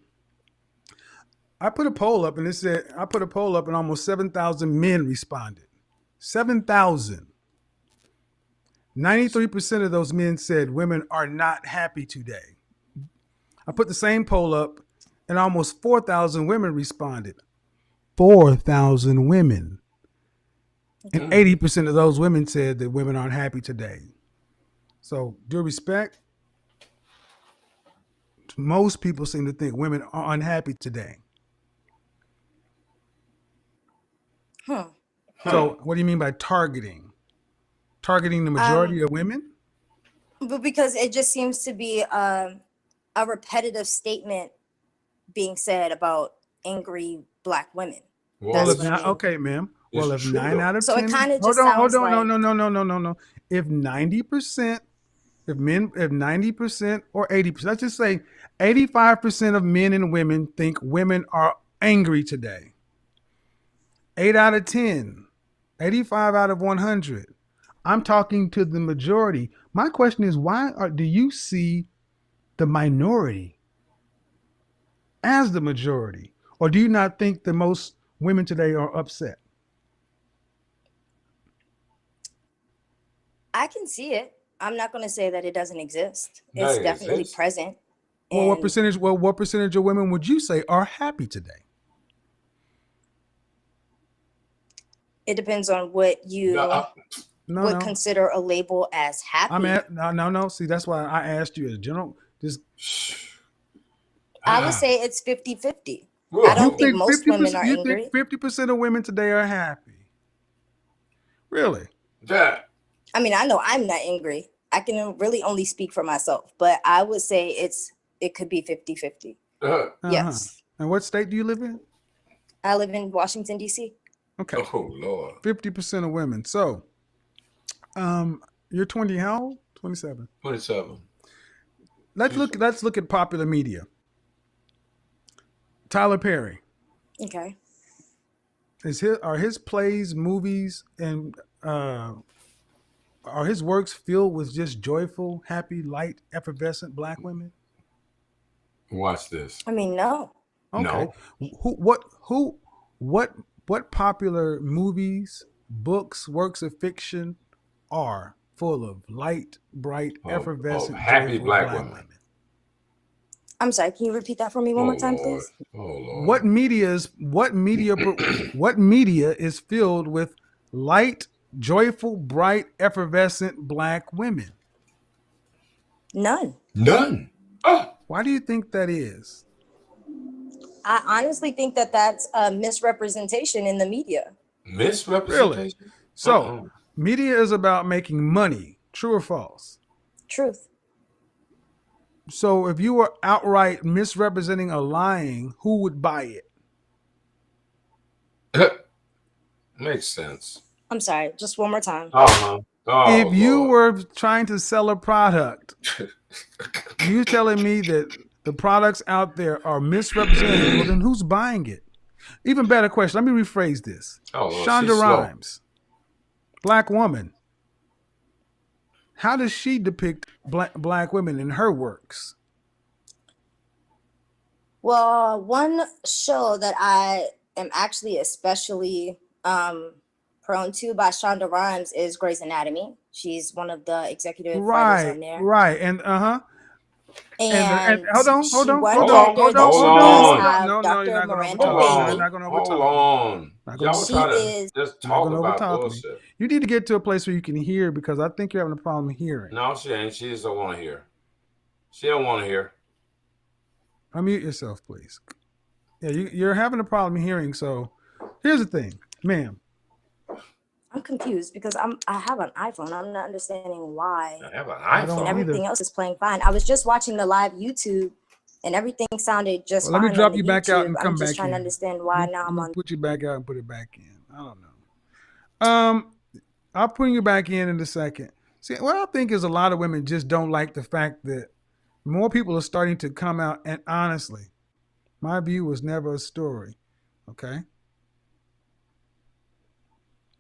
I put a poll up and almost 7,000 men responded. 7,000. 93% of those men said women are not happy today. I put the same poll up and almost 4,000 women responded. 4,000 women. And 80% of those women said that women aren't happy today. So, due respect, most people seem to think women are unhappy today. So, what do you mean by targeting? Targeting the majority of women? But because it just seems to be a repetitive statement being said about angry Black women. Well, That's what I mean. okay, ma'am. Well, if It's true, 9 though. out of 10, So it kind of hold just on, sounds like no. If 90%, if 90% or 80%, let's just say 85% of men and women think women are angry today. 8 out of 10, 85 out of 100. I'm talking to the majority. My question is, do you see the minority as the majority? Or do you not think that most women today are upset? I can see it. I'm not going to say that it doesn't exist. No, It's it definitely exists. present. Well, what And percentage of women would you say are happy today? it depends on what you would consider a label as happy. No. See, that's why I asked you as general. I would say it's 50-50. Whoa. I don't think most women are angry. You think 50% of women today are happy? Really? Yeah. I mean, I know I'm not angry. I can really only speak for myself, but I would say it could be 50-50. Yes. And what state do you live in? I live in Washington, D.C. Okay. Oh Lord. 50% of women. So, you're 20. How old? 27. 27. Let's look at popular media. Tyler Perry. Okay. Are his plays, movies, and are his works filled with just joyful, happy, light, effervescent Black women? Watch this. I mean, no. Okay. No. What popular movies, books, works of fiction are full of light, bright, effervescent, happy joyful Black women? I'm sorry. Can you repeat that for me one more time, Lord. please? Oh Lord. What media is filled with light, joyful, bright, effervescent Black women? None. Why do you think that is? I honestly think that that's a misrepresentation in the media. Misrepresentation? Really? So, media is about making money. True or false? Truth. So, if you were outright misrepresenting or lying, who would buy it? Makes sense. I'm sorry. Just one more time. If you were trying to sell a product, you telling me that the products out there are misrepresented, well, then who's buying it? Even better question. Let me rephrase this. Shonda Rhimes, Black woman. How does she depict black women in her works? Well, one show that I am actually especially prone to by Shonda Rhimes is Grey's Anatomy. She's one of the executive writers on there. Right. And And hold on. No, you're Dr. not gonna Miranda overtalk. Bailey. You're not gonna Hold overtalk me. on. Not gonna Y'all overtalk try me. to just Not talk gonna about overtalk bullshit. me. You need to get to a place where you can hear, because I think you're having a problem hearing. No, she ain't. She just don't want to hear. She don't want to hear. Unmute yourself, please. Yeah, you're having a problem hearing. So here's the thing, ma'am. I'm confused because I have an iPhone. I'm not understanding why. I have an iPhone. And everything else is playing fine. I was just watching the live YouTube and everything sounded just fine. Let me drop on you the back out and YouTube. come I'm just back trying in. to understand why now I'm on. Put you back out and put it back in. I don't know. I'll put you back in a second. See, what I think is a lot of women just don't like the fact that more people are starting to come out, and honestly, my view was never a story. Okay.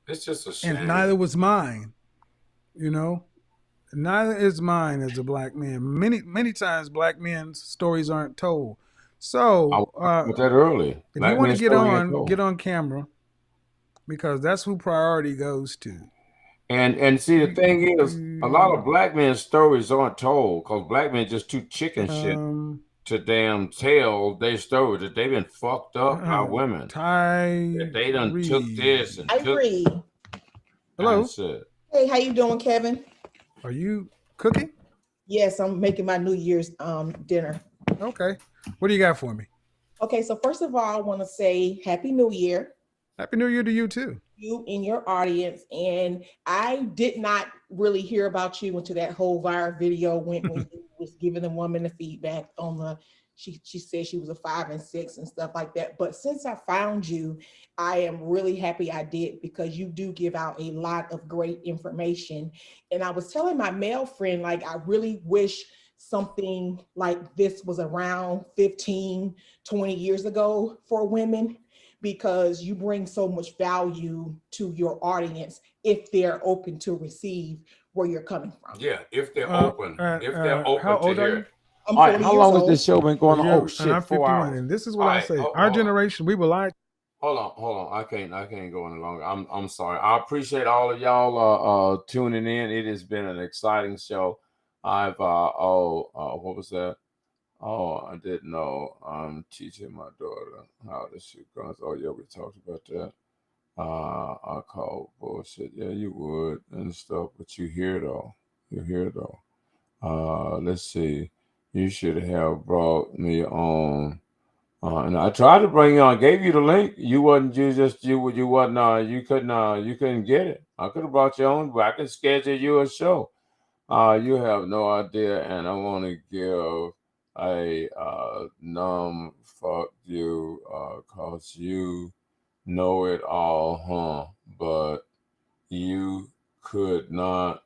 It's just a shame. And neither was mine. Neither is mine as a black man. Many times black men's stories aren't told. So I was that early. If you want to get on camera, because that's who priority goes to. And see, the thing is, a lot of black men's stories aren't told because black men just too chicken shit to damn tell their story that they've been fucked up by women. That they done took this and took. Hello. Hey, how you doing, Kevin? Are you cooking? Yes, I'm making my New Year's dinner. Okay. What do you got for me? Okay, so first of all, I want to say Happy New Year. Happy New Year to you too. You and your audience. And I did not really hear about you until that whole viral video when you was giving the woman the feedback on the, she said she was a 5 and 6 and stuff like that. But since I found you, I am really happy I did, because you do give out a lot of great information. And I was telling my male friend, like, I really wish something like this was around 15, 20 years ago for women, because you bring so much value to your audience if they're open to receive where you're coming from. Yeah, if they're open. If they're open how old to are hear you? it. All right, how long has this show been going on? Oh shit, I'm 4 51, hours. and this is what I say. Our generation, we were like. Hold on. I can't go any longer. I'm sorry. I appreciate all of y'all tuning in. It has been an exciting show. I've what was that? Oh, I didn't know. I'm teaching my daughter how to shoot guns. Oh yeah, we talked about that. I call bullshit. Yeah, you would and stuff, but you here though. Let's see. You should have brought me on. And I tried to bring you on. I gave you the link. You wasn't. You wasn't. You couldn't get it. I could have brought you on, but I could schedule you a show. You have no idea, and I want to give a numb fuck you, cause you know it all, huh? But you could not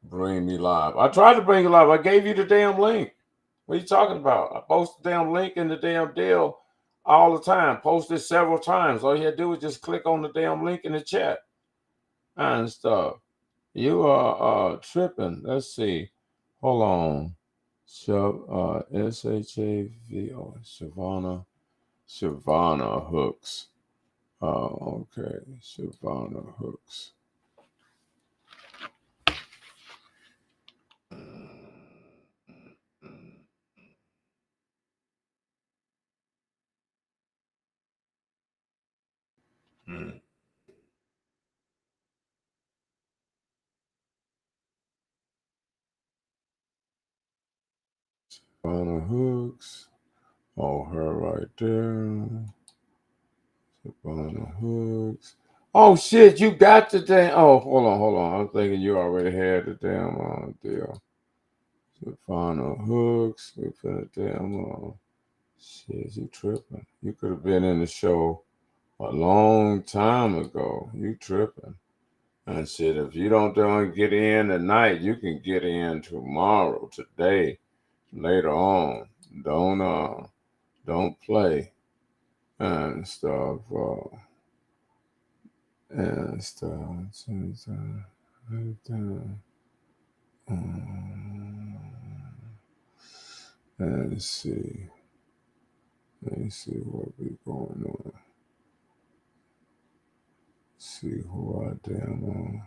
bring me live. I tried to bring you live. I gave you the damn link. What are you talking about? I post the damn link in the damn deal all the time. Post it several times. All you had to do is just click on the damn link in the chat and stuff. You are tripping. Let's see. Hold on. S-H-A-V-O. Shavana Hooks. Okay. Shavana Hooks. Shavana Hooks. Oh, her right there. Shavana Hooks. Oh shit, you got the damn. Oh, hold on. I'm thinking you already had the damn deal. Shavana Hooks. We put the damn shit, you tripping. You could have been in the show a long time ago. You tripping. And shit, if you don't get in tonight, you can get in tomorrow, today, later on. Don't play and stuff. And stuff. Let's see. Let me see what be going on. see who I damn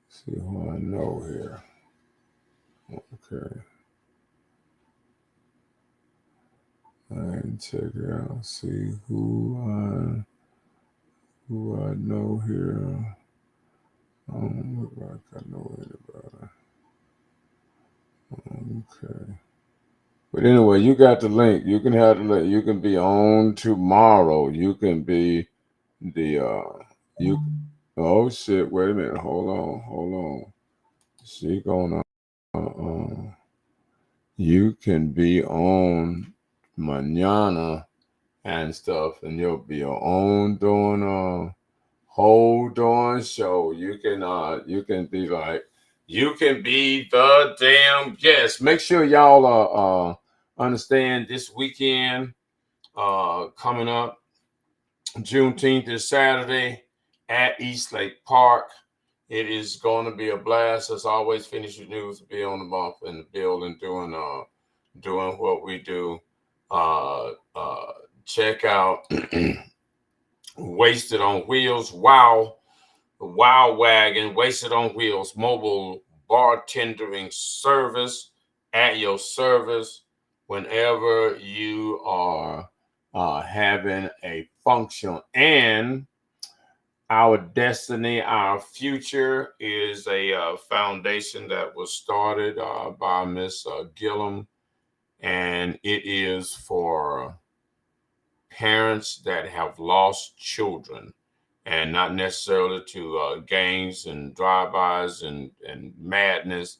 see who I know here. Okay. And check it out. See who I know here. I don't look like I know anybody. Okay. But anyway, you got the link. You can have the link. You can be on tomorrow. You can be the oh shit, wait a minute. Hold on. She gonna you can be on mañana and stuff, and you'll be on doing a whole darn show. You can be like, you can be the damn guest. Make sure y'all understand this weekend coming up, Juneteenth is Saturday at Eastlake Park. It is going to be a blast. As always, Finish Your News will be on the bump in the building doing what we do. Check out Wasted on Wheels. Wow Wagon, Wasted on Wheels, mobile bartendering service at your service whenever you are having a function. And Our Destiny, Our Future is a foundation that was started by Miss Gillum, and it is for parents that have lost children, and not necessarily to gangs and drive-bys and madness,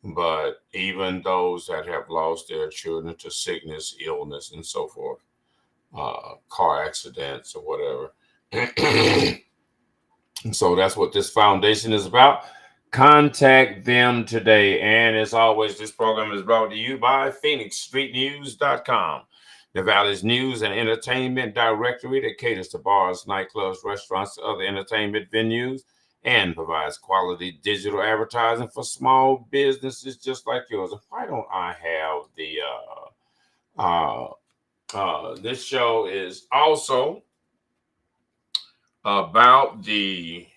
but even those that have lost their children to sickness, illness, and so forth, car accidents or whatever. So that's what this foundation is about. Contact them today. And as always, this program is brought to you by PhoenixStreetNews.com, the Valley's news and entertainment directory that caters to bars, nightclubs, restaurants, and other entertainment venues, and provides quality digital advertising for small businesses just like yours. Why don't I have the this show is also about the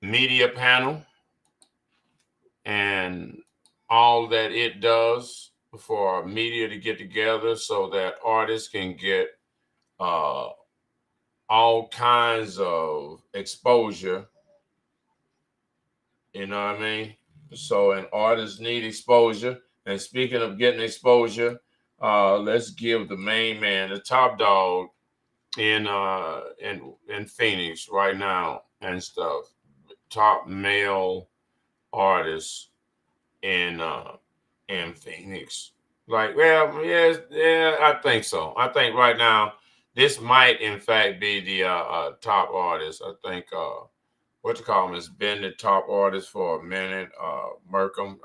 media panel and all that it does for media to get together so that artists can get all kinds of exposure. You know what I mean? So, and artists need exposure. And speaking of getting exposure, let's give the main man, the top dog in Phoenix right now and stuff, top male artists in Phoenix. Like, well, yeah, I think so. I think right now this might in fact be the top artist. I think what you call him has been the top artist for a minute. Merkham,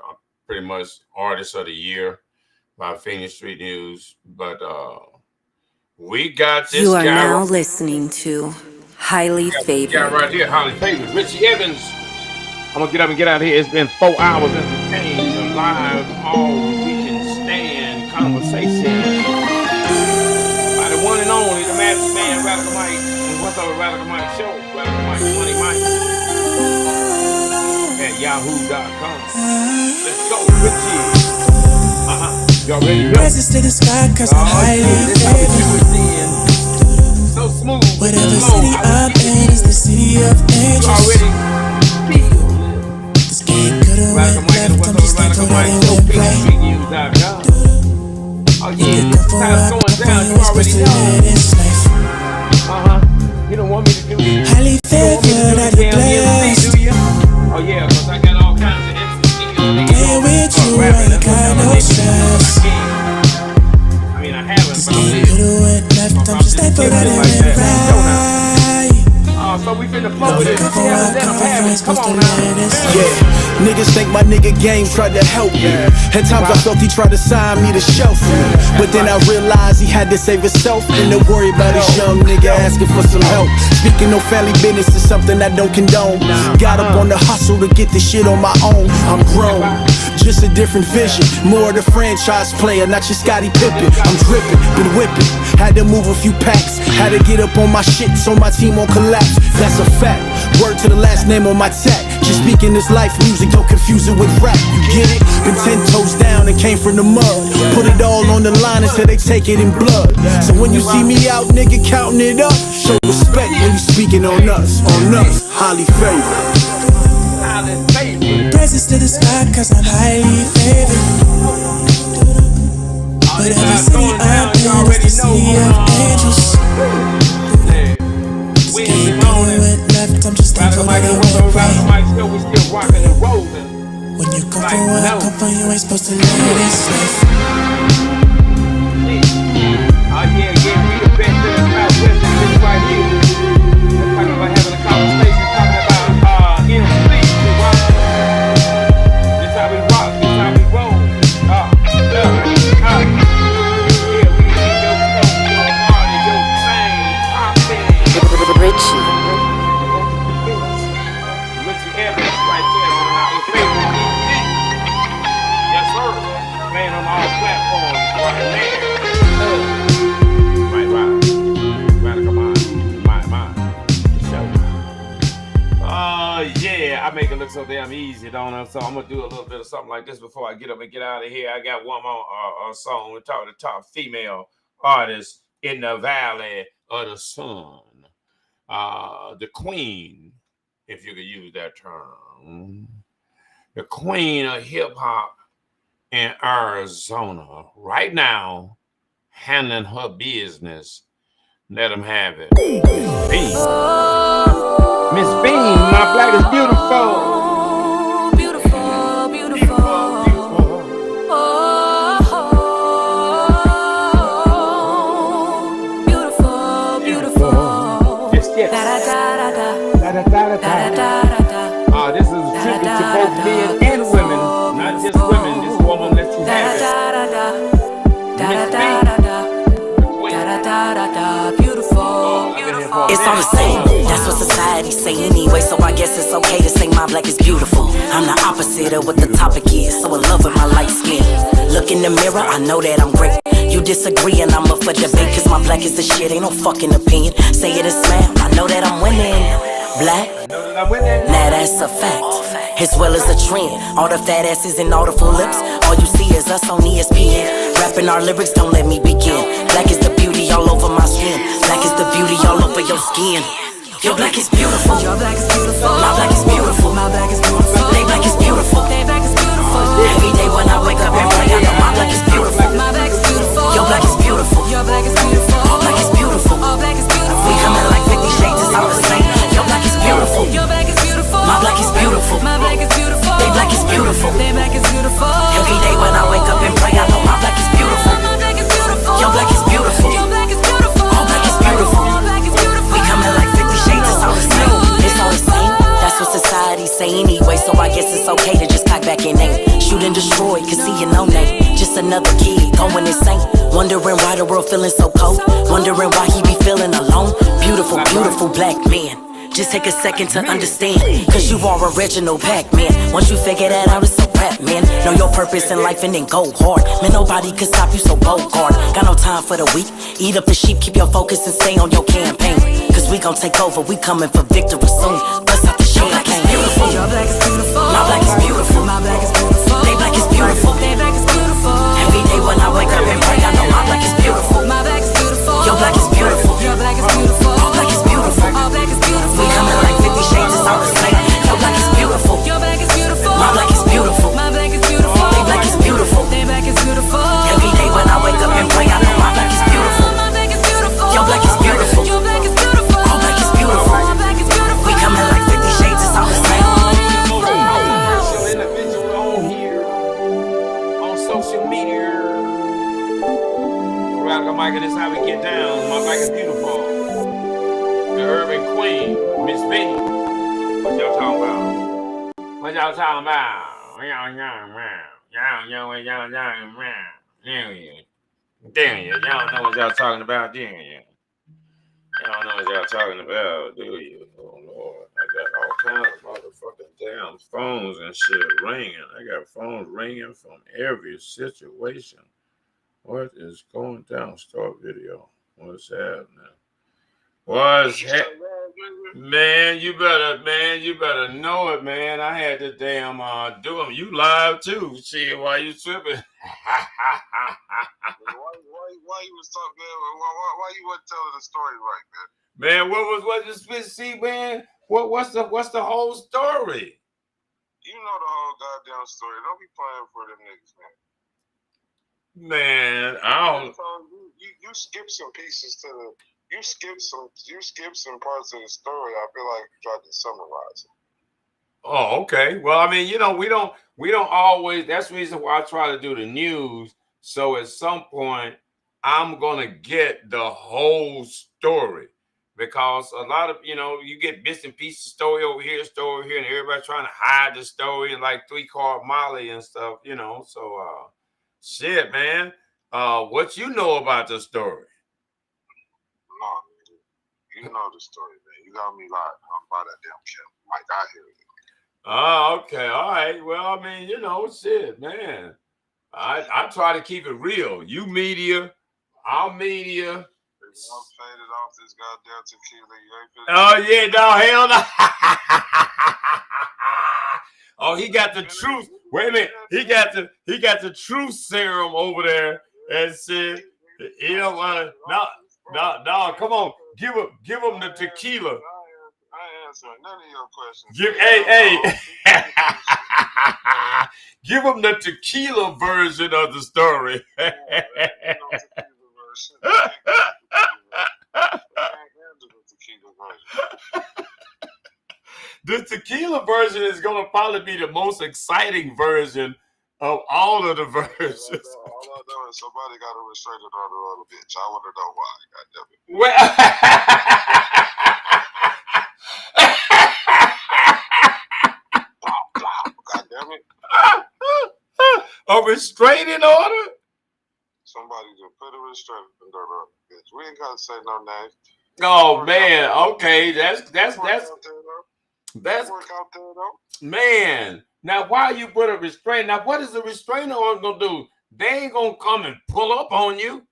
pretty much artist of the year by Phoenix Street News, but we got this. You are guy now listening to Highly Favored. Yeah, right here, Highly Favored. Richie Evans. I'm gonna get up and get out of here. It's been 4 hours entertained and live, all we can stand conversation by the one and only, the magic man, Radicalmike. And what's up, Radicalmike show? Radicalmike, Money Mike at yahoo.com. Let's go, Richie. Y'all ready to go? Rises to the sky cause I'm highly favored. So smooth. Whatever city I'm in is the city of angels. Already. This game could've went left, I'm just thankful that it went right. Oh yeah, this is how it's going down, you already know. You don't want me to do this. Highly favored, I do blessed. Oh yeah, cause I got all kinds of MC. Playing with you, I ain't got no stress. I mean, I haven't, this game could've went left, I'm just thankful that it went right. Oh, so so we finna flow with it. Let them have it. Come on now. Yeah, niggas think my nigga game tried to help me. At times I felt he tried to sign me to shelf me. But then I realized he had to save himself and to worry about his young nigga asking for some help. Speaking no family business is something I don't condone. Got up on the hustle to get this shit on my own. I'm grown, just a different vision. More of the franchise player, not your Scottie Pippen. I'm dripping, been whipping. Had to move a few packs. Had to get up on my shit so my team won't collapse. That's a fact. Word to the last name on my tag. Just speaking this life music, don't confuse it with rap. You get it? Been 10 toes down and came from the mud. Put it all on the line until they take it in blood. So when you see me out, nigga, counting it up, show respect when you speaking on us, highly favored. Presents to the sky, cause I'm highly favored. But every city I'm in is the city of angels. Skating went left, I'm just thankful that it went right. We still rocking and rolling. When you come from where I come from, you ain't supposed to live this life. Oh yeah, we the best in the Southwest, and this right here. We're talking about having a conversation, talking about MC. This how we rock, this how we roll. Yeah, we need your smoke, your party, your thing, poppin'. Richie. Richie Evans right there on our favorite DJ. Yes, sir. Playing on all platforms right there. Yeah, I make it look so damn easy, don't I? So I'm gonna do a little bit of something like this before I get up and get out of here. I got one more song. We're talking to top female artists in the Valley of the Sun. The queen, if you could use that term, the queen of hip hop in Arizona right now, handling her business. Let them have it. Miss Bean, my black is beautiful. Beautiful, beautiful. Beautiful, beautiful. Yes, yes. This is a tribute to both men and women, not just women. This woman lets you have it. Miss Bean. Beautiful, beautiful. It's all the same, that's what society say anyway. So I guess it's okay to say my black is beautiful. I'm the opposite of what the topic is, so in love with my light skin. Look in the mirror, I know that I'm great. You disagree and I'm up for debate, cause my black is the shit, ain't no fucking opinion. Say it and slam, I know that I'm winning. Black, now that's a fact, as well as a trend. All the fat asses and all the full lips, all you see is us on ESPN. Rapping our lyrics, don't let me begin. Black is the beauty all over my skin. Black is the beauty all over your skin. Your black is beautiful. Your black is beautiful. My black is beautiful. My black is beautiful. They black is beautiful. They black is beautiful. Every day when I wake up and pray, I know my black is beautiful. My black is beautiful. Your black is beautiful. Your black is beautiful. All black is beautiful. All black is beautiful. We coming like 50 shades, it's all the same. Your black is beautiful. Your black is beautiful. My black is beautiful. My black is beautiful. They black is beautiful. They black is beautiful. Every day when I wake up and pray, I know my black is beautiful. My black is beautiful. Your black is beautiful. Your black is beautiful. All black is beautiful. All black is beautiful. We coming like 50 shades, it's all the same. It's all the same. That's what society say anyway, so I guess it's okay to just cock back and aim. Shoot and destroy, cause see you no name. Just another kid going insane. Wondering why the world feeling so cold. Wondering why he be feeling alone. Beautiful, beautiful black man. Just take a second to understand, cause you are original Pac-Man. Once you figure that out, it's a rap, man. Know your purpose in life and then go hard. Man, nobody could stop you, so go hard. Got no time for the weak. Eat up the sheep, keep your focus and stay on your campaign. Cause we gon' take over, we coming for victory soon. Bust out the champagne. Beautiful. Your black is beautiful. My black is beautiful. My black is beautiful. They black is beautiful. They black is beautiful. Every day when I wake up and pray, I know my black is beautiful. My black is beautiful. Your black is beautiful. Your black is beautiful. All black is beautiful. All black is beautiful. We coming like 50 shades, it's all the same. Your black is beautiful. Your black is beautiful. My black is beautiful. My black is beautiful. They black is beautiful. They black is beautiful. Every day when I wake up and pray, I know my black is beautiful. My black is beautiful. Your black is beautiful. Your black is beautiful. All black is beautiful. All black is beautiful. We coming like 50 shades, it's all the same. Individual on here on social media. Radicalmike, this is how we get down. My black is beautiful. the urban queen, Miss Vinny. What y'all talking about? What y'all talking about? Y'all know what y'all talking about, damn you. Y'all know what y'all talking about, do you? Oh Lord, I got all kinds of motherfucking damn phones and shit ringing. I got phones ringing from every situation. What is going down? Start video. What's happening? What's happening? Man, you better know it, man. I had to damn do them. You live too. Shit, why you tripping? Why you was talking, man? Why you wasn't telling the story right, man? Man, what the spit see, man? What's the whole story? You know the whole goddamn story. Don't be playing for them niggas, man. Man, I don't. You skip some pieces to the. You skip some parts of the story. I feel like you tried to summarize it. Oh, okay. Well, I mean, you know, we don't always. That's the reason why I try to do the news. So at some point, I'm gonna get the whole story, because a lot of, you know, you get bits and pieces, story over here, and everybody trying to hide the story and like 3-card Molly and stuff, you know. So, shit, man. What you know about the story? No, you know the story, man. You got me like I'm by that damn shit. Mike, I hear you. Oh, okay. All right. Well, I mean, you know, shit, man. I try to keep it real. You media, our media. I'm faded off this goddamn tequila. Oh yeah, no, hell no. Oh, he got the truth. Wait a minute. He got the truth serum over there and shit. He don't want to. No. Come on. Give him the tequila. I ain't answering none of your questions. Give him the tequila version of the story. The tequila version is going to probably be the most exciting version of all of the versions. All I know is somebody got a restraining order on the bitch. I want to know why. God damn it. A restraining order? Somebody just put a restraining order on the bitch. We ain't got to say no names. Oh man, okay, that's work out there though. Man. Now, why you put a restraint? Now, what is the restraining order gonna do? They ain't gonna come and pull up on you.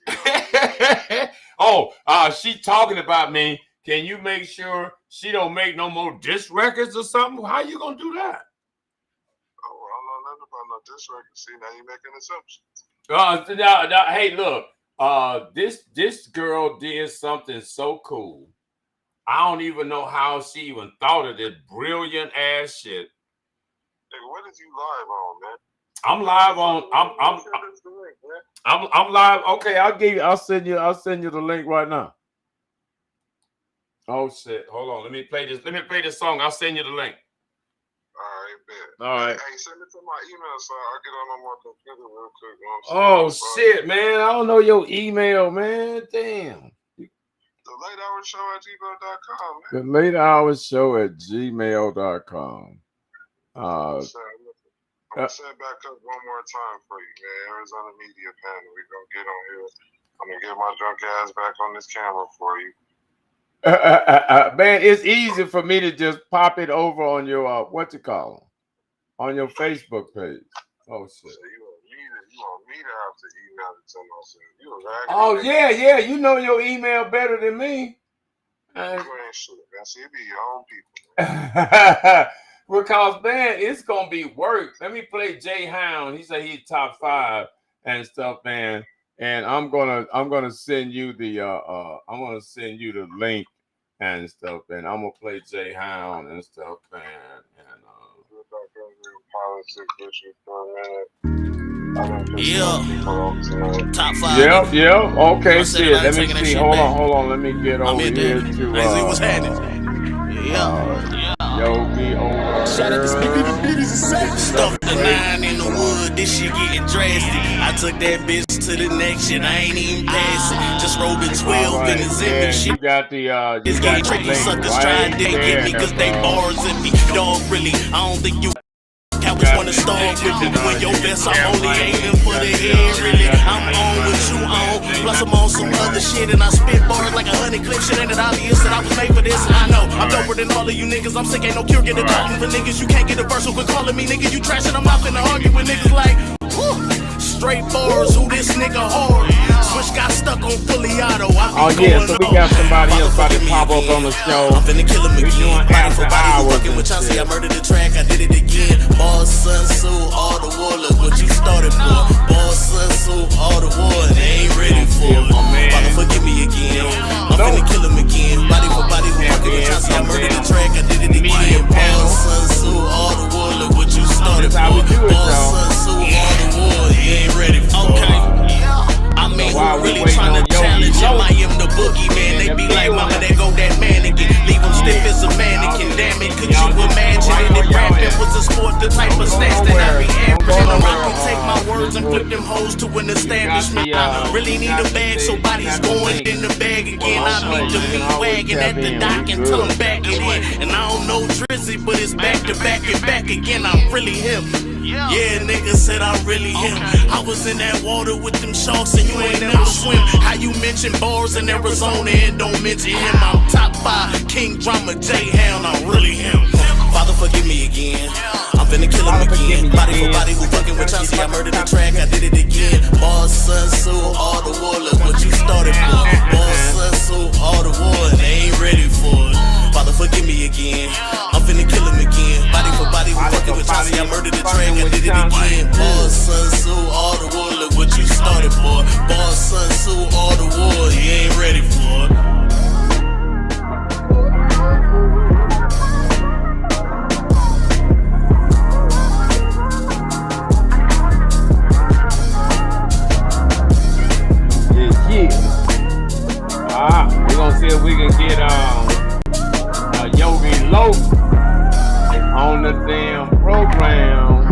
Hey man, Oh, she talking about me. Can you make sure she don't make no more diss records or something? How you gonna do that? Oh, I don't know nothing about no diss records. See, now you making assumptions. Hey, look. This girl did something so cool. I don't even know how she even thought of this brilliant ass shit. Nigga, what is you live on, man? I'm live on. I'm live. Okay, I'll send you the link right now. Oh shit! Hold on. Let me play this song. I'll send you the link. All right, bet. All right. Hey, send it to my email so I'll get on my computer real quick. Oh shit, man! I don't know your email, man. Damn. The late hour show at gmail.com, man. The late hour show at gmail.com. I'm gonna set back up one more time for you, man. Arizona Media Panel. We're gonna get on here. I'm gonna get my drunk ass back on this camera for you. Man, it's easy for me to just pop it over on your on your Facebook page. Oh shit. So you want me to have to email it to myself? Oh yeah. You know your email better than me. You ain't shit, man. See, it be your own people. Because man, it's gonna be work. Let me play Jay Hound. He said he's top 5 and stuff, man. And I'm gonna send you the link and stuff, and I'm gonna play Jay Hound and stuff, man. And Top 5. Yep. Okay, shit. Let me see. Hold on. Let me get over here to. What's happening? Yogi over here. Stuff the 9 in the wood, this shit getting drastic. I took that bitch to the next shit, I ain't even pass it. Just rolled the 12 in the zip shit. You got the It's getting tricky, suckers trying to get me cause they bars in me. Dog, really, I don't think you cowards wanna start with me. When your best, I'm only aiming for the head, really. I'm on what you on, plus I'm on some other shit. And I spit bars like 100 clips, shit ain't it obvious that I was made for this. And I know, I'm doper than all of you niggas. I'm sick, ain't no cure, get a talking for niggas. You can't get a verse, so quit calling me nigga. You trash and I'm not finna argue with niggas like, whew. Straight bars, who this nigga hard? Switch got stuck on fully auto. Oh yeah, so we got somebody else about to pop up on the show. I'm finna kill him again. Body for body, who fucking with Chauncey? I murdered the track, I did it again. Boss, Sun Tzu, all the war. Look what you started for. Boss, Sun Tzu, all the war. They ain't ready for it. Father, forgive me again. I'm finna kill him again. Body for body, who fucking with Chauncey? I murdered the track, I did it again. Boss, Sun Tzu, all the war. Look what you started for. Boss, Sun Tzu, all the war. You ain't ready for it. I mean, who really trying to challenge him? I am the boogeyman. They be like, mama, there go that mannequin. Leave him stiff as a mannequin. Damn it, could you imagine it? If rapping was a sport, the type of stats that I be averaging. I can take my words and flip them hoes to an establishment. I really need a bag, so bodies going in the bag again. I meet the meat wagon at the dock and tell them back it in. And I don't know Drizzy, but it's back to back and back again. I'm really him. Yeah, nigga said I'm really him. I was in that water with them sharks and you ain't never swim. How you mention bars in Arizona and don't mention him? I'm top 5, King Drama, J-Hound, I'm really him. Father, forgive me again. I'm finna kill him again. Body for body, who fucking with Chauncey? I murdered the track, I did it again. Boss, Sun Tzu, all the war. Look what you started for. Boss, Sun Tzu, all the war. They ain't ready for it. Father, forgive me again. I'm finna kill him again. Body for body, who fucking with Chauncey? I murdered the track, I did it again. Boss, Sun Tzu, all the war. Look what you started for. Boss, Sun Tzu, all the war. You ain't ready for it. We're gonna see if we can get Yogi Low on the damn program.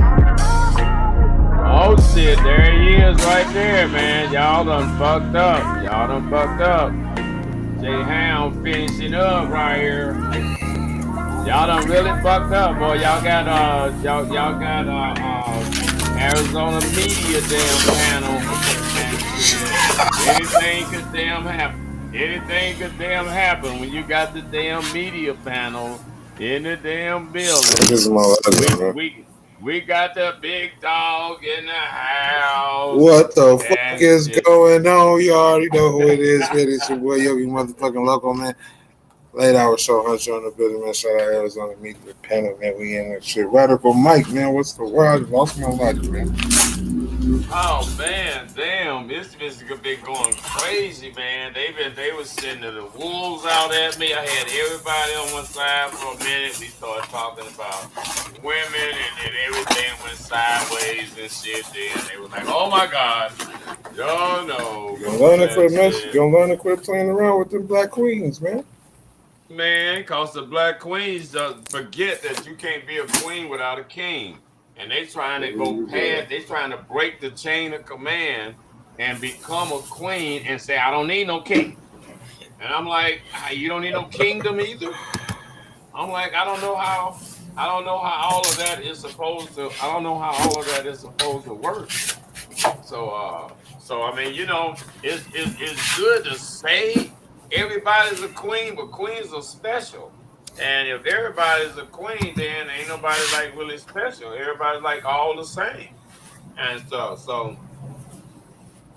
Oh shit, there he is right there, man. Y'all done fucked up. Y'all done fucked up. J-Hound finishing up right here. Y'all done really fucked up, boy. Y'all got Arizona media damn panel. Anything could damn happen. Anything could damn happen when you got the damn media panel in the damn building. We got the big dog in the house. What the fuck is going on? You already know who it is. It's your boy Yogi motherfucking Loco, man. Late hour show, Hunter on the building, man. Shout out Arizona media panel, man. We in that shit. Radicalmike, man. What's the word? Lost my life, man. Oh man, damn! This bitch been going crazy, man. They was sending the wolves out at me. I had everybody on one side for a minute. We started talking about women, and then everything went sideways and shit. Then they was like, "Oh my God, y'all know." You don't learn to quit playing around with them black queens, man. Man, cause the black queens forget that you can't be a queen without a king. And they trying to go past, they trying to break the chain of command and become a queen and say, I don't need no king. And I'm like, you don't need no kingdom either? I'm like, I don't know how all of that is supposed to work. So I mean, you know, it's good to say everybody's a queen, but queens are special. And if everybody's a queen, then ain't nobody like really special. Everybody's like all the same. And so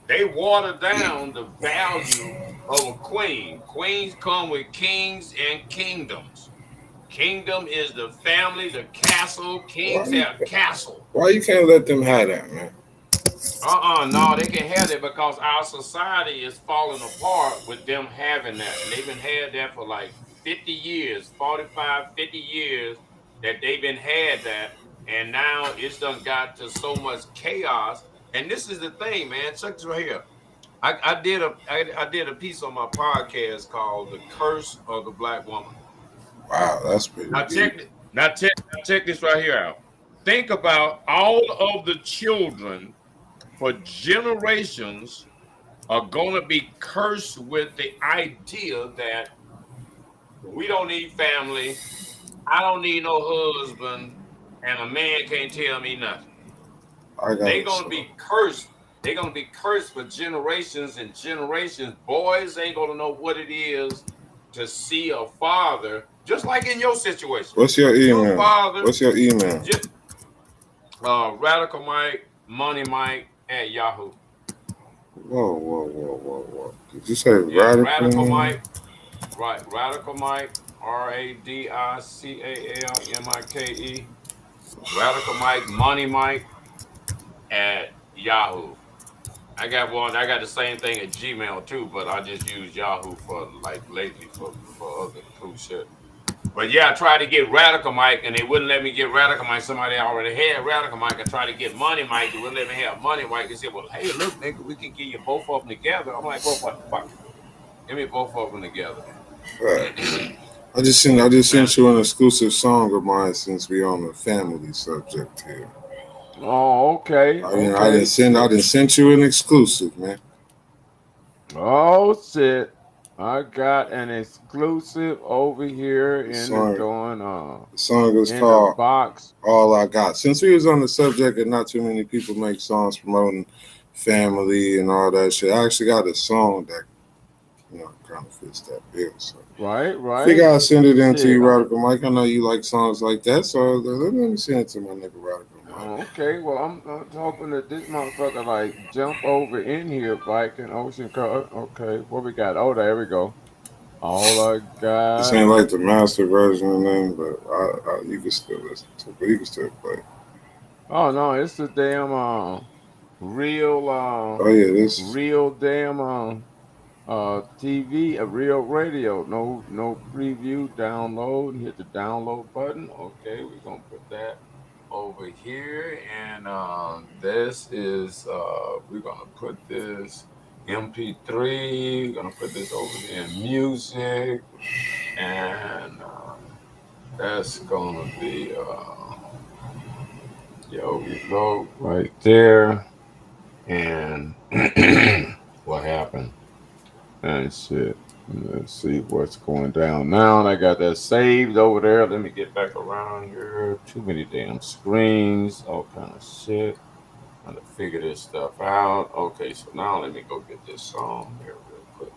they water down the value of a queen. Queens come with kings and kingdoms. Kingdom is the family, the castle. Kings have castle. Why you can't let them have that, man? No, they can have it because our society is falling apart with them having that. And they've been had that for like 50 years, 45, 50 years that they've been had that. And now it's done got to so much chaos. And this is the thing, man. Check this right here. I did a piece on my podcast called "The Curse of the Black Woman." Wow, that's pretty. Now check this right here out. Think about all of the children for generations are going to be cursed with the idea that we don't need family, I don't need no husband, and a man can't tell me nothing. They're going to be cursed. They're going to be cursed for generations and generations. Boys ain't going to know what it is to see a father, just like in your situation. What's your email? Your father. What's your email? Radical Mike, Money Mike at Yahoo. Whoa. Did you say Radical Mike? Right. Radical Mike, RADICALMIKE. Radical Mike, Money Mike at Yahoo. I got the same thing at Gmail too, but I just use Yahoo for like lately for other cool shit. But yeah, I tried to get Radical Mike and they wouldn't let me get Radical Mike. Somebody already had Radical Mike. I tried to get Money Mike. They wouldn't let me have Money Mike. They said, well, hey, look, nigga, we can get you both of them together. I'm like, well, what the fuck? Give me both of them together. Right. I just sent you an exclusive song of mine since we on the family subject here. Oh, okay. I didn't send you an exclusive, man. Oh shit. I got an exclusive over here in the going on. The song is called Box. All I Got. Since we was on the subject and not too many people make songs promoting family and all that shit, I actually got a song that kind of fits that bill. So. Right. I think I'll send it in to you, Radical Mike. I know you like songs like that, so let me send it to my nigga Radical Mike. Okay, well, I'm hoping that this motherfucker like jump over in here, Mike and Ocean Cut. Okay, what we got? Oh, there we go. All I got. This ain't like the master version of them, but you can still listen to it. But you can still play. Oh no, it's the damn real real damn TV, a real radio. No preview, download. Hit the download button. Okay, we're gonna put that over here, and this is we're gonna put this MP3. We're gonna put this over in music, and that's gonna be we go right there, and what happened? And shit. Let's see what's going down now. I got that saved over there. Let me get back around here. Too many damn screens. All kind of shit. Trying to figure this stuff out. Okay, so now let me go get this song here real quick.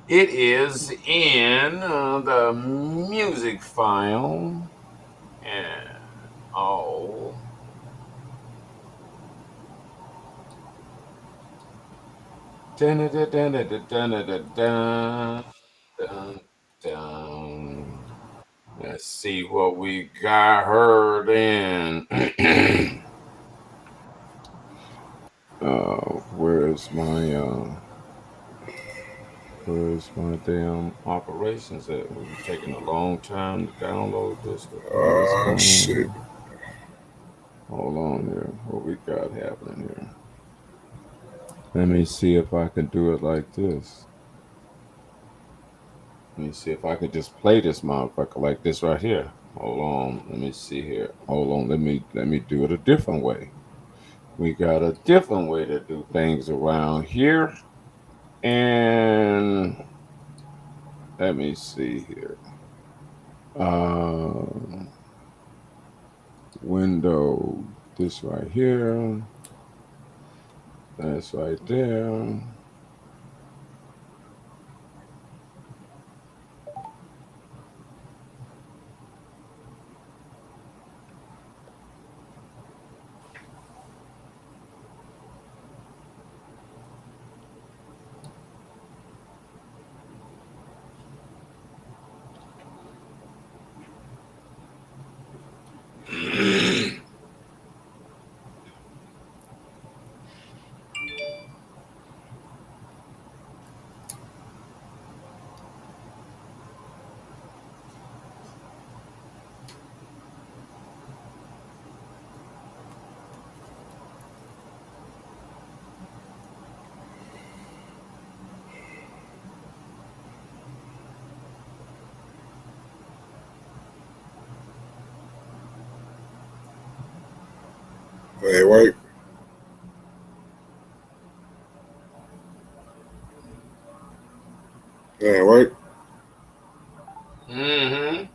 It is in the music file. And Dun, dun, dun, dun, dun, dun, dun, dun, dun. Let's see what we got heard in. Where's my damn operations at? We're taking a long time to download this. Oh shit. Hold on here. What we got happening here? Let me see if I can do it like this. Let me see if I can just play this motherfucker like this right here. Hold on. Let me see here. Hold on. Let me do it a different way. We got a different way to do things around here. And let me see here. Window. This right here. That's right there. Hey, work. Yeah, work. Mm-hmm.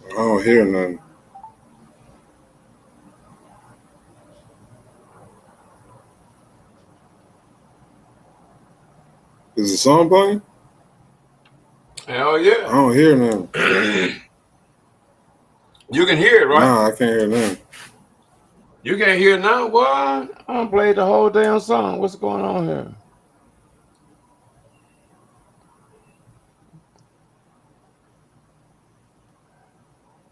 I don't hear nothing. Is the song playing? Hell yeah. I don't hear nothing. You can hear it, right? Nah, I can't hear nothing. You can't hear it now? What? I played the whole damn song. What's going on here?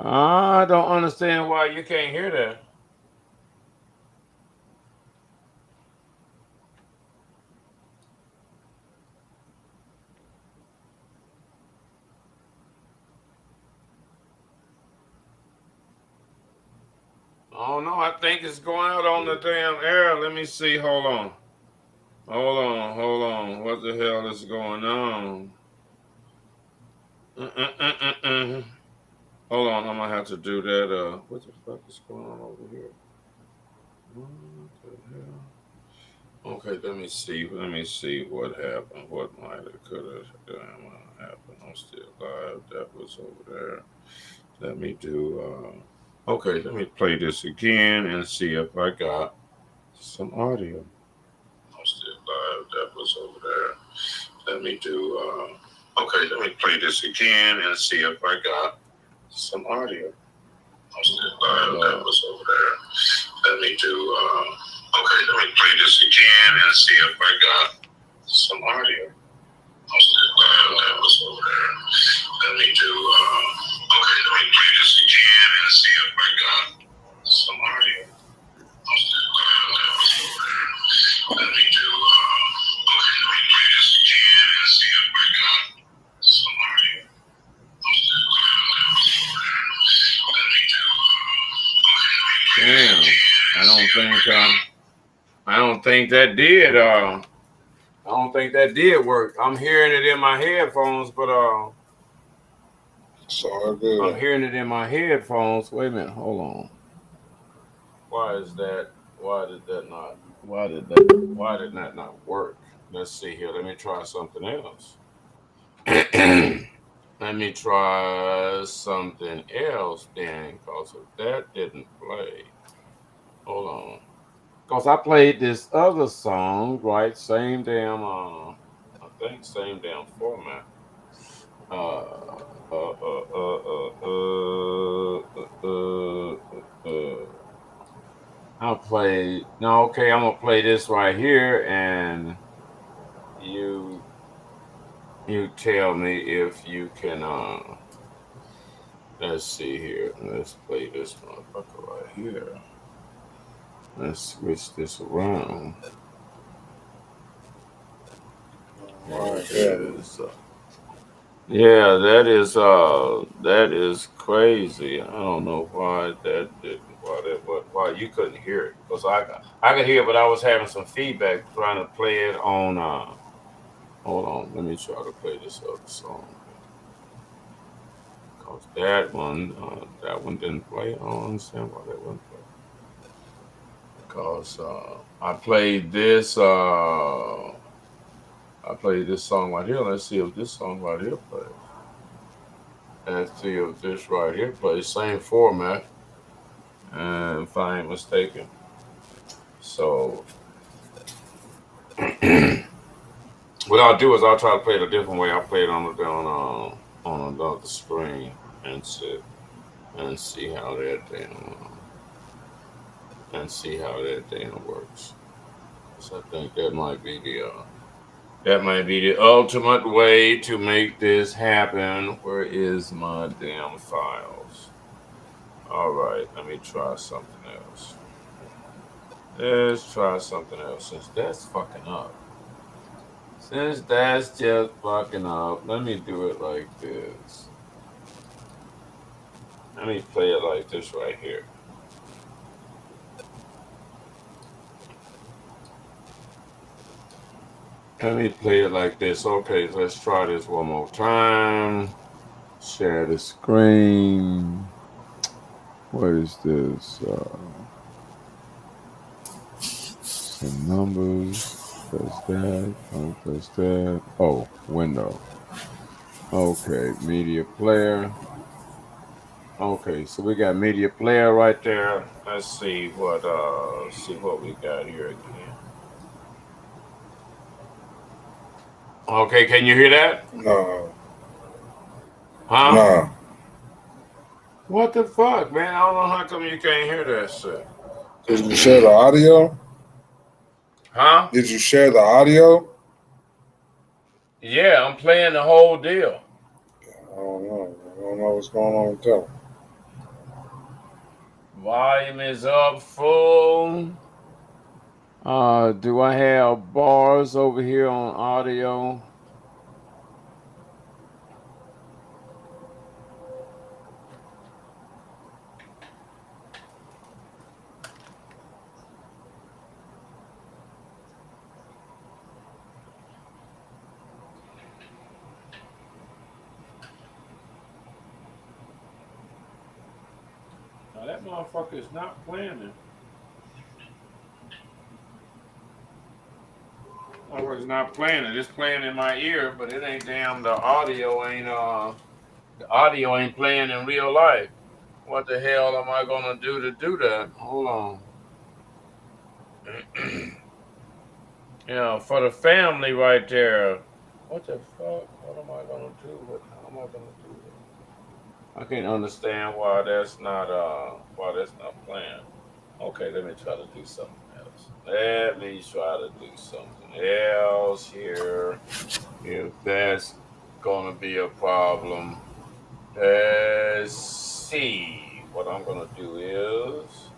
I don't understand why you can't hear that. Oh no, I think it's going out on the damn air. Let me see. Hold on. Hold on. What the hell is going on? Hold on, I'm gonna have to do that. What the fuck is going on over here? What the hell? Okay, let me see. Let me see what happened. What might have could have happened. I'm still live. That was over there. Let me do. Okay, let me play this again and see if I got some audio. I'm still live. That was over there. Let me do. Okay, let me play this again and see if I got some audio. I'm still live. That was over there. Let me do. Okay, let me play this again and see if I got some audio. I'm still live. That was over there. Let me do. Okay, let me play this again and see if I got some audio. I'm still live. That was over there. Let me do. Okay, let me play this again and see if I got some audio. I'm still live. That was over there. Let me do. Okay, let me play this again. I don't think that did. I don't think that did work. I'm hearing it in my headphones, but It's all good. I'm hearing it in my headphones. Wait a minute, hold on. Why is that? Why did that not? Why did that not work? Let's see here. Let me try something else. Let me try something else then, because if that didn't play, hold on. Because I played this other song, right? Same damn, I think same damn format. I'll play. No, okay, I'm gonna play this right here, and you tell me if you can. Let's see here. Let's play this motherfucker right here. Let's switch this around. Yeah, that is crazy. I don't know why that didn't, why you couldn't hear it, because I could hear it, but I was having some feedback trying to play it on. Hold on, let me try to play this other song, because that one didn't play. I don't understand why that one played. Because I played this. I played this song right here. Let's see if this song right here plays. Let's see if this right here plays. Same format, and if I ain't mistaken. So what I'll do is I'll try to play it a different way. I'll play it on another screen and see how that thing. and see how that thing works. So I think that might be the ultimate way to make this happen. Where is my damn files? All right, let me try something else. Let's try something else since that's fucking up. Since that's just fucking up, let me do it like this. Let me play it like this right here. Let me play it like this. Okay, let's try this one more time. Share the screen. What is this? Some numbers. Press that. Don't press that. Oh, window. Okay, media player. Okay, so we got media player right there. Let's see what we got here again. Okay, can you hear that? No. Huh? No. What the fuck, man? I don't know how come you can't hear that shit. Did you share the audio? Huh? Did you share the audio? Yeah, I'm playing the whole deal. I don't know. I don't know what's going on with that. Volume is up full. Do I have bars over here on audio? Now that motherfucker is not playing it. Motherfucker's not playing it. It's playing in my ear, but it ain't damn. The audio ain't playing in real life. What the hell am I gonna do to do that? Hold on. Yeah, for the family right there. What the fuck? What am I gonna do? How am I gonna do that? I can't understand why that's not playing. Okay, let me try to do something else. Let me try to do something else here. If that's gonna be a problem. Let's see. What I'm gonna do is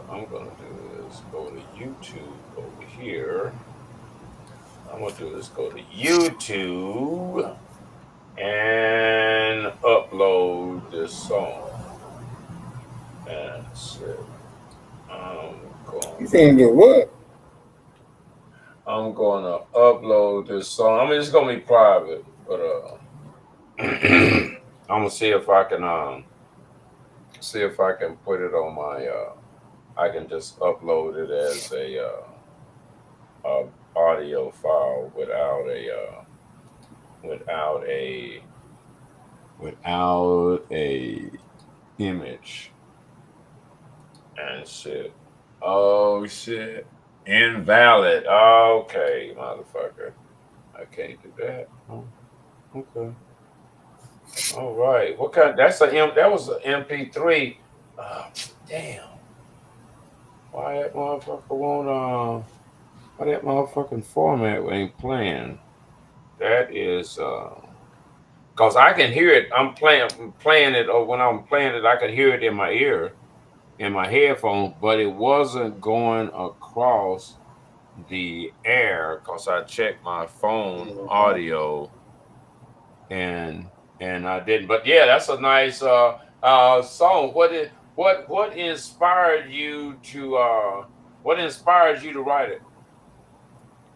I'm gonna do is go to YouTube over here. I'm gonna do is go to YouTube and upload this song. That's it. You finna do what? I'm gonna upload this song. I mean, it's gonna be private, but I'm gonna see if I can put it on my I can just upload it as a audio file without a image and shit. Oh shit. Invalid. Okay, motherfucker. I can't do that. Oh, okay. All right. What kind? That was an MP3. Damn. Why that motherfucker won't why that motherfucking format ain't playing? That is cause I can hear it. I'm playing it, or when I'm playing it, I can hear it in my ear, in my headphone, but it wasn't going across the air because I checked my phone audio and I didn't. But yeah, that's a nice song. What inspired you to write it?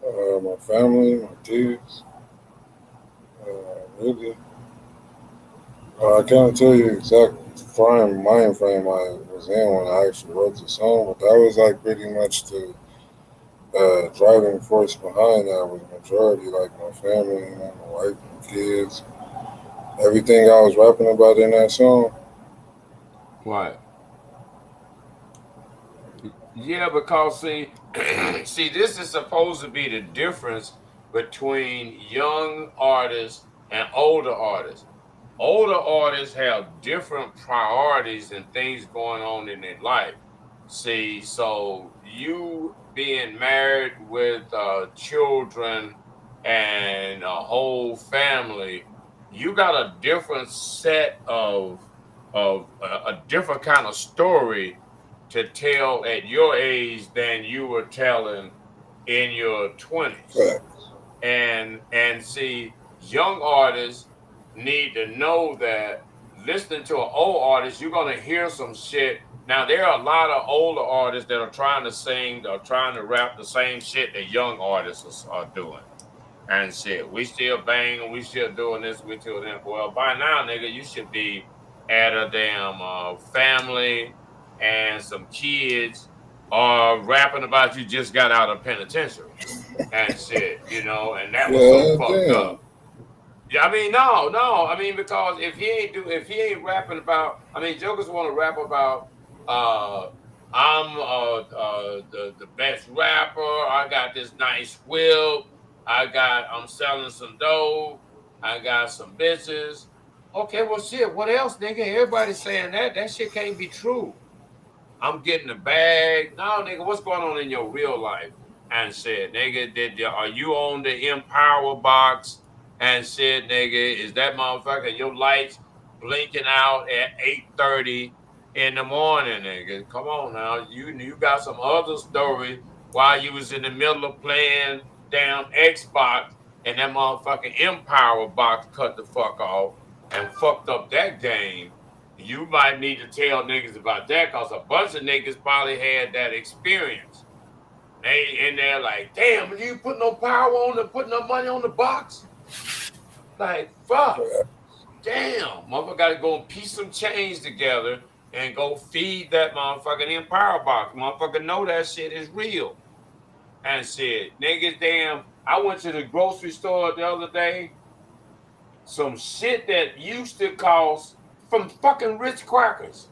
My family, my kids. Really. I can't tell you exact mind frame I was in when I actually wrote the song, but that was like pretty much the driving force behind that was majority, like my family, you know, my wife, my kids, everything I was rapping about in that song. Right. Yeah, because see, this is supposed to be the difference between young artists and older artists. older artists have different priorities and things going on in their life. See, so you being married with children and a whole family, you got a different set of a different kind of story to tell at your age than you were telling in your 20s. And see, young artists need to know that listening to an old artist, you're gonna hear some shit. Now there are a lot of older artists that are trying to sing or trying to rap the same shit that young artists are doing. And shit, we still banging, we still doing this, we still that. Well, by now, nigga, you should be at a damn family and some kids rapping about you just got out of penitentiary and shit, you know, and that was so fucked up. Yeah, I mean, no. I mean, because if he ain't rapping about, I mean, jokers want to rap about, I'm the best rapper. I got this nice whip. I'm selling some dope. I got some bitches. Okay, well, shit. What else, nigga? Everybody's saying that. That shit can't be true. I'm getting the bag. No, nigga, what's going on in your real life? And said, nigga, are you on the Empower box? And said, nigga, is that motherfucker your lights blinking out at 8:30 in the morning, nigga? Come on now. You got some other story while you was in the middle of playing damn Xbox and that motherfucking Empower box cut the fuck off and fucked up that game. You might need to tell niggas about that because a bunch of niggas probably had that experience. They in there like, damn, you put no power on the, put no money on the box? Like, fuck. Damn, motherfucker got to go and piece some change together and go feed that motherfucking Empower box. Motherfucker know that shit is real. And shit, niggas, damn, I went to the grocery store the other day. Some shit that used to cost from fucking Ritz crackers.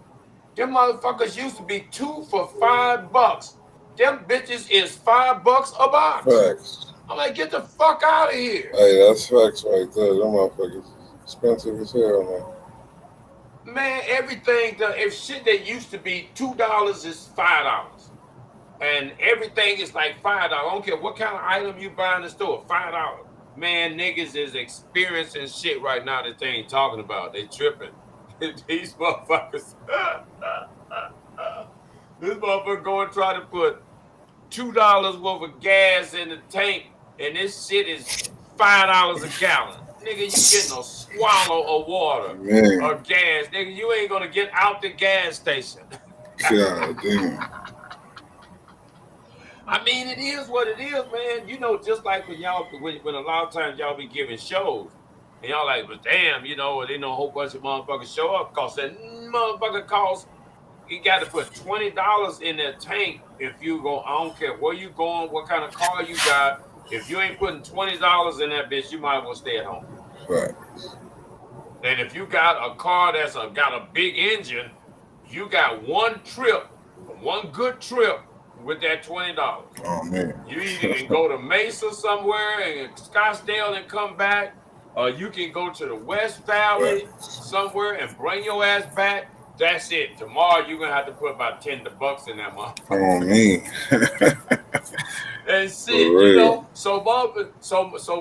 Them motherfuckers used to be 2 for $5. Them bitches is $5 a box. Facts. I'm like, get the fuck out of here. Hey, that's facts right there. Them motherfuckers expensive as hell, man. Man, everything, if shit that used to be $2 is $5. And everything is like $5. I don't care what kind of item you buy in the store, $5. Man, niggas is experiencing shit right now that they ain't talking about. They tripping. These motherfuckers. This motherfucker going try to put $2 worth of gas in the tank, and this shit is $5 a gallon. Nigga, you getting a swallow of water or gas. Nigga, you ain't gonna get out the gas station. God damn. I mean, it is what it is, man. You know, just like when a lot of times y'all be giving shows, and y'all like, but damn, you know, they know a whole bunch of motherfuckers show up because that motherfucker costs. You got to put $20 in that tank if you go. I don't care where you going, what kind of car you got. If you ain't putting $20 in that bitch, you might as well stay at home. Right. And if you got a car that's got a big engine, you got one good trip with that $20. Oh man. You either can go to Mesa somewhere and Scottsdale and come back, or you can go to the West Valley somewhere and bring your ass back. That's it. Tomorrow you're gonna have to put about $10 in that motherfucker. Oh me. And shit, you know, so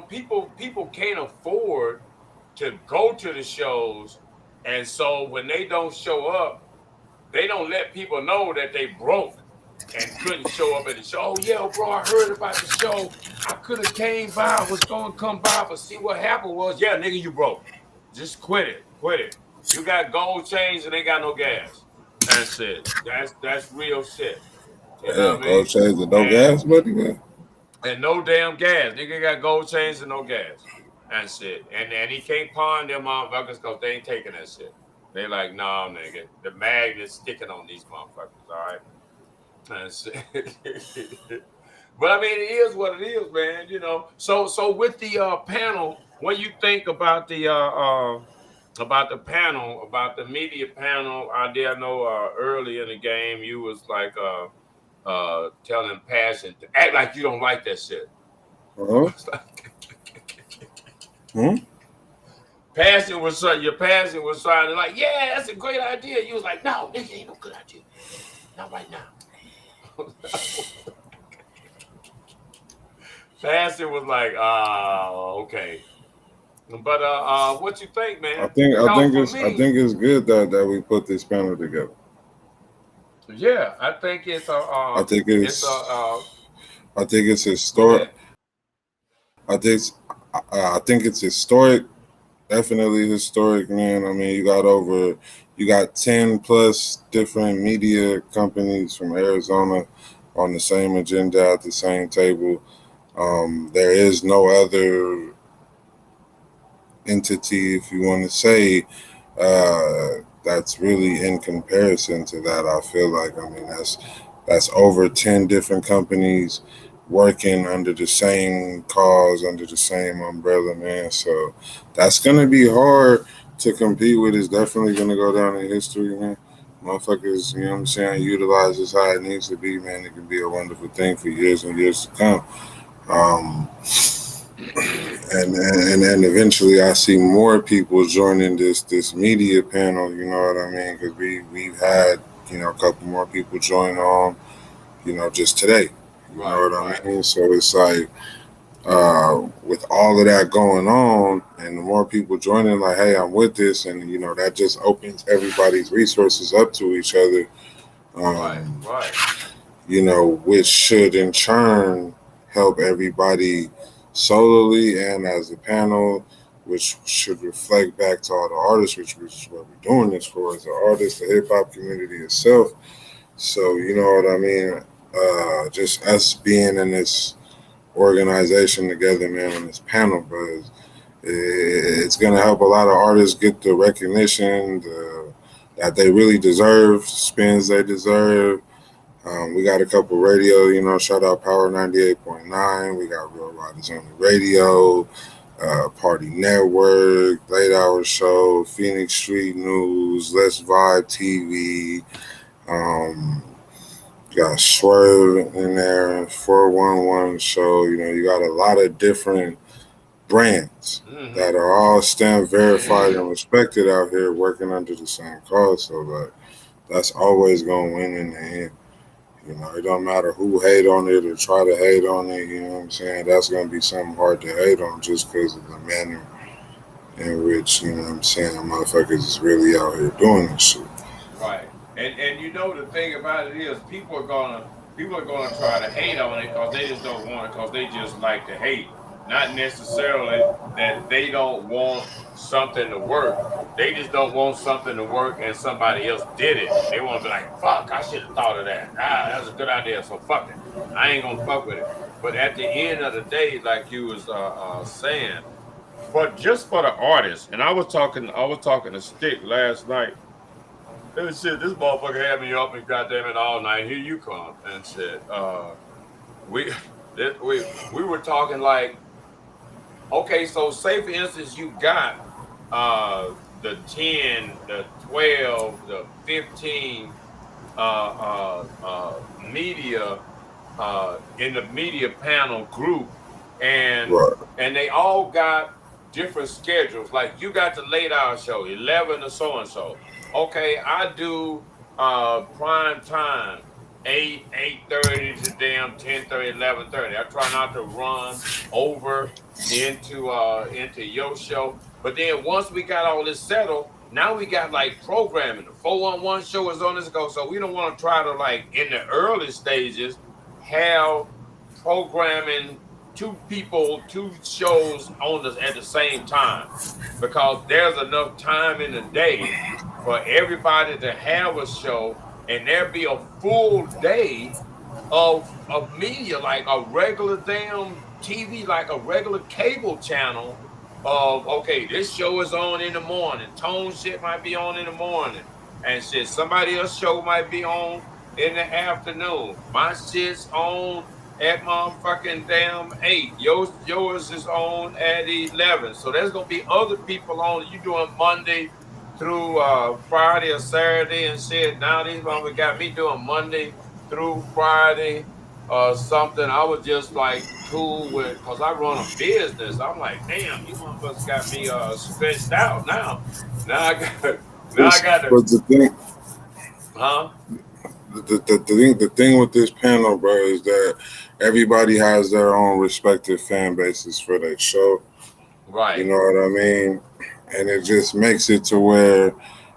people can't afford to go to the shows, and so when they don't show up, they don't let people know that they broke and couldn't show up at the show. Oh yeah, bro, I heard about the show. I could have came by. I was gonna come by, but see what happened was, yeah, nigga, you broke. Just quit it. You got gold chains and they got no gas. That's it. That's real shit. You know what I mean? Gold chains and no gas, buddy, man. And no damn gas. Nigga got gold chains and no gas. That's it. And he can't pawn them motherfuckers because they ain't taking that shit. They like, nah, nigga. The magnet's sticking on these motherfuckers, all right? That's it. But I mean, it is what it is, man. You know. So with the panel, what you think about the panel, about the media panel? I know early in the game you was like telling Passion to act like you don't like that shit. passion was trying to like, yeah, that's a great idea. You was like, no, this ain't no good idea. Not right now. Passion was like, okay. But what you think, man? I think it's good that we put this panel together. Yeah, I think it's I think it's historic. I think it's historic. Definitely historic, man. I mean, you got 10 plus different media companies from Arizona on the same agenda at the same table. There is no other entity, if you want to say, that's really in comparison to that. I feel like, I mean, that's over 10 different companies working under the same cause, under the same umbrella, man. So that's gonna be hard to compete with. It's definitely gonna go down in history, man. Motherfuckers, you know what I'm saying, utilize this how it needs to be, man. It can be a wonderful thing for years and years to come. And then eventually I see more people joining this media panel, you know what I mean? Because we've had, you know, a couple more people join on, you know, just today. You know what I mean? So it's like, with all of that going on and the more people joining, like, hey, I'm with this, and, you know, that just opens everybody's resources up to each other. You know, which should in turn help everybody solely and as a panel, which should reflect back to all the artists, which is what we're doing this for, as the artists, the hip hop community itself. So, you know what I mean? Just us being in this organization together, man, on this panel, but it's gonna help a lot of artists get the recognition that they really deserve, spins they deserve. We got a couple radio, you know, shout out Power 98.9. We got Real Riders on the radio, Party Network, Late Hour Show, Phoenix Street News, Let's Vibe TV. Got Swerve in there, 411 Show. You know, you got a lot of different brands that are all stamp verified and respected out here working under the same cause. So, like, that's always going to win in the end. You know, it don't matter who hate on it or try to hate on it, you know what I'm saying? That's going to be something hard to hate on just because of the manner in which, you know what I'm saying, motherfuckers is really out here doing this shit. Right. And you know, the thing about it is people are gonna try to hate on it because they just don't want it, because they just like to hate. Not necessarily that they don't want something to work. They just don't want something to work and somebody else did it. They want to be like, fuck, I should have thought of that. That was a good idea, so fuck it. I ain't gonna fuck with it. But at the end of the day, like you was saying, but just for the artist, and I was talking to Stick last night. And shit, this motherfucker had me up and goddamn it all night. Here you come and shit. We were talking like, okay, so say for instance you got the 10, the 12, the 15 media in the media panel group, and they all got different schedules. Like you got the late hour show, 11 to so and so. Okay, I do prime time, 8:30 to damn 10:30, 11:30. I try not to run over into your show. But then once we got all this settled, now we got like programming. The 411 show is on this go. So we don't want to try to, like, in the early stages, have programming two shows on this at the same time, because there's enough time in the day for everybody to have a show, and there be a full day of media, like a regular damn TV, like a regular cable channel of, okay, this show is on in the morning, Tone shit might be on in the morning, and shit, somebody else's show might be on in the afternoon. My shit's on at motherfucking damn 8. Yours is on at 11. So there's gonna be other people on. You doing Monday through Friday or Saturday and shit. Now these motherfuckers got me doing Monday through Friday or something. I was just like cool with, because I run a business. I'm like, damn, you motherfuckers got me stretched out now. Now I got to, But the thing, huh? the thing with this panel, bro, is that everybody has their own respective fan bases for their show. Right. You know what I mean? And it just makes it to where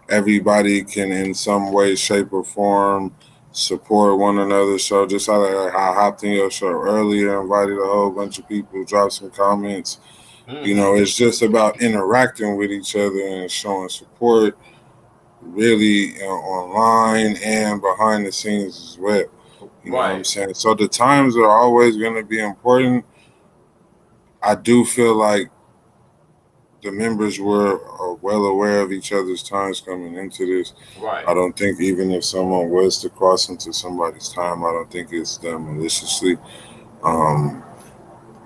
everybody can, in some way, shape, or form, support one another's show. Just how I hopped in your show earlier, invited a whole bunch of people, dropped some comments. Mm-hmm. You know, it's just about interacting with each other and showing support, really, online and behind the scenes as well. You know what I'm saying? So the times are always going to be important. I do feel like the members are well aware of each other's times coming into this. Right. I don't think even if someone was to cross into somebody's time, I don't think it's done maliciously.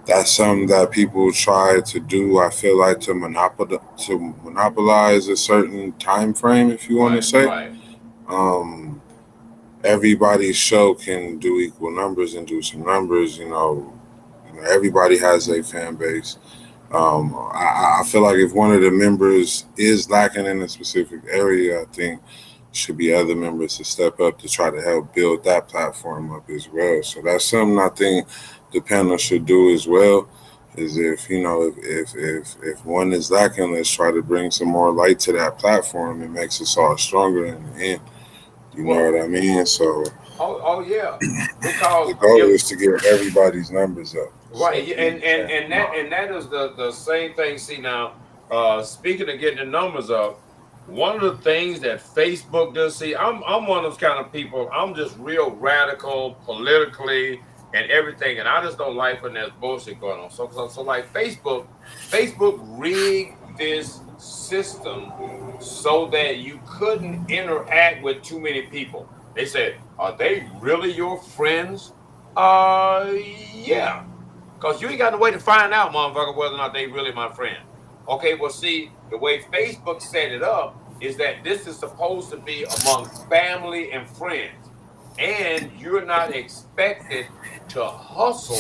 That's something that people try to do, I feel like, to monopolize a certain time frame, if you want to say. Right. Everybody's show can do equal numbers and do some numbers, you know everybody has a fan base. I feel like if one of the members is lacking in a specific area, I think should be other members to step up to try to help build that platform up as well. So that's something I think the panel should do as well. Is if if one is lacking, let's try to bring some more light to that platform. It makes us all stronger in the end. You know what I mean? So. Oh yeah, because the goal is to get everybody's numbers up. Right, so, and that is the same thing. See now, speaking of getting the numbers up, one of the things that Facebook does. See, I'm one of those kind of people. I'm just real radical politically and everything, and I just don't like when there's bullshit going on. So like Facebook rigged this system so that you couldn't interact with too many people. They said, are they really your friends? Yeah. Because you ain't got no way to find out, motherfucker, whether or not they really my friend. Okay, well, see, the way Facebook set it up is that this is supposed to be among family and friends. And you're not expected to hustle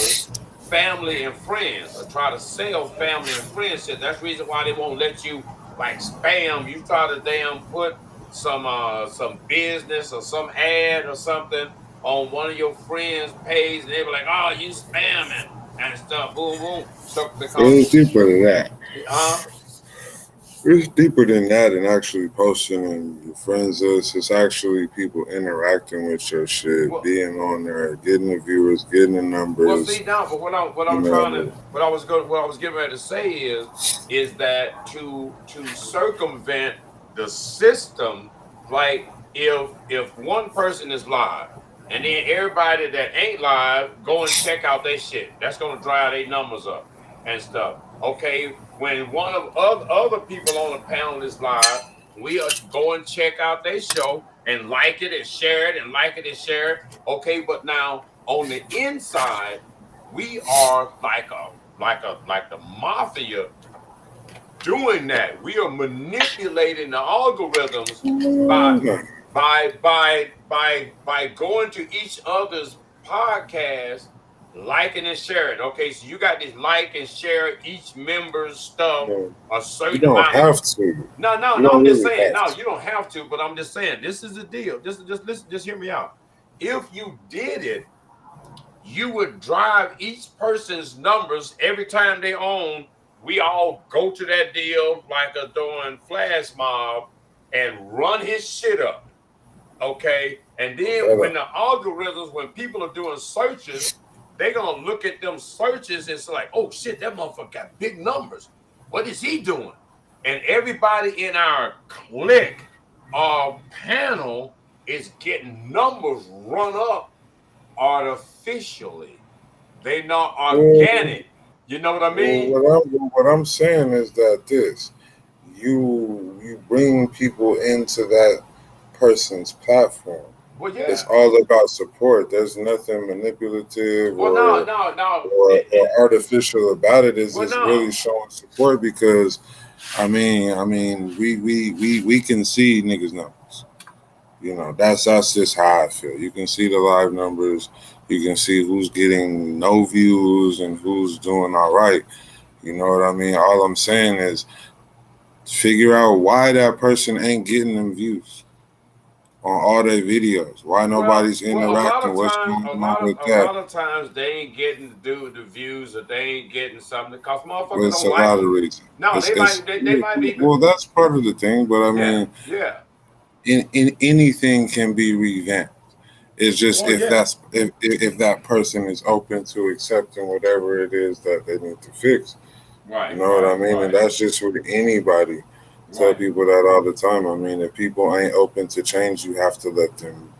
family and friends or try to sell family and friends shit. That's the reason why they won't let you, like, spam. You try to damn put some business or some ad or something on one of your friends' page, and they be like, "Oh, you spamming and stuff." Boom, boom. So because it's deeper than that. Huh? It's deeper than that, and actually posting in your friends list. It's actually people interacting with your shit, being on there, getting the viewers, getting the numbers. Well, see now, but what I was getting ready to say is that to circumvent the system, like if one person is live and then everybody that ain't live go and check out their shit, that's gonna drive their numbers up and stuff. Okay, when one of other people on the panel is live, we are go and check out their show and like it and share it and like it and share it. Okay, but now on the inside, we are like the mafia doing that. We are manipulating the algorithms by going to each other's podcast, liking and sharing. Okay, so you got this like and share each member's stuff a certain You don't amount. have to. No, I'm just saying. No, you don't have to, but I'm just saying this is the deal. Just hear me out. If you did it, you would drive each person's numbers every time they own. We all go to that deal like a doing flash mob and run his shit up. Okay. And then when the algorithms, when people are doing searches, they're going to look at them searches and say like, oh shit, that motherfucker got big numbers. What is he doing? And everybody in our clique or panel is getting numbers run up artificially. They're not organic. You know what I mean? What I'm saying is that you bring people into that person's platform. Well, yeah. It's all about support. There's nothing manipulative or artificial about it. It's just really showing support because, I mean, we can see niggas' numbers. You know, that's just how I feel. You can see the live numbers. You can see who's getting no views and who's doing all right. You know what I mean? All I'm saying is figure out why that person ain't getting them views on all their videos. Why nobody's interacting? What's going on with a that? lot of times they ain't getting to do the views, or they ain't getting something because motherfuckers It's don't a like lot them. of reasons. No, they might be. Well, that's part of the thing, but I mean, yeah. In anything can be revamped. It's just if that person is open to accepting whatever it is that they need to fix. Right. You know what I mean? And that's just with anybody. Tell people that all the time. I mean, if people ain't open to change, you have to let them,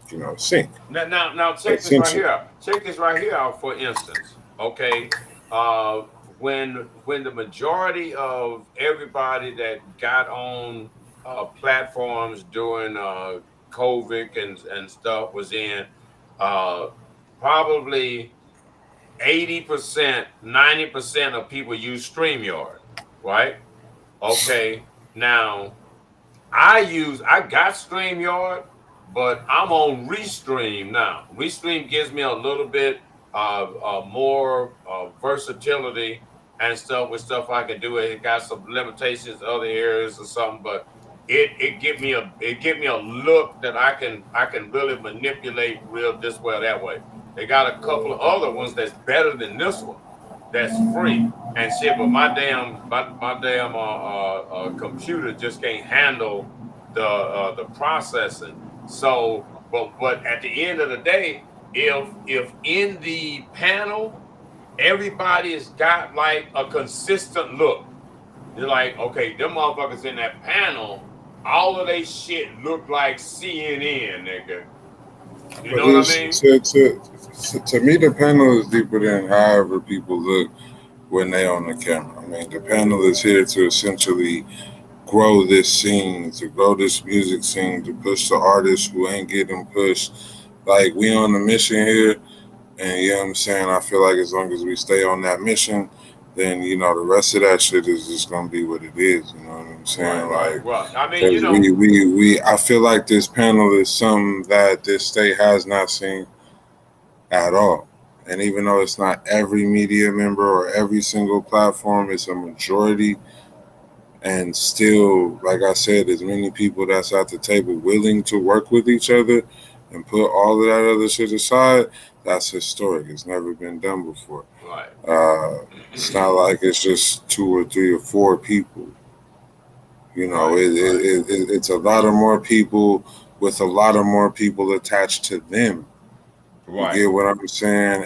you know, sink. Now check this right here. Check this right here out, for instance. Okay. When the majority of everybody that got on platforms during COVID and stuff was in, probably 80%, 90% of people use StreamYard, right? Okay. Now I got StreamYard, but I'm on Restream now. Restream gives me a little bit more versatility and stuff with stuff I can do. It got some limitations, other areas or something, but it give me a look that I can really manipulate real this way or that way. They got a couple of other ones that's better than this one, that's free and shit, but my damn computer just can't handle the processing. So, but at the end of the day, if in the panel everybody's got like a consistent look, you're like, okay, them motherfuckers in that panel, all of they shit look like CNN, nigga. You know what I mean? To me, the panel is deeper than however people look when they on the camera. I mean, the panel is here to essentially grow this scene, to grow this music scene, to push the artists who ain't getting pushed. Like, we on the mission here, and you know what I'm saying? I feel like as long as we stay on that mission, then, you know, the rest of that shit is just gonna be what it is. You know what I'm saying? Right. Well, I mean, you know, I feel like this panel is something that this state has not seen at all. And even though it's not every media member or every single platform, it's a majority. And still, like I said, there's many people that's at the table willing to work with each other and put all of that other shit aside. That's historic. It's never been done before. Right. It's not like it's just 2 or 3 or 4 people. You know, it's a lot of more people with a lot of more people attached to them. Right. You get what I'm saying?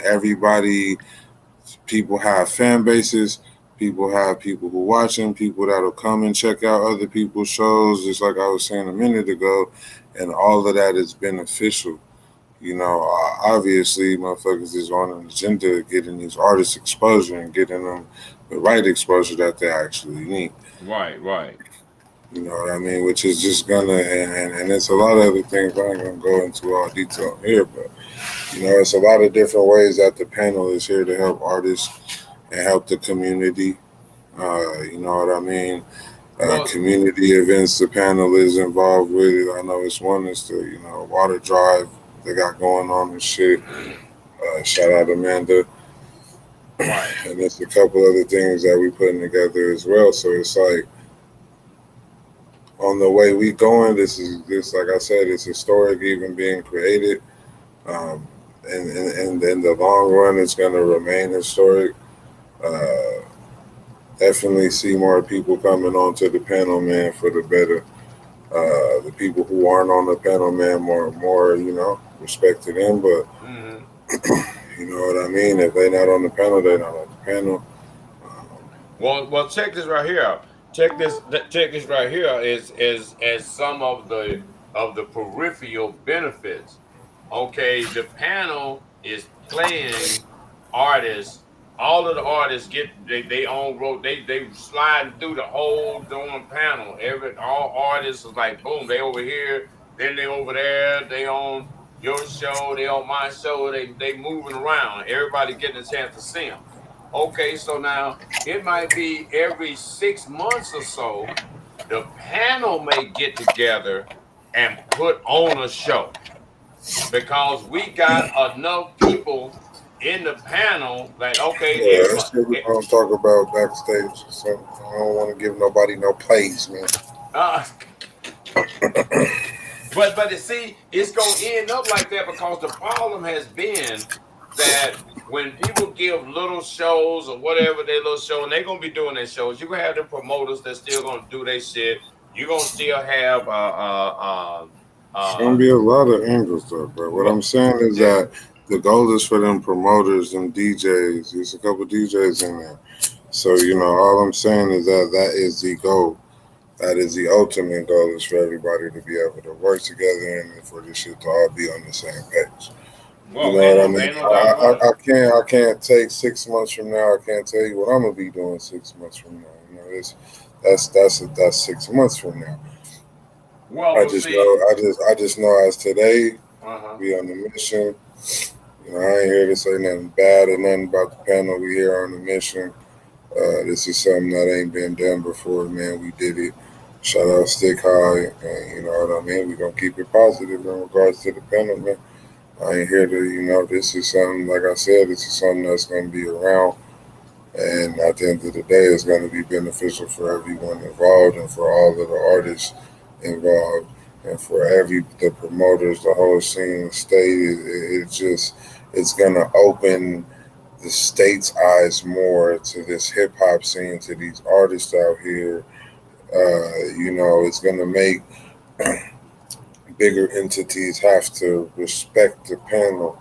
People have fan bases. People have people who watch them, people that'll come and check out other people's shows, just like I was saying a minute ago, and all of that is beneficial. You know, obviously, motherfuckers is on an agenda of getting these artists exposure and getting them the right exposure that they actually need. Right. You know what I mean? Which is just gonna, and it's a lot of other things. I ain't gonna go into all detail here, but you know, it's a lot of different ways that the panel is here to help artists and help the community. You know what I mean? Community events the panel is involved with. I know it's one is the, you know, water drive they got going on and shit. Shout out Amanda. And there's a couple other things that we putting together as well. So it's like, on the way we going, this like I said, it's historic even being created. And in the long run, it's going to remain historic. Definitely see more people coming onto the panel, man, for the better. The people who aren't on the panel, man, more, you know, respect to them. But you know what I mean? If they're not on the panel, they're not on the panel. Well, check this right here out. Check this right here as some of the peripheral benefits. Okay, the panel is playing artists. All of the artists get they own road. They sliding through the whole damn panel. All artists is like boom. They over here, then they over there. They on your show. They on my show. They moving around. Everybody getting a chance to see them. Okay, so now it might be every 6 months or so, the panel may get together and put on a show, because we got enough people in the panel that, okay, Yeah, that's what we're gonna talk about backstage. So I don't want to give nobody no plays, man. But you see, it's gonna end up like that, because the problem has been that when people give little shows or whatever, their little show, and they're gonna be doing their shows, you're gonna have the promoters that's still gonna do their shit. You're gonna still have It's gonna be a lot of angles though, bro. What I'm saying is that the goal is for them promoters and DJs. There's a couple DJs in there. So, you know, all I'm saying is that that is the goal. That is the ultimate goal, is for everybody to be able to work together and for this shit to all be on the same page. Well, you know what I mean? I can't take 6 months from now. I can't tell you what I'm gonna be doing 6 months from now. You know, that's 6 months from now. Well, I just know as today, we on the mission. You know, I ain't here to say nothing bad or nothing about the panel. We here on the mission. This is something that ain't been done before, man. We did it. Shout out Stick High, and you know what I mean. We gonna keep it positive in regards to the panel, man. I ain't here to, you know, this is something, like I said, this is something that's gonna be around, and at the end of the day, it's gonna be beneficial for everyone involved and for all of the artists involved and for the promoters, the whole scene, state. It's gonna open the state's eyes more to this hip hop scene, to these artists out here. You know, it's gonna make bigger entities have to respect the panel.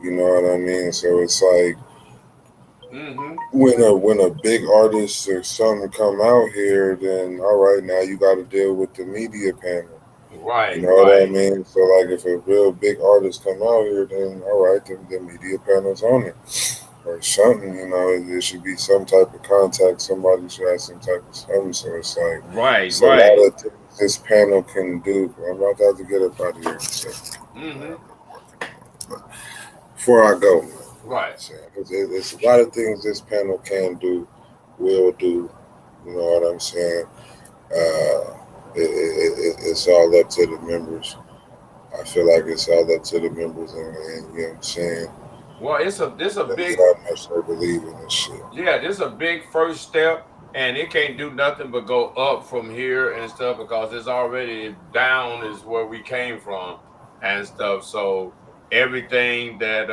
You know what I mean? So it's like when a big artist or something come out here, then all right, now you got to deal with the media panel. Right. You know what I mean? So like, if a real big artist come out here, then all right, the media panel's on it or something. You know, there should be some type of contact. Somebody should have some type of something. So it's like, a lot of things this panel can do. I'm about to have to get up out of here in a second. Before I go, man. Right. There's a lot of things this panel can do, will do. You know what I'm saying? It's all up to the members. I feel like it's all up to the members, and you know what I'm saying? Well, this a big. How much they believe in this shit. Yeah, this is a big first step, and it can't do nothing but go up from here and stuff, because it's already down is where we came from and stuff. So everything that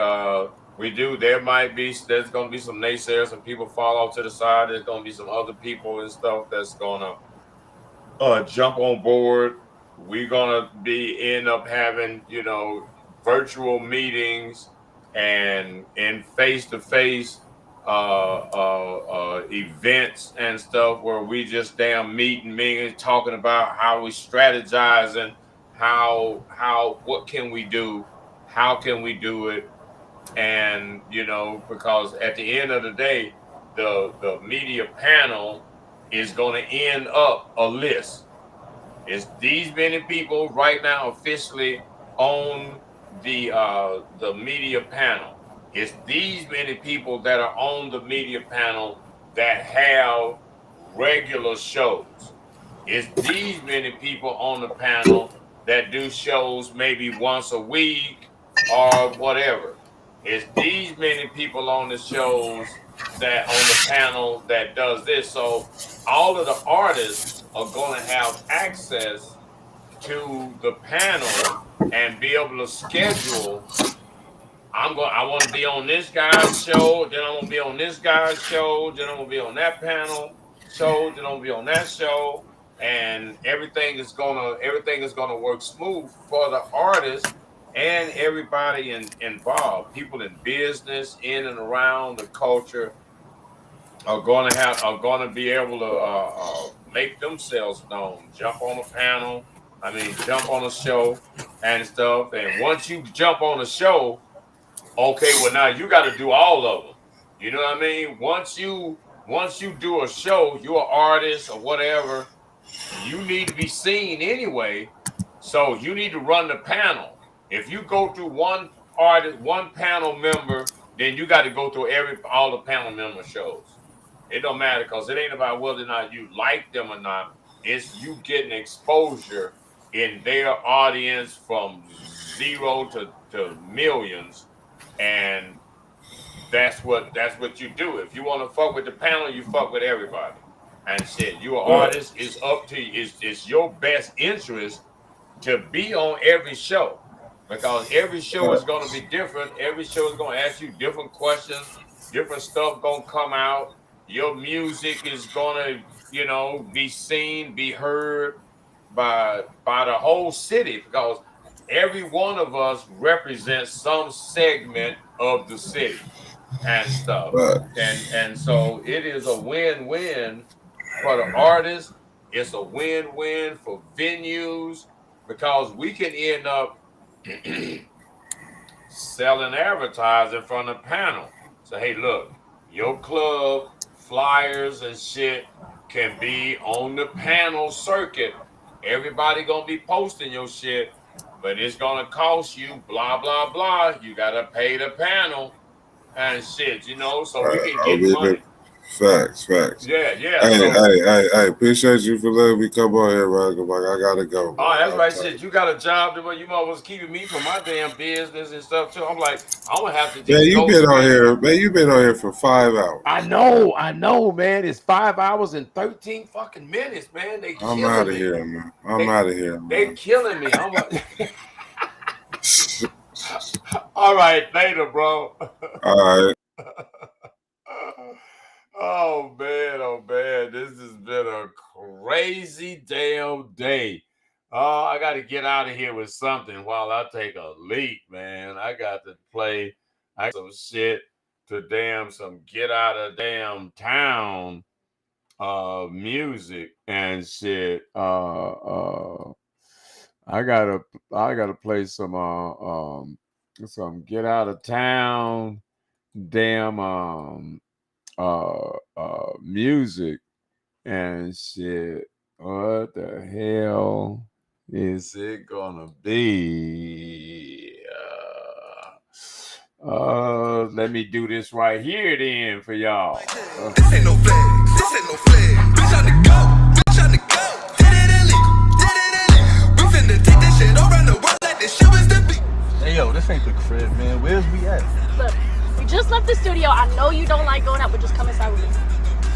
we do, there's gonna be some naysayers, some people fall off to the side. There's gonna be some other people and stuff that's gonna jump on board. We're gonna end up having, you know, virtual meetings and in face-to-face events and stuff, where we just meeting, talking about how we strategizing, what can we do, how can we do it, and you know, because at the end of the day, the media panel is going to end up a list. It's these many people right now officially on the media panel. It's these many people that are on the media panel that have regular shows. It's these many people on the panel that do shows maybe once a week or whatever. It's these many people on the shows that on the panel that does this. So all of the artists are going to have access to the panel and be able to schedule. I want to be on this guy's show, then I'm gonna be on this guy's show, then I'm gonna be on that panel show, then I'm gonna be on that show, and everything is gonna work smooth for the artist and everybody involved. People in business, in and around the culture, are gonna be able to make themselves known. Jump on a panel, jump on a show and stuff. And once you jump on a show, okay, well now you got to do all of them. You know what I mean? Once you do a show, you're an artist or whatever, you need to be seen anyway. So you need to run the panel. If you go through one artist, one panel member, then you got to go through all the panel member shows. It don't matter, because it ain't about whether or not you like them or not. It's you getting exposure in their audience from 0 to millions, and that's what you do. If you want to fuck with the panel, you fuck with everybody. And shit, you an artist, it's up to you. It's your best interest to be on every show, because every show is going to be different. Every show is going to ask you different questions, different stuff going to come out. Your music is going to, be seen, be heard by the whole city, because every one of us represents some segment of the city and stuff. And so it is a win-win for the artists. It's a win-win for venues, because we can end up selling advertising from the panel. So, hey, look, your club flyers and shit can be on the panel circuit. Everybody gonna be posting your shit, but it's gonna cost you blah, blah, blah. You gotta pay the panel and shit, so we can get money. Facts. Yeah. Hey, appreciate you for letting me come on here, Radicalmike. I gotta go. Oh, that's right, shit. You got a job, you was keeping me from my damn business and stuff too. I'm like, I'm gonna have to just you've been on here for 5 hours. I know, man. It's 5 hours and 13 fucking minutes, man. I'm out of here, man. Out of here, man. They killing me. I'm like, all right, later, bro. All right. Oh man, this has been a crazy damn day. Oh, I got to get out of here with something while I take a leak, man. I got to play some shit to some get out of damn town music and shit. I gotta play some get out of town damn music and shit. What the hell is it gonna be? Let me do this right here then for y'all. This ain't no flag. This ain't no flag. Bitch on the go. Bitch on the go. Did it illegal. Did it illegal. We finna take this shit around the world like this shit was the beat. Hey yo, this ain't the crib, man. Where's we at? Look, we just left the studio. I know you don't like going out, but just come inside with me.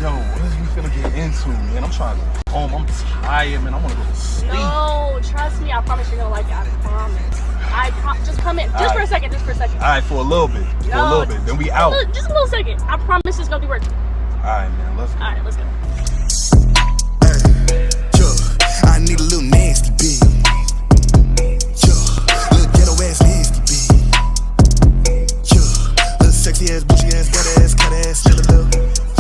Yo, what is we finna get into, man? I'm trying to go home. I'm tired, man. I wanna go to sleep. No, trust me. I promise you're gonna like it. I promise. Just come in. Just for a second. All right, for a little bit. Then we out. Just a little second. I promise it's gonna be worth it. All right, man. Let's go. All right, let's go. I need a little nasty bitch. Little ghetto ass nasty bitch. Little sexy ass, bougie ass, butt ass, cut ass, little.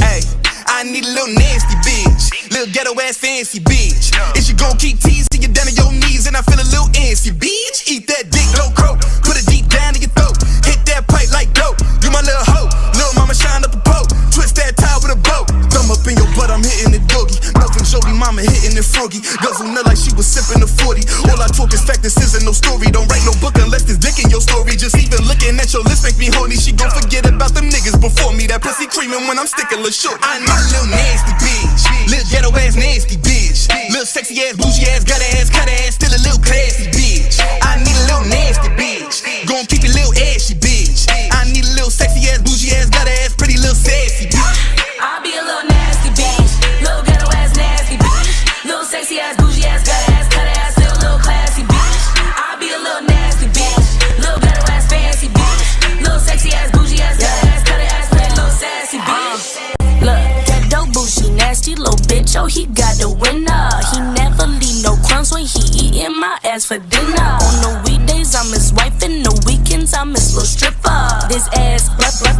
Hey, I need a little nasty bitch. Little ghetto ass fancy bitch. If you gon' keep teasing you down on your knees and I feel a little antsy, bitch. Eat that dick, don't croak. Put it deep down in your throat. Hit that pipe like dope. You my little hoe. Little mama shine up a boat. Twist that tie with a boat. Thumb up in your butt, I'm hitting the doggy. Nothing Jody, mama hitting the froggy. Guzzle nut like she was sipping the 40. All I talk is fact, this isn't no story. Don't write no book unless there's dick in your story. Just even looking at your list make me horny. She gon' forget about them niggas before me. That pussy creaming when I'm sticking a short. I need a little nasty bitch. Little ghetto ass nasty bitch. Little sexy ass, bougie ass, cut ass, still a little classy bitch. I need a little nasty bitch. Gon' keep it little ashy bitch. I need a little sexy ass, bougie ass, cut ass, pretty little sassy bitch. I be a little nasty bitch, little ghetto ass nasty bitch, little sexy ass, bougie ass, cut ass, still a little classy bitch. I be a little nasty bitch, little ghetto ass fancy bitch, little sexy ass, bougie ass, cut ass, little sassy bitch. Look, that dope bougie nasty little bitch, oh he got the winner. He never leave no crumbs when he eating my ass for dinner. On the weekdays I'm his wife, and the weekends I'm his little stripper. This ass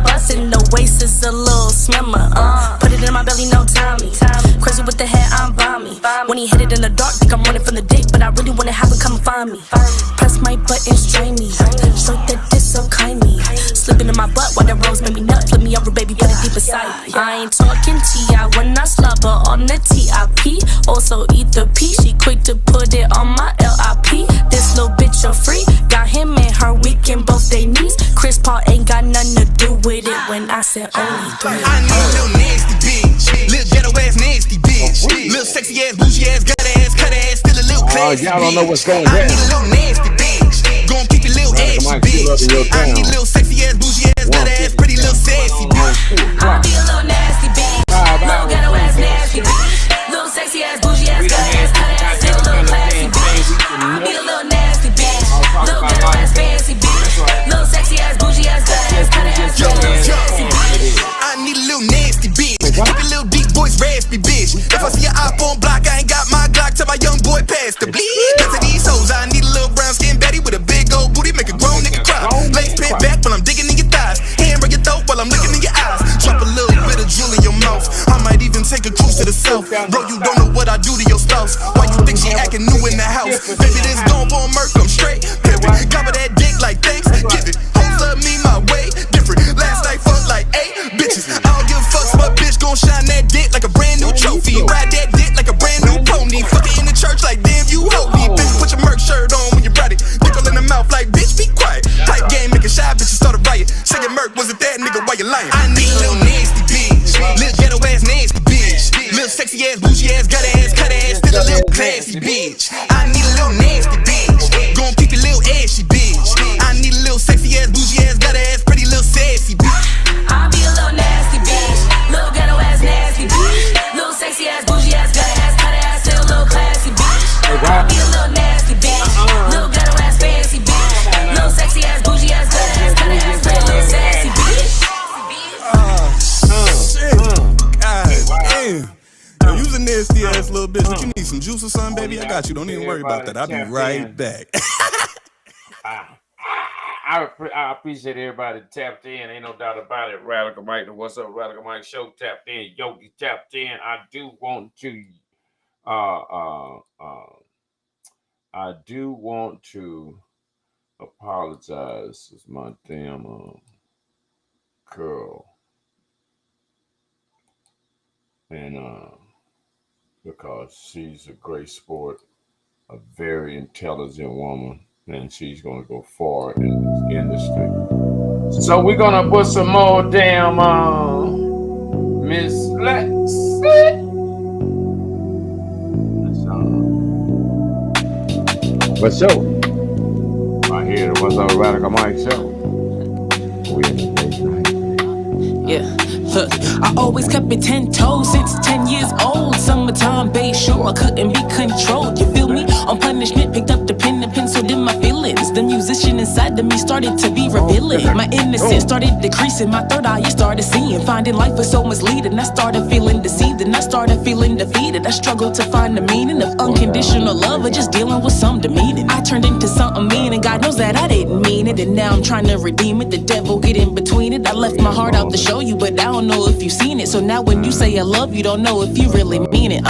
bustin', the waist is a little slimmer. Put it in my belly, no Tommy. Crazy with the head, I'm balmy. When he hit it in the dark, think I'm running from the dick, but I really wanna have him come and find me. Press my button, strain me. Show that this so kindly. Slipping in my butt while that rose made me nut. Flip me over, baby, put it deep inside me. I ain't talking T.I. when I slobber on the T.I.P. Also eat the P, she quick to put it on my L.I.P. This little bitch a free. Got him and her weak in both they knees. Chris Paul ain't got nothing to do with it when I said only 3. I need a little nasty bitch. Little ghetto ass nasty bitch. Little sexy ass, bougie ass, cut ass, still a little classy y'all don't know what's going bitch. I down. need a little nasty bitch. Gon' keep it little ashy bitch. I need a little sexy ass, bougie ass, nut ass, pretty little sassy bitch. I'll be a little nasty bitch. Little ghetto ass nasty bitch. Little sexy ass, bougie ass, gut ass, cut ass, still a little classy bitch. I'll be a little nasty bitch. Little ghetto ass fancy bitch. Little sexy ass, bougie ass, gut ass, cut ass, still a little sassy bitch. I need a little nasty bitch. Keep a little deep voice raspy bitch. If I see an iPhone block, I ain't got my Glock. Tell my young boy pass the bleed. Got to these hoes, I need a little brown skin Betty with a big old booty, make a grown nigga cry. Legs bent back while I'm digging in your thighs. Hand on your throat while I'm looking in your eyes. Drop a little bit of jewel in your mouth. I might even take a cruise to the south. Bro, you don't know what I do to your spouse. Why you think she acting new in the house? Baby, this gon' for a murk, I'm straight. Pimpin', cover that dick like Thanksgiving. Hoes love me my way, different. Last night fuck like 8 bitches. I don't give a fuck, so my bitch gon' shine that dick like a brand new trophy. Ride that dick like a brand new pony. Fuck it in the church like damn you hold me. Bitch, put your Merc shirt on when you ride it. Dick all in the mouth like bitch, be quiet. Pipe game, make a shy bitch start a riot. Say your Merc wasn't that nigga, why you lying? I need a little nasty bitch, little ghetto ass nasty bitch, little sexy ass, bougie ass, cut ass, still a little classy bitch. I need a little nasty bitch, gon' keep it little ashy bitch. I need a little sexy ass, bougie ass, cut ass, pretty little sassy bitch. I'll be a little nasty bitch. Little ghetto ass nasty bitch. Little sexy ass, bougie ass, gut ass, cut ass, still a little classy bitch. I'll be a little nasty bitch. Little ghetto ass fancy bitch. Little sexy ass, bougie ass, gut ass, cut ass, still a little sassy bitch. God damn. Yo, you's a nasty ass little bitch. If you need some juice or something, baby, I got you. Don't even worry about that. I'll be right back. I appreciate everybody that tapped in. Ain't no doubt about it. Radical Mike, the What's Up Radical Mike show tapped in. Yogi tapped in. I do want to apologize. It's my damn girl. And because she's a great sport, a very intelligent woman, and she's going to go far in this industry. So we're going to put some more damn Miss LEXXI. What's up? Right here, What's Up Radical Mike show. We in the date night. Yeah, look, I always kept it 10 toes since 10 years old. Summertime, babe, sure I couldn't be controlled. You feel me? On punishment, picked up the pen and penciled in my feelings. The musician inside of me started to be revealing. My innocence started decreasing. My third eye, you started seeing. Finding life was so misleading. I started feeling deceived and I started feeling defeated. I struggled to find the meaning of unconditional love or just dealing with some demeaning. I turned into something mean and God knows that I didn't mean it. And now I'm trying to redeem it. The devil get in between it. I left my heart out to show you, but I don't know if you've seen it. So now when you say I love you, don't know if you really mean it.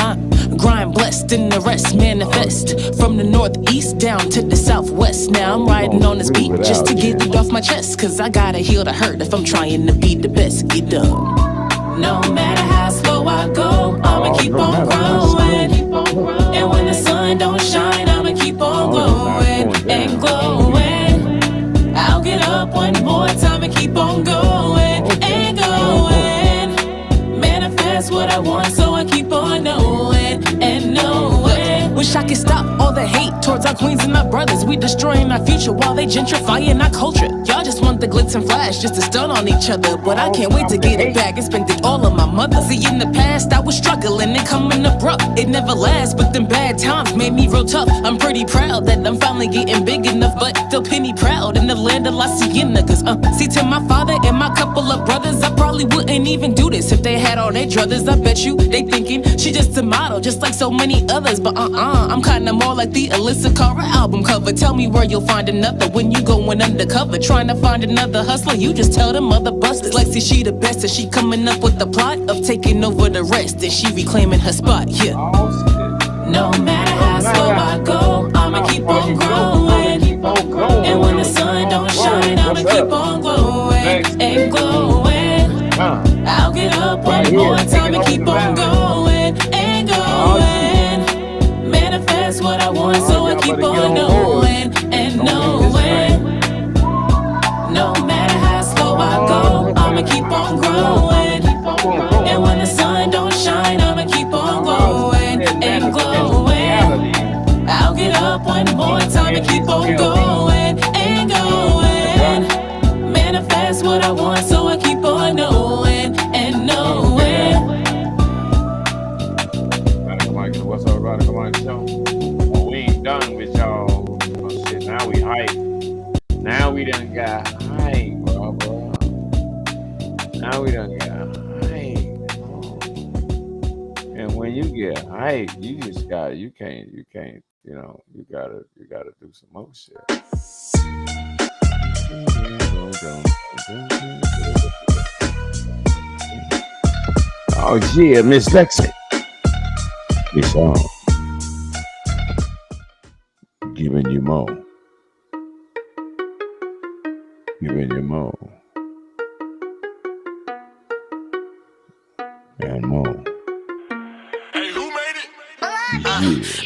Grind blessed and the rest manifest. From the northeast down to the southwest. Now I'm riding on this beat just to get it off my chest. Cause I gotta heal the hurt if I'm trying to be the best. Get done. No matter how slow I go, I'ma keep on growing. And when the sun don't shine, I'ma keep on glowing and glowing. I'll get up one more time and keep on going and going. Manifest what I want, so I keep on knowing and knowing. Wish I could stop all the hate towards our queens and our brothers. We destroying our future while they gentrifying our culture. Y'all just want the glitz and flash just to stun on each other, but I can't wait to get it back and spend it all on my mother. See, in the past I was struggling and coming up rough. It never lasts, but them bad times made me real tough. I'm pretty proud that I'm finally getting big enough, but still penny proud in the land of La Sienna. Cause see, to my father and my couple of brothers, I probably wouldn't even do this if they had all their druthers. I bet you they thinking she just a model, just like so many others. But I'm kinda more like the Alyssa Cara album cover. Tell me where you'll find another when you going undercover, trying to find another hustler. You just tell them other busters. LEXXI, she the best, and she coming up with the plot of taking over the rest, and she reclaiming her spot. Yeah. No matter how slow I go, I'ma keep on growing. And when the sun don't shine, I'ma keep on glowing and glowing. I'll get up one more time and keep on going and going. Manifest what I want, so I keep on knowing and knowing. No matter how slow I go, I'ma keep on growing. And when the sun don't shine, I'ma keep on glowing and glowing. I'll smoke it up one more time and keep on going and going. Manifest what I want, so I keep on knowing and knowing. Radicalmike, what's up, Radicalmike show? Well, we ain't done with y'all. Oh, shit, now we hype. Now we done got hype, bro. Now we done got hype. And when you get hype, you just got, you can't, you know, you gotta do some more shit. Oh yeah, Miss LEXXI. It's on. Giving you more. Giving you more. And more.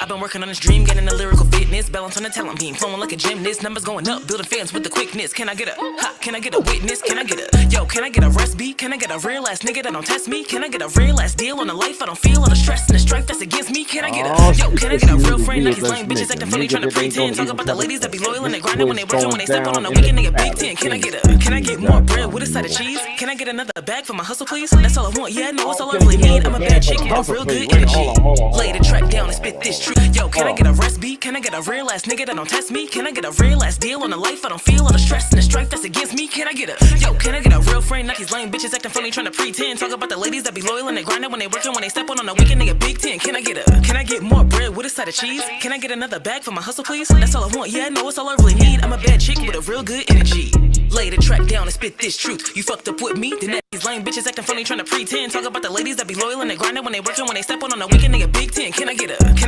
I've been working on this dream, getting the lyrical fitness, balance on the talent beam, flowing like a gymnast, numbers going up, building fans with the quickness. Can I get a can I get a witness? Can I get a can I get a rest beat? Can I get a real ass nigga that don't test me? Can I get a real ass deal on the life I don't feel, all the stress and the strife that's against me? Can I get a can I get a real friend? Like these lame bitches acting funny, trying to pretend. Talk about the ladies that be loyal and they grinding when they working, when they step on the weekend, they get big 10. Can I get more bread with a side of cheese? Can I get another bag for my hustle, please? That's all I want. Yeah, I know it's all I really need. I'm a bad chick with a real good energy. Lay the track down and spit this truth. Yo, can I get a rest beat? Can I get a real ass nigga that don't test me? Can I get a real ass deal on the life I don't feel, all the stress and the strife that's against me? Can I get a can I get a real friend? Like these lame bitches acting funny, trying to pretend. Talk about the ladies that be loyal and they grinding when they working, when they step on the weekend, they get big 10. Can I get more bread with a side of cheese? Can I get another bag for my hustle, please? That's all I want. Yeah, I know it's all I really need. I'm a bad chick with a real good energy. Lay the track down and spit this truth. You fucked up with me, then that these lame bitches acting funny, trying to pretend. Talk about the ladies that be loyal and they grinding when they working, when they step on the weekend, they get big 10. Can I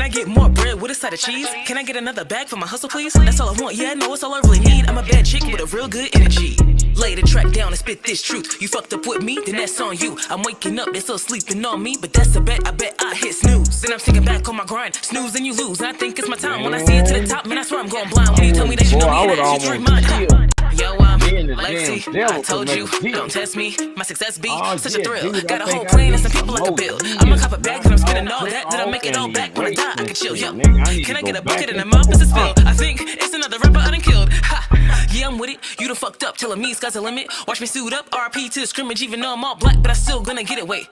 get more bread with a side of cheese? Can I get another bag for my hustle, please? That's all I want. Yeah, I know it's all I really need. I'm a bad chick with a real good energy. Lay the track down and spit this truth. You fucked up with me, then that's on you. I'm waking up, they're still sleeping on me, but that's a bet. I bet I hit snooze. Then I'm thinking back on my grind. Snooze and you lose. And I think it's my time. When I see it to the top, man, I swear I'm going blind. When you tell me that you know me, and that you dream mine. Yo, I'm LEXXI. I told you, don't test me. My success be such a thrill. Got a whole plan and some people I can build. I'm a cop of bags and I'm spending all that. Then I make it all back when I die. I can chill. Yo, can I get a bucket and a mop as a spill? I think it's another rapper I done killed. Ha. Yeah, I'm with it. You done fucked up, telling me sky's the limit. Watch me suit up, RP to the scrimmage, even though I'm all black, but I still gonna get it. Wait.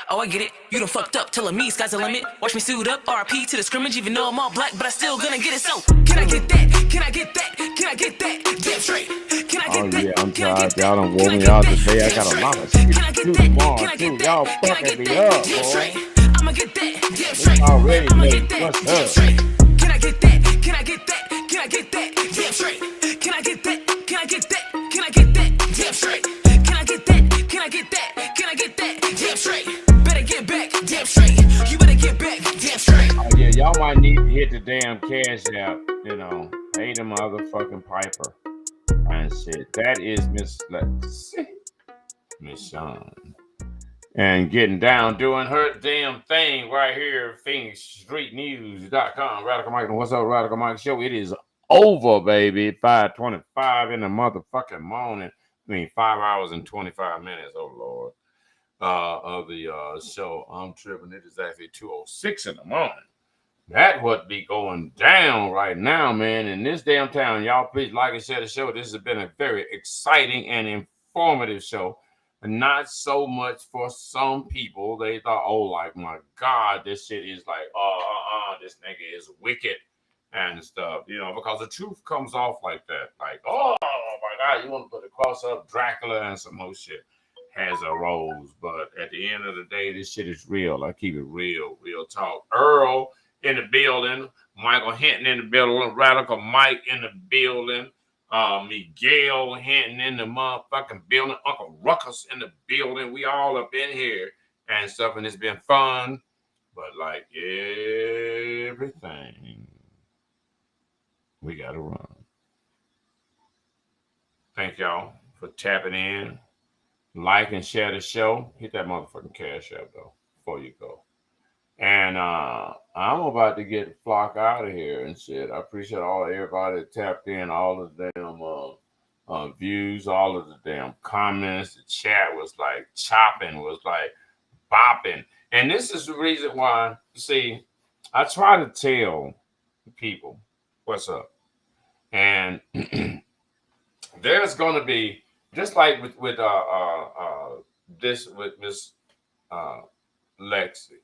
Oh, I get it. You done fucked up, telling me sky's the limit. Watch me suit up, RP to the scrimmage, even though I'm all black, but I still gonna get it. So, can I get that? Can I get that? Can I get that? Damn straight. Can I get that? Yeah, I'm tired. Y'all done wore me out today. I got a lot of shit too tomorrow, too. Y'all fucking me up, boy. I'ma get that. Damn straight. Already I'ma late. get that. What's Damn up? straight. Can I get that? Can I get that? Can I get that? Damn straight. Can I get that? Can I get that? Can I get that? Damn straight. Can I get that? Can I get that? Can I get that? Damn straight. Better get back. Damn straight. You better get back. Damn straight. Oh yeah, y'all might need to hit the damn cash app. You know, pay the motherfucking piper and shit. That is Miss LEXXI, MESHAN, and getting down, doing her damn thing right here. PhoenixStreetNews.com. Radicalmike, what's up, Radicalmike show? It is over, baby. 5:25 in the motherfucking morning. 5 hours and 25 minutes. Oh Lord, of the show. I'm tripping. It is actually 2:06 in the morning. That would be going down right now, man, in this damn town. Y'all please like and share the show. This has been a very exciting and informative show. Not so much for some people. They thought, oh, like, my God, this shit is like, this nigga is wicked and stuff, you know, because the truth comes off like that. Like, oh, my God, you want to put a cross up Dracula and some more shit has arose. But at the end of the day, this shit is real. I keep it real talk. Earl in the building, Michael Hinton in the building, Radicalmike in the building, Miguel Hinton in the motherfucking building, Uncle Ruckus in the building. We all up in here and stuff, and it's been fun. But like everything, we gotta run. Thank y'all for tapping in. Like and share the show. Hit that motherfucking cash app though before you go. And I'm about to get flock out of here and shit. I appreciate everybody that tapped in, all of the damn views, all of the damn comments. The chat was like chopping, was like bopping. And this is the reason why, see, I try to tell people what's up. And there's going to be, just like with this with Miss LEXXI,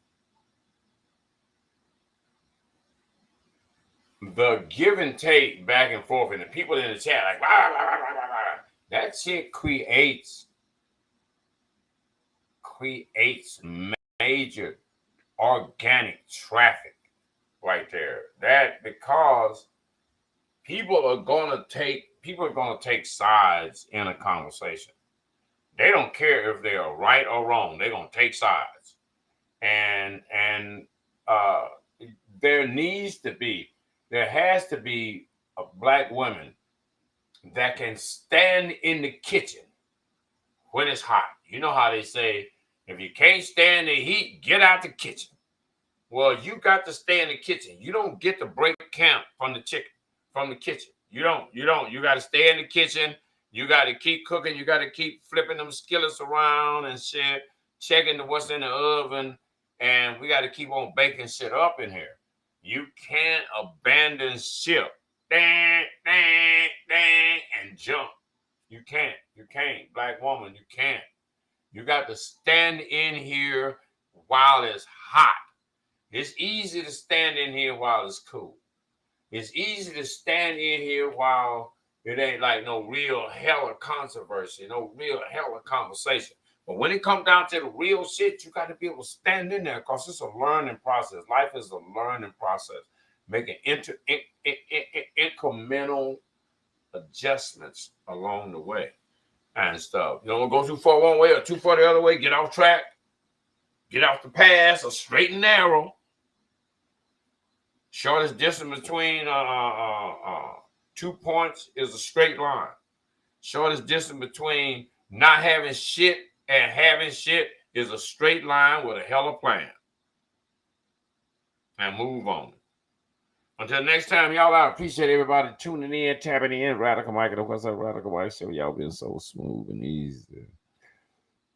the give and take back and forth, and the people in the chat like, rah, rah, rah, rah, rah, rah. That shit creates major organic traffic right there. That because people are gonna take sides in a conversation. They don't care if they are right or wrong. They're gonna take sides. And there has to be a black woman that can stand in the kitchen when it's hot. You know how they say, if you can't stand the heat, get out the kitchen. Well, you got to stay in the kitchen. You don't get to break camp from the kitchen. You don't. You got to stay in the kitchen. You got to keep cooking. You got to keep flipping them skillets around and shit, checking what's in the oven. And we got to keep on baking shit up in here. You can't abandon ship. Dang, dang, dang, and jump. You can't. Black woman, you can't. You got to stand in here while it's hot. It's easy to stand in here while it's cool. It's easy to stand in here while it ain't like no real hella controversy, no real hella conversation. But when it comes down to the real shit, you got to be able to stand in there because it's a learning process. Life is a learning process. Making incremental adjustments along the way and stuff. You don't go too far one way or too far the other way. Get off track. Get off the path, or straight and narrow. Shortest distance between 2 points is a straight line. Shortest distance between not having shit and having shit is a straight line with a hella plan. And move on. Until next time, y'all, I appreciate everybody tuning in, tapping in. Radicalmike, and what's up, Radicalmike show? Y'all been so smooth and easy.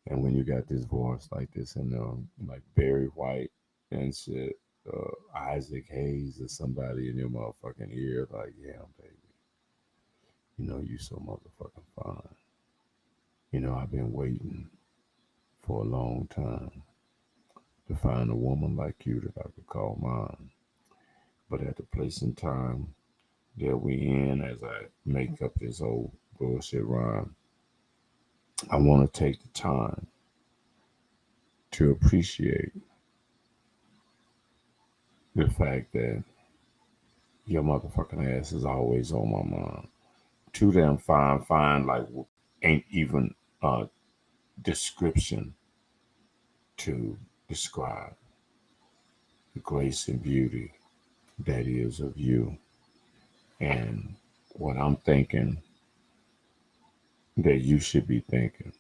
And when you got this voice like this, and like Barry White and shit, Isaac Hayes or somebody in your motherfucking ear, like, yeah, baby, you know you so motherfucking fine. You know, I've been waiting for a long time to find a woman like you that I could call mine. But at the place and time that we in, as I make up this old bullshit rhyme, I want to take the time to appreciate the fact that your motherfucking ass is always on my mind. Too damn fine, like ain't even a description to describe the grace and beauty that is of you. And what I'm thinking that you should be thinking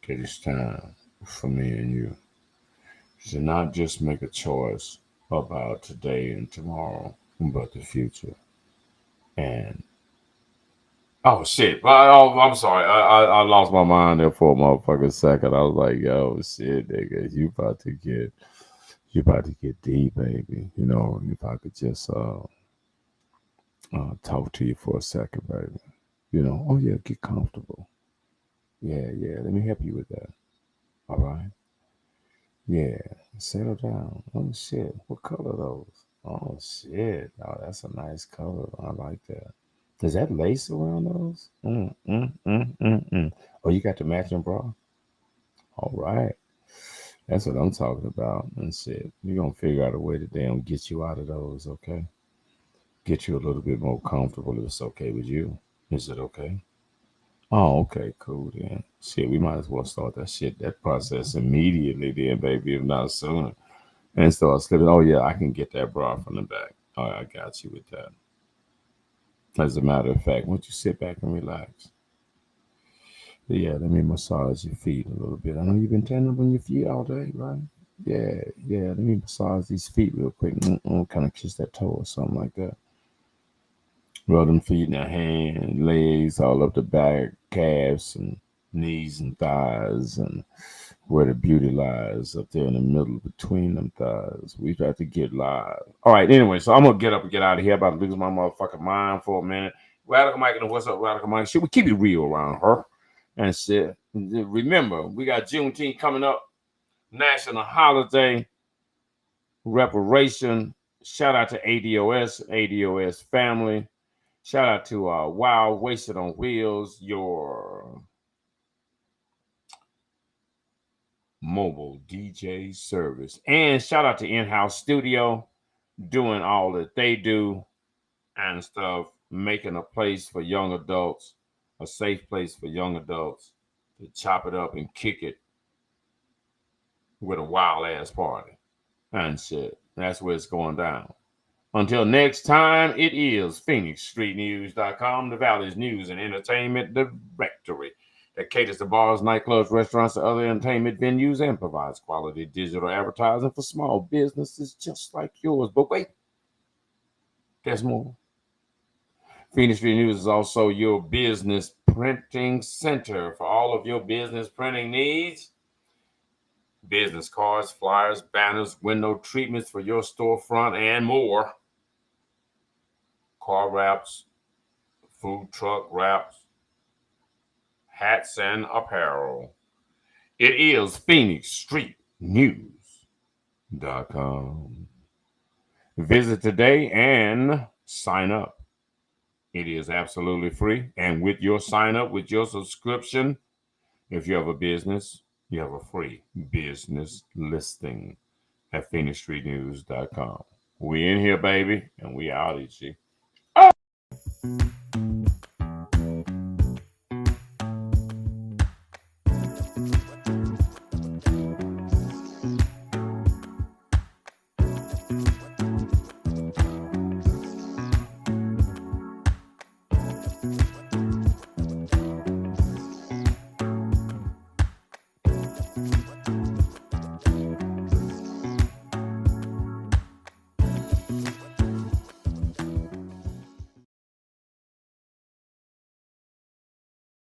that it's time for me and you to not just make a choice about today and tomorrow, but the future. And oh shit! I'm sorry. I lost my mind there for a motherfucking second. I was like, yo, shit, nigga, you about to get deep, baby. You know, if I could just talk to you for a second, baby. You know, oh yeah, get comfortable. Yeah. Let me help you with that. All right. Yeah, settle down. Oh shit, what color are those? Oh shit, oh that's a nice color. I like that. Is that lace around those? Oh, you got the matching bra? All right. That's what I'm talking about. And shit, we're going to figure out a way to damn get you out of those, okay? Get you a little bit more comfortable if it's okay with you. Is it okay? Oh, okay, cool then. Shit, we might as well start that process immediately then, baby, if not sooner. And start slipping. Oh, yeah, I can get that bra from the back. All right, I got you with that. As a matter of fact, why don't you sit back and relax? Yeah, let me massage your feet a little bit. I know you've been standing up on your feet all day, right? Yeah. Let me massage these feet real quick. Kind of kiss that toe or something like that. Rub them feet in their hands, legs, all up the back, calves and knees and thighs and where the beauty lies, up there in the middle between them thighs. We've got to get live. All right, anyway, so I'm going to get up and get out of here. About to lose my motherfucking mind for a minute. Radical Mike and what's up, Radical Mike? Should we keep it real around her? And shit. Remember, we got Juneteenth coming up, national holiday, reparation. Shout out to ADOS family. Shout out to Wild Wasted on Wheels, your mobile DJ service. And shout out to In-House Studio, doing all that they do and stuff, making a place for young adults, a safe place for young adults to chop it up and kick it with a wild ass party and shit. That's where it's going down. Until next time, it is PhoenixStreetNews.com, the Valley's news and entertainment directory that caters to bars, nightclubs, restaurants, and other entertainment venues and provides quality digital advertising for small businesses just like yours. But wait, there's more. Phoenix Street News is also your business printing center for all of your business printing needs. Business cards, flyers, banners, window treatments for your storefront, and more. Car wraps, food truck wraps, hats, and apparel. It is PhoenixStreetNews.com. Visit today and sign up. It is absolutely free. And with your sign up, with your subscription, if you have a business, you have a free business listing at PhoenixStreetNews.com. We in here, baby, and we out, G. Oh!